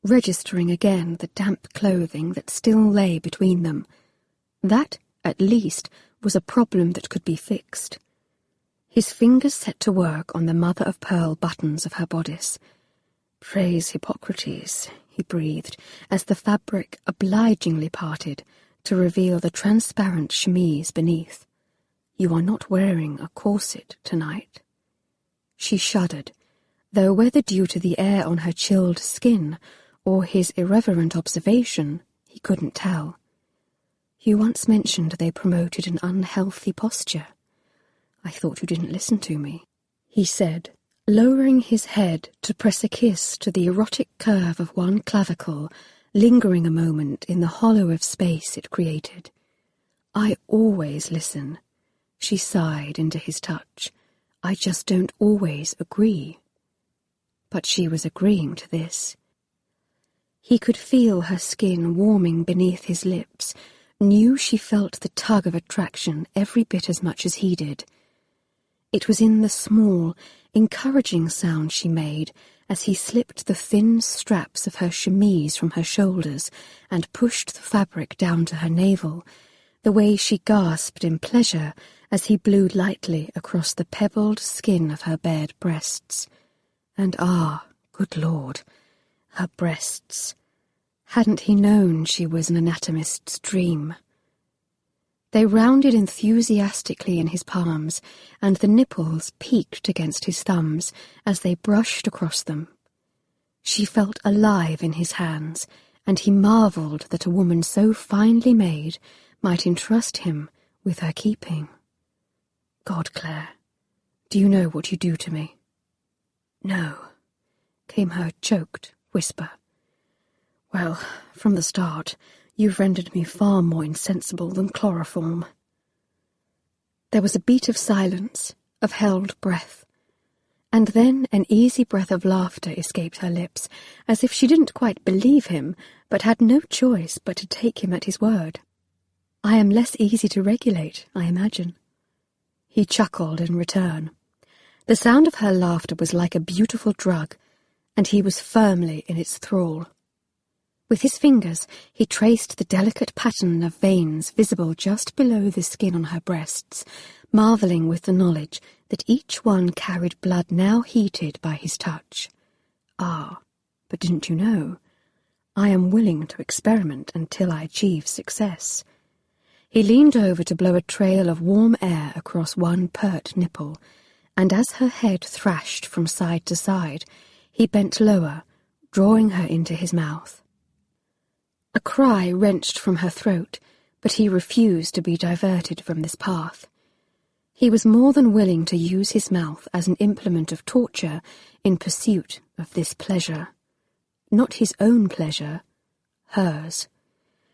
registering again the damp clothing that still lay between them. That, at least, was a problem that could be fixed. His fingers set to work on the mother-of-pearl buttons of her bodice. "Praise Hippocrates," he breathed, as the fabric obligingly parted to reveal the transparent chemise beneath. "You are not wearing a corset tonight." She shuddered, though whether due to the air on her chilled skin or his irreverent observation, he couldn't tell. "You once mentioned they promoted an unhealthy posture. I thought you didn't listen to me," he said, lowering his head to press a kiss to the erotic curve of one clavicle, lingering a moment in the hollow of space it created. "I always listen," she sighed into his touch. "I just don't always agree." But she was agreeing to this. He could feel her skin warming beneath his lips, knew she felt the tug of attraction every bit as much as he did. It was in the small, encouraging sound she made as he slipped the thin straps of her chemise from her shoulders and pushed the fabric down to her navel, the way she gasped in pleasure as he blew lightly across the pebbled skin of her bared breasts. And good Lord, her breasts. Hadn't he known she was an anatomist's dream? They rounded enthusiastically in his palms, and the nipples peaked against his thumbs as they brushed across them. She felt alive in his hands, and he marvelled that a woman so finely made might entrust him with her keeping. "God, Claire, do you know what you do to me?" "No," came her choked whisper. "Well, from the start, you've rendered me far more insensible than chloroform." There was a beat of silence, of held breath, and then an easy breath of laughter escaped her lips, as if she didn't quite believe him, but had no choice but to take him at his word. "I am less easy to regulate, I imagine." He chuckled in return. The sound of her laughter was like a beautiful drug, and he was firmly in its thrall. With his fingers, he traced the delicate pattern of veins visible just below the skin on her breasts, marvelling with the knowledge that each one carried blood now heated by his touch. "Ah, but didn't you know? I am willing to experiment until I achieve success." He leaned over to blow a trail of warm air across one pert nipple, and as her head thrashed from side to side, he bent lower, drawing her into his mouth. A cry wrenched from her throat, but he refused to be diverted from this path. He was more than willing to use his mouth as an implement of torture in pursuit of this pleasure. Not his own pleasure, hers.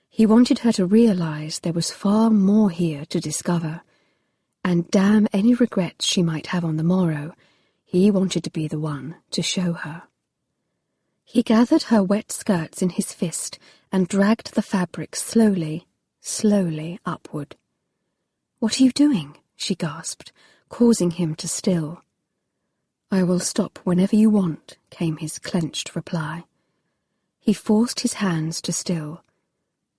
He wanted her to realize there was far more here to discover, and damn any regrets she might have on the morrow, he wanted to be the one to show her. He gathered her wet skirts in his fist and dragged the fabric slowly, slowly upward. "What are you doing?" she gasped, causing him to still. "I will stop whenever you want," came his clenched reply. He forced his hands to still,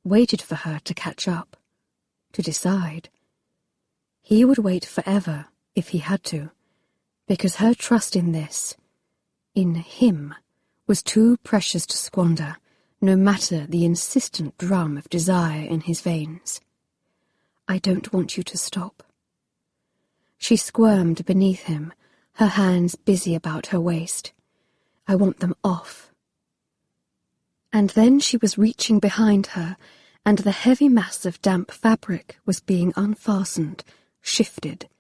waited for her to catch up, to decide. He would wait forever if he had to, because her trust in this, in him, was too precious to squander, no matter the insistent drum of desire in his veins. "I don't want you to stop." She squirmed beneath him, her hands busy about her waist. "I want them off." And then she was reaching behind her, and the heavy mass of damp fabric was being unfastened, shifted,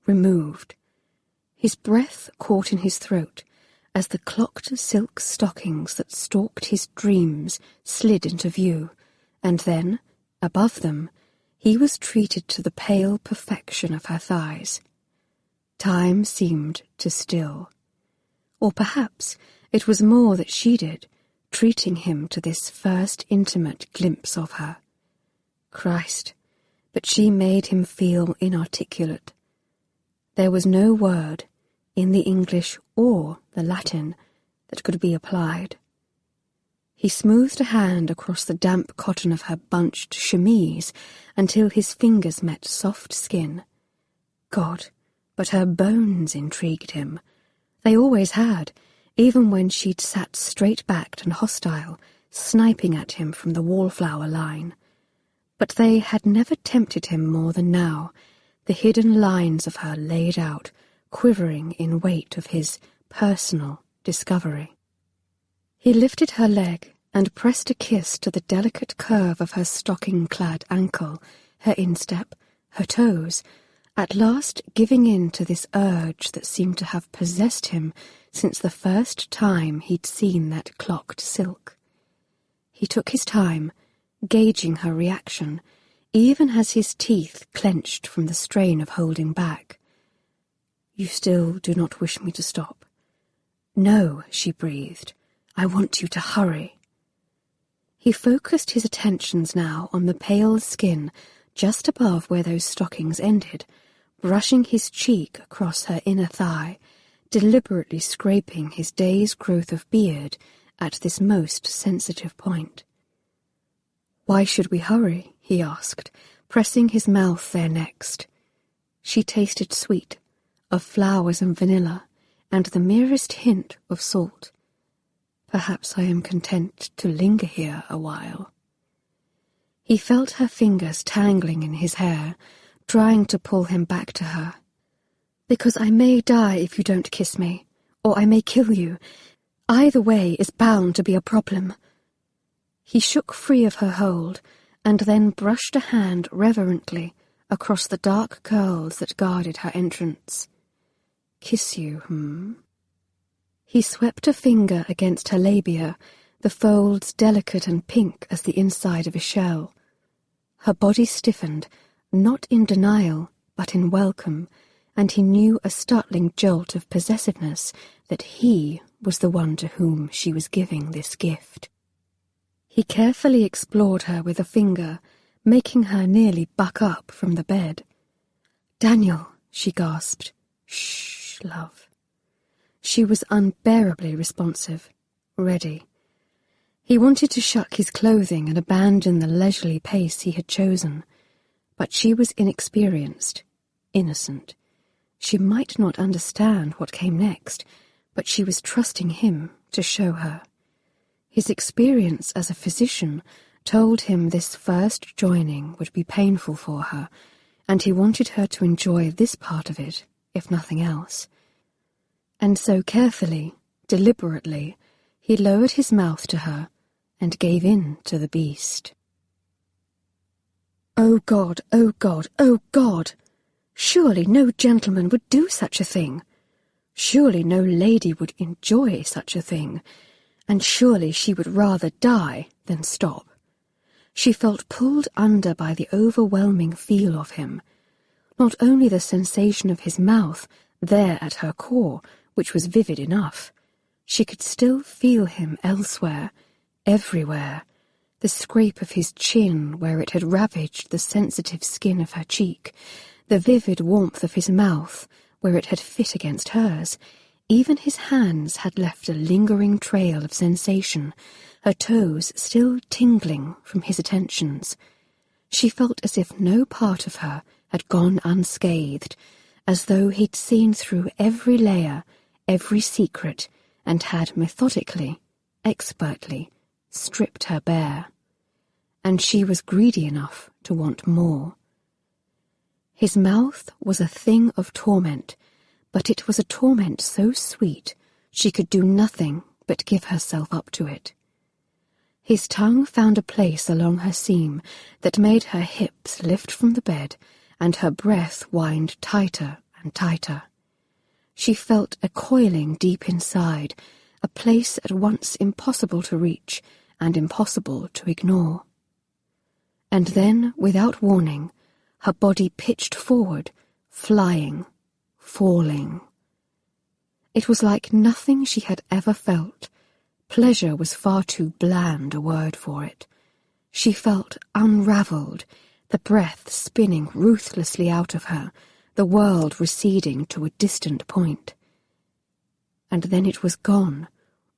removed. His breath caught in his throat as the clocked silk stockings that stalked his dreams slid into view, and then, above them, he was treated to the pale perfection of her thighs. Time seemed to still. Or perhaps it was more that she did, treating him to this first intimate glimpse of her. Christ, but she made him feel inarticulate. There was no word, in the English or the Latin, that could be applied. He smoothed a hand across the damp cotton of her bunched chemise until his fingers met soft skin. God, but her bones intrigued him. They always had, even when she'd sat straight-backed and hostile, sniping at him from the Wallflower line. But they had never tempted him more than now, the hidden lines of her laid out, quivering in weight of his personal discovery. He lifted her leg and pressed a kiss to the delicate curve of her stocking-clad ankle, her instep, her toes, at last giving in to this urge that seemed to have possessed him since the first time he'd seen that clocked silk. He took his time, gauging her reaction, even as his teeth clenched from the strain of holding back. "You still do not wish me to stop?" "No," she breathed. "I want you to hurry." He focused his attentions now on the pale skin just above where those stockings ended, brushing his cheek across her inner thigh, deliberately scraping his day's growth of beard at this most sensitive point. "Why should we hurry?" he asked, pressing his mouth there next. She tasted sweet, of flowers and vanilla, and the merest hint of salt. "Perhaps I am content to linger here a while." He felt her fingers tangling in his hair, trying to pull him back to her. "Because I may die if you don't kiss me, or I may kill you. Either way is bound to be a problem." He shook free of her hold, and then brushed a hand reverently across the dark curls that guarded her entrance. "Kiss you, He swept a finger against her labia, the folds delicate and pink as the inside of a shell. Her body stiffened, not in denial, but in welcome, and he knew a startling jolt of possessiveness that he was the one to whom she was giving this gift. He carefully explored her with a finger, making her nearly buck up from the bed. "Daniel," she gasped. "Shh, love." She was unbearably responsive, ready. He wanted to shuck his clothing and abandon the leisurely pace he had chosen, but she was inexperienced, innocent. She might not understand what came next, but she was trusting him to show her. His experience as a physician told him this first joining would be painful for her, and he wanted her to enjoy this part of it, if nothing else. And so carefully, deliberately, he lowered his mouth to her and gave in to the beast. "Oh God, oh God, oh God! Surely no gentleman would do such a thing. Surely no lady would enjoy such a thing, and surely she would rather die than stop." She felt pulled under by the overwhelming feel of him. Not only the sensation of his mouth, there at her core, which was vivid enough. She could still feel him elsewhere, everywhere, the scrape of his chin where it had ravaged the sensitive skin of her cheek, the vivid warmth of his mouth where it had fit against hers. Even his hands had left a lingering trail of sensation, her toes still tingling from his attentions. She felt as if no part of her had gone unscathed, as though he'd seen through every layer, every secret, and had methodically, expertly, stripped her bare. And she was greedy enough to want more. His mouth was a thing of torment, but it was a torment so sweet she could do nothing but give herself up to it. His tongue found a place along her seam that made her hips lift from the bed and her breath wind tighter and tighter. She felt a coiling deep inside, a place at once impossible to reach and impossible to ignore. And then, without warning, her body pitched forward, flying, falling. It was like nothing she had ever felt. Pleasure was far too bland a word for it. She felt unravelled, the breath spinning ruthlessly out of her, the world receding to a distant point. and then it was gone,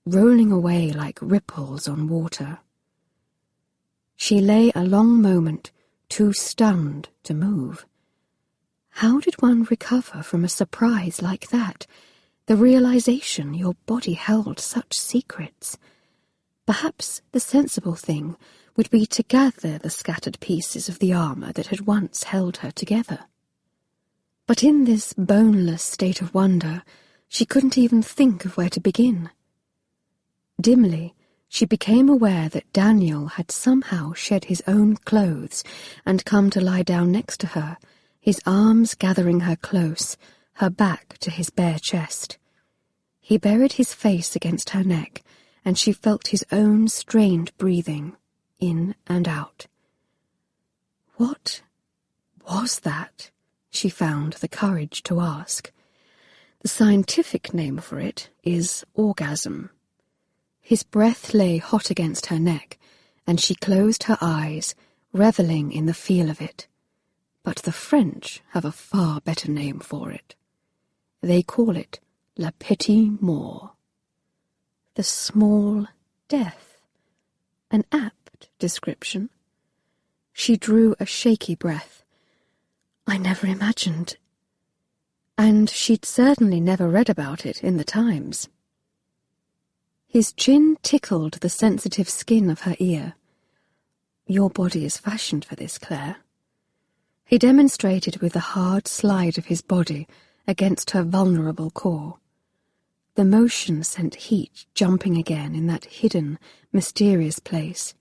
rolling away like ripples on water. She lay a long moment, too stunned to move. How did one recover from a surprise like that, the realization your body held such secrets? Perhaps the sensible thing would be to gather the scattered pieces of the armor that had once held her together. But in this boneless state of wonder, she couldn't even think of where to begin. Dimly, she became aware that Daniel had somehow shed his own clothes and come to lie down next to her, his arms gathering her close, her back to his bare chest. He buried his face against her neck, and she felt his own strained breathing, in and out. What was that? She found the courage to ask. The scientific name for it is orgasm. His breath lay hot against her neck, and she closed her eyes, reveling in the feel of it. But the French have a far better name for it. They call it la petite mort. The small death. An apt description. She drew a shaky breath. I never imagined. And she'd certainly never read about it in the Times. His chin tickled the sensitive skin of her ear. Your body is fashioned for this, Claire. He demonstrated with a hard slide of his body against her vulnerable core. The motion sent heat jumping again in that hidden, mysterious place.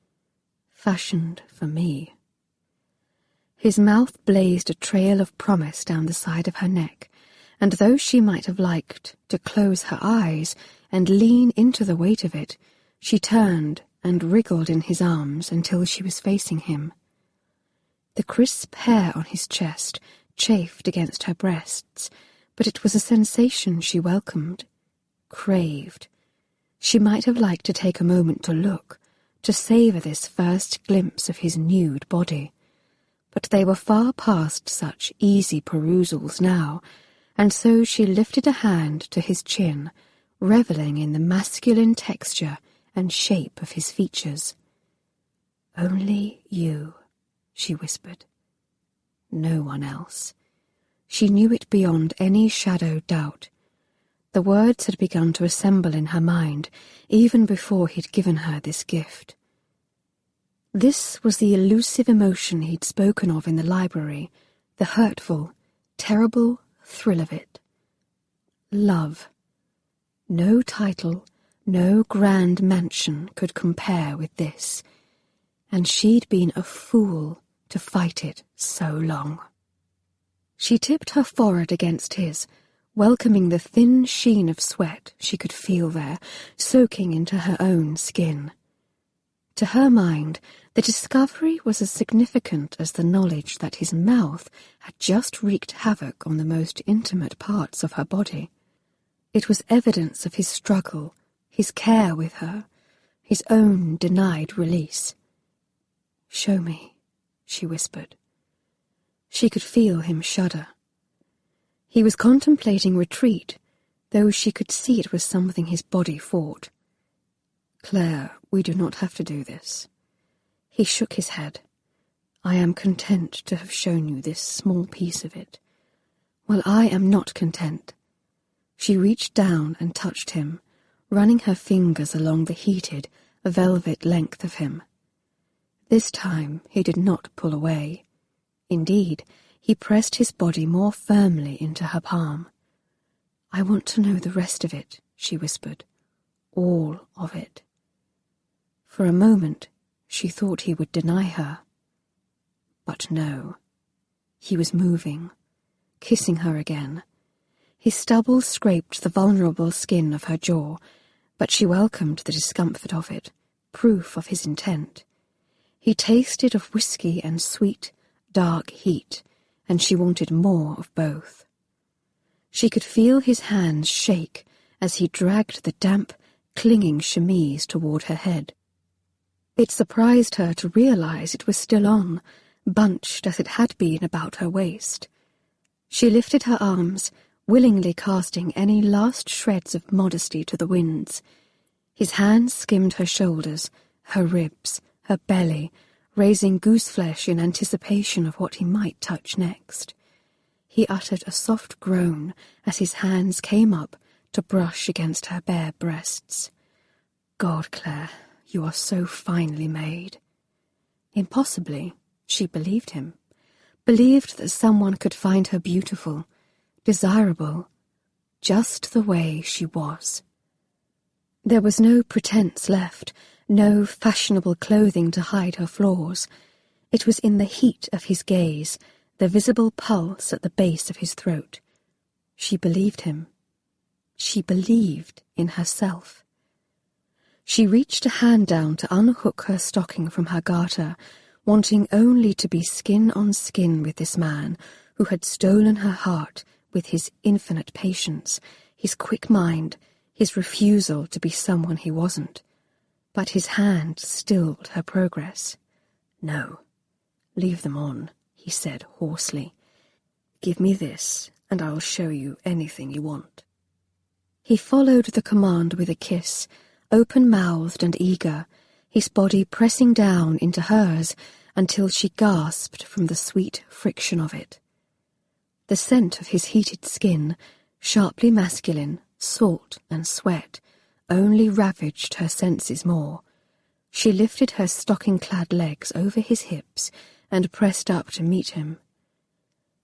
Fashioned for me. His mouth blazed a trail of promise down the side of her neck, and though she might have liked to close her eyes and lean into the weight of it, she turned and wriggled in his arms until she was facing him. The crisp hair on his chest chafed against her breasts, but it was a sensation she welcomed, craved. She might have liked to take a moment to look, to savour this first glimpse of his nude body. But they were far past such easy perusals now, and so she lifted a hand to his chin, revelling in the masculine texture and shape of his features. Only you, she whispered. No one else. She knew it beyond any shadowed doubt. The words had begun to assemble in her mind, even before he'd given her this gift. This was the elusive emotion he'd spoken of in the library, the hurtful, terrible thrill of it. Love. No title, no grand mansion could compare with this, and she'd been a fool to fight it so long. She tipped her forehead against his, welcoming the thin sheen of sweat she could feel there, soaking into her own skin. To her mind, the discovery was as significant as the knowledge that his mouth had just wreaked havoc on the most intimate parts of her body. It was evidence of his struggle, his care with her, his own denied release. Show me, she whispered. She could feel him shudder. He was contemplating retreat, though she could see it was something his body fought. Claire, we do not have to do this. He shook his head. I am content to have shown you this small piece of it. Well, I am not content. She reached down and touched him, running her fingers along the heated, velvet length of him. This time he did not pull away. Indeed, he pressed his body more firmly into her palm. I want to know the rest of it, she whispered. All of it. For a moment, she thought he would deny her. But no. He was moving, kissing her again. His stubble scraped the vulnerable skin of her jaw, but she welcomed the discomfort of it, proof of his intent. He tasted of whiskey and sweet, dark heat, and she wanted more of both. She could feel his hands shake as he dragged the damp, clinging chemise toward her head. It surprised her to realize it was still on, bunched as it had been about her waist. She lifted her arms, willingly casting any last shreds of modesty to the winds. His hands skimmed her shoulders, her ribs, her belly, raising gooseflesh in anticipation of what he might touch next. He uttered a soft groan as his hands came up to brush against her bare breasts. God, Claire, you are so finely made. Impossibly, she believed him, believed that someone could find her beautiful, desirable, just the way she was. There was no pretense left, no fashionable clothing to hide her flaws. It was in the heat of his gaze, the visible pulse at the base of his throat. She believed him. She believed in herself. She reached a hand down to unhook her stocking from her garter, wanting only to be skin on skin with this man who had stolen her heart with his infinite patience, his quick mind, his refusal to be someone he wasn't. But his hand stilled her progress. No, leave them on, he said hoarsely. Give me this, and I'll show you anything you want. He followed the command with a kiss, open-mouthed and eager, his body pressing down into hers until she gasped from the sweet friction of it. The scent of his heated skin, sharply masculine, salt and sweat, only ravaged her senses more. She lifted her stocking-clad legs over his hips and pressed up to meet him.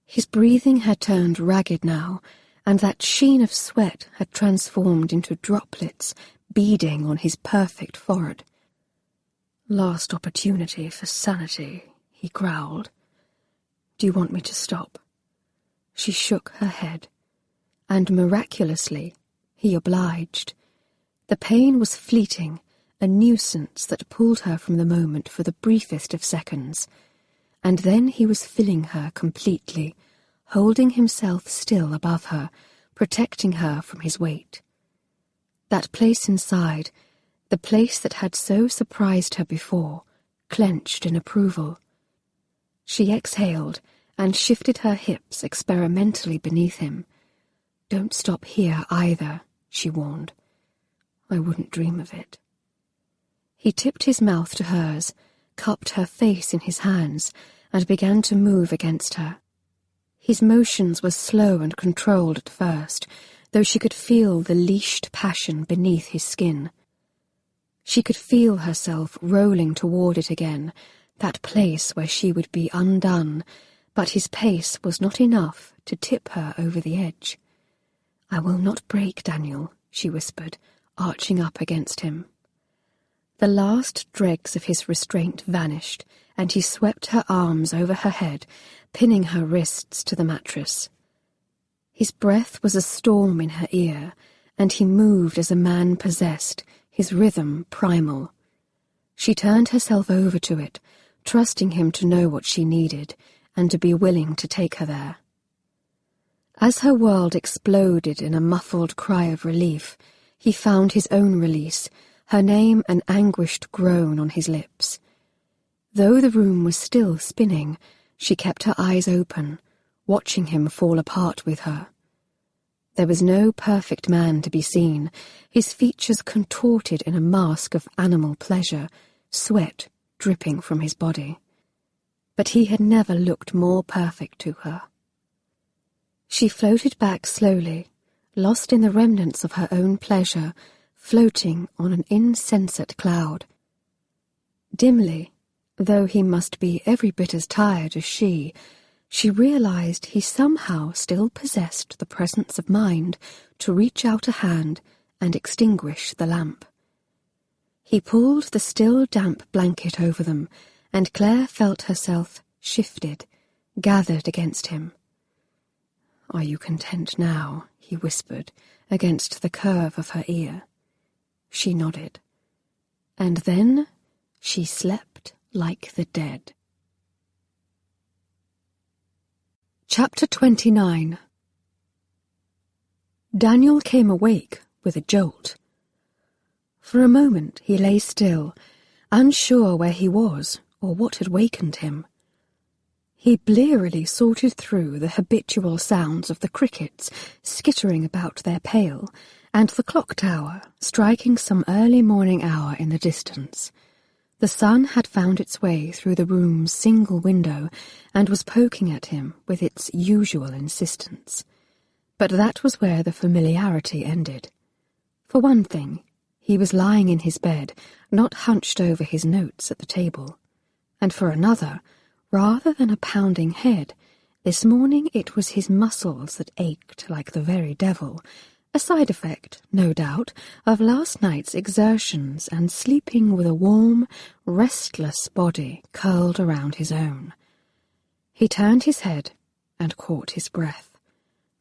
His breathing had turned ragged now, and that sheen of sweat had transformed into droplets beading on his perfect forehead. Last opportunity for sanity, he growled. Do you want me to stop? She shook her head, and miraculously he obliged. The pain was fleeting, a nuisance that pulled her from the moment for the briefest of seconds, and then he was filling her completely, holding himself still above her, protecting her from his weight. That place inside, the place that had so surprised her before, clenched in approval. She exhaled and shifted her hips experimentally beneath him. Don't stop here either, she warned. I wouldn't dream of it. He tipped his mouth to hers, cupped her face in his hands, and began to move against her. His motions were slow and controlled at first, though she could feel the leashed passion beneath his skin. She could feel herself rolling toward it again, that place where she would be undone, but his pace was not enough to tip her over the edge. I will not break, Daniel, she whispered, arching up against him. The last dregs of his restraint vanished, and he swept her arms over her head, pinning her wrists to the mattress. His breath was a storm in her ear, and he moved as a man possessed, his rhythm primal. She turned herself over to it, trusting him to know what she needed, and to be willing to take her there. As her world exploded in a muffled cry of relief, he found his own release, her name an anguished groan on his lips. Though the room was still spinning, she kept her eyes open, watching him fall apart with her. There was no perfect man to be seen, his features contorted in a mask of animal pleasure, sweat dripping from his body. But he had never looked more perfect to her. She floated back slowly, lost in the remnants of her own pleasure, floating on an insensate cloud. Dimly, though he must be every bit as tired as she realized he somehow still possessed the presence of mind to reach out a hand and extinguish the lamp. He pulled the still damp blanket over them, and Claire felt herself shifted, gathered against him. Are you content now? He whispered, against the curve of her ear. She nodded. And then she slept like the dead. Chapter 29. Daniel came awake with a jolt. For a moment he lay still, unsure where he was or what had wakened him. He blearily sorted through the habitual sounds of the crickets skittering about their pail, and the clock tower striking some early morning hour in the distance. The sun had found its way through the room's single window and was poking at him with its usual insistence. But that was where the familiarity ended. For one thing, he was lying in his bed, not hunched over his notes at the table. And for another, rather than a pounding head, this morning it was his muscles that ached like the very devil, a side effect, no doubt, of last night's exertions and sleeping with a warm, restless body curled around his own. He turned his head and caught his breath.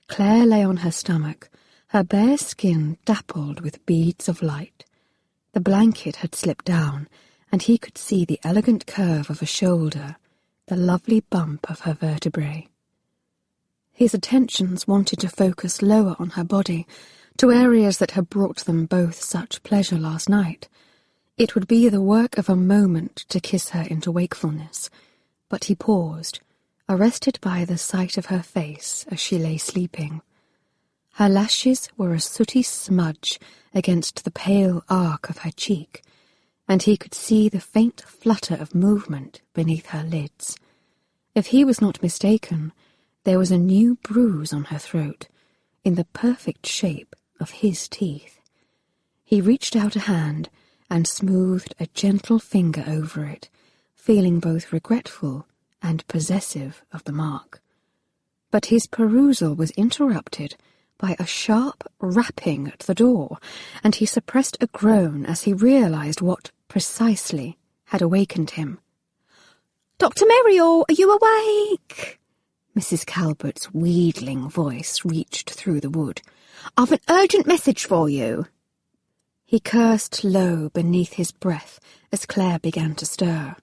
Claire lay on her stomach, her bare skin dappled with beads of light. The blanket had slipped down, and he could see the elegant curve of a shoulder, the lovely bump of her vertebrae. His attentions wanted to focus lower on her body, to areas that had brought them both such pleasure last night. It would be the work of a moment to kiss her into wakefulness, but he paused, arrested by the sight of her face as she lay sleeping. Her lashes were a sooty smudge against the pale arc of her cheek, and he could see the faint flutter of movement beneath her lids. If he was not mistaken, there was a new bruise on her throat, in the perfect shape of his teeth. He reached out a hand and smoothed a gentle finger over it, feeling both regretful and possessive of the mark. But his perusal was interrupted by a sharp rapping at the door, and he suppressed a groan as he realized what, precisely, had awakened him. "Dr. Merrill, are you awake?" Mrs. Calvert's wheedling voice reached through the wood. "I've an urgent message for you." He cursed low beneath his breath as Claire began to stir.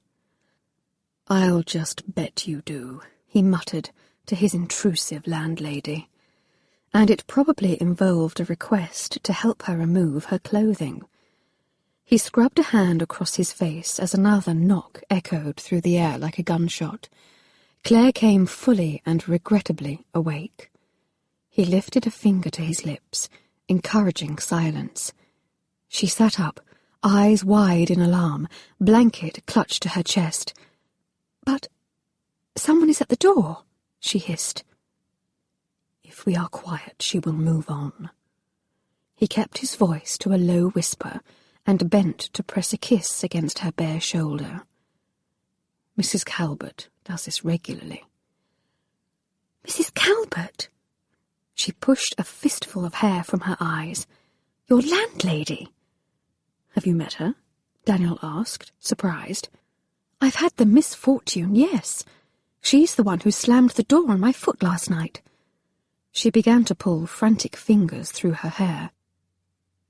"I'll just bet you do," he muttered to his intrusive landlady. And it probably involved a request to help her remove her clothing. He scrubbed a hand across his face as another knock echoed through the air like a gunshot. Claire came fully and regrettably awake. He lifted a finger to his lips, encouraging silence. She sat up, eyes wide in alarm, blanket clutched to her chest. "But someone is at the door," she hissed. "If we are quiet, she will move on." He kept his voice to a low whisper and bent to press a kiss against her bare shoulder. "Mrs. Calvert does this regularly." "Mrs. Calvert?" She pushed a fistful of hair from her eyes. "Your landlady?" "Have you met her?" Daniel asked, surprised. "I've had the misfortune, yes. She's the one who slammed the door on my foot last night." She began to pull frantic fingers through her hair.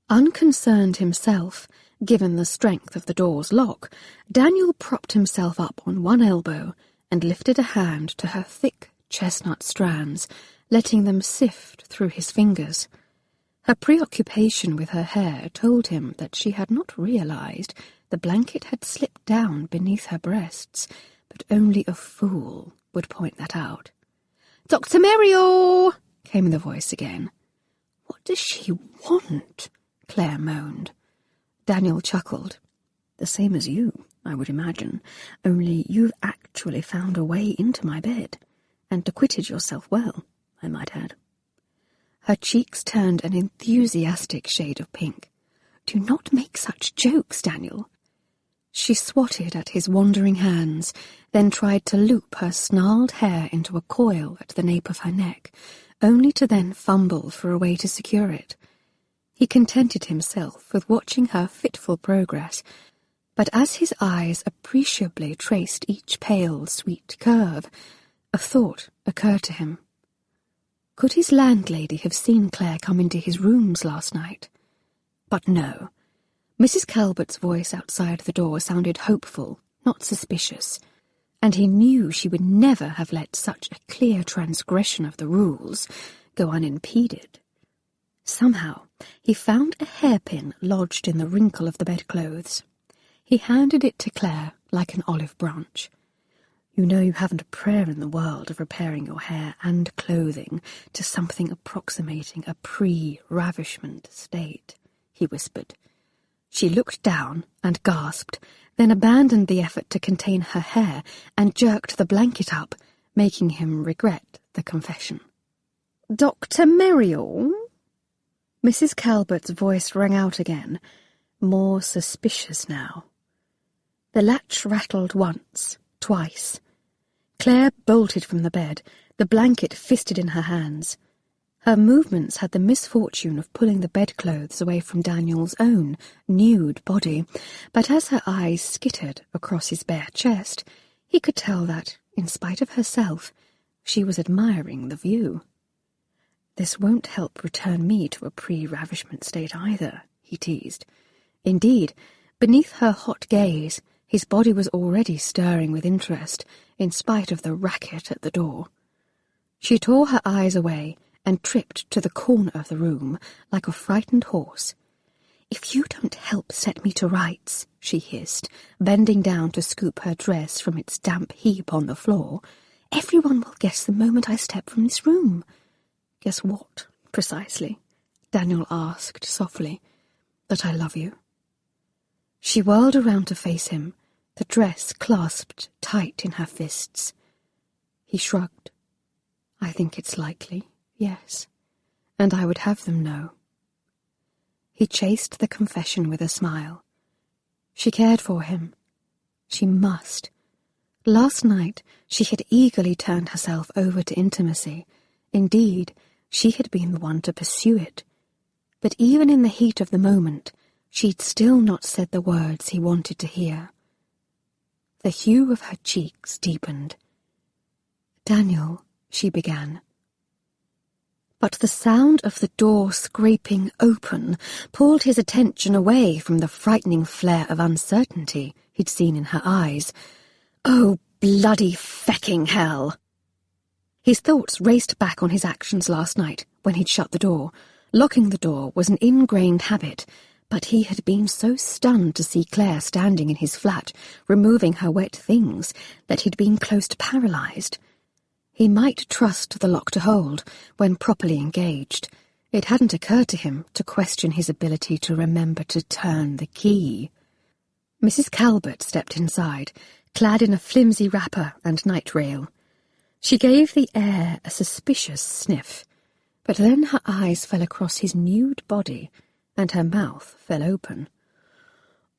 Unconcerned himself, given the strength of the door's lock, Daniel propped himself up on one elbow and lifted a hand to her thick chestnut strands, letting them sift through his fingers. Her preoccupation with her hair told him that she had not realized the blanket had slipped down beneath her breasts, but only a fool would point that out. "Dr. Merrill!" came the voice again. "What does she want?" Claire moaned. Daniel chuckled. "The same as you, I would imagine, only you've actually found a way into my bed, and acquitted yourself well, I might add." Her cheeks turned an enthusiastic shade of pink. "Do not make such jokes, Daniel." She swatted at his wandering hands, then tried to loop her snarled hair into a coil at the nape of her neck, only to then fumble for a way to secure it. He contented himself with watching her fitful progress, but as his eyes appreciably traced each pale, sweet curve, a thought occurred to him. Could his landlady have seen Claire come into his rooms last night? But no. Mrs. Calvert's voice outside the door sounded hopeful, not suspicious, and he knew she would never have let such a clear transgression of the rules go unimpeded. Somehow he found a hairpin lodged in the wrinkle of the bedclothes. He handed it to Claire like an olive branch. You know you haven't a prayer in the world of repairing your hair and clothing to something approximating a pre-ravishment state, he whispered. She looked down and gasped, then abandoned the effort to contain her hair and jerked the blanket up, making him regret the confession. "Dr. Merrill?" Mrs. Calvert's voice rang out again, more suspicious now. The latch rattled once, twice. Claire bolted from the bed, the blanket fisted in her hands. Her movements had the misfortune of pulling the bedclothes away from Daniel's own nude body, but as her eyes skittered across his bare chest, he could tell that, in spite of herself, she was admiring the view. "This won't help return me to a pre-ravishment state either," he teased. Indeed, beneath her hot gaze, his body was already stirring with interest, in spite of the racket at the door. She tore her eyes away and tripped to the corner of the room like a frightened horse. "If you don't help set me to rights," she hissed, bending down to scoop her dress from its damp heap on the floor, "everyone will guess the moment I step from this room." "Guess what, precisely?" Daniel asked softly. "That I love you." She whirled around to face him, the dress clasped tight in her fists. He shrugged. "I think it's likely, yes, and I would have them know." He chased the confession with a smile. She cared for him. She must. Last night she had eagerly turned herself over to intimacy. Indeed, she had been the one to pursue it. But even in the heat of the moment, she'd still not said the words he wanted to hear. The hue of her cheeks deepened. "Daniel," she began. But the sound of the door scraping open pulled his attention away from the frightening flare of uncertainty he'd seen in her eyes. Oh, bloody fecking hell! His thoughts raced back on his actions last night when he'd shut the door. Locking the door was an ingrained habit, but he had been so stunned to see Claire standing in his flat, removing her wet things, that he'd been close to paralyzed. He might trust the lock to hold when properly engaged. It hadn't occurred to him to question his ability to remember to turn the key. Mrs. Calvert stepped inside, clad in a flimsy wrapper and night rail. She gave the air a suspicious sniff, but then her eyes fell across his nude body, and her mouth fell open.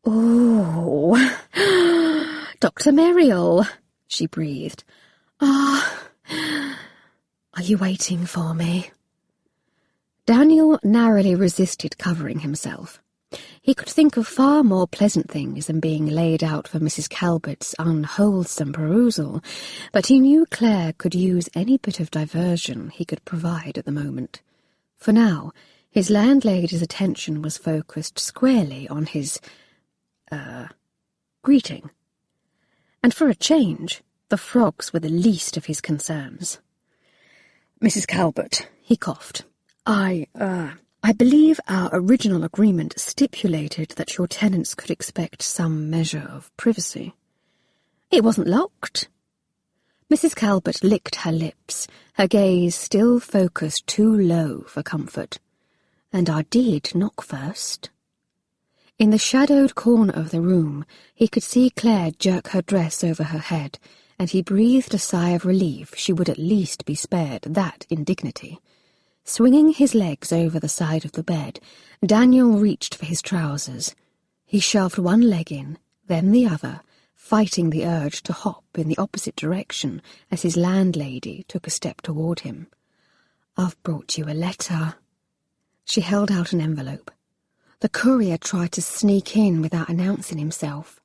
"Oh, Dr. Merrill," she breathed. Are you waiting for me?" Daniel narrowly resisted covering himself. He could think of far more pleasant things than being laid out for Mrs. Calvert's unwholesome perusal, but he knew Claire could use any bit of diversion he could provide at the moment. For now, his landlady's attention was focused squarely on his, greeting. And for a change, the frogs were the least of his concerns. "Mrs. Calvert," he coughed, I believe our original agreement stipulated that your tenants could expect some measure of privacy." "It wasn't locked." Mrs. Calvert licked her lips, her gaze still focused too low for comfort. "And I did knock first." In the shadowed corner of the room, he could see Claire jerk her dress over her head, and he breathed a sigh of relief she would at least be spared that indignity. Swinging his legs over the side of the bed, Daniel reached for his trousers. He shoved one leg in, then the other, fighting the urge to hop in the opposite direction as his landlady took a step toward him. "I've brought you a letter." She held out an envelope. The courier tried to sneak in without announcing himself.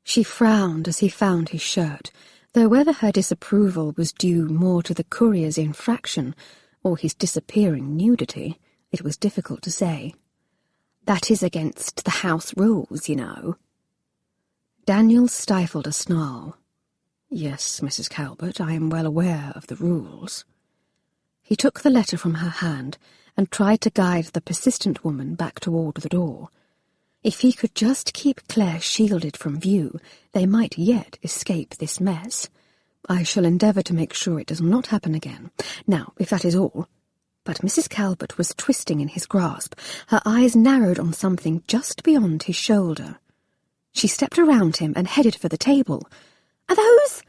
She frowned as he found his shirt, though whether her disapproval was due more to the courier's infraction or his disappearing nudity, it was difficult to say. "That is against the house rules, you know." Daniel stifled a snarl. "Yes, Mrs. Calvert, I am well aware of the rules." He took the letter from her hand and tried to guide the persistent woman back toward the door. If he could just keep Claire shielded from view, they might yet escape this mess. I shall endeavour to make sure it does not happen again. Now, if that is all... But Mrs. Calvert was twisting in his grasp. Her eyes narrowed on something just beyond his shoulder. She stepped around him and headed for the table. "Are those...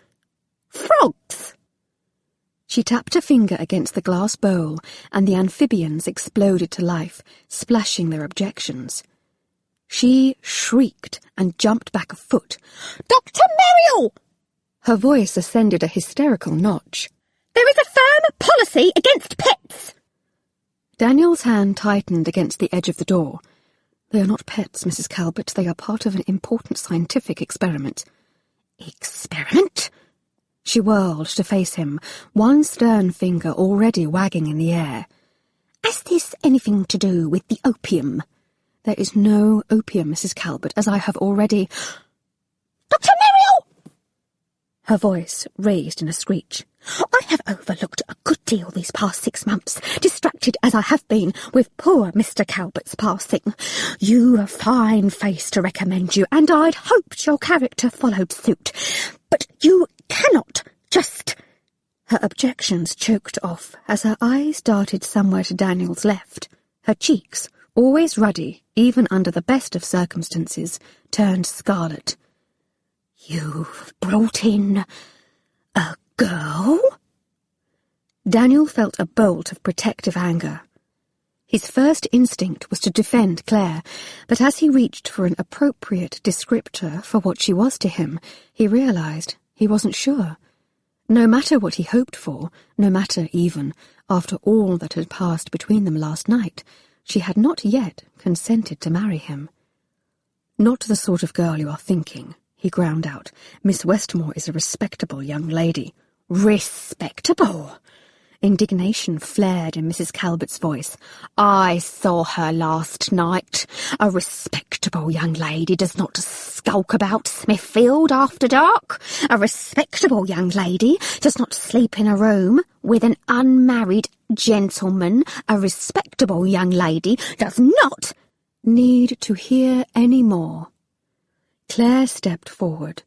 frogs?" She tapped a finger against the glass bowl, and the amphibians exploded to life, splashing their objections. She shrieked and jumped back a foot. "Dr. Merrill!" Her voice ascended a hysterical notch. "There is a firm policy against pets!" Daniel's hand tightened against the edge of the door. "They are not pets, Mrs. Calvert. They are part of an important scientific experiment." "Experiment?" She whirled to face him, one stern finger already wagging in the air. "Has this anything to do with the opium?" "There is no opium, Mrs. Calvert, as I have already—" "Dr. Merrill!" Her voice raised in a screech. "I have overlooked a good deal these past 6 months, distracted as I have been with poor Mr. Calvert's passing. You've a fine face to recommend you, and I'd hoped your character followed suit. But you cannot just—" Her objections choked off as her eyes darted somewhere to Daniel's left. Her cheeks, always ruddy, even under the best of circumstances, turned scarlet. "You've brought in a girl?" Daniel felt a bolt of protective anger. His first instinct was to defend Claire, but as he reached for an appropriate descriptor for what she was to him, he realized he wasn't sure. No matter what he hoped for, no matter even, after all that had passed between them last night, she had not yet consented to marry him. "Not the sort of girl you are thinking," he ground out. "Miss Westmore is a respectable young lady." "Respectable?" Indignation flared in Mrs. Calvert's voice. "I saw her last night. A respectable young lady does not skulk about Smithfield after dark. A respectable young lady does not sleep in a room with an unmarried gentleman. A respectable young lady does not—" "Need to hear any more." Claire stepped forward.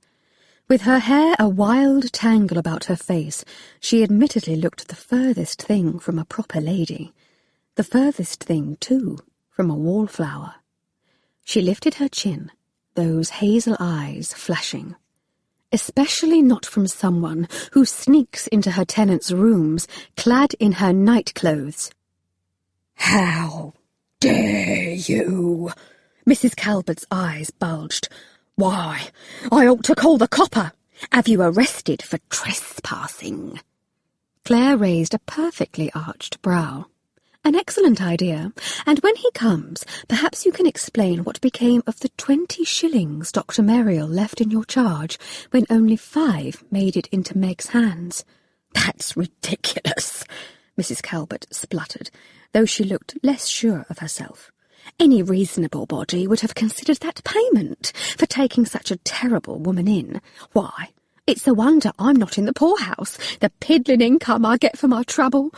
With her hair a wild tangle about her face, she admittedly looked the furthest thing from a proper lady. The furthest thing, too, from a wallflower. She lifted her chin, those hazel eyes flashing. Especially not from someone who sneaks into her tenants' rooms, clad in her night-clothes. "How dare you?" Mrs. Calvert's eyes bulged. "Why, I ought to call the copper. Have you arrested for trespassing?" Claire raised a perfectly arched brow. "An excellent idea, and when he comes, perhaps you can explain what became of the 20 shillings Dr. Merrill left in your charge when only 5 made it into Meg's hands." "That's ridiculous," Mrs. Calvert spluttered, though she looked less sure of herself. "Any reasonable body would have considered that payment for taking such a terrible woman in. Why, it's a wonder I'm not in the poorhouse, the piddling income I get for my trouble."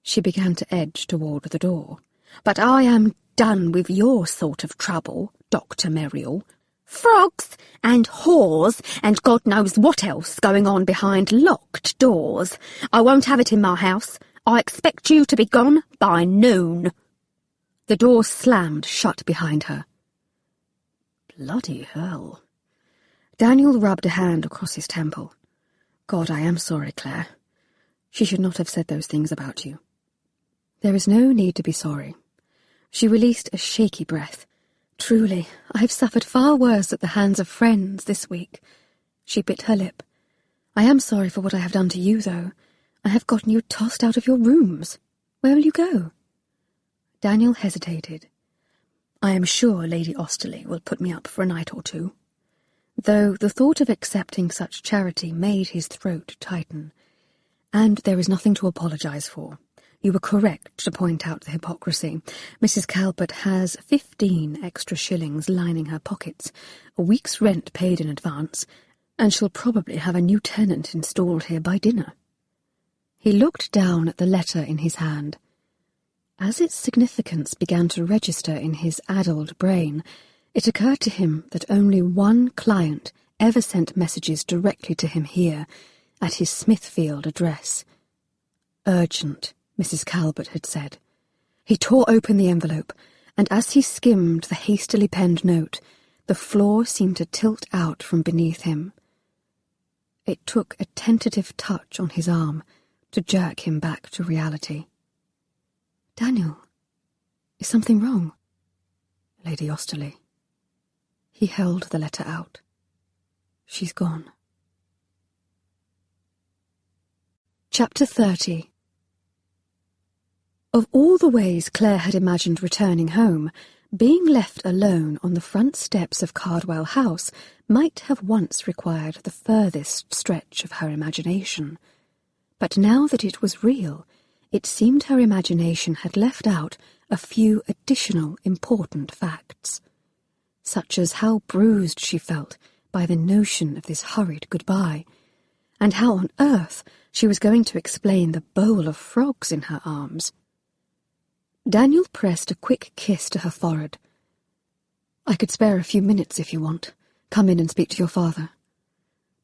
She began to edge toward the door. "But I am done with your sort of trouble, Dr. Merrill. Frogs and whores and God knows what else going on behind locked doors. I won't have it in my house. I expect you to be gone by noon." The door slammed shut behind her. Bloody hell. Daniel rubbed a hand across his temple. "God, I am sorry, Claire. She should not have said those things about you." "There is no need to be sorry." She released a shaky breath. "Truly, I have suffered far worse at the hands of friends this week." She bit her lip. "I am sorry for what I have done to you, though. I have gotten you tossed out of your rooms. Where will you go?" Daniel hesitated. "I am sure Lady Osterley will put me up for a night or 2. Though the thought of accepting such charity made his throat tighten. "And there is nothing to apologize for. You were correct to point out the hypocrisy. Mrs. Calvert has 15 extra shillings lining her pockets, a week's rent paid in advance, and she'll probably have a new tenant installed here by dinner." He looked down at the letter in his hand. As its significance began to register in his addled brain, It occurred to him that only one client ever sent messages directly to him here, at his Smithfield address. Urgent, Mrs. Calvert had said. He tore open the envelope, and as he skimmed the hastily penned note, the floor seemed to tilt out from beneath him. It took a tentative touch on his arm to jerk him back to reality. "Daniel, is something wrong?" "Lady Osterley." He held the letter out. "She's gone." Chapter 30. Of all the ways Claire had imagined returning home, being left alone on the front steps of Cardwell House might have once required the furthest stretch of her imagination. But now that it was real, it seemed her imagination had left out a few additional important facts, such as how bruised she felt by the notion of this hurried goodbye, and how on earth she was going to explain the bowl of frogs in her arms. Daniel pressed a quick kiss to her forehead. "I could spare a few minutes if you want. Come in and speak to your father."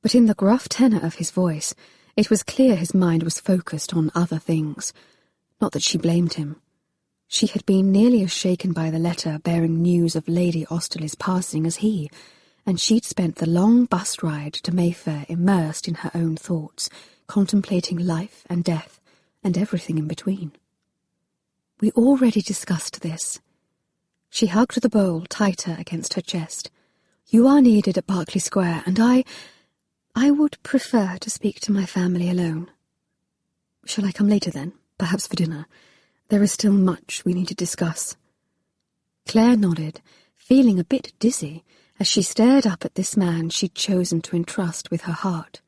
But in the gruff tenor of his voice, it was clear his mind was focused on other things. Not that she blamed him. She had been nearly as shaken by the letter bearing news of Lady Osterley's passing as he, and she'd spent the long bus ride to Mayfair immersed in her own thoughts, contemplating life and death, and everything in between. "We already discussed this." She hugged the bowl tighter against her chest. "You are needed at Berkeley Square, and I would prefer to speak to my family alone." "Shall I come later then? Perhaps for dinner? There is still much we need to discuss." Claire nodded, feeling a bit dizzy as she stared up at this man she'd chosen to entrust with her heart.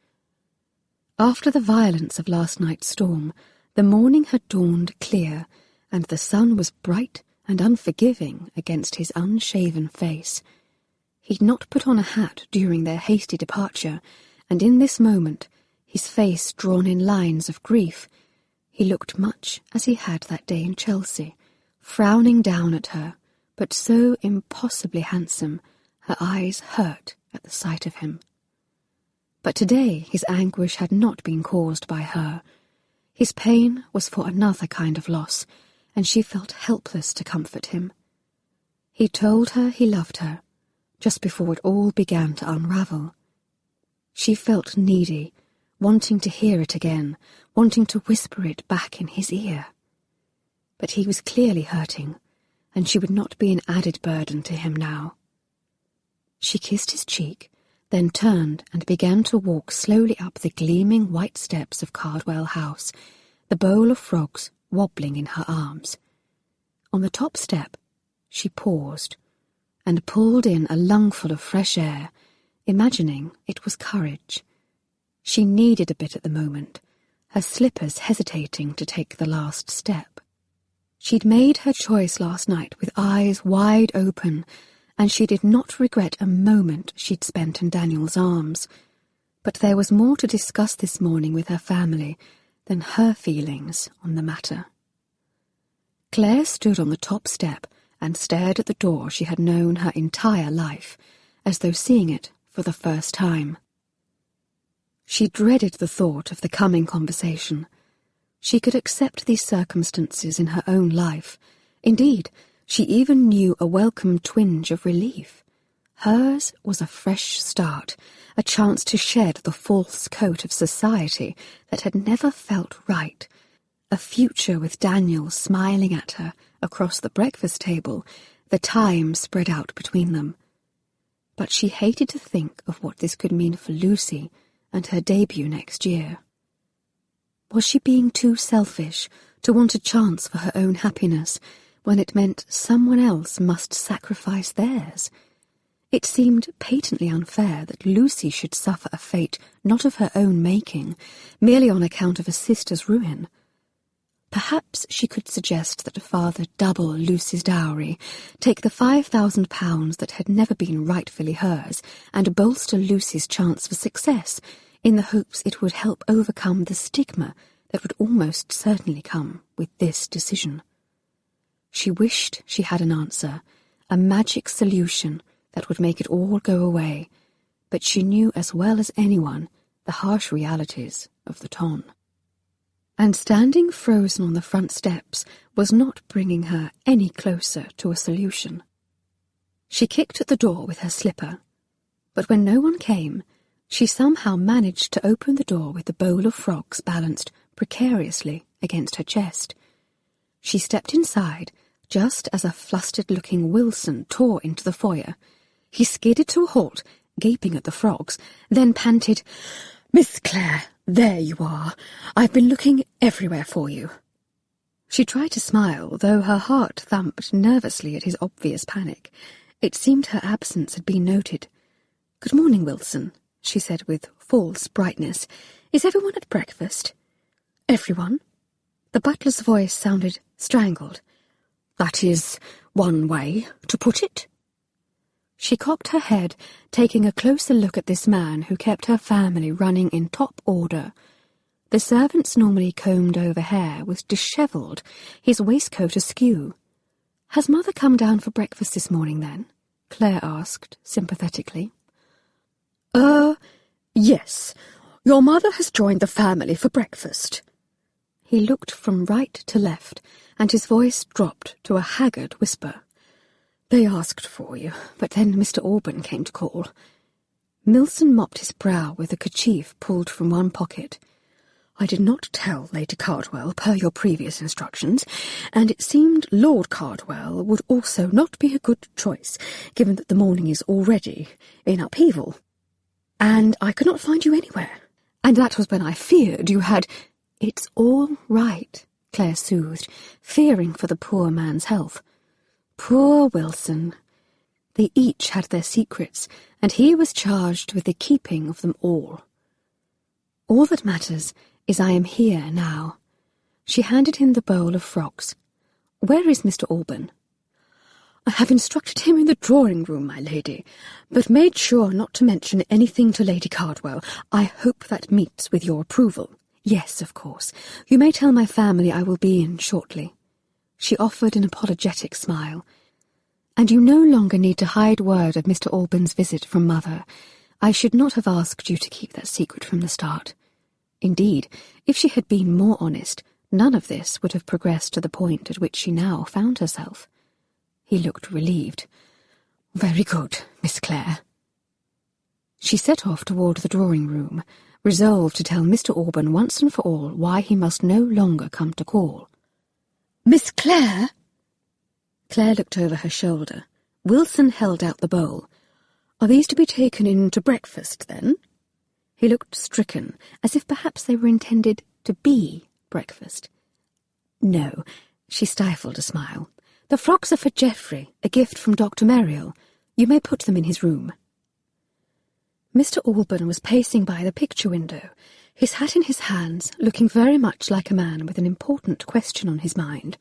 After the violence of last night's storm, the morning had dawned clear, and the sun was bright and unforgiving against his unshaven face. He'd not put on a hat during their hasty departure, and in this moment, his face drawn in lines of grief, he looked much as he had that day in Chelsea, frowning down at her, but so impossibly handsome, her eyes hurt at the sight of him. But today his anguish had not been caused by her. His pain was for another kind of loss, and she felt helpless to comfort him. He told her he loved her, just before it all began to unravel. She felt needy, wanting to hear it again, wanting to whisper it back in his ear. But he was clearly hurting, and she would not be an added burden to him now. She kissed his cheek, then turned and began to walk slowly up the gleaming white steps of Cardwell House, the bowl of frogs wobbling in her arms. On the top step, she paused and pulled in a lungful of fresh air, imagining it was courage. She needed a bit at the moment, her slippers hesitating to take the last step. She'd made her choice last night with eyes wide open, and she did not regret a moment she'd spent in Daniel's arms. But there was more to discuss this morning with her family than her feelings on the matter. Claire stood on the top step and stared at the door she had known her entire life, as though seeing it for the first time. She dreaded the thought of the coming conversation. She could accept these circumstances in her own life. Indeed, she even knew a welcome twinge of relief. Hers was a fresh start, a chance to shed the false coat of society that had never felt right, a future with Daniel smiling at her across the breakfast table, the time spread out between them. But she hated to think of what this could mean for Lucy and her debut next year. Was she being too selfish to want a chance for her own happiness when it meant someone else must sacrifice theirs? It seemed patently unfair that Lucy should suffer a fate not of her own making, merely on account of a sister's ruin. Perhaps she could suggest that father double Lucy's dowry, take the £5,000 that had never been rightfully hers, and bolster Lucy's chance for success, in the hopes it would help overcome the stigma that would almost certainly come with this decision. She wished she had an answer, a magic solution, that would make it all go away, but she knew as well as anyone the harsh realities of the ton. And standing frozen on the front steps was not bringing her any closer to a solution. She kicked at the door with her slipper, but when no one came, she somehow managed to open the door with the bowl of frogs balanced precariously against her chest. She stepped inside just as a flustered-looking Wilson tore into the foyer. He skidded to a halt, gaping at the frogs, then panted, "Miss Clare, there you are. I've been looking everywhere for you." She tried to smile, though her heart thumped nervously at his obvious panic. It seemed her absence had been noted. "Good morning, Wilson," she said with false brightness. "Is everyone at breakfast?" "Everyone?" The butler's voice sounded strangled. "That is one way to put it." She cocked her head, taking a closer look at this man who kept her family running in top order. The servant's normally combed-over hair was dishevelled, his waistcoat askew. "Has Mother come down for breakfast this morning, then?" Claire asked, sympathetically. Yes. Your mother has joined the family for breakfast." He looked from right to left, and his voice dropped to a haggard whisper. "They asked for you, but then Mr. Alban came to call." Milson mopped his brow with a kerchief pulled from one pocket. "I did not tell Lady Cardwell per your previous instructions, and it seemed Lord Cardwell would also not be a good choice, given that the morning is already in upheaval. And I could not find you anywhere, and that was when I feared you had—" "It's all right," Claire soothed, fearing for the poor man's health. Poor Wilson. They each had their secrets, and he was charged with the keeping of them all. "All that matters is I am here now." She handed him the bowl of frogs. "Where is Mr. Alban?" "I have instructed him in the drawing-room, my lady, but made sure not to mention anything to Lady Cardwell. I hope that meets with your approval." "Yes, of course. You may tell my family I will be in shortly." She offered an apologetic smile. "And you no longer need to hide word of Mr. Alban's visit from Mother. I should not have asked you to keep that secret from the start. Indeed, if she had been more honest, none of this would have progressed to the point at which she now found herself." He looked relieved. "Very good, Miss Clare." She set off toward the drawing-room, resolved to tell Mr. Alban once and for all why he must no longer come to call. "Miss Clare!" Claire looked over her shoulder. Wilson held out the bowl. "Are these to be taken in to breakfast, then?" He looked stricken, as if perhaps they were intended to be breakfast. "No," she stifled a smile. "The frogs are for Geoffrey, a gift from Dr. Merrill. You may put them in his room." Mr. Alban was pacing by the picture window, his hat in his hands, looking very much like a man with an important question on his mind.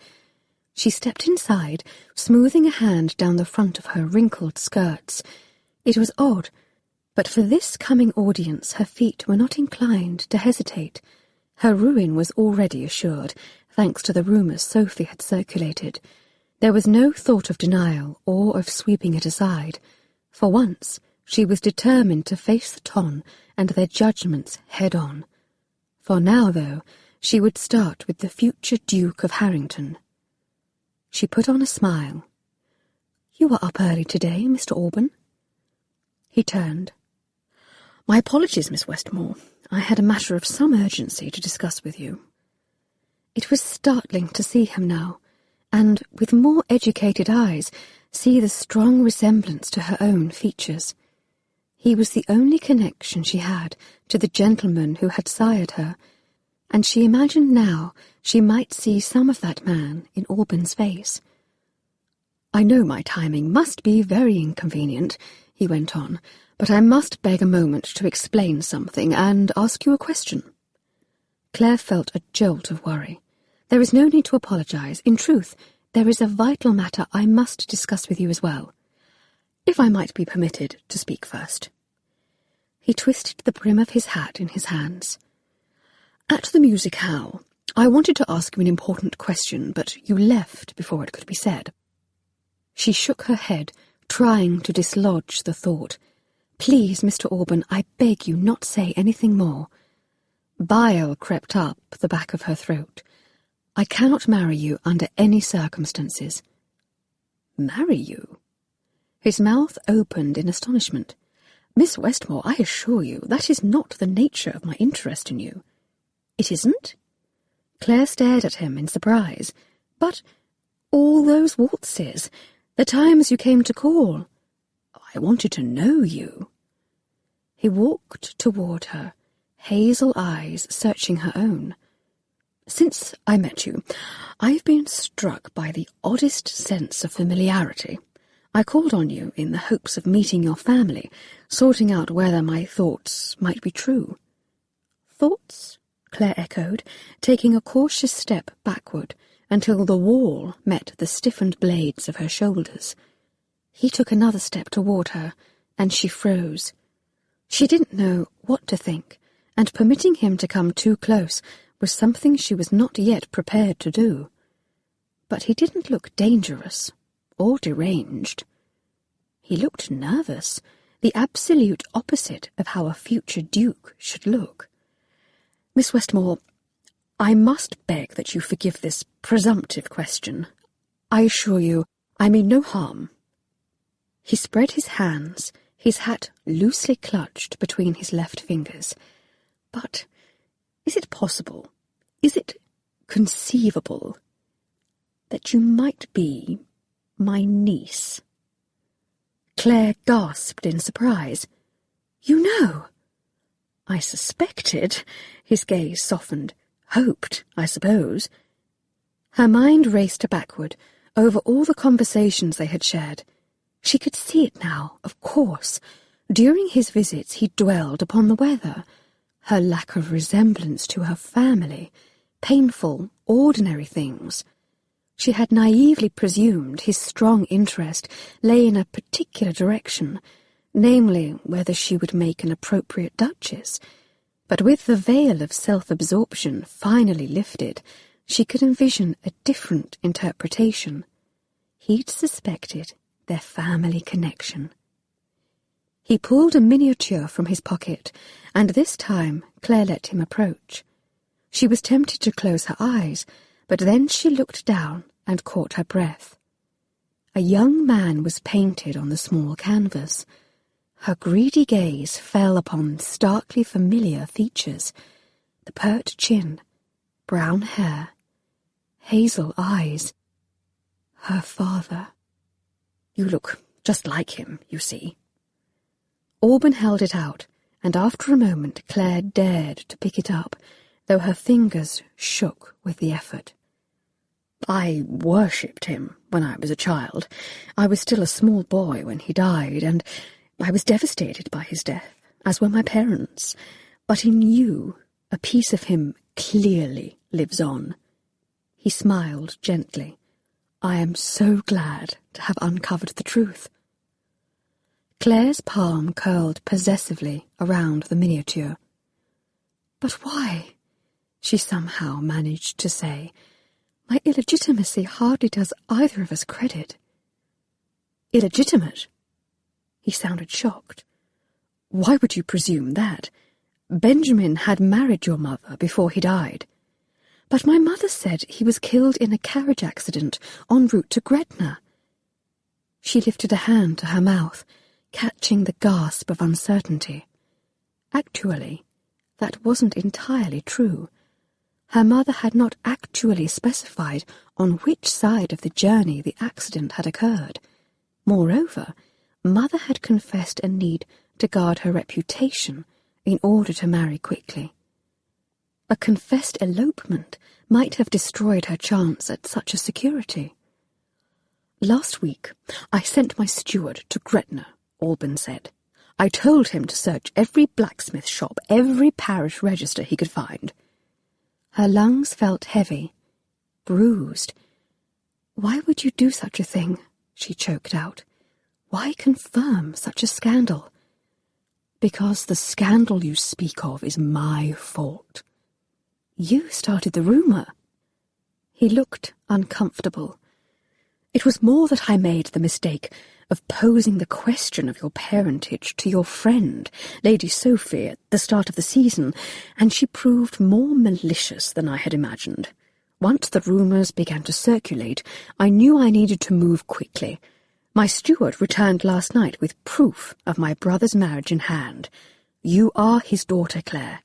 She stepped inside, smoothing a hand down the front of her wrinkled skirts. It was odd, but for this coming audience her feet were not inclined to hesitate. Her ruin was already assured, thanks to the rumours Sophie had circulated. There was no thought of denial or of sweeping it aside. For once, she was determined to face the ton and their judgments head-on. For now, though, she would start with the future Duke of Harrington. She put on a smile. "You were up early today, Mr. Alban." He turned. "My apologies, Miss Westmore. I had a matter of some urgency to discuss with you." It was startling to see him now, and, with more educated eyes, see the strong resemblance to her own features. He was the only connection she had to the gentleman who had sired her, and she imagined now she might see some of that man in Alban's face. "I know my timing must be very inconvenient," he went on, "but I must beg a moment to explain something and ask you a question." Claire felt a jolt of worry. "There is no need to apologize. In truth, there is a vital matter I must discuss with you as well. If I might be permitted to speak first." He twisted the brim of his hat in his hands. "At the musicale, I wanted to ask you an important question, but you left before it could be said." She shook her head, trying to dislodge the thought. "Please, Mr. Alban, I beg you not say anything more." Bile crept up the back of her throat. "I cannot marry you under any circumstances." "Marry you?" His mouth opened in astonishment. "Miss Westmore, I assure you that is not the nature of my interest in you." "It isn't?" Claire stared at him in surprise. "But all those waltzes, the times you came to call. I wanted to know you." He walked toward her, hazel eyes searching her own. "Since I met you, I've been struck by the oddest sense of familiarity. I called on you in the hopes of meeting your family, sorting out whether my thoughts might be true." "Thoughts?" Claire echoed, taking a cautious step backward until the wall met the stiffened blades of her shoulders. He took another step toward her, and she froze. She didn't know what to think, and permitting him to come too close was something she was not yet prepared to do. But he didn't look dangerous or deranged. He looked nervous, the absolute opposite of how a future duke should look. "Miss Westmore, I must beg that you forgive this presumptive question. I assure you, I mean no harm." He spread his hands, his hat loosely clutched between his left fingers. "But is it possible, is it conceivable, that you might be my niece?" Claire gasped in surprise. "You know?" "I suspected." His gaze softened. "Hoped, I suppose." Her mind raced backward over all the conversations they had shared. She could see it now, of course. During his visits he dwelled upon the weather, her lack of resemblance to her family, painful, ordinary things. She had naively presumed his strong interest lay in a particular direction, namely whether she would make an appropriate duchess. But with the veil of self-absorption finally lifted, she could envision a different interpretation. He'd suspected their family connection. He pulled a miniature from his pocket, and this time Claire let him approach. She was tempted to close her eyes, but then she looked down and caught her breath. A young man was painted on the small canvas. Her greedy gaze fell upon starkly familiar features: the pert chin, brown hair, hazel eyes. Her father. "You look just like him, you see." Alban held it out, and after a moment Claire dared to pick it up, though her fingers shook with the effort. "I worshipped him when I was a child. I was still a small boy when he died, and I was devastated by his death, as were my parents. But in you, a piece of him clearly lives on." He smiled gently. "I am so glad to have uncovered the truth." Claire's palm curled possessively around the miniature. "But why?" she somehow managed to say. "My illegitimacy hardly does either of us credit." "Illegitimate?" He sounded shocked. "Why would you presume that? Benjamin had married your mother before he died." "But my mother said he was killed in a carriage accident en route to Gretna." She lifted a hand to her mouth, catching the gasp of uncertainty. Actually, that wasn't entirely true. Her mother had not actually specified on which side of the journey the accident had occurred. Moreover, Mother had confessed a need to guard her reputation in order to marry quickly. A confessed elopement might have destroyed her chance at such a security. "Last week, I sent my steward to Gretna," Alban said. "I told him to search every blacksmith shop, every parish register he could find." Her lungs felt heavy, bruised. "Why would you do such a thing?" she choked out. "Why confirm such a scandal?" "Because the scandal you speak of is my fault." "You started the rumor." He looked uncomfortable. "It was more that I made the mistake of posing the question of your parentage to your friend, Lady Sophie, at the start of the season, and she proved more malicious than I had imagined. Once the rumours began to circulate, I knew I needed to move quickly. My steward returned last night with proof of my brother's marriage in hand. You are his daughter, Claire.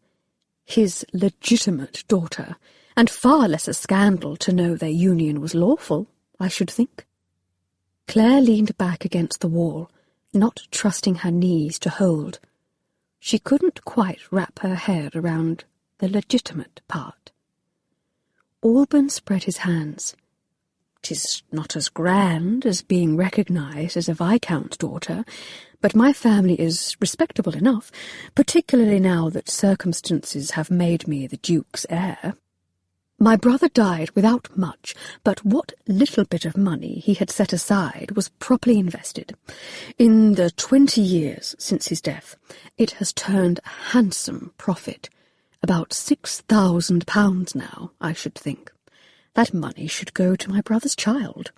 His legitimate daughter, and far less a scandal to know their union was lawful, I should think. Claire leaned back against the wall, not trusting her knees to hold. She couldn't quite wrap her head around the legitimate part. Alban spread his hands. "'Tis not as grand as being recognised as a viscount's daughter, but my family is respectable enough, particularly now that circumstances have made me the Duke's heir. My brother died without much, but what little bit of money he had set aside was properly invested. In the 20 years since his death, it has turned a handsome profit. About £6,000 now, I should think. That money should go to my brother's child.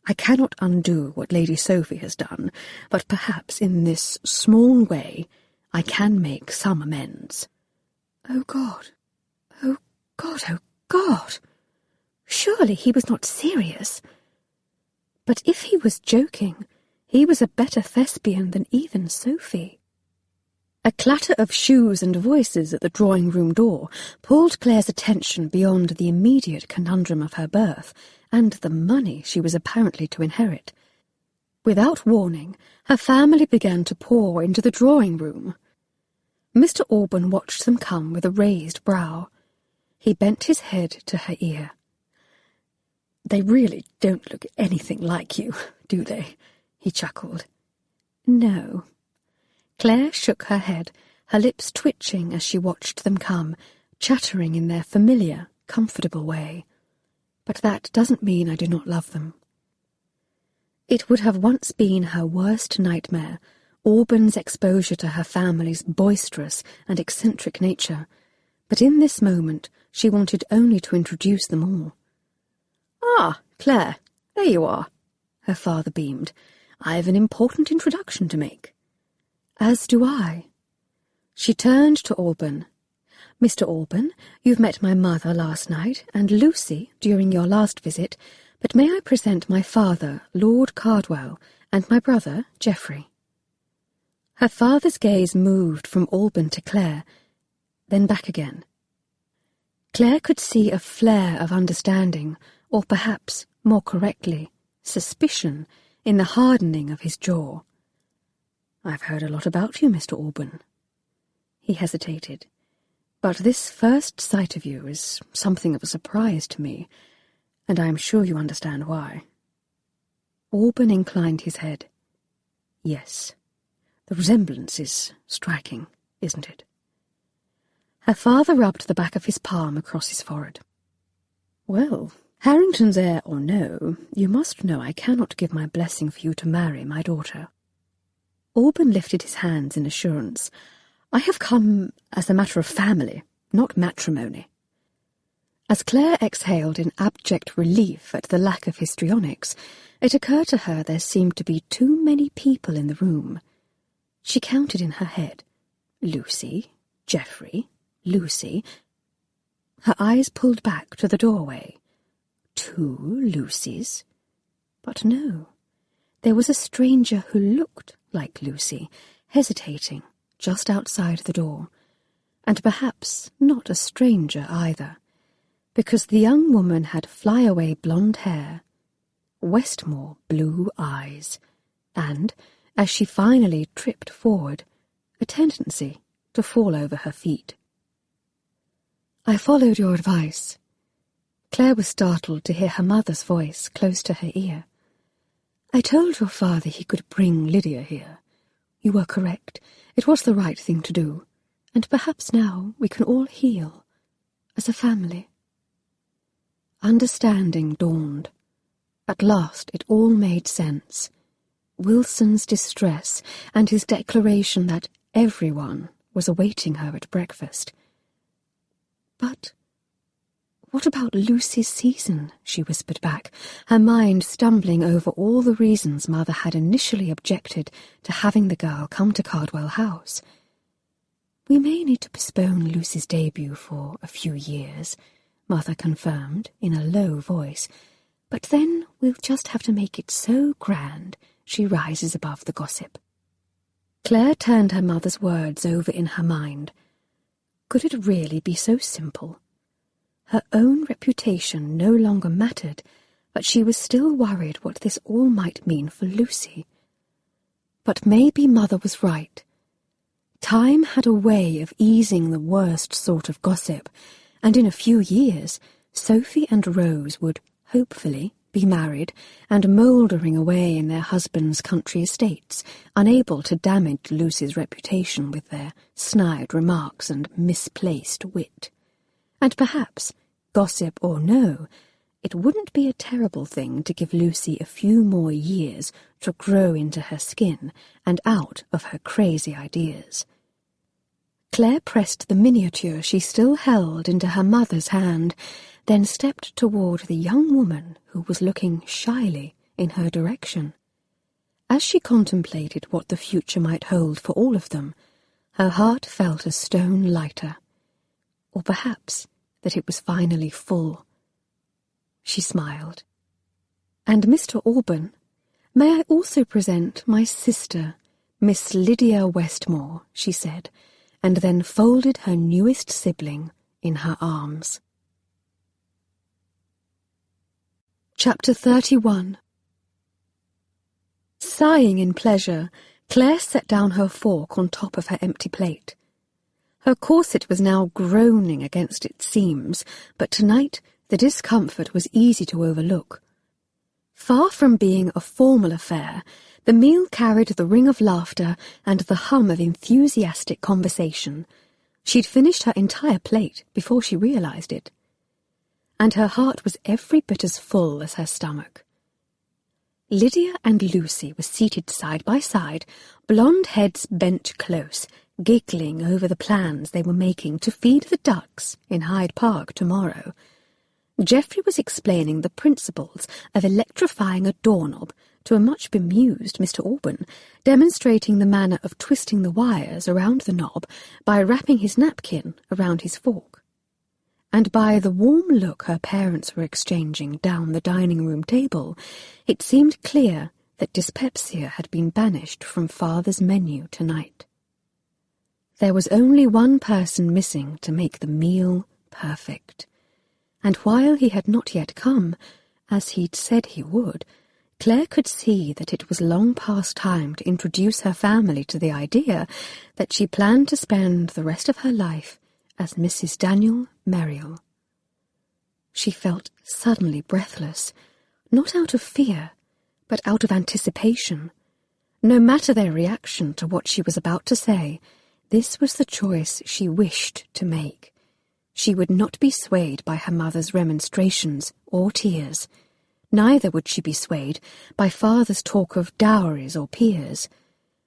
I cannot undo what Lady Sophie has done, but perhaps in this small way I can make some amends." "Oh, God! Oh, God! Oh, God! Surely he was not serious. But if he was joking, he was a better thespian than even Sophie." A clatter of shoes and voices at the drawing-room door pulled Claire's attention beyond the immediate conundrum of her birth and the money she was apparently to inherit. Without warning, her family began to pour into the drawing-room. Mr. Alban watched them come with a raised brow. He bent his head to her ear. "They really don't look anything like you, do they?" he chuckled. "No." Claire shook her head, her lips twitching as she watched them come, chattering in their familiar, comfortable way. "But that doesn't mean I do not love them." It would have once been her worst nightmare, Alban's exposure to her family's boisterous and eccentric nature, but in this moment she wanted only to introduce them all. "Ah, Claire, there you are," her father beamed. "I've an important introduction to make." "As do I." She turned to Alban. "Mr. Alban, you've met my mother last night, and Lucy during your last visit, but may I present my father, Lord Cardwell, and my brother, Geoffrey?" Her father's gaze moved from Alban to Claire, then back again. Claire could see a flare of understanding, or perhaps, more correctly, suspicion, in the hardening of his jaw. "I've heard a lot about you, Mr. Alban." He hesitated. "But this first sight of you is something of a surprise to me, and I am sure you understand why." Alban inclined his head. "Yes, the resemblance is striking, isn't it?" Her father rubbed the back of his palm across his forehead. "Well, Harrington's heir or no, you must know I cannot give my blessing for you to marry my daughter." Alban lifted his hands in assurance. "I have come as a matter of family, not matrimony." As Claire exhaled in abject relief at the lack of histrionics, it occurred to her there seemed to be too many people in the room. She counted in her head. Lucy, Geoffrey, Lucy. Her eyes pulled back to the doorway. 2 Lucys? But no, there was a stranger who looked like Lucy, hesitating just outside the door, and perhaps not a stranger either, because the young woman had flyaway blonde hair, Westmore blue eyes, and, as she finally tripped forward, a tendency to fall over her feet. "I followed your advice." Claire was startled to hear her mother's voice close to her ear. "I told your father he could bring Lydia here. You were correct. It was the right thing to do, and perhaps now we can all heal, as a family." Understanding dawned. At last it all made sense. Wilson's distress and his declaration that everyone was awaiting her at breakfast. But What about Lucy's season? She whispered back, her mind stumbling over all the reasons Mother had initially objected to having the girl come to Cardwell House. We may need to postpone Lucy's debut for a few years, Mother confirmed in a low voice, but then we'll just have to make it so grand she rises above the gossip. Claire turned her mother's words over in her mind. Could it really be so simple? Her own reputation no longer mattered, but she was still worried what this all might mean for Lucy. But maybe Mother was right. Time had a way of easing the worst sort of gossip, and in a few years Sophie and Rose would, hopefully, be married and mouldering away in their husbands' country estates, unable to damage Lucy's reputation with their snide remarks and misplaced wit. And perhaps, gossip or no, it wouldn't be a terrible thing to give Lucy a few more years to grow into her skin and out of her crazy ideas. Claire pressed the miniature she still held into her mother's hand, then stepped toward the young woman who was looking shyly in her direction. As she contemplated what the future might hold for all of them, her heart felt a stone lighter, or perhaps that it was finally full. She smiled. "And Mr. Alban, may I also present my sister, Miss Lydia Westmore," she said, and then folded her newest sibling in her arms. Chapter 31. Sighing in pleasure, Claire set down her fork on top of her empty plate. Her corset was now groaning against its seams, but tonight the discomfort was easy to overlook. Far from being a formal affair, the meal carried the ring of laughter and the hum of enthusiastic conversation. She'd finished her entire plate before she realized it, and her heart was every bit as full as her stomach. Lydia and Lucy were seated side by side, blonde heads bent close, giggling over the plans they were making to feed the ducks in Hyde Park tomorrow. Geoffrey was explaining the principles of electrifying a doorknob to a much bemused Mr. Alban, demonstrating the manner of twisting the wires around the knob by wrapping his napkin around his fork. And by the warm look her parents were exchanging down the dining-room table, it seemed clear that dyspepsia had been banished from Father's menu tonight. There was only one person missing to make the meal perfect, and while he had not yet come, as he'd said he would, Claire could see that it was long past time to introduce her family to the idea that she planned to spend the rest of her life as Mrs. Daniel Merrill. She felt suddenly breathless, not out of fear, but out of anticipation. No matter their reaction to what she was about to say, this was the choice she wished to make. She would not be swayed by her mother's remonstrations or tears. Neither would she be swayed by Father's talk of dowries or peers.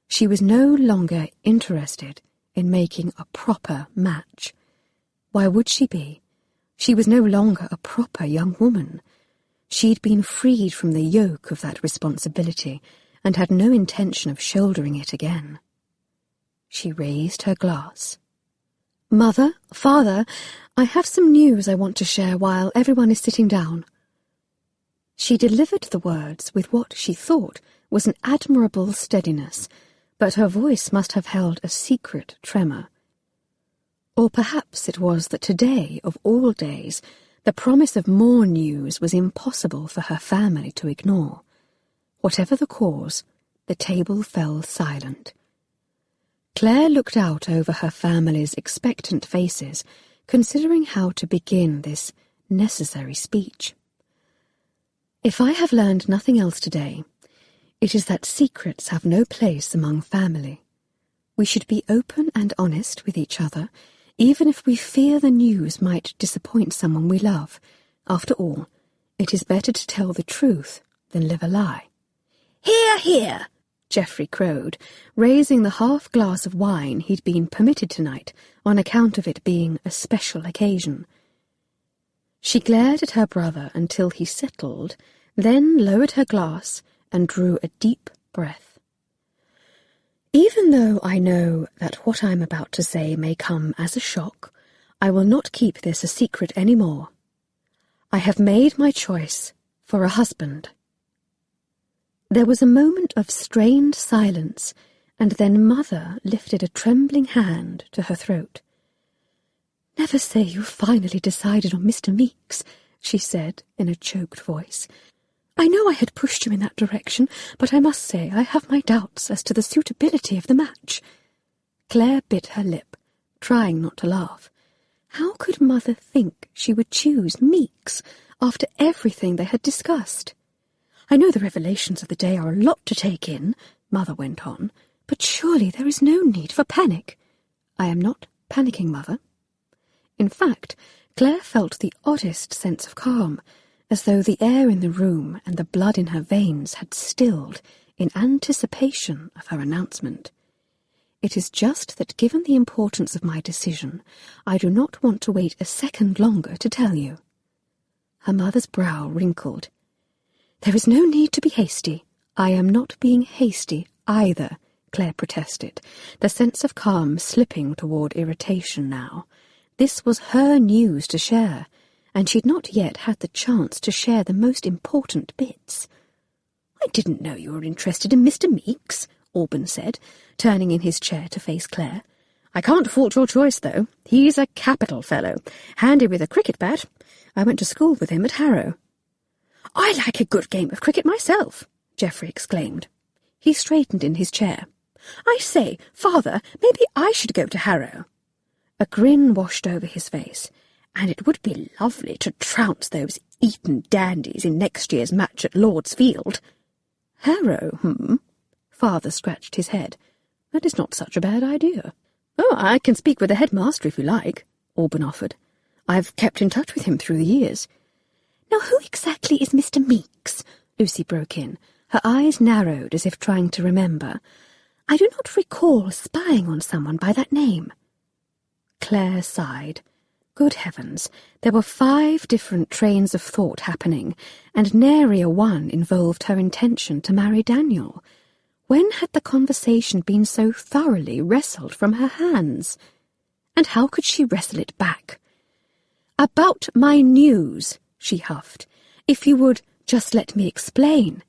She was no longer interested in making a proper match. Why would she be? She was no longer a proper young woman. She'd been freed from the yoke of that responsibility and had no intention of shouldering it again. She raised her glass. "Mother, Father, I have some news I want to share while everyone is sitting down." She delivered the words with what she thought was an admirable steadiness, but her voice must have held a secret tremor. Or perhaps it was that today, of all days, the promise of more news was impossible for her family to ignore. Whatever the cause, the table fell silent. Claire looked out over her family's expectant faces, considering how to begin this necessary speech. "If I have learned nothing else today, it is that secrets have no place among family. We should be open and honest with each other, even if we fear the news might disappoint someone we love. After all, it is better to tell the truth than live a lie." "Hear, hear!" Geoffrey crowed, raising the half-glass of wine he'd been permitted tonight on account of it being a special occasion. She glared at her brother until he settled, then lowered her glass and drew a deep breath. Even though I know that what I am about to say may come as a shock, I will not keep this a secret any more. I have made my choice for a husband. There was a moment of strained silence, and then Mother lifted a trembling hand to her throat. "Never say you've finally decided on Mr. Meeks," she said in a choked voice. "I know I had pushed you in that direction, but I must say I have my doubts as to the suitability of the match." Claire bit her lip, trying not to laugh. How could Mother think she would choose Meeks after everything they had discussed? "I know the revelations of the day are a lot to take in," Mother went on, "but surely there is no need for panic." "I am not panicking, Mother." In fact, Claire felt the oddest sense of calm, as though the air in the room and the blood in her veins had stilled in anticipation of her announcement. "It is just that given the importance of my decision, I do not want to wait a second longer to tell you." Her mother's brow wrinkled. "There is no need to be hasty." "I am not being hasty either," Claire protested, the sense of calm slipping toward irritation now. This was her news to share, and she'd not yet had the chance to share the most important bits. "I didn't know you were interested in Mr. Meeks," Alban said, turning in his chair to face Claire. "I can't fault your choice, though. He's a capital fellow, handy with a cricket bat. I went to school with him at Harrow." "I like a good game of cricket myself," Geoffrey exclaimed. He straightened in his chair. "I say, Father, maybe I should go to Harrow." A grin washed over his face. "And it would be lovely to trounce those Eton dandies in next year's match at Lord's Field." "Harrow, Father scratched his head. "That is not such a bad idea." "Oh, I can speak with the headmaster if you like," Alban offered. "I've kept in touch with him through the years." "Now who exactly is Mr. Meeks?" Lucy broke in, her eyes narrowed as if trying to remember. "I do not recall spying on someone by that name." Claire sighed. Good heavens, there were 5 different trains of thought happening, and nary a one involved her intention to marry Daniel. When had the conversation been so thoroughly wrestled from her hands? And how could she wrestle it back? "About my news," she huffed. "If you would just let me explain."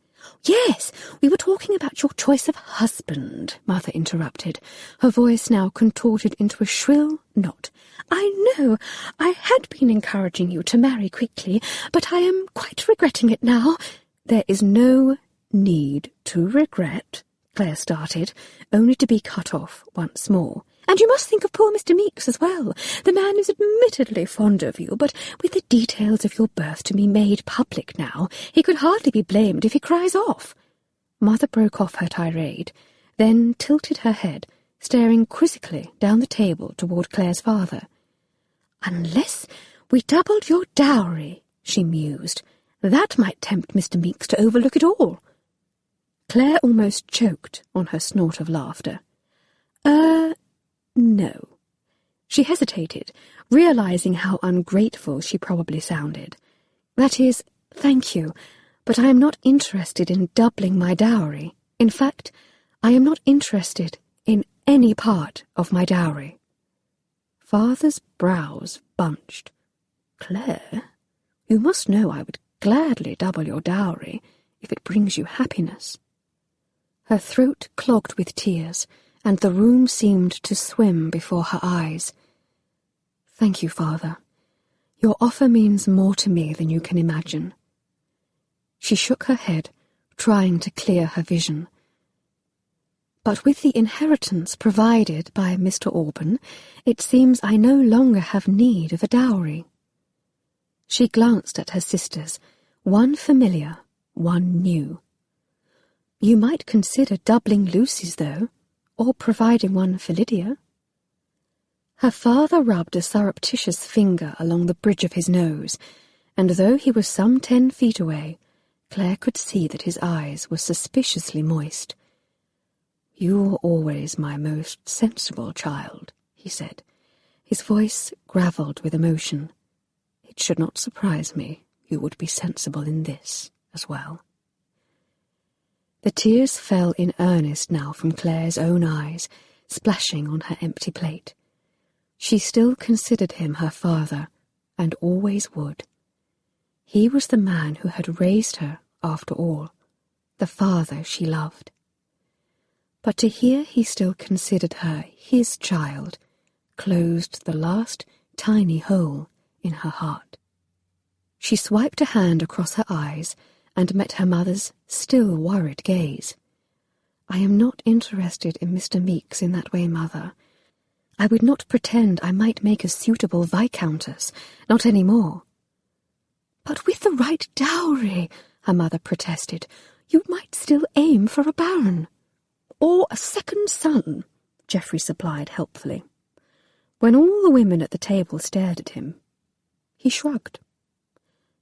"Yes, we were talking about your choice of husband," Mother interrupted, her voice now contorted into a shrill knot. "I know I had been encouraging you to marry quickly, but I am quite regretting it now." "There is no need to regret," Claire started, only to be cut off once more. "And you must think of poor Mr. Meeks as well. The man is admittedly fond of you, but with the details of your birth to be made public now, he could hardly be blamed if he cries off." Mother broke off her tirade, then tilted her head, staring quizzically down the table toward Claire's father. "Unless we doubled your dowry," she mused, "that might tempt Mr. Meeks to overlook it all." Claire almost choked on her snort of laughter. No." She hesitated, realizing how ungrateful she probably sounded. "That is, thank you, but I am not interested in doubling my dowry. In fact, I am not interested in any part of my dowry." Father's brows bunched. "Claire, you must know I would gladly double your dowry if it brings you happiness." Her throat clogged with tears, and the room seemed to swim before her eyes. "Thank you, Father. Your offer means more to me than you can imagine." She shook her head, trying to clear her vision. "But with the inheritance provided by Mr. Alban, it seems I no longer have need of a dowry." She glanced at her sisters, one familiar, one new. "You might consider doubling Lucy's, though, or providing one for Lydia." Her father rubbed a surreptitious finger along the bridge of his nose, and though he was some 10 feet away, Claire could see that his eyes were suspiciously moist. "You were always my most sensible child," he said. His voice gravelled with emotion. It should not surprise me you would be sensible in this as well. The tears fell in earnest now from Claire's own eyes, splashing on her empty plate. She still considered him her father, and always would. He was the man who had raised her, after all, the father she loved. But to hear he still considered her his child closed the last tiny hole in her heart. She swiped a hand across her eyes and met her mother's still worried gaze. "I am not interested in Mr. Meeks in that way, Mother. I would not pretend I might make a suitable viscountess, not any more." "But with the right dowry," her mother protested, "you might still aim for a baron." "Or a second son," Geoffrey supplied helpfully. When all the women at the table stared at him, he shrugged.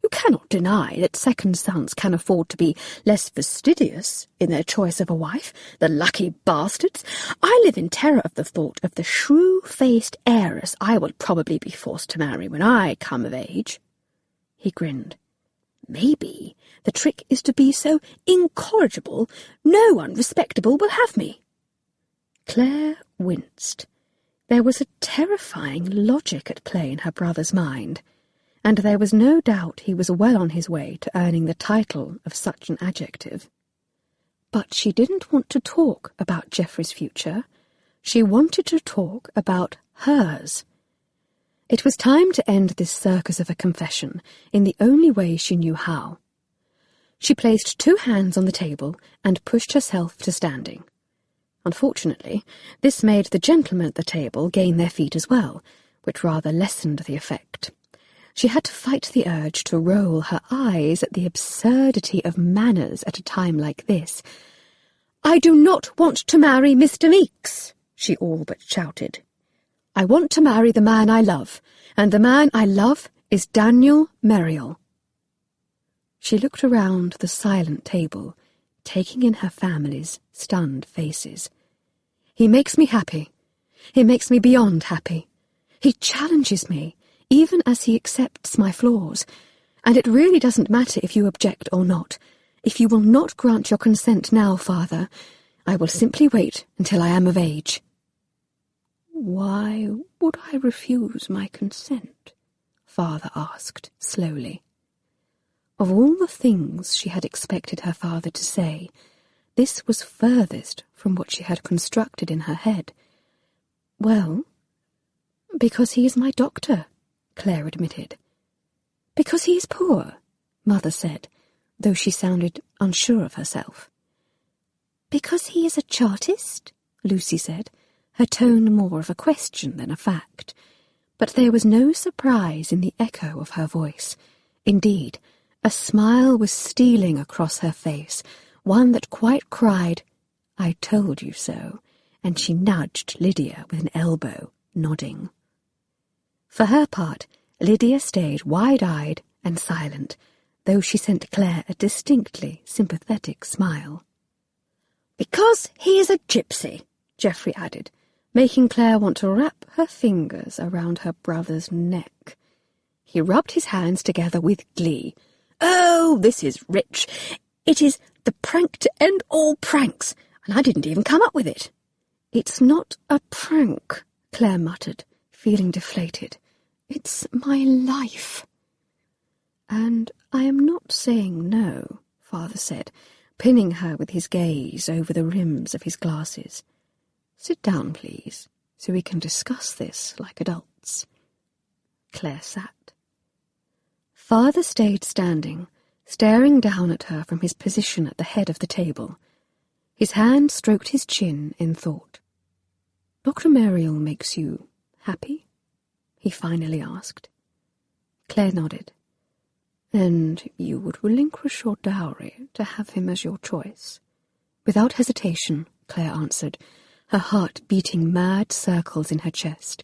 "You cannot deny that second sons can afford to be less fastidious in their choice of a wife, the lucky bastards. I live in terror of the thought of the shrew-faced heiress I will probably be forced to marry when I come of age." He grinned. "Maybe the trick is to be so incorrigible no one respectable will have me." Claire winced. There was a terrifying logic at play in her brother's mind, and there was no doubt he was well on his way to earning the title of such an adjective. But she didn't want to talk about Geoffrey's future. She wanted to talk about hers. It was time to end this circus of a confession in the only way she knew how. She placed 2 hands on the table and pushed herself to standing. Unfortunately, this made the gentlemen at the table gain their feet as well, which rather lessened the effect. She had to fight the urge to roll her eyes at the absurdity of manners at a time like this. "I do not want to marry Mr. Meeks," she all but shouted. "I want to marry the man I love, and the man I love is Daniel Merrill." She looked around the silent table, taking in her family's stunned faces. "He makes me happy. He makes me beyond happy. He challenges me, even as he accepts my flaws. And it really doesn't matter if you object or not. If you will not grant your consent now, Father, I will simply wait until I am of age." "Why would I refuse my consent?" Father asked slowly. Of all the things she had expected her father to say, this was furthest from what she had constructed in her head. "Well, because he is my doctor," Claire admitted. "Because he is poor," Mother said, though she sounded unsure of herself. "Because he is a chartist," Lucy said, her tone more of a question than a fact. But there was no surprise in the echo of her voice. Indeed, a smile was stealing across her face, one that quite cried, "I told you so," and she nudged Lydia with an elbow, nodding. For her part, Lydia stayed wide-eyed and silent, though she sent Claire a distinctly sympathetic smile. "Because he is a gypsy," Geoffrey added, making Claire want to wrap her fingers around her brother's neck. He rubbed his hands together with glee. "Oh, this is rich. It is the prank to end all pranks, and I didn't even come up with it." "It's not a prank," Claire muttered, feeling deflated. "It's my life." "And I am not saying no," Father said, pinning her with his gaze over the rims of his glasses. "Sit down, please, so we can discuss this like adults." Claire sat. Father stayed standing, staring down at her from his position at the head of the table. His hand stroked his chin in thought. "Dr. Merrill makes you happy?" he finally asked. Claire nodded. "And you would relinquish your dowry to have him as your choice?" Without hesitation, Claire answered, her heart beating mad circles in her chest.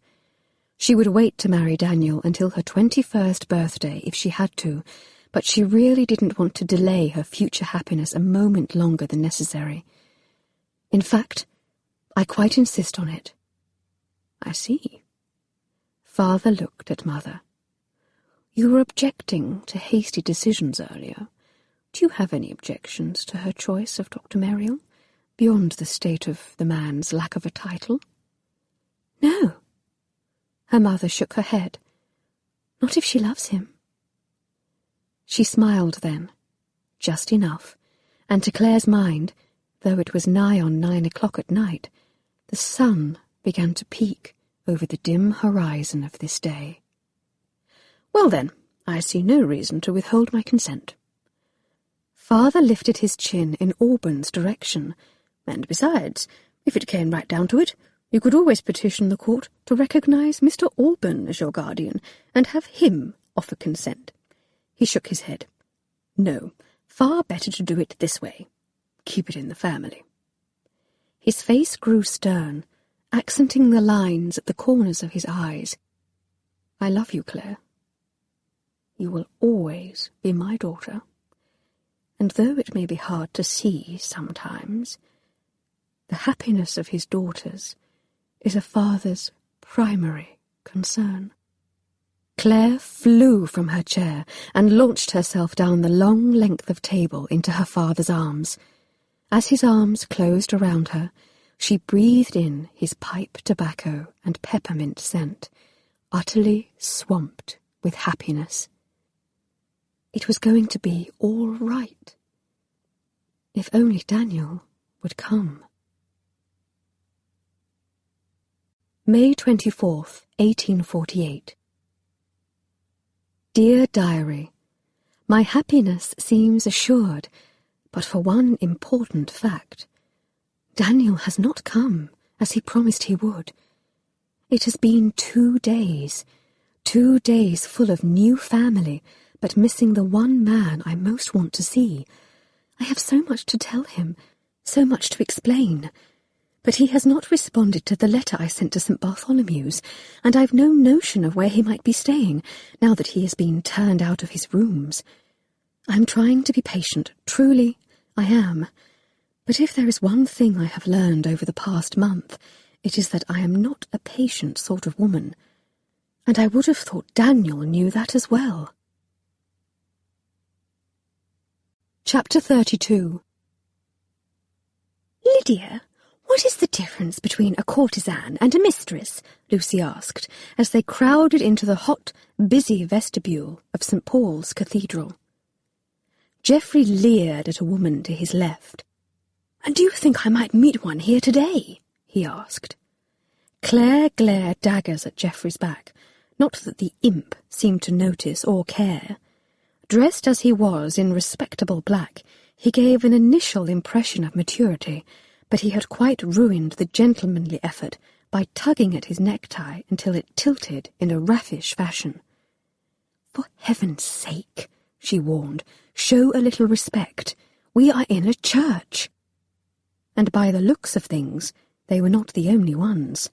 She would wait to marry Daniel until her 21st birthday if she had to, but she really didn't want to delay her future happiness a moment longer than necessary. "In fact, I quite insist on it." "I see." Father looked at Mother. You were objecting to hasty decisions earlier. Do you have any objections to her choice of Dr. Merrill, beyond the state of the man's lack of a title? No. Her mother shook her head. Not if she loves him. She smiled then, just enough, and to Claire's mind, though it was nigh on 9 o'clock at night, the sun began to peek over the dim horizon of this day. Well then, I see no reason to withhold my consent. Father lifted his chin in Auburn's direction. And besides, if it came right down to it, you could always petition the court to recognise Mr. Auburn as your guardian and have him offer consent. He shook his head. No, far better to do it this way. Keep it in the family. His face grew stern, accenting the lines at the corners of his eyes. I love you, Claire. You will always be my daughter. And though it may be hard to see sometimes, the happiness of his daughters is a father's primary concern. Claire flew from her chair and launched herself down the long length of table into her father's arms. As his arms closed around her, she breathed in his pipe tobacco and peppermint scent, utterly swamped with happiness. It was going to be all right. If only Daniel would come. May 24th, 1848. Dear Diary, my happiness seems assured, but for one important fact. Daniel has not come, as he promised he would. It has been 2 days full of new family, but missing the one man I most want to see. I have so much to tell him, so much to explain. But he has not responded to the letter I sent to St. Bartholomew's, and I've no notion of where he might be staying, now that he has been turned out of his rooms. I'm trying to be patient, truly I am. But if there is one thing I have learned over the past month, it is that I am not a patient sort of woman. And I would have thought Daniel knew that as well. Chapter 32. Lydia, what is the difference between a courtesan and a mistress? Lucy asked, as they crowded into the hot, busy vestibule of St. Paul's Cathedral. Geoffrey leered at a woman to his left. And do you think I might meet one here today? He asked. Claire glared daggers at Geoffrey's back, not that the imp seemed to notice or care. Dressed as he was in respectable black, he gave an initial impression of maturity, but he had quite ruined the gentlemanly effort by tugging at his necktie until it tilted in a raffish fashion. For heaven's sake, she warned, show a little respect. We are in a church. And by the looks of things, they were not the only ones.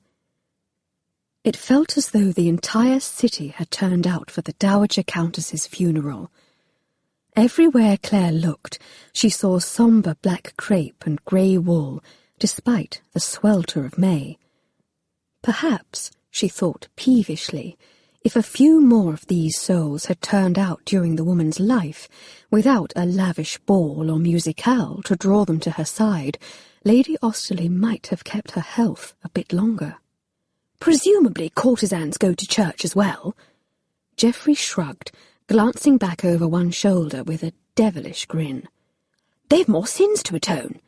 It felt as though the entire city had turned out for the Dowager Countess's funeral. Everywhere Claire looked, she saw sombre black crepe and grey wool, despite the swelter of May. Perhaps, she thought peevishly, if a few more of these souls had turned out during the woman's life, without a lavish ball or musicale to draw them to her side, Lady Austerley might have kept her health a bit longer. Presumably courtesans go to church as well. Geoffrey shrugged, glancing back over one shoulder with a devilish grin. They've more sins to atone,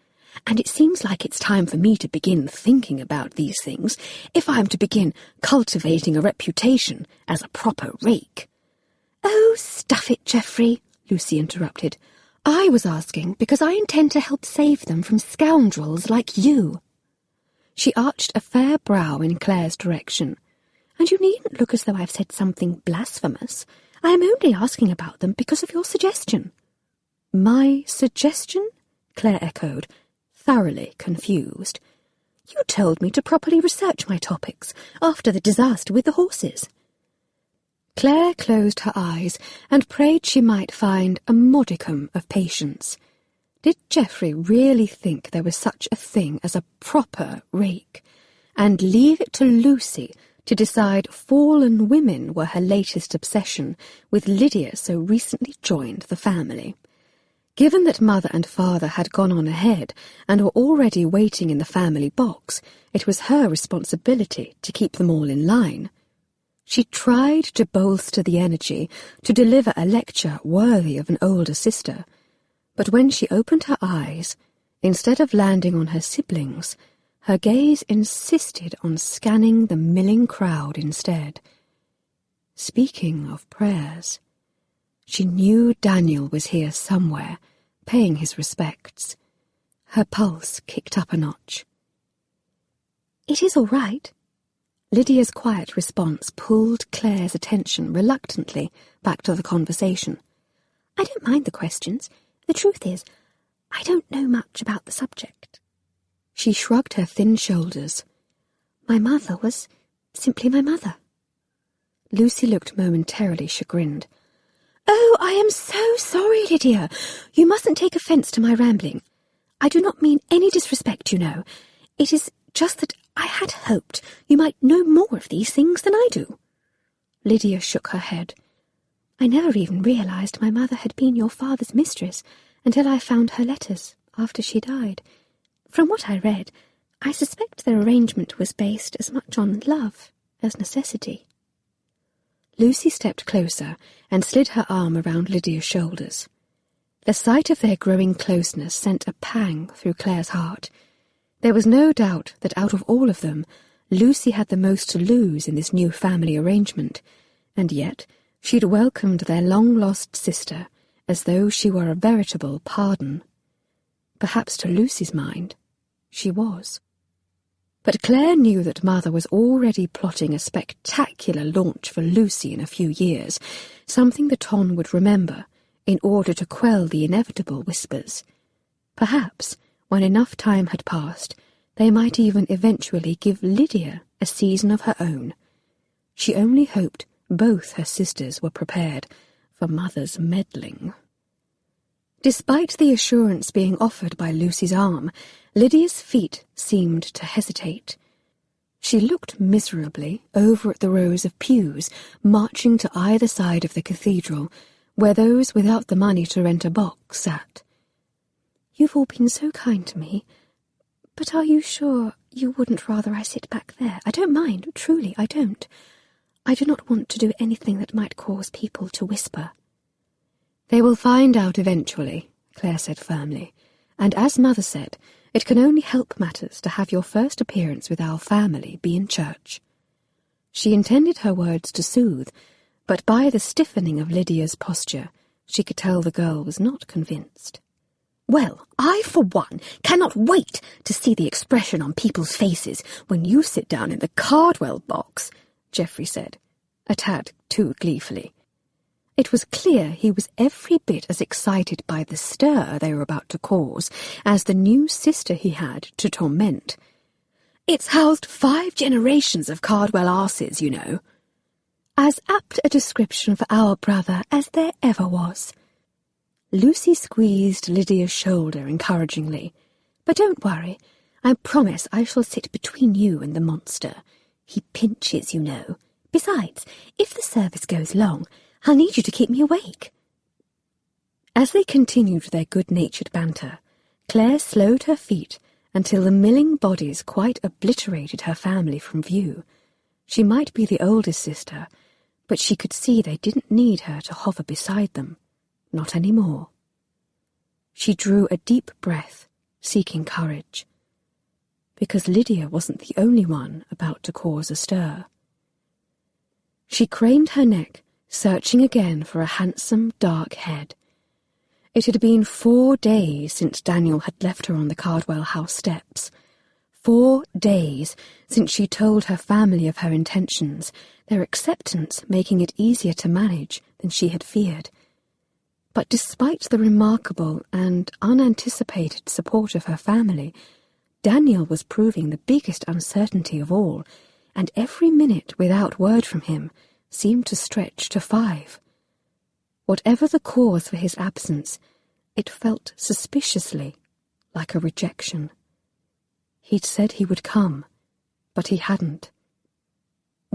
and it seems like it's time for me to begin thinking about these things if I'm to begin cultivating a reputation as a proper rake. Oh, stuff it, Geoffrey, Lucy interrupted. I was asking because I intend to help save them from scoundrels like you. She arched a fair brow in Claire's direction. And you needn't look as though I've said something blasphemous. I am only asking about them because of your suggestion. My suggestion? Claire echoed, thoroughly confused. You told me to properly research my topics after the disaster with the horses. Claire closed her eyes and prayed she might find a modicum of patience. Did Geoffrey really think there was such a thing as a proper rake, and leave it to Lucy to decide fallen women were her latest obsession, with Lydia so recently joined the family. Given that mother and father had gone on ahead and were already waiting in the family box, it was her responsibility to keep them all in line. She tried to bolster the energy to deliver a lecture worthy of an older sister, but when she opened her eyes, instead of landing on her siblings, her gaze insisted on scanning the milling crowd instead. Speaking of prayers, she knew Daniel was here somewhere, paying his respects. Her pulse kicked up a notch. "It is all right." Lydia's quiet response pulled Claire's attention reluctantly back to the conversation. "I don't mind the questions. The truth is, I don't know much about the subject." She shrugged her thin shoulders. "My mother was simply my mother." Lucy looked momentarily chagrined. "Oh, I am so sorry, Lydia. You mustn't take offence to my rambling. I do not mean any disrespect, you know. It is just that I had hoped you might know more of these things than I do." Lydia shook her head. "I never even realised my mother had been your father's mistress until I found her letters after she died. From what I read, I suspect their arrangement was based as much on love as necessity." Lucy stepped closer and slid her arm around Lydia's shoulders. The sight of their growing closeness sent a pang through Claire's heart. There was no doubt that out of all of them, Lucy had the most to lose in this new family arrangement, and yet she'd welcomed their long-lost sister as though she were a veritable pardon. Perhaps to Lucy's mind, she was. But Claire knew that Mother was already plotting a spectacular launch for Lucy in a few years, something the Ton would remember, in order to quell the inevitable whispers. Perhaps, when enough time had passed, they might even eventually give Lydia a season of her own. She only hoped both her sisters were prepared for Mother's meddling. Despite the assurance being offered by Lucy's arm, Lydia's feet seemed to hesitate. She looked miserably over at the rows of pews marching to either side of the cathedral, where those without the money to rent a box sat. "You've all been so kind to me, but are you sure you wouldn't rather I sit back there? I don't mind, truly, I don't. I do not want to do anything that might cause people to whisper." "They will find out eventually," Claire said firmly, "and as Mother said, it can only help matters to have your first appearance with our family be in church." She intended her words to soothe, but by the stiffening of Lydia's posture, she could tell the girl was not convinced. "Well, I, for one, cannot wait to see the expression on people's faces when you sit down in the Cardwell box," Geoffrey said, a tad too gleefully. It was clear he was every bit as excited by the stir they were about to cause as the new sister he had to torment. "It's housed 5 generations of Cardwell arses, you know." "As apt a description for our brother as there ever was." Lucy squeezed Lydia's shoulder encouragingly. "But don't worry. I promise I shall sit between you and the monster. He pinches, you know. Besides, if the service goes long, I'll need you to keep me awake." As they continued their good-natured banter, Claire slowed her feet until the milling bodies quite obliterated her family from view. She might be the oldest sister, but she could see they didn't need her to hover beside them. Not any more. She drew a deep breath, seeking courage. Because Lydia wasn't the only one about to cause a stir. She craned her neck, searching again for a handsome, dark head. It had been 4 days since Daniel had left her on the Cardwell house steps. 4 days since she told her family of her intentions, their acceptance making it easier to manage than she had feared. But despite the remarkable and unanticipated support of her family, Daniel was proving the biggest uncertainty of all, and every minute without word from him seemed to stretch to 5. Whatever the cause for his absence, it felt suspiciously like a rejection. He'd said he would come, but he hadn't.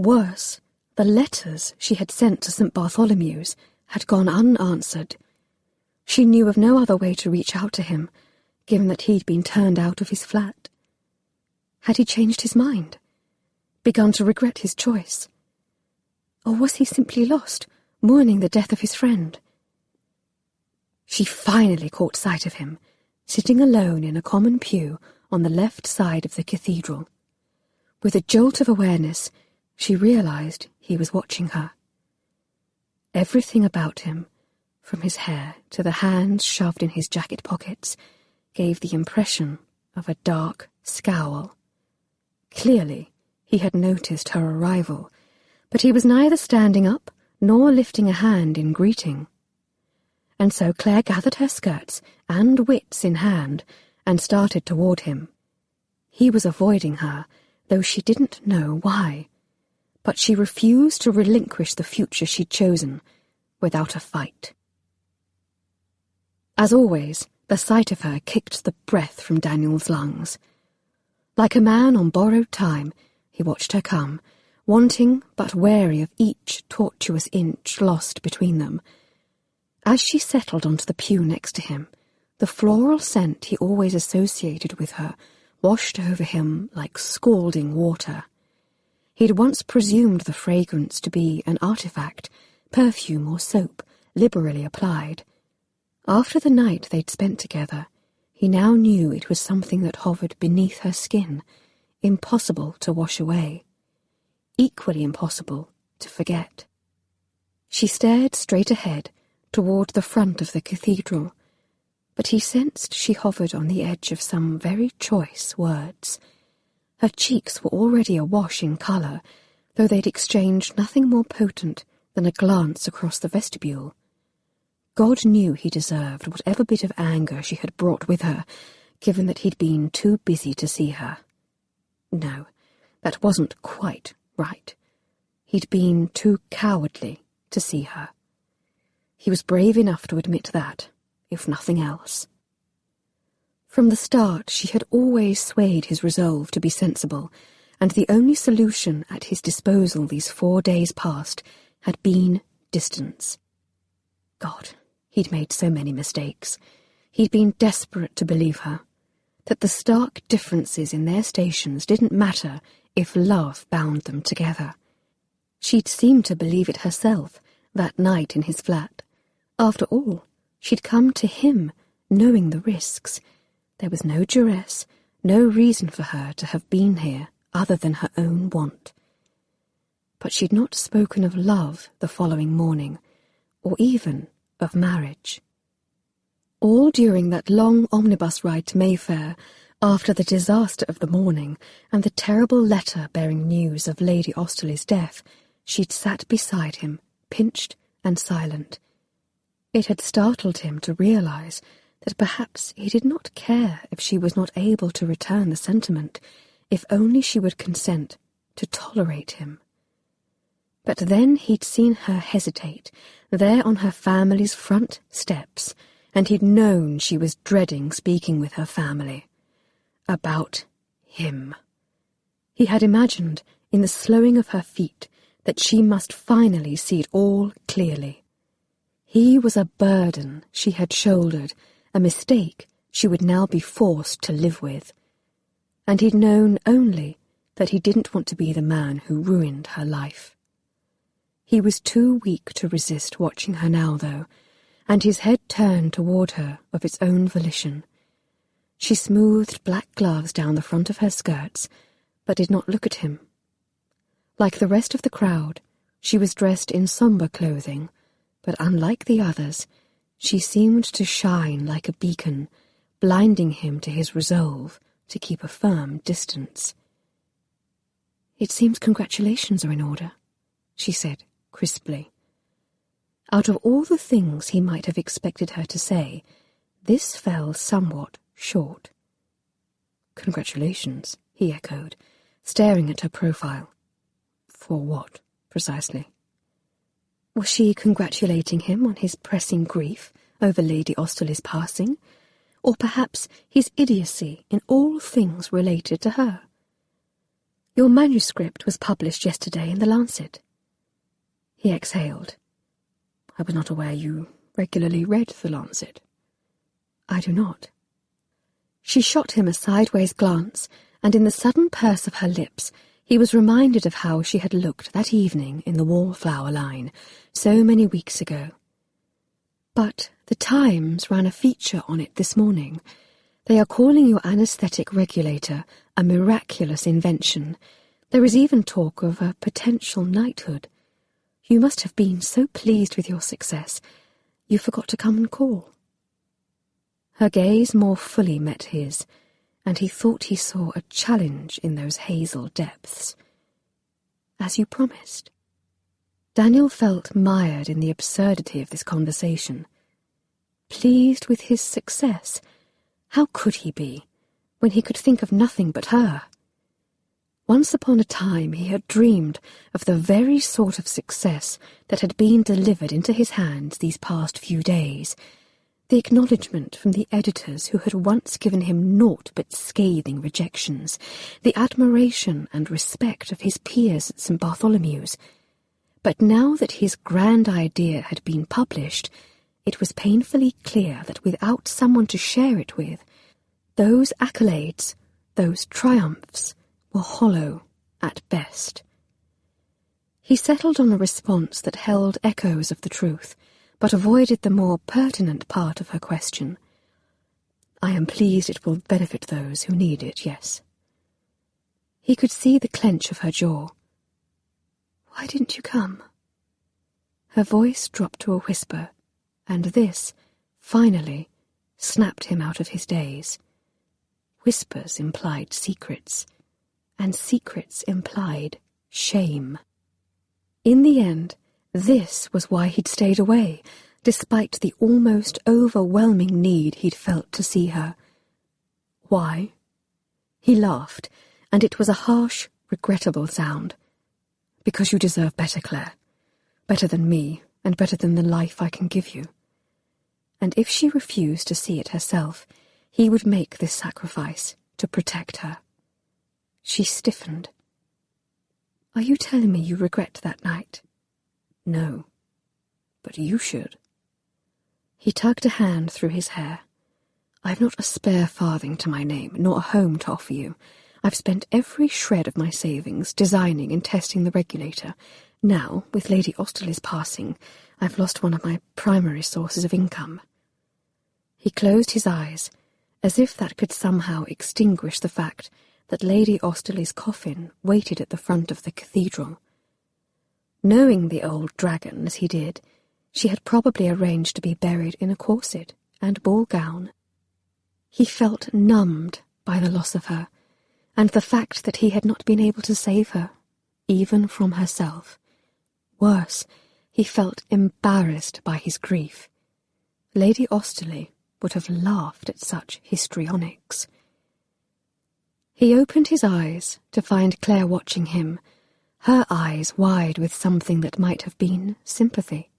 Worse, the letters she had sent to St. Bartholomew's had gone unanswered. She knew of no other way to reach out to him, given that he'd been turned out of his flat. Had he changed his mind? Begun to regret his choice? Or was he simply lost, mourning the death of his friend? She finally caught sight of him, sitting alone in a common pew on the left side of the cathedral. With a jolt of awareness, she realized he was watching her. Everything about him, from his hair to the hands shoved in his jacket pockets, gave the impression of a dark scowl. Clearly, he had noticed her arrival, but he was neither standing up nor lifting a hand in greeting. And so Claire gathered her skirts and wits in hand and started toward him. He was avoiding her, though she didn't know why. But she refused to relinquish the future she'd chosen without a fight. As always, the sight of her kicked the breath from Daniel's lungs. Like a man on borrowed time, he watched her come, wanting but wary of each tortuous inch lost between them. As she settled onto the pew next to him, the floral scent he always associated with her washed over him like scalding water. He'd once presumed the fragrance to be an artifact, perfume or soap, liberally applied. After the night they'd spent together, he now knew it was something that hovered beneath her skin, impossible to wash away, equally impossible to forget. She stared straight ahead, toward the front of the cathedral, but he sensed she hovered on the edge of some very choice words. Her cheeks were already awash in colour, though they'd exchanged nothing more potent than a glance across the vestibule. God knew he deserved whatever bit of anger she had brought with her, given that he'd been too busy to see her. No, that wasn't quite right. He'd been too cowardly to see her. He was brave enough to admit that, if nothing else. From the start, she had always swayed his resolve to be sensible, and the only solution at his disposal these 4 days past had been distance. God, he'd made so many mistakes. He'd been desperate to believe her, that the stark differences in their stations didn't matter if love bound them together. She'd seemed to believe it herself that night in his flat. After all, she'd come to him knowing the risks. There was no duress, no reason for her to have been here other than her own want. But she'd not spoken of love the following morning, or even of marriage. All during that long omnibus ride to Mayfair, after the disaster of the morning and the terrible letter bearing news of Lady Austerley's death, she'd sat beside him, pinched and silent. It had startled him to realize that perhaps he did not care if she was not able to return the sentiment, if only she would consent to tolerate him. But then he'd seen her hesitate, there on her family's front steps, and he'd known she was dreading speaking with her family. About him. He had imagined, in the slowing of her feet, that she must finally see it all clearly. He was a burden she had shouldered, a mistake she would now be forced to live with. And he'd known only that he didn't want to be the man who ruined her life. He was too weak to resist watching her now, though, and his head turned toward her of its own volition. She smoothed black gloves down the front of her skirts, but did not look at him. Like the rest of the crowd, she was dressed in sombre clothing, but unlike the others, she seemed to shine like a beacon, blinding him to his resolve to keep a firm distance. "It seems congratulations are in order," she said crisply. Out of all the things he might have expected her to say, this fell somewhat short. "Congratulations," he echoed, staring at her profile. "For what, precisely?" Was she congratulating him on his pressing grief over Lady Austerley's passing, or perhaps his idiocy in all things related to her? Your manuscript was published yesterday in the Lancet. He exhaled. I was not aware you regularly read the Lancet. I do not. She shot him a sideways glance, and in the sudden purse of her lips he was reminded of how she had looked that evening in the Wallflower line, so many weeks ago. But the Times ran a feature on it this morning. They are calling your anaesthetic regulator a miraculous invention. There is even talk of a potential knighthood. You must have been so pleased with your success, you forgot to come and call. Her gaze more fully met his, and he thought he saw a challenge in those hazel depths. As you promised. Daniel felt mired in the absurdity of this conversation. Pleased with his success? How could he be, when he could think of nothing but her? Once upon a time he had dreamed of the very sort of success that had been delivered into his hands these past few days, the acknowledgment from the editors who had once given him naught but scathing rejections, the admiration and respect of his peers at St. Bartholomew's. But now that his grand idea had been published, it was painfully clear that without someone to share it with, those accolades, those triumphs, were hollow at best. He settled on a response that held echoes of the truth, but avoided the more pertinent part of her question. I am pleased it will benefit those who need it, yes. He could see the clench of her jaw. Why didn't you come? Her voice dropped to a whisper, and this, finally, snapped him out of his daze. Whispers implied secrets, and secrets implied shame. In the end, this was why he'd stayed away, despite the almost overwhelming need he'd felt to see her. Why? He laughed, and it was a harsh, regrettable sound. Because you deserve better, Claire. Better than me, and better than the life I can give you. And if she refused to see it herself, he would make this sacrifice to protect her. She stiffened. Are you telling me you regret that night? No, but you should. He tugged a hand through his hair. I've not a spare farthing to my name, nor a home to offer you. I've spent every shred of my savings designing and testing the regulator. Now, with Lady Austerley's passing, I've lost one of my primary sources of income. He closed his eyes, as if that could somehow extinguish the fact that Lady Austerley's coffin waited at the front of the cathedral. Knowing the old dragon as he did, she had probably arranged to be buried in a corset and ball gown. He felt numbed by the loss of her, and the fact that he had not been able to save her, even from herself. Worse, he felt embarrassed by his grief. Lady Austerley would have laughed at such histrionics. He opened his eyes to find Claire watching him, her eyes wide with something that might have been sympathy.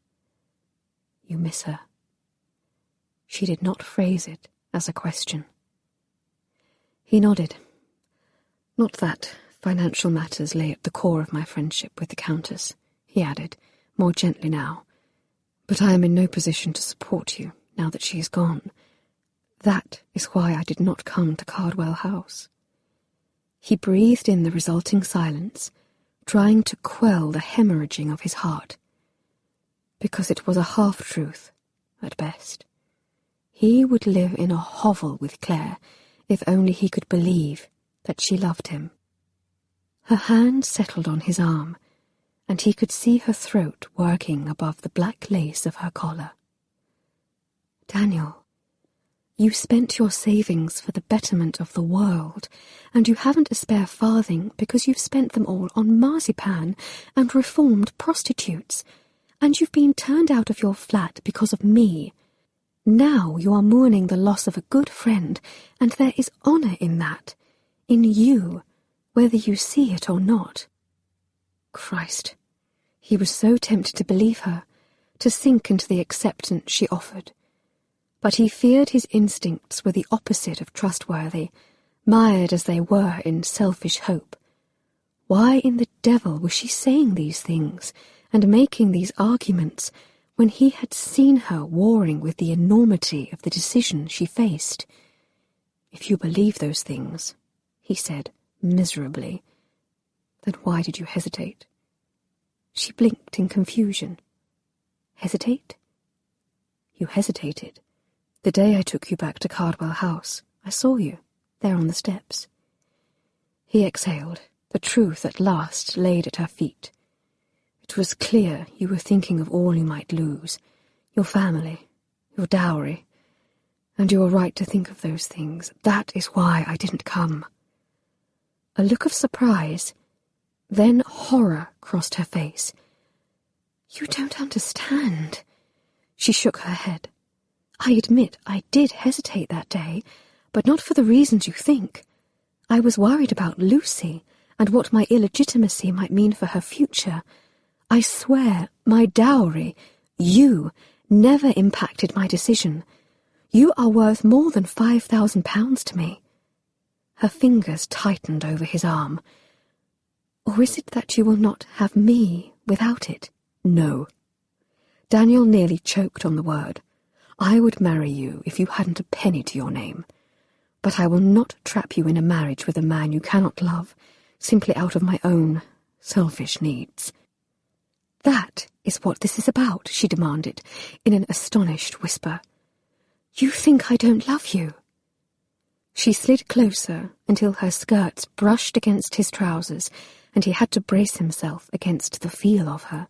You miss her. She did not phrase it as a question. He nodded. Not that financial matters lay at the core of my friendship with the Countess, he added, more gently now, but I am in no position to support you now that she is gone. That is why I did not come to Cardwell House. He breathed in the resulting silence, trying to quell the hemorrhaging of his heart. Because it was a half-truth, at best. He would live in a hovel with Claire, if only he could believe that she loved him. Her hand settled on his arm, and he could see her throat working above the black lace of her collar. Daniel, you spent your savings for the betterment of the world, and you haven't a spare farthing because you've spent them all on marzipan and reformed prostitutes, and you've been turned out of your flat because of me. Now you are mourning the loss of a good friend, and there is honour in that, in you, whether you see it or not. Christ, he was so tempted to believe her, to sink into the acceptance she offered. But he feared his instincts were the opposite of trustworthy, mired as they were in selfish hope. Why in the devil was she saying these things and making these arguments when he had seen her warring with the enormity of the decision she faced? "If you believe those things," he said miserably, "then why did you hesitate?" She blinked in confusion. "Hesitate? You hesitated. The day I took you back to Cardwell House, I saw you, there on the steps." He exhaled. The truth at last laid at her feet. "It was clear you were thinking of all you might lose, your family, your dowry, and you were right to think of those things. That is why I didn't come." A look of surprise, then horror crossed her face. "You don't understand." She shook her head. "I admit I did hesitate that day, but not for the reasons you think. I was worried about Lucy and what my illegitimacy might mean for her future. I swear, my dowry, you, never impacted my decision. You are worth more than £5,000 to me." Her fingers tightened over his arm. "Or is it that you will not have me without it?" "No." Daniel nearly choked on the word. "I would marry you if you hadn't a penny to your name. But I will not trap you in a marriage with a man you cannot love, simply out of my own selfish needs." "That is what this is about," she demanded, in an astonished whisper. "You think I don't love you?" She slid closer until her skirts brushed against his trousers, and he had to brace himself against the feel of her.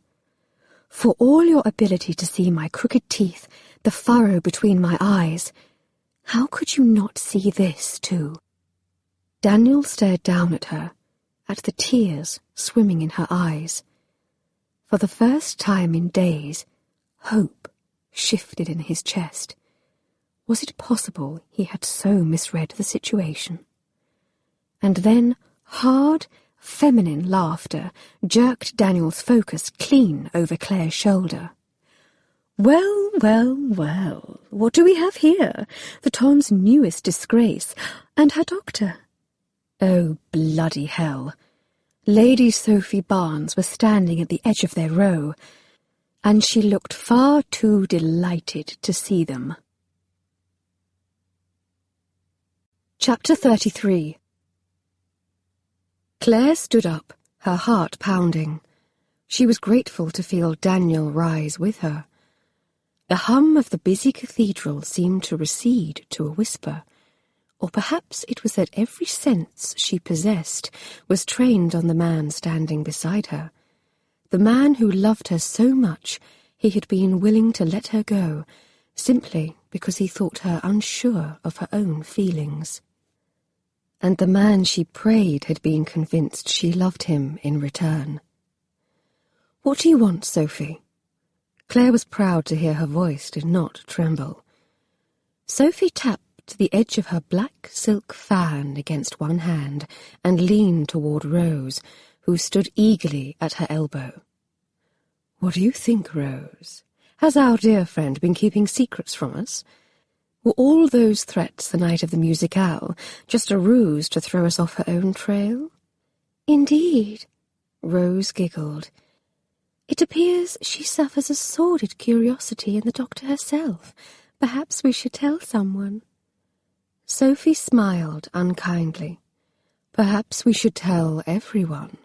"For all your ability to see my crooked teeth, the furrow between my eyes, how could you not see this, too?" Daniel stared down at her, at the tears swimming in her eyes. For the first time in days, hope shifted in his chest. Was it possible he had so misread the situation? And then hard, feminine laughter jerked Daniel's focus clean over Claire's shoulder. "Well, well, well, what do we have here? The Tom's newest disgrace, and her doctor." Oh, bloody hell. Lady Sophie Barnes was standing at the edge of their row, and she looked far too delighted to see them. Chapter 33. Claire stood up, her heart pounding. She was grateful to feel Daniel rise with her. The hum of the busy cathedral seemed to recede to a whisper, or perhaps it was that every sense she possessed was trained on the man standing beside her, the man who loved her so much he had been willing to let her go, simply because he thought her unsure of her own feelings. And the man she prayed had been convinced she loved him in return. "What do you want, Sophie?" Claire was proud to hear her voice did not tremble. Sophie tapped the edge of her black silk fan against one hand and leaned toward Rose, who stood eagerly at her elbow. "What do you think, Rose? Has our dear friend been keeping secrets from us? Were all those threats the night of the musicale just a ruse to throw us off her own trail?" "Indeed," Rose giggled. "It appears she suffers a sordid curiosity in the doctor herself. Perhaps we should tell someone." Sophie smiled unkindly. "Perhaps we should tell everyone."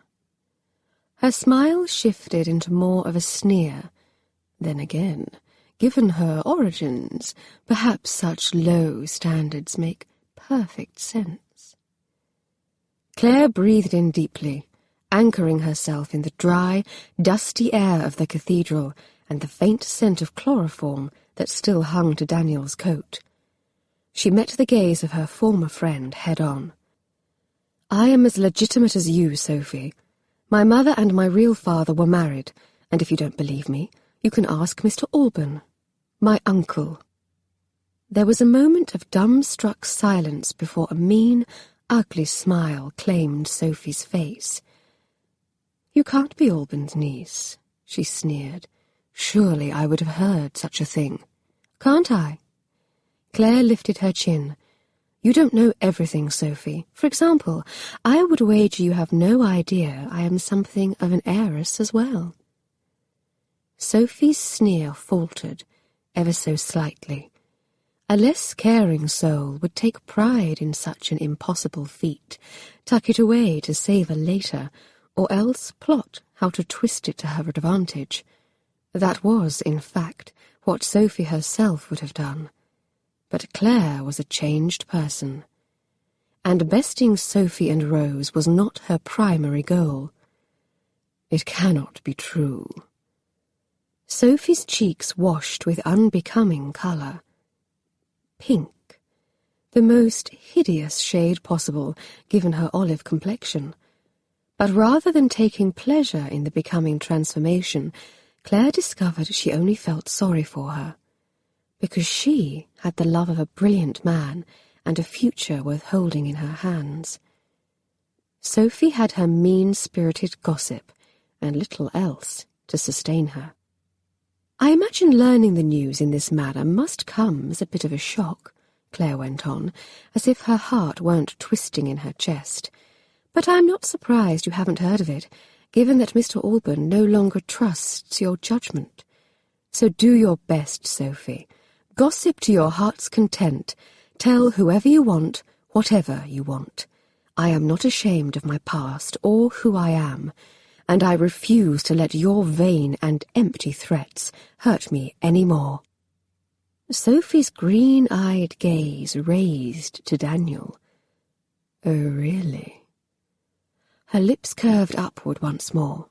Her smile shifted into more of a sneer. Then again, given her origins, perhaps such low standards make perfect sense. Claire breathed in deeply, anchoring herself in the dry, dusty air of the cathedral and the faint scent of chloroform that still hung to Daniel's coat. She met the gaze of her former friend head-on. "I am as legitimate as you, Sophie. My mother and my real father were married, and if you don't believe me, you can ask Mr. Alban, my uncle." There was a moment of dumbstruck silence before a mean, ugly smile claimed Sophie's face. "You can't be Alban's niece," she sneered. "Surely I would have heard such a thing. Can't I?" Claire lifted her chin. You don't know everything, Sophie. For example, I would wager you have no idea I am something of an heiress as well." Sophie's sneer faltered, ever so slightly. A less caring soul would take pride in such an impossible feat, tuck it away to savour later, or else plot how to twist it to her advantage. That was, in fact, what Sophie herself would have done. But Claire was a changed person, and besting Sophie and Rose was not her primary goal. It cannot be true. Sophie's cheeks washed with unbecoming colour. Pink, the most hideous shade possible, given her olive complexion. But rather than taking pleasure in the becoming transformation, Claire discovered she only felt sorry for her, because she had the love of a brilliant man and a future worth holding in her hands. Sophie had her mean-spirited gossip, and little else, to sustain her. "I imagine learning the news in this manner must come as a bit of a shock," Claire went on, as if her heart weren't twisting in her chest. "But I'm not surprised you haven't heard of it, given that Mr. Alban no longer trusts your judgment. So do your best, Sophie. Gossip to your heart's content. Tell whoever you want, whatever you want. I am not ashamed of my past or who I am, and I refuse to let your vain and empty threats hurt me any more." Sophie's green-eyed gaze raised to Daniel. "Oh, really?" Her lips curved upward once more.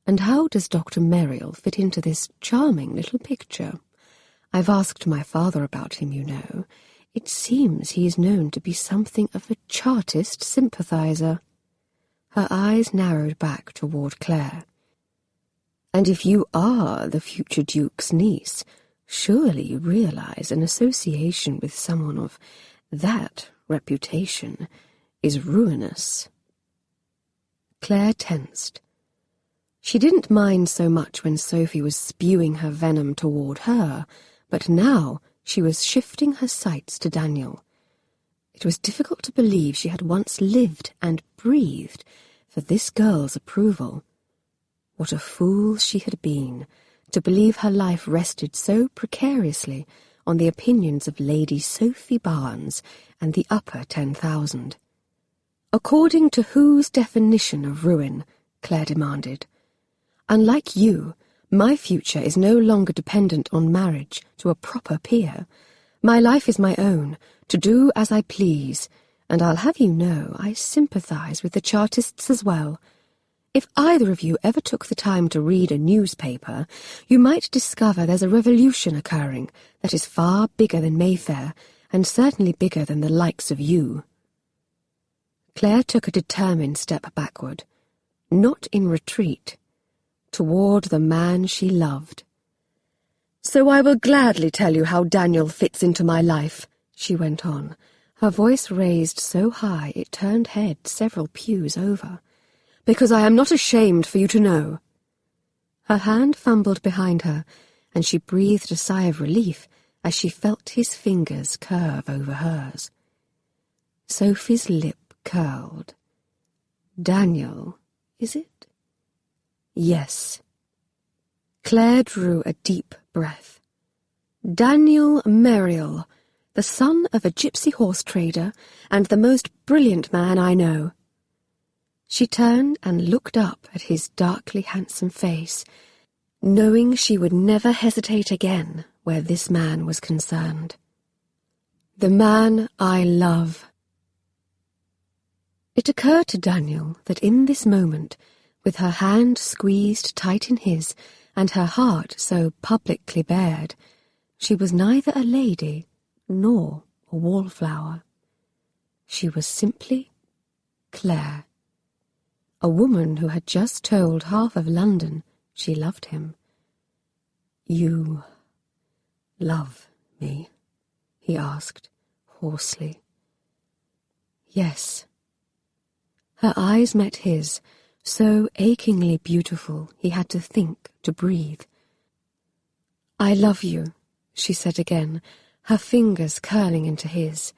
"And how does Dr. Merrill fit into this charming little picture? I've asked my father about him, you know. It seems he is known to be something of a Chartist sympathizer." Her eyes narrowed back toward Claire. "And if you are the future Duke's niece, surely you realize an association with someone of that reputation is ruinous." Claire tensed. She didn't mind so much when Sophie was spewing her venom toward her, but now she was shifting her sights to Daniel. It was difficult to believe she had once lived and breathed for this girl's approval. What a fool she had been to believe her life rested so precariously on the opinions of Lady Sophie Barnes and the upper 10,000. "According to whose definition of ruin?" Claire demanded. "Unlike you, my future is no longer dependent on marriage to a proper peer. My life is my own, to do as I please, and I'll have you know I sympathize with the Chartists as well. If either of you ever took the time to read a newspaper, you might discover there's a revolution occurring that is far bigger than Mayfair, and certainly bigger than the likes of you." Claire took a determined step backward, not in retreat, toward the man she loved. "So I will gladly tell you how Daniel fits into my life," she went on, her voice raised so high it turned heads several pews over, "because I am not ashamed for you to know." Her hand fumbled behind her, and she breathed a sigh of relief as she felt his fingers curve over hers. Sophie's lip curled. "Daniel, is it?" "Yes." Claire drew a deep breath. "Daniel Merrill, the son of a gypsy horse trader and the most brilliant man I know." She turned and looked up at his darkly handsome face, knowing she would never hesitate again where this man was concerned. "The man I love." It occurred to Daniel that in this moment, with her hand squeezed tight in his and her heart so publicly bared, she was neither a lady nor a wallflower. She was simply Claire, a woman who had just told half of London she loved him. "You love me?" he asked, hoarsely. "Yes." Her eyes met his, so achingly beautiful he had to think to breathe. "I love you," she said again, her fingers curling into his.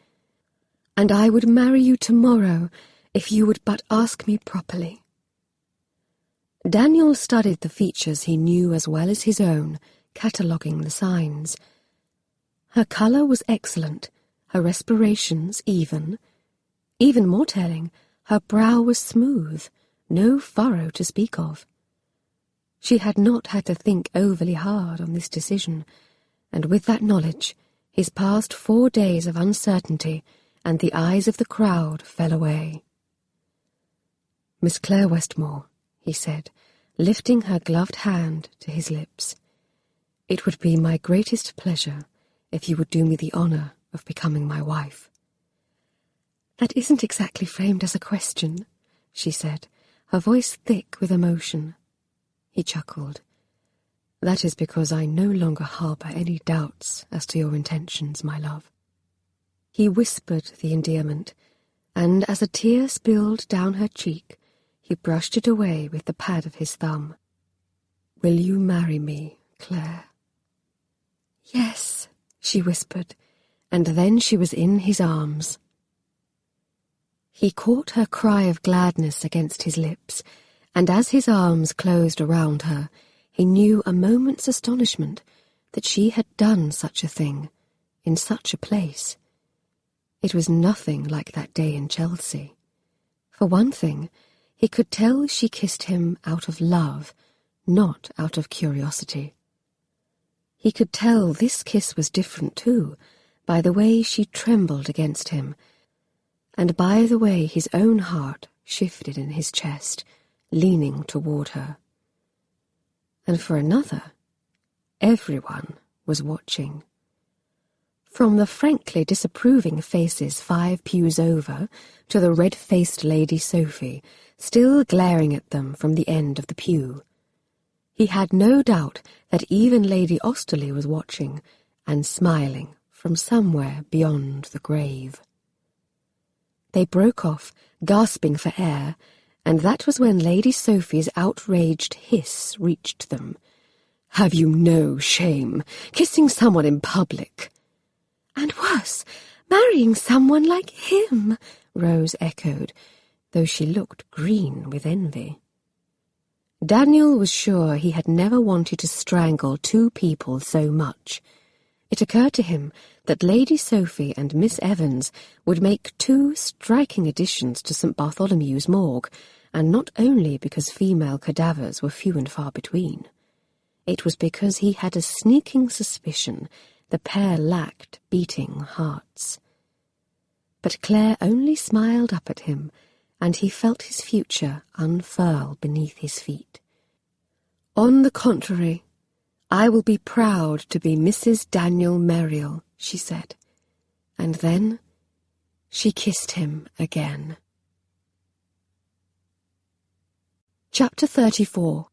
and I would marry you tomorrow if you would but ask me properly." Daniel studied the features he knew as well as his own, cataloguing the signs. Her colour was excellent, her respirations even. Even more telling, her brow was smooth, no furrow to speak of. She had not had to think overly hard on this decision, and with that knowledge, his past 4 days of uncertainty and the eyes of the crowd fell away. "Miss Claire Westmore," he said, lifting her gloved hand to his lips, "it would be my greatest pleasure if you would do me the honour of becoming my wife." "That isn't exactly framed as a question," she said, her voice thick with emotion. He chuckled. "That is because I no longer harbour any doubts as to your intentions, my love." He whispered the endearment, and as a tear spilled down her cheek, he brushed it away with the pad of his thumb. "Will you marry me, Claire?" "Yes," she whispered, and then she was in his arms. He caught her cry of gladness against his lips, and as his arms closed around her, he knew a moment's astonishment that she had done such a thing, in such a place. It was nothing like that day in Chelsea. For one thing, he could tell she kissed him out of love, not out of curiosity. He could tell this kiss was different too, by the way she trembled against him, and by the way his own heart shifted in his chest, leaning toward her. And for another, everyone was watching. From the frankly disapproving faces 5 pews over to the red-faced Lady Sophie, still glaring at them from the end of the pew. He had no doubt that even Lady Osterley was watching and smiling from somewhere beyond the grave. They broke off, gasping for air, and that was when Lady Sophie's outraged hiss reached them. "Have you no shame, kissing someone in public?" "And worse, marrying someone like him," Rose echoed, though she looked green with envy. Daniel was sure he had never wanted to strangle 2 people so much. It occurred to him that Lady Sophie and Miss Evans would make 2 striking additions to St. Bartholomew's morgue, and not only because female cadavers were few and far between. It was because he had a sneaking suspicion the pair lacked beating hearts. But Claire only smiled up at him, and he felt his future unfurl beneath his feet. "On the contrary, I will be proud to be Mrs. Daniel Merrill," she said, and then she kissed him again. Chapter 34.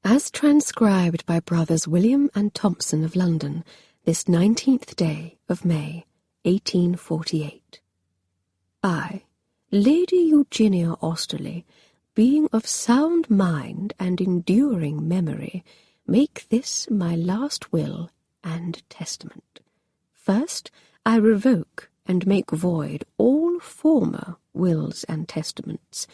As transcribed by brothers William and Thompson of London, this 19th day of May, 1848. I, Lady Eugenia Osterley, being of sound mind and enduring memory, make this my last will and testament. First, I revoke and make void all former wills and testaments.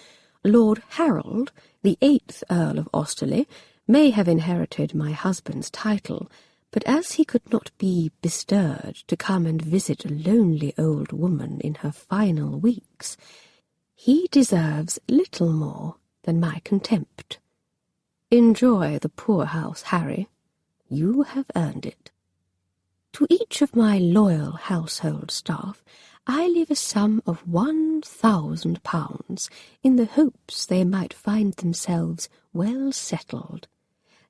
Lord Harold, the 8th Earl of Osterley, may have inherited my husband's title, but as he could not be bestirred to come and visit a lonely old woman in her final weeks, he deserves little more than my contempt. Enjoy the poorhouse, Harry. You have earned it. To each of my loyal household staff I leave a sum of £1,000 in the hopes they might find themselves well settled.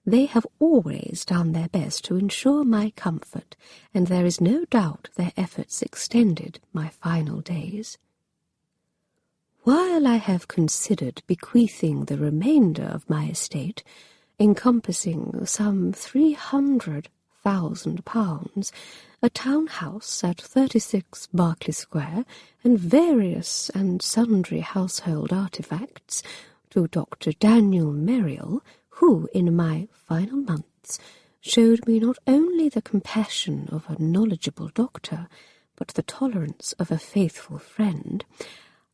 They have always done their best to ensure my comfort, and there is no doubt their efforts extended my final days. While I have considered bequeathing the remainder of my estate, encompassing some £300,000, a town-house at 36 Berkeley Square, and various and sundry household artefacts, to Dr. Daniel Merrill, who, in my final months, showed me not only the compassion of a knowledgeable doctor, but the tolerance of a faithful friend,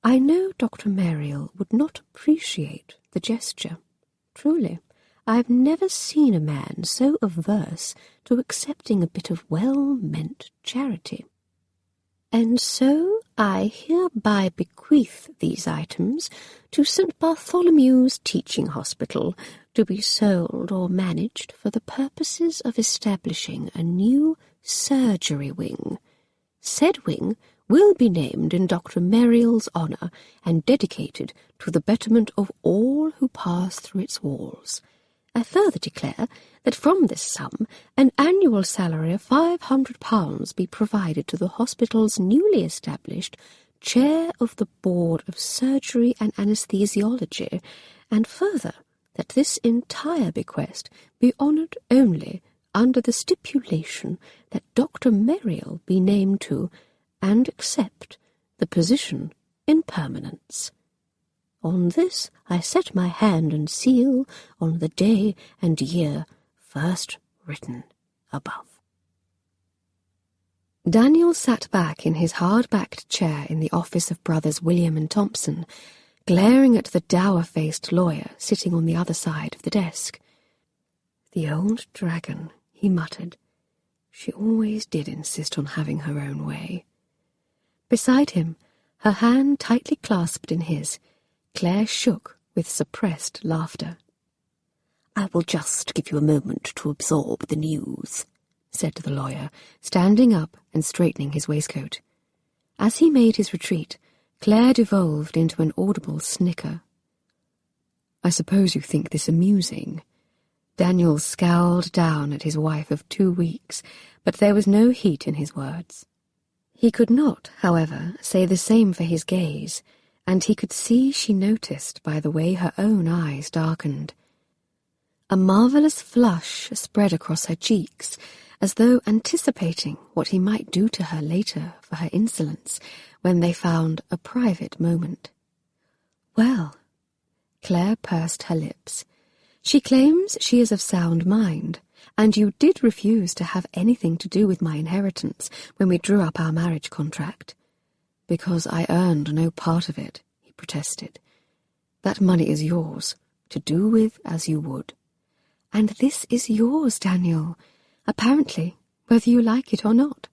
I know Dr. Mariel would not appreciate the gesture. Truly, I have never seen a man so averse to accepting a bit of well-meant charity. And so I hereby bequeath these items to St. Bartholomew's Teaching Hospital to be sold or managed for the purposes of establishing a new surgery wing. Said wing will be named in Dr. Mariel's honour and dedicated to the betterment of all who pass through its walls. I further declare that from this sum an annual salary of £500 be provided to the hospital's newly established Chair of the Board of Surgery and Anesthesiology, and further that this entire bequest be honoured only under the stipulation that Dr. Mariel be named to and accept the position in permanence. On this I set my hand and seal on the day and year first written above. Daniel sat back in his hard-backed chair in the office of brothers William and Thompson, glaring at the dour-faced lawyer sitting on the other side of the desk. "The old dragon," he muttered. "She always did insist on having her own way." Beside him, her hand tightly clasped in his, Claire shook with suppressed laughter. "I will just give you a moment to absorb the news," said the lawyer, standing up and straightening his waistcoat. As he made his retreat, Claire devolved into an audible snicker. "I suppose you think this amusing?" Daniel scowled down at his wife of 2 weeks, but there was no heat in his words. He could not, however, say the same for his gaze, and he could see she noticed by the way her own eyes darkened. A marvellous flush spread across her cheeks, as though anticipating what he might do to her later for her insolence when they found a private moment. "Well," Claire pursed her lips, "she claims she is of sound mind, and you did refuse to have anything to do with my inheritance when we drew up our marriage contract." "Because I earned no part of it," he protested. "That money is yours, to do with as you would." "And this is yours, Daniel, apparently, whether you like it or not."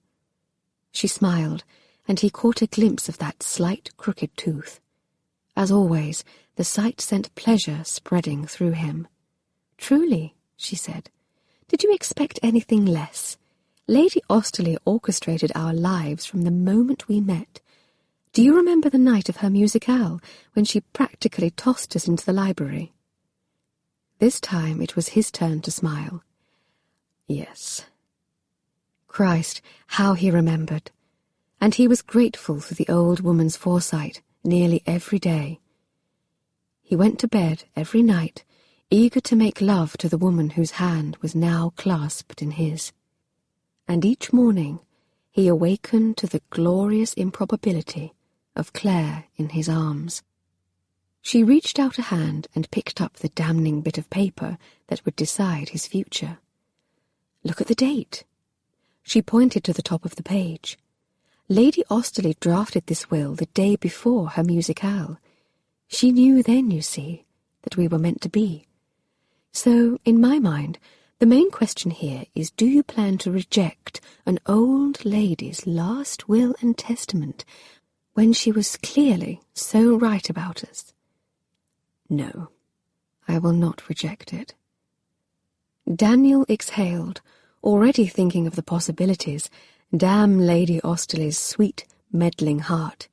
She smiled, and he caught a glimpse of that slight crooked tooth. As always, the sight sent pleasure spreading through him. "Truly," she said, "did you expect anything less? Lady Austerley orchestrated our lives from the moment we met. Do you remember the night of her musicale, when she practically tossed us into the library?" This time it was his turn to smile. "Yes." Christ, how he remembered! And he was grateful for the old woman's foresight nearly every day. He went to bed every night, eager to make love to the woman whose hand was now clasped in his. And each morning he awakened to the glorious improbability of Claire in his arms. She reached out a hand and picked up the damning bit of paper that would decide his future. "Look at the date." She pointed to the top of the page. "Lady Austerley drafted this will the day before her musicale. She knew then, you see, that we were meant to be. So, in my mind, the main question here is, do you plan to reject an old lady's last will and testament when she was clearly so right about us?" "No, I will not reject it." Daniel exhaled, already thinking of the possibilities. Damn Lady Austerley's sweet, meddling heart.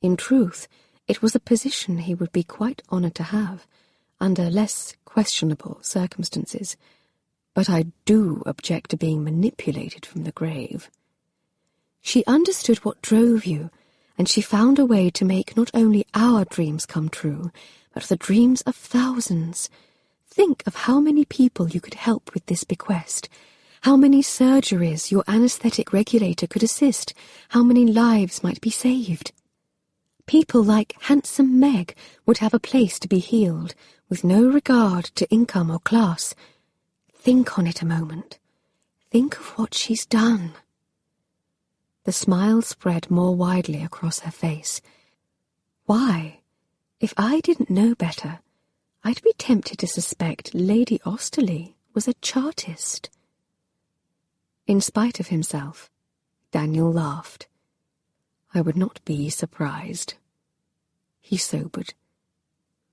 In truth, it was a position he would be quite honoured to have, under less questionable circumstances. "But I do object to being manipulated from the grave." She understood what drove you, and she found a way to make not only our dreams come true, but the dreams of thousands. Think of how many people you could help with this bequest, how many surgeries your anesthetic regulator could assist, how many lives might be saved. People like Handsome Meg would have a place to be healed, with no regard to income or class. Think on it a moment. Think of what she's done. The The smile spread more widely across her face. Why, if I didn't know better, I'd be tempted to suspect Lady Austerley was a chartist. In spite of himself, Daniel laughed. I would not be surprised. He sobered.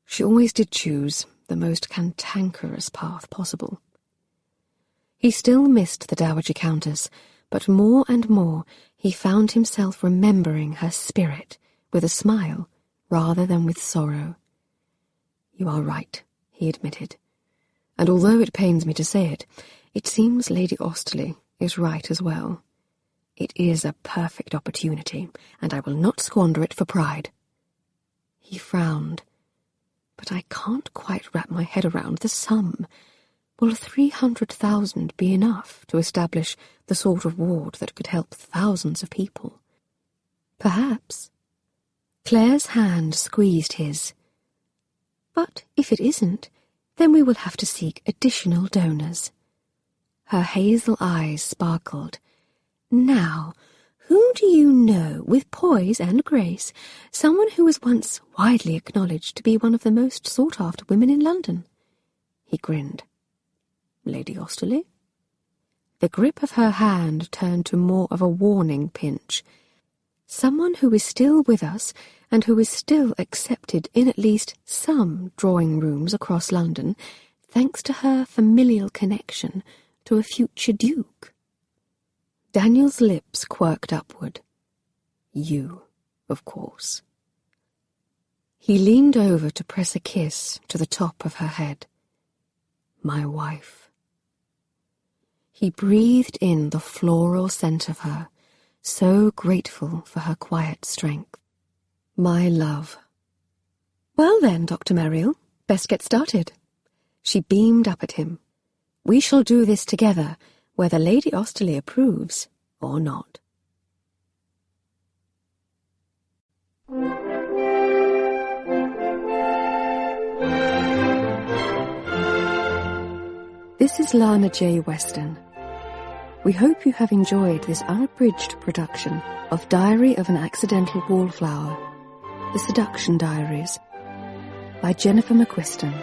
She always did choose the most cantankerous path possible. He still missed the Dowager Countess, but more and more he found himself remembering her spirit with a smile rather than with sorrow. You are right, he admitted, and although it pains me to say it, it seems Lady Austerley is right as well. It is a perfect opportunity, and I will not squander it for pride. He frowned. But I can't quite wrap my head around the sum. Will 300,000 be enough to establish the sort of ward that could help thousands of people? Perhaps. Claire's hand squeezed his. But if it isn't, then we will have to seek additional donors. Her hazel eyes sparkled. Now, who do you know, with poise and grace, someone who was once widely acknowledged to be one of the most sought-after women in London? He grinned. Lady Austerley? The grip of her hand turned to more of a warning pinch. Someone who is still with us and who is still accepted in at least some drawing-rooms across London, thanks to her familial connection to a future duke. Daniel's lips quirked upward. You, of course. He leaned over to press a kiss to the top of her head. My wife. He breathed in the floral scent of her, so grateful for her quiet strength. My love. Well then, Dr. Merrill, best get started. She beamed up at him. We shall do this together, whether Lady Austerley approves or not. This is Lana J. Weston. We hope you have enjoyed this unabridged production of Diary of an Accidental Wallflower, The Seduction Diaries, by Jennifer McQuiston.